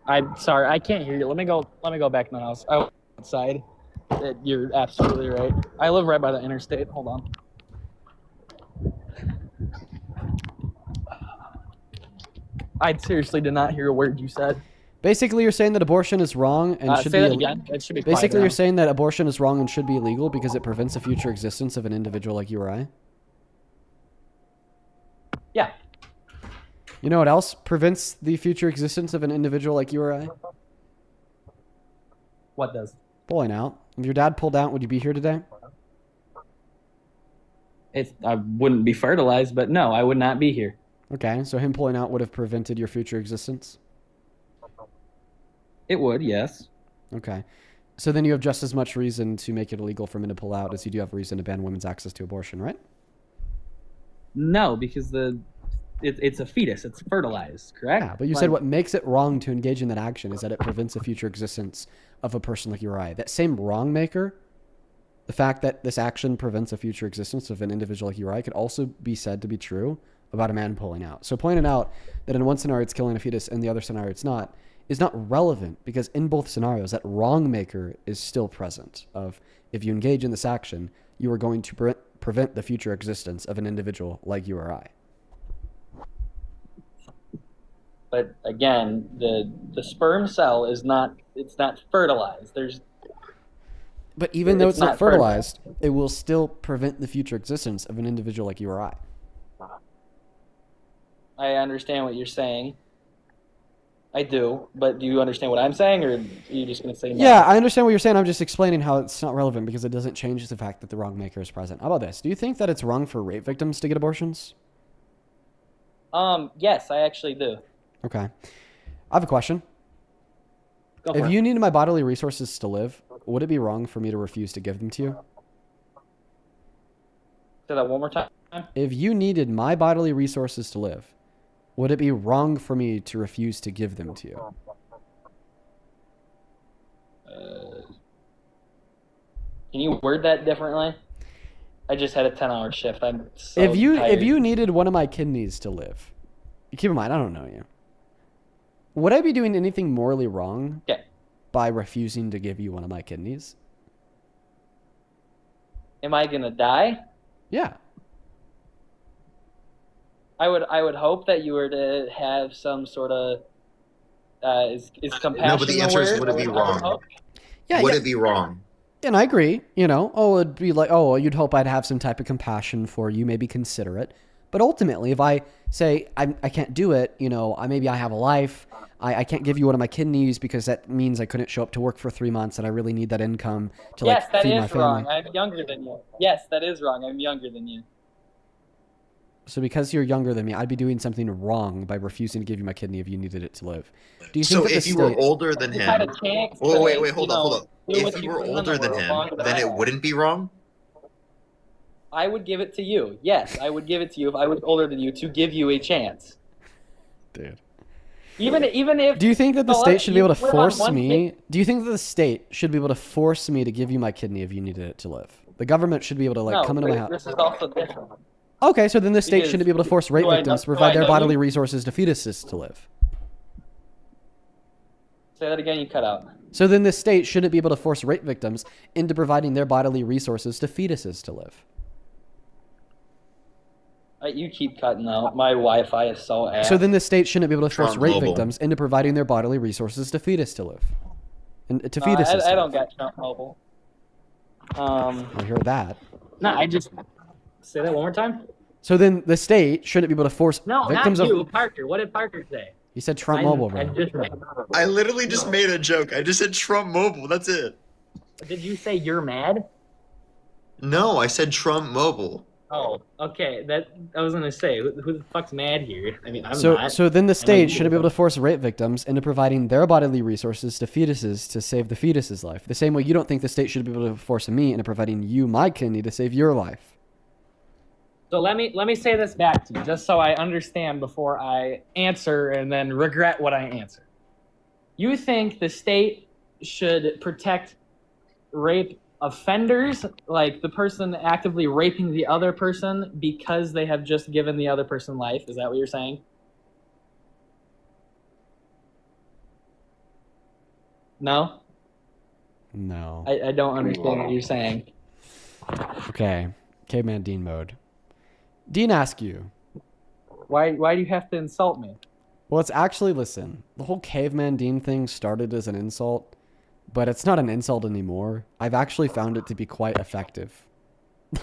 I'm sorry, I can't hear you. Let me go back in the house. Oh, outside. You're absolutely right. I live right by the interstate. Hold on. I seriously did not hear a word you said. Basically, you're saying that abortion is wrong and should say be that again. It should be quiet Basically, now. you're saying that abortion is wrong and should be illegal because it prevents the future existence of an individual like you or I? Yeah. You know what else prevents the future existence of an individual like you or I? What does? Pulling out. If your dad pulled out, would you be here today? I wouldn't be fertilized, but no, I would not be here. Okay, so him pulling out would have prevented your future existence? It would, yes. Okay. So then you have just as much reason to make it illegal for men to pull out as you do have reason to ban women's access to abortion, right? No, because it's a fetus. It's fertilized, correct? Yeah, but you said what makes it wrong to engage in that action is that it prevents the future existence of a person like you or I. That same wrong maker, the fact that this action prevents a future existence of an individual like you or I, could also be said to be true about a man pulling out. So pointing out that in one scenario it's killing a fetus and the other scenario it's not, is not relevant because in both scenarios that wrong maker is still present of if you engage in this action, you are going to prevent the future existence of an individual like you or I. But again, the sperm cell is not fertilized. But even though it's not fertilized, it will still prevent the future existence of an individual like you or I. I understand what you're saying. I do, but do you understand what I'm saying, or are you just going to say no? Yeah, I understand what you're saying. I'm just explaining how it's not relevant because it doesn't change the fact that the wrong maker is present. How about this? Do you think that it's wrong for rape victims to get abortions? Yes, I actually do. Okay. I have a question. Go for If it. you needed my bodily resources to live, would it be wrong for me to refuse to give them to you? Say that one more time. If you needed my bodily resources to live, would it be wrong for me to refuse to give them to you? Can you word that differently? I just had a 10-hour shift. I'm so If tired. you needed one of my kidneys to live, keep in mind, I don't know you. Would I be doing anything morally wrong by refusing to give you one of my kidneys? Am I gonna die? Yeah. I would hope that you were to have some sort of is compassion. No, but the answer is, would it be wrong? Yeah, Would yeah. it be wrong? And I agree, it'd be like, you'd hope I'd have some type of compassion for you, maybe consider it. But ultimately, if I say, I can't do it, maybe I have a life, I can't give you one of my kidneys because that means I couldn't show up to work for 3 months and I really need that income to Yes, that feed my is family. wrong. I'm younger than you. Yes, that is wrong. I'm younger than you. So because you're younger than me, I'd be doing something wrong by refusing to give you my kidney if you needed it to live. Do you think So that the if you were state- older than You him, had a chance oh, to, wait, hold up. do what If you you were put in the older than world him, longer than then I it am. wouldn't be wrong? I would give it to you. Yes, I would give it to you if I was older than you to give you a chance. Dude. Even if. Do you think that the so state should be able to live on force one me? Do you think that the state should be able to force me to give you my kidney if you needed it to live? The government should be able to No, come into my house. this is also different. Okay, so then the state Because shouldn't be able to force rape do I victims know- to do I provide their know bodily you? resources to fetuses to live. Say that again. You cut out. So then the state shouldn't be able to force rape victims into providing their bodily resources to fetuses to live. You keep cutting out. My Wi-Fi is so ass. So then the state shouldn't be able to force Trump rape Mobile. victims into providing their bodily resources to fetus to live. And to No, fetuses. I don't got Trump Mobile. I hear that. No, I just say that one more time. So then the state shouldn't be able to force No, victims not you, of. Parker. What did Parker say? He said Trump Mobile, bro. I literally just made a joke. I just said Trump Mobile. That's it. Did you say you're mad? No, I said Trump Mobile. Oh, okay. That I was gonna say. Who the fuck's mad here? I mean, I'm So, not. so then the I know state you shouldn't be able to force rape victims into providing their bodily resources to fetuses to save the fetus's life. The same way you don't think the state should be able to force me into providing you my kidney to save your life. So let me say this back to you, just so I understand before I answer and then regret what I answer. You think the state should protect rape offenders, like the person actively raping the other person, because they have just given the other person life? Is that what you're saying? No? No. I don't understand what you're saying. Okay. Caveman Dean mode. Dean asks you. Why do you have to insult me? Well, it's actually, listen, the whole Caveman Dean thing started as an insult, but it's not an insult anymore. I've actually found it to be quite effective.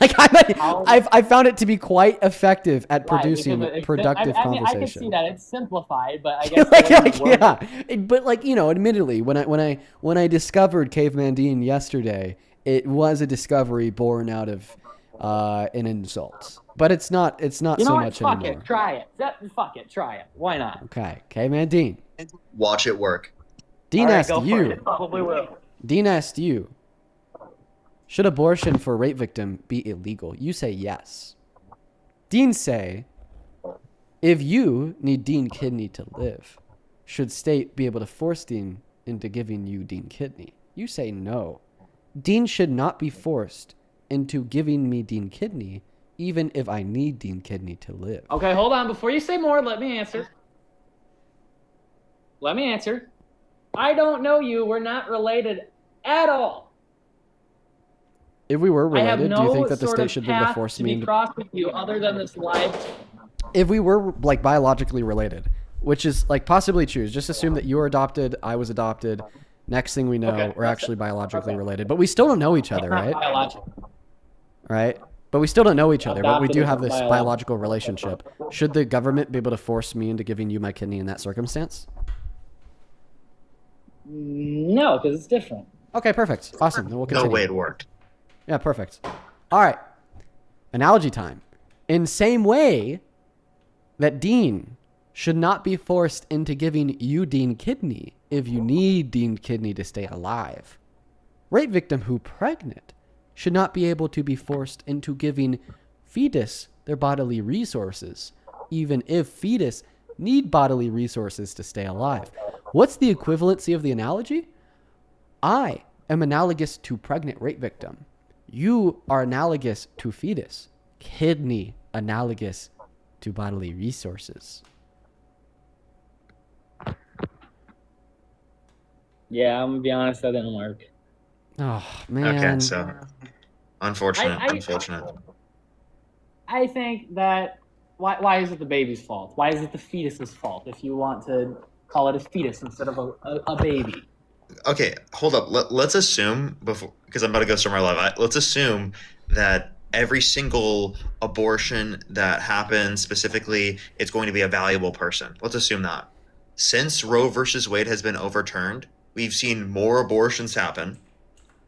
Like, I found it to be quite effective at Why? producing Because productive I mean, I can conversation. see that it's simplified, but I guess Yeah, but like, admittedly, when I discovered Caveman Dean yesterday, it was a discovery born out of an insult. But it's not You so know what? much Fuck anymore. it. Try it. Fuck it. Try it. Why not? Okay, Caveman Dean. Watch it work. Dean All right, asked go for you. it. Probably will. Dean asked you. Should abortion for a rape victim be illegal? You say yes. Dean say, if you need Dean kidney to live, should state be able to force Dean into giving you Dean kidney? You say no. Dean should not be forced into giving me Dean kidney, even if I need Dean kidney to live. Okay, hold on. Before you say more, let me answer. Let me answer. I don't know you. We're not related at all. If we were I have related, no do you think that the sort state of should be able to path force to me be into... crossed with you other than this life. If we were like biologically related, which is like possibly choose, just assume that you were adopted, I was adopted. Next thing we know, Okay, we're that's actually biologically related, but we still don't know each other, Not right? biological. Right? But we still don't know each other, but we Adopted do is have this biological. biological relationship. Should the government be able to force me into giving you my kidney in that circumstance? No, because it's different. Okay, perfect. Awesome. Then we'll continue. No way it worked. Yeah, perfect. All right. Analogy time. In same way that Dean should not be forced into giving you Dean kidney if you need Dean kidney to stay alive. Rape victim who pregnant should not be able to be forced into giving fetus their bodily resources, even if fetus need bodily resources to stay alive. What's the equivalency of the analogy? I am analogous to pregnant rape victim. You are analogous to fetus. Kidney analogous to bodily resources. Yeah, I'm gonna be honest, that didn't work. Oh man. Okay, so unfortunate. Unfortunate. I think that why is it the baby's fault? Why is it the fetus's fault if you want to call it a fetus instead of a baby? Okay, hold up. Let's assume before, because I'm about to go somewhere live. Let's assume that every single abortion that happens, specifically, it's going to be a valuable person. Let's assume that. Since Roe versus Wade has been overturned, we've seen more abortions happen,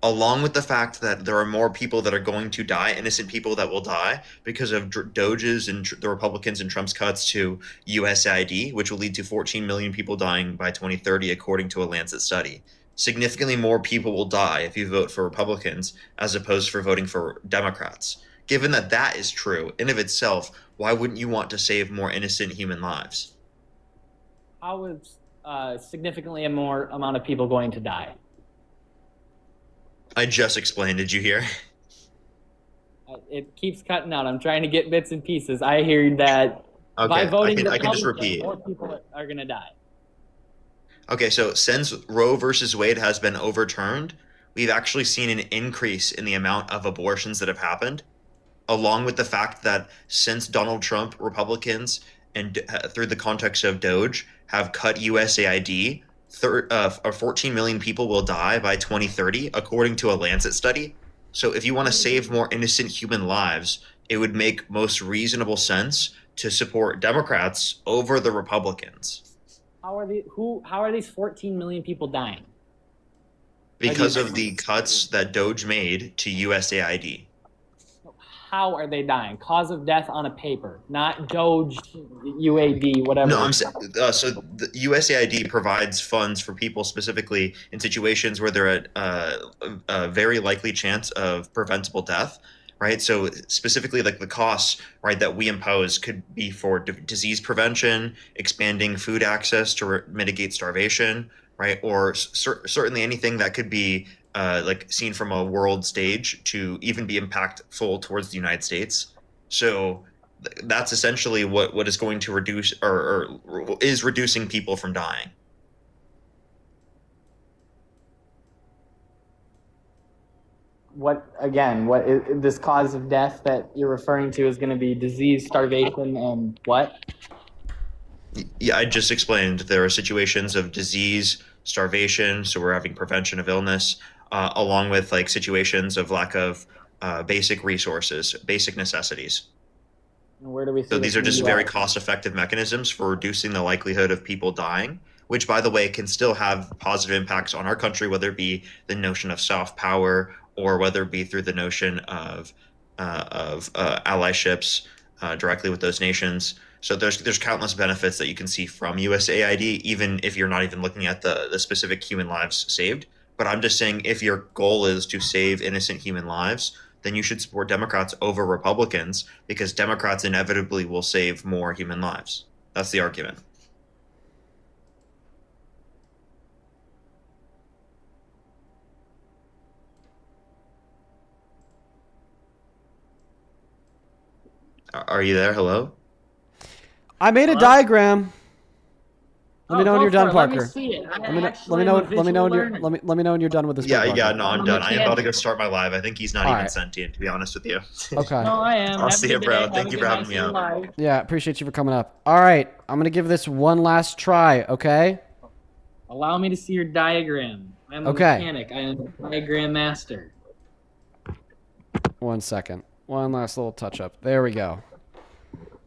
along with the fact that there are more people that are going to die, innocent people that will die because of Doge's and the Republicans and Trump's cuts to USAID, which will lead to 14 million people dying by 2030, according to a Lancet study. Significantly more people will die if you vote for Republicans as opposed for voting for Democrats. Given that that is true in of itself, why wouldn't you want to save more innocent human lives? How is significantly a more amount of people going to die? I just explained. Did you hear? It keeps cutting out. I'm trying to get bits and pieces. I hear that by Okay, voting I can just Republican, repeat. more people are going to die. Okay, so since Roe versus Wade has been overturned, we've actually seen an increase in the amount of abortions that have happened, along with the fact that since Donald Trump, Republicans, and through the context of Doge, have cut USAID, 14 million people will die by 2030, according to a Lancet study. So if you want to save more innocent human lives, it would make most reasonable sense to support Democrats over the Republicans. How are these 14 million people dying? Because of the cuts that Doge made to USAID. How are they dying? Cause of death on a paper, not Doge, UAD, whatever. No, I'm saying so. The USAID provides funds for people specifically in situations where they're at a very likely chance of preventable death, right? So specifically, like the costs, right, that we impose could be for disease prevention, expanding food access to mitigate starvation, right, or certainly anything that could be like seen from a world stage to even be impactful towards the United States. So that's essentially what is going to reduce or is reducing people from dying. What is this cause of death that you're referring to is going to be disease, starvation, and what? Yeah, I just explained there are situations of disease, starvation, so we're having prevention of illness, along with like situations of lack of basic resources, basic necessities. And where do we see So these this are just in the very US? cost-effective mechanisms for reducing the likelihood of people dying, which, by the way, can still have positive impacts on our country, whether it be the notion of soft power or whether it be through the notion of allyships directly with those nations. So there's countless benefits that you can see from USAID, even if you're not even looking at the specific human lives saved. But I'm just saying, if your goal is to save innocent human lives, then you should support Democrats over Republicans, because Democrats inevitably will save more human lives. That's the argument. Are you there? Hello? I made a diagram. Let me know when you're done, Parker. Let me see it. Let me know when you're done with this. Yeah, Parker. no, I'm done. I am about to go start my live. I think he's not All even right. sentient, to be honest with you. Okay. No, I am. I'll see you, bro. Thank you for having me on. Yeah, appreciate you for coming up. All right, I'm gonna give this one last try. Okay. Allow me to see your diagram. I'm a Okay. mechanic. I am a diagram master. 1 second. One last little touch up. There we go.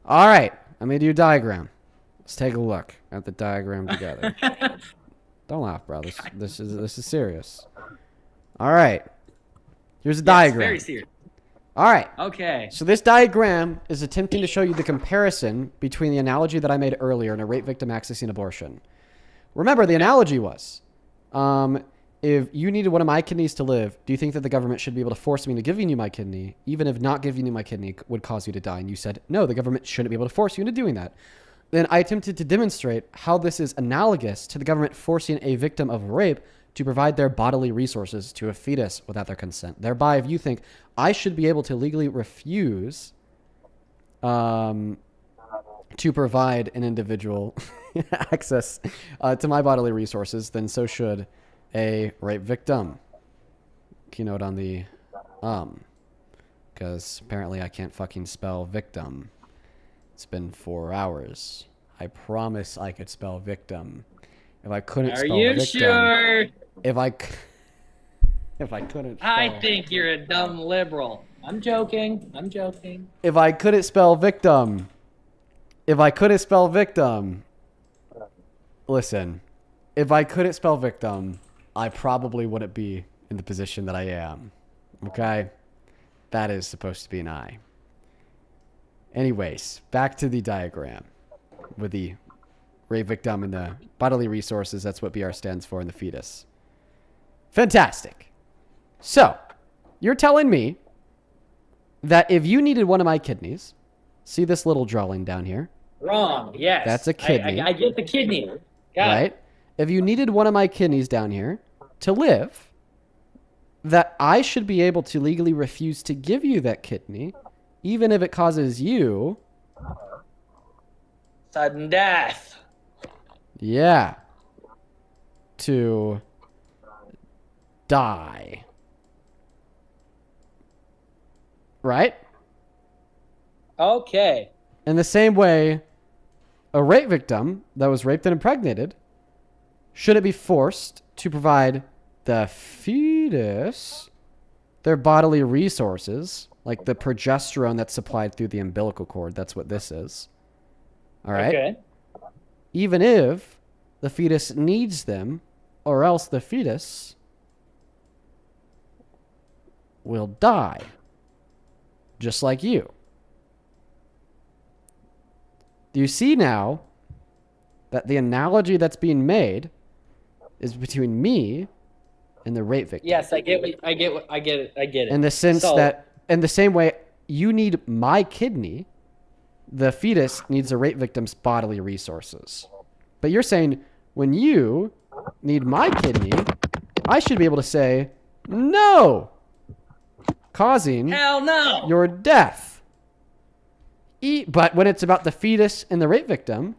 All right, I made you a diagram. Let's take a look at the diagram together. Don't laugh, bro. This is serious. All right. Here's a diagram. Very serious. All right. Okay. So this diagram is attempting to show you the comparison between the analogy that I made earlier and a rape victim accessing abortion. Remember, the analogy was, if you needed one of my kidneys to live, do you think that the government should be able to force me into giving you my kidney, even if not giving you my kidney would cause you to die? And you said, no, the government shouldn't be able to force you into doing that. Then I attempted to demonstrate how this is analogous to the government forcing a victim of rape to provide their bodily resources to a fetus without their consent. Thereby, if you think I should be able to legally refuse to provide an individual access to my bodily resources, then so should a rape victim. Keynote on the because apparently I can't fucking spell victim. It's been 4 hours. I promise I could spell victim. If I couldn't spell victim. Are you sure? If I couldn't spell, I think you're a dumb liberal. I'm joking. I'm joking. If I couldn't spell victim. Listen. If I couldn't spell victim, I probably wouldn't be in the position that I am. Okay? That is supposed to be an I. Anyways, back to the diagram with the rape victim and the bodily resources. That's what BR stands for in the fetus. Fantastic. So, you're telling me that if you needed one of my kidneys, see this little drawing down here? Wrong. Yes. That's a kidney. I get the kidney. Got right? it. If you needed one of my kidneys down here to live, that I should be able to legally refuse to give you that kidney, even if it causes you sudden death. Yeah. To die. Right? Okay. In the same way, a rape victim that was raped and impregnated, should it be forced to provide the fetus their bodily resources, like the progesterone that's supplied through the umbilical cord? That's what this is. All right? Okay. Even if the fetus needs them, or else the fetus will die. Just like you. Do you see now that the analogy that's being made is between me and the rape victim? Yes, I get it. In the sense that, in the same way, you need my kidney, the fetus needs the rape victim's bodily resources. But you're saying, when you need my kidney, I should be able to say, no, causing hell no, your death. But when it's about the fetus and the rape victim,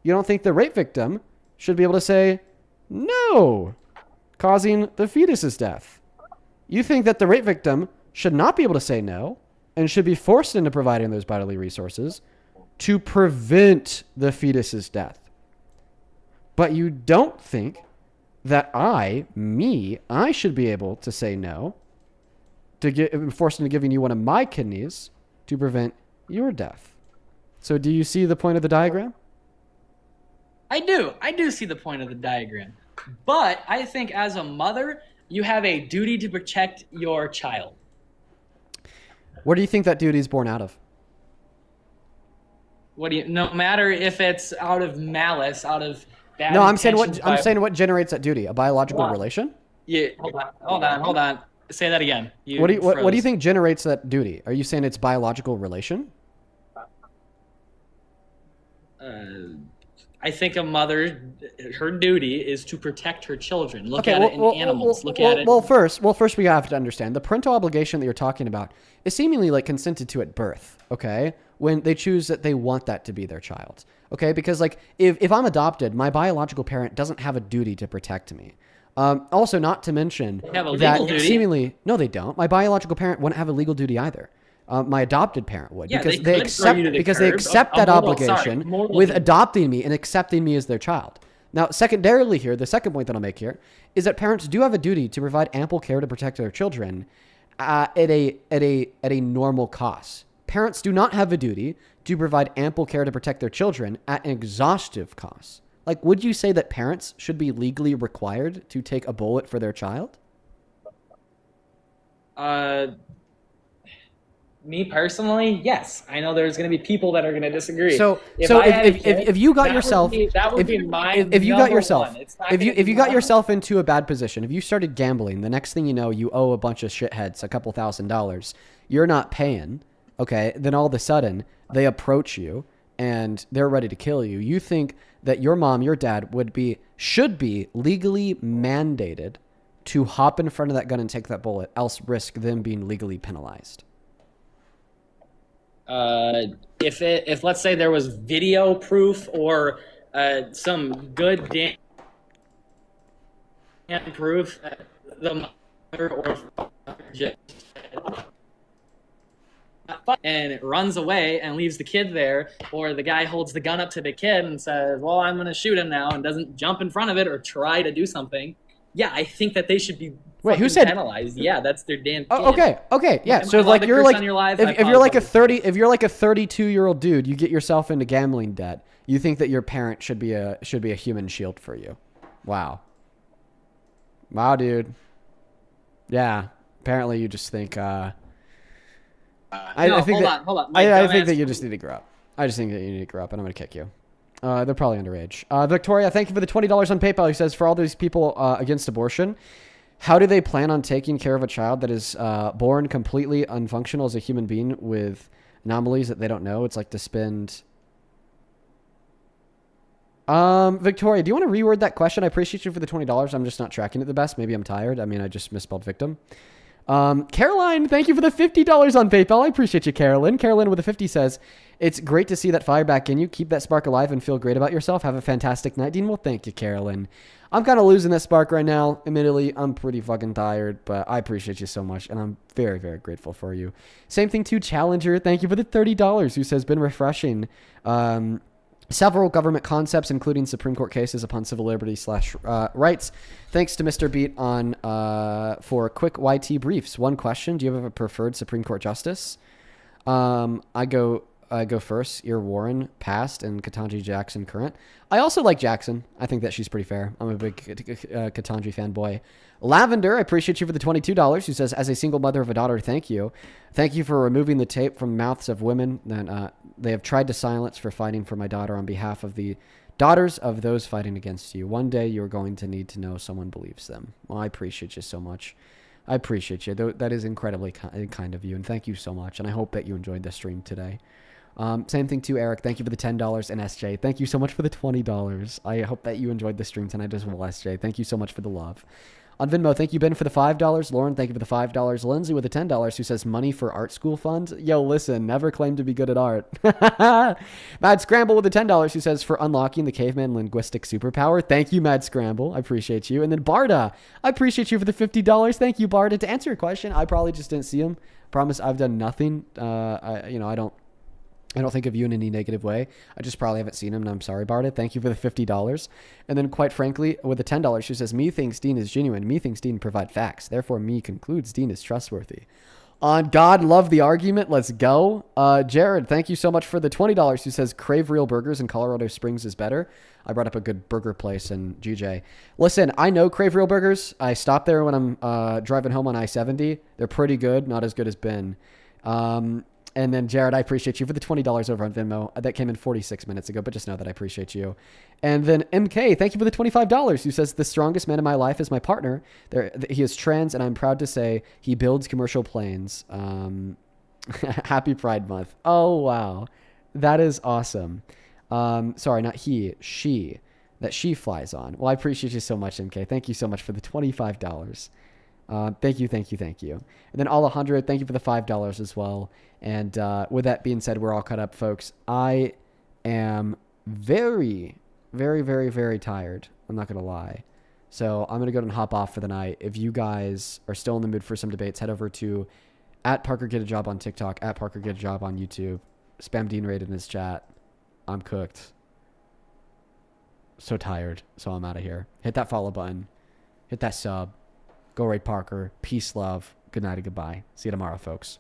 you don't think the rape victim should be able to say, no, causing the fetus's death. You think that the rape victim should not be able to say no and should be forced into providing those bodily resources to prevent the fetus's death. But you don't think that I should be able to say no to get forced into giving you one of my kidneys to prevent your death. So do you see the point of the diagram? I do see the point of the diagram. But I think as a mother, you have a duty to protect your child. Where do you think that duty is born out of? No matter if it's out of malice, out of bad No, I'm saying intentions what generates that duty? A biological relation? Yeah, hold on. Say that again. What do you think generates that duty? Are you saying it's biological relation? I think a mother, her duty is to protect her children. Look at it in animals. Look at it. Well, first we have to understand the parental obligation that you're talking about is seemingly like consented to at birth. Okay, when they choose that they want that to be their child. Okay, because like if I'm adopted, my biological parent doesn't have a duty to protect me. Also, not to mention that seemingly no, they don't. My biological parent wouldn't have a legal duty either. My adopted parent would, because they accept that obligation with adopting me and accepting me as their child. Now, secondarily here, the second point that I'll make here is that parents do have a duty to provide ample care to protect their children at a normal cost. Parents do not have a duty to provide ample care to protect their children at an exhaustive cost. Like, would you say that parents should be legally required to take a bullet for their child? Me personally, yes. I know there's going to be people that are going to disagree. So I had a kid, if you got that yourself would be my if you got number yourself one. It's not if gonna you be got mine. yourself into a bad position, if you started gambling, the next thing you know, you owe a bunch of shitheads a couple $1,000s. You're not paying. Okay, then all of a sudden they approach you and they're ready to kill you. You think that your mom, your dad should be legally mandated to hop in front of that gun and take that bullet, else risk them being legally penalized. If let's say there was video proof or some good damn proof that the mother or father just and it runs away and leaves the kid there, or the guy holds the gun up to the kid and says, well, I'm going to shoot him now, and doesn't jump in front of it or try to do something, yeah, I think that they should be penalized. Yeah, that's their damn kid. Okay, yeah. So if you're like a 32-year-old dude, you get yourself into gambling debt, you think that your parent should be a human shield for you. Wow, dude. Yeah, apparently you just think I think that you just need to grow up. I just think that you need to grow up, and I'm gonna kick you. They're probably underage. Victoria, thank you for the $20 on PayPal. He says, for all these people against abortion, how do they plan on taking care of a child that is born completely unfunctional as a human being with anomalies that they don't know? It's like to spend... Victoria, do you want to reword that question? I appreciate you for the $20. I'm just not tracking it the best. Maybe I'm tired. I mean, I just misspelled victim. Caroline, thank you for the $50 on PayPal. I appreciate you, Carolyn. Carolyn with a 50 says, it's great to see that fire back in you. Keep that spark alive and feel great about yourself. Have a fantastic night, Dean. Well, thank you, Carolyn. I'm kind of losing that spark right now. Admittedly, I'm pretty fucking tired, but I appreciate you so much, and I'm very, very grateful for you. Same thing to Challenger. Thank you for the $30, who says, been refreshing. Several government concepts, including Supreme Court cases upon civil liberty / rights. Thanks to Mr. Beat on for quick YT briefs. One question: do you have a preferred Supreme Court justice? I go first. You're Warren, past, and Ketanji Jackson, current. I also like Jackson. I think that she's pretty fair. I'm a big Ketanji fanboy. Lavender, I appreciate you for the $22. Who says, as a single mother of a daughter, thank you. Thank you for removing the tape from mouths of women that they have tried to silence for fighting for my daughter on behalf of the daughters of those fighting against you. One day you're going to need to know someone believes them. Well, I appreciate you so much. I appreciate you. That is incredibly kind of you, and thank you so much. And I hope that you enjoyed the stream today. Same thing to Eric. Thank you for the $10, and SJ, thank you so much for the $20. I hope that you enjoyed the stream tonight as well, SJ. Thank you so much for the love. On Venmo, thank you, Ben, for the $5. Lauren, thank you for the $5. Lindsay with the $10, who says money for art school fund. Yo, listen, never claimed to be good at art. Mad Scramble with the $10, who says for unlocking the caveman linguistic superpower. Thank you, Mad Scramble. I appreciate you. And then Barda, I appreciate you for the $50. Thank you, Barda. To answer your question, I probably just didn't see him. Promise I've done nothing. I don't think of you in any negative way. I just probably haven't seen him, and I'm sorry, Barda. Thank you for the $50. And then, quite frankly, with the $10, she says, me thinks Dean is genuine. Me thinks Dean provide facts. Therefore, me concludes Dean is trustworthy. On God, love the argument. Let's go. Jared, thank you so much for the $20. Who says, crave real burgers in Colorado Springs is better. I brought up a good burger place in GJ. Listen, I know Crave Real Burgers. I stop there when I'm driving home on I-70. They're pretty good. Not as good as Ben. And then, Jared, I appreciate you for the $20 over on Venmo. That came in 46 minutes ago, but just know that I appreciate you. And then, MK, thank you for the $25, who says, the strongest man in my life is my partner. He is trans, and I'm proud to say he builds commercial planes. Happy Pride Month. Oh, wow. That is awesome. Sorry, not he, she. That she flies on. Well, I appreciate you so much, MK. Thank you so much for the $25. Thank you. And then Alejandro, thank you for the $5 as well. And with that being said, we're all caught up, folks. I am very, very, very, very tired. I'm not going to lie. So I'm going to go ahead and hop off for the night. If you guys are still in the mood for some debates, head over to @ParkerGetAJob on TikTok, @ParkerGetAJob on YouTube. Spam Dean Raid in his chat. I'm cooked. So tired. So I'm out of here. Hit that follow button. Hit that sub. Go raid Parker. Peace, love. Good night and goodbye. See you tomorrow, folks.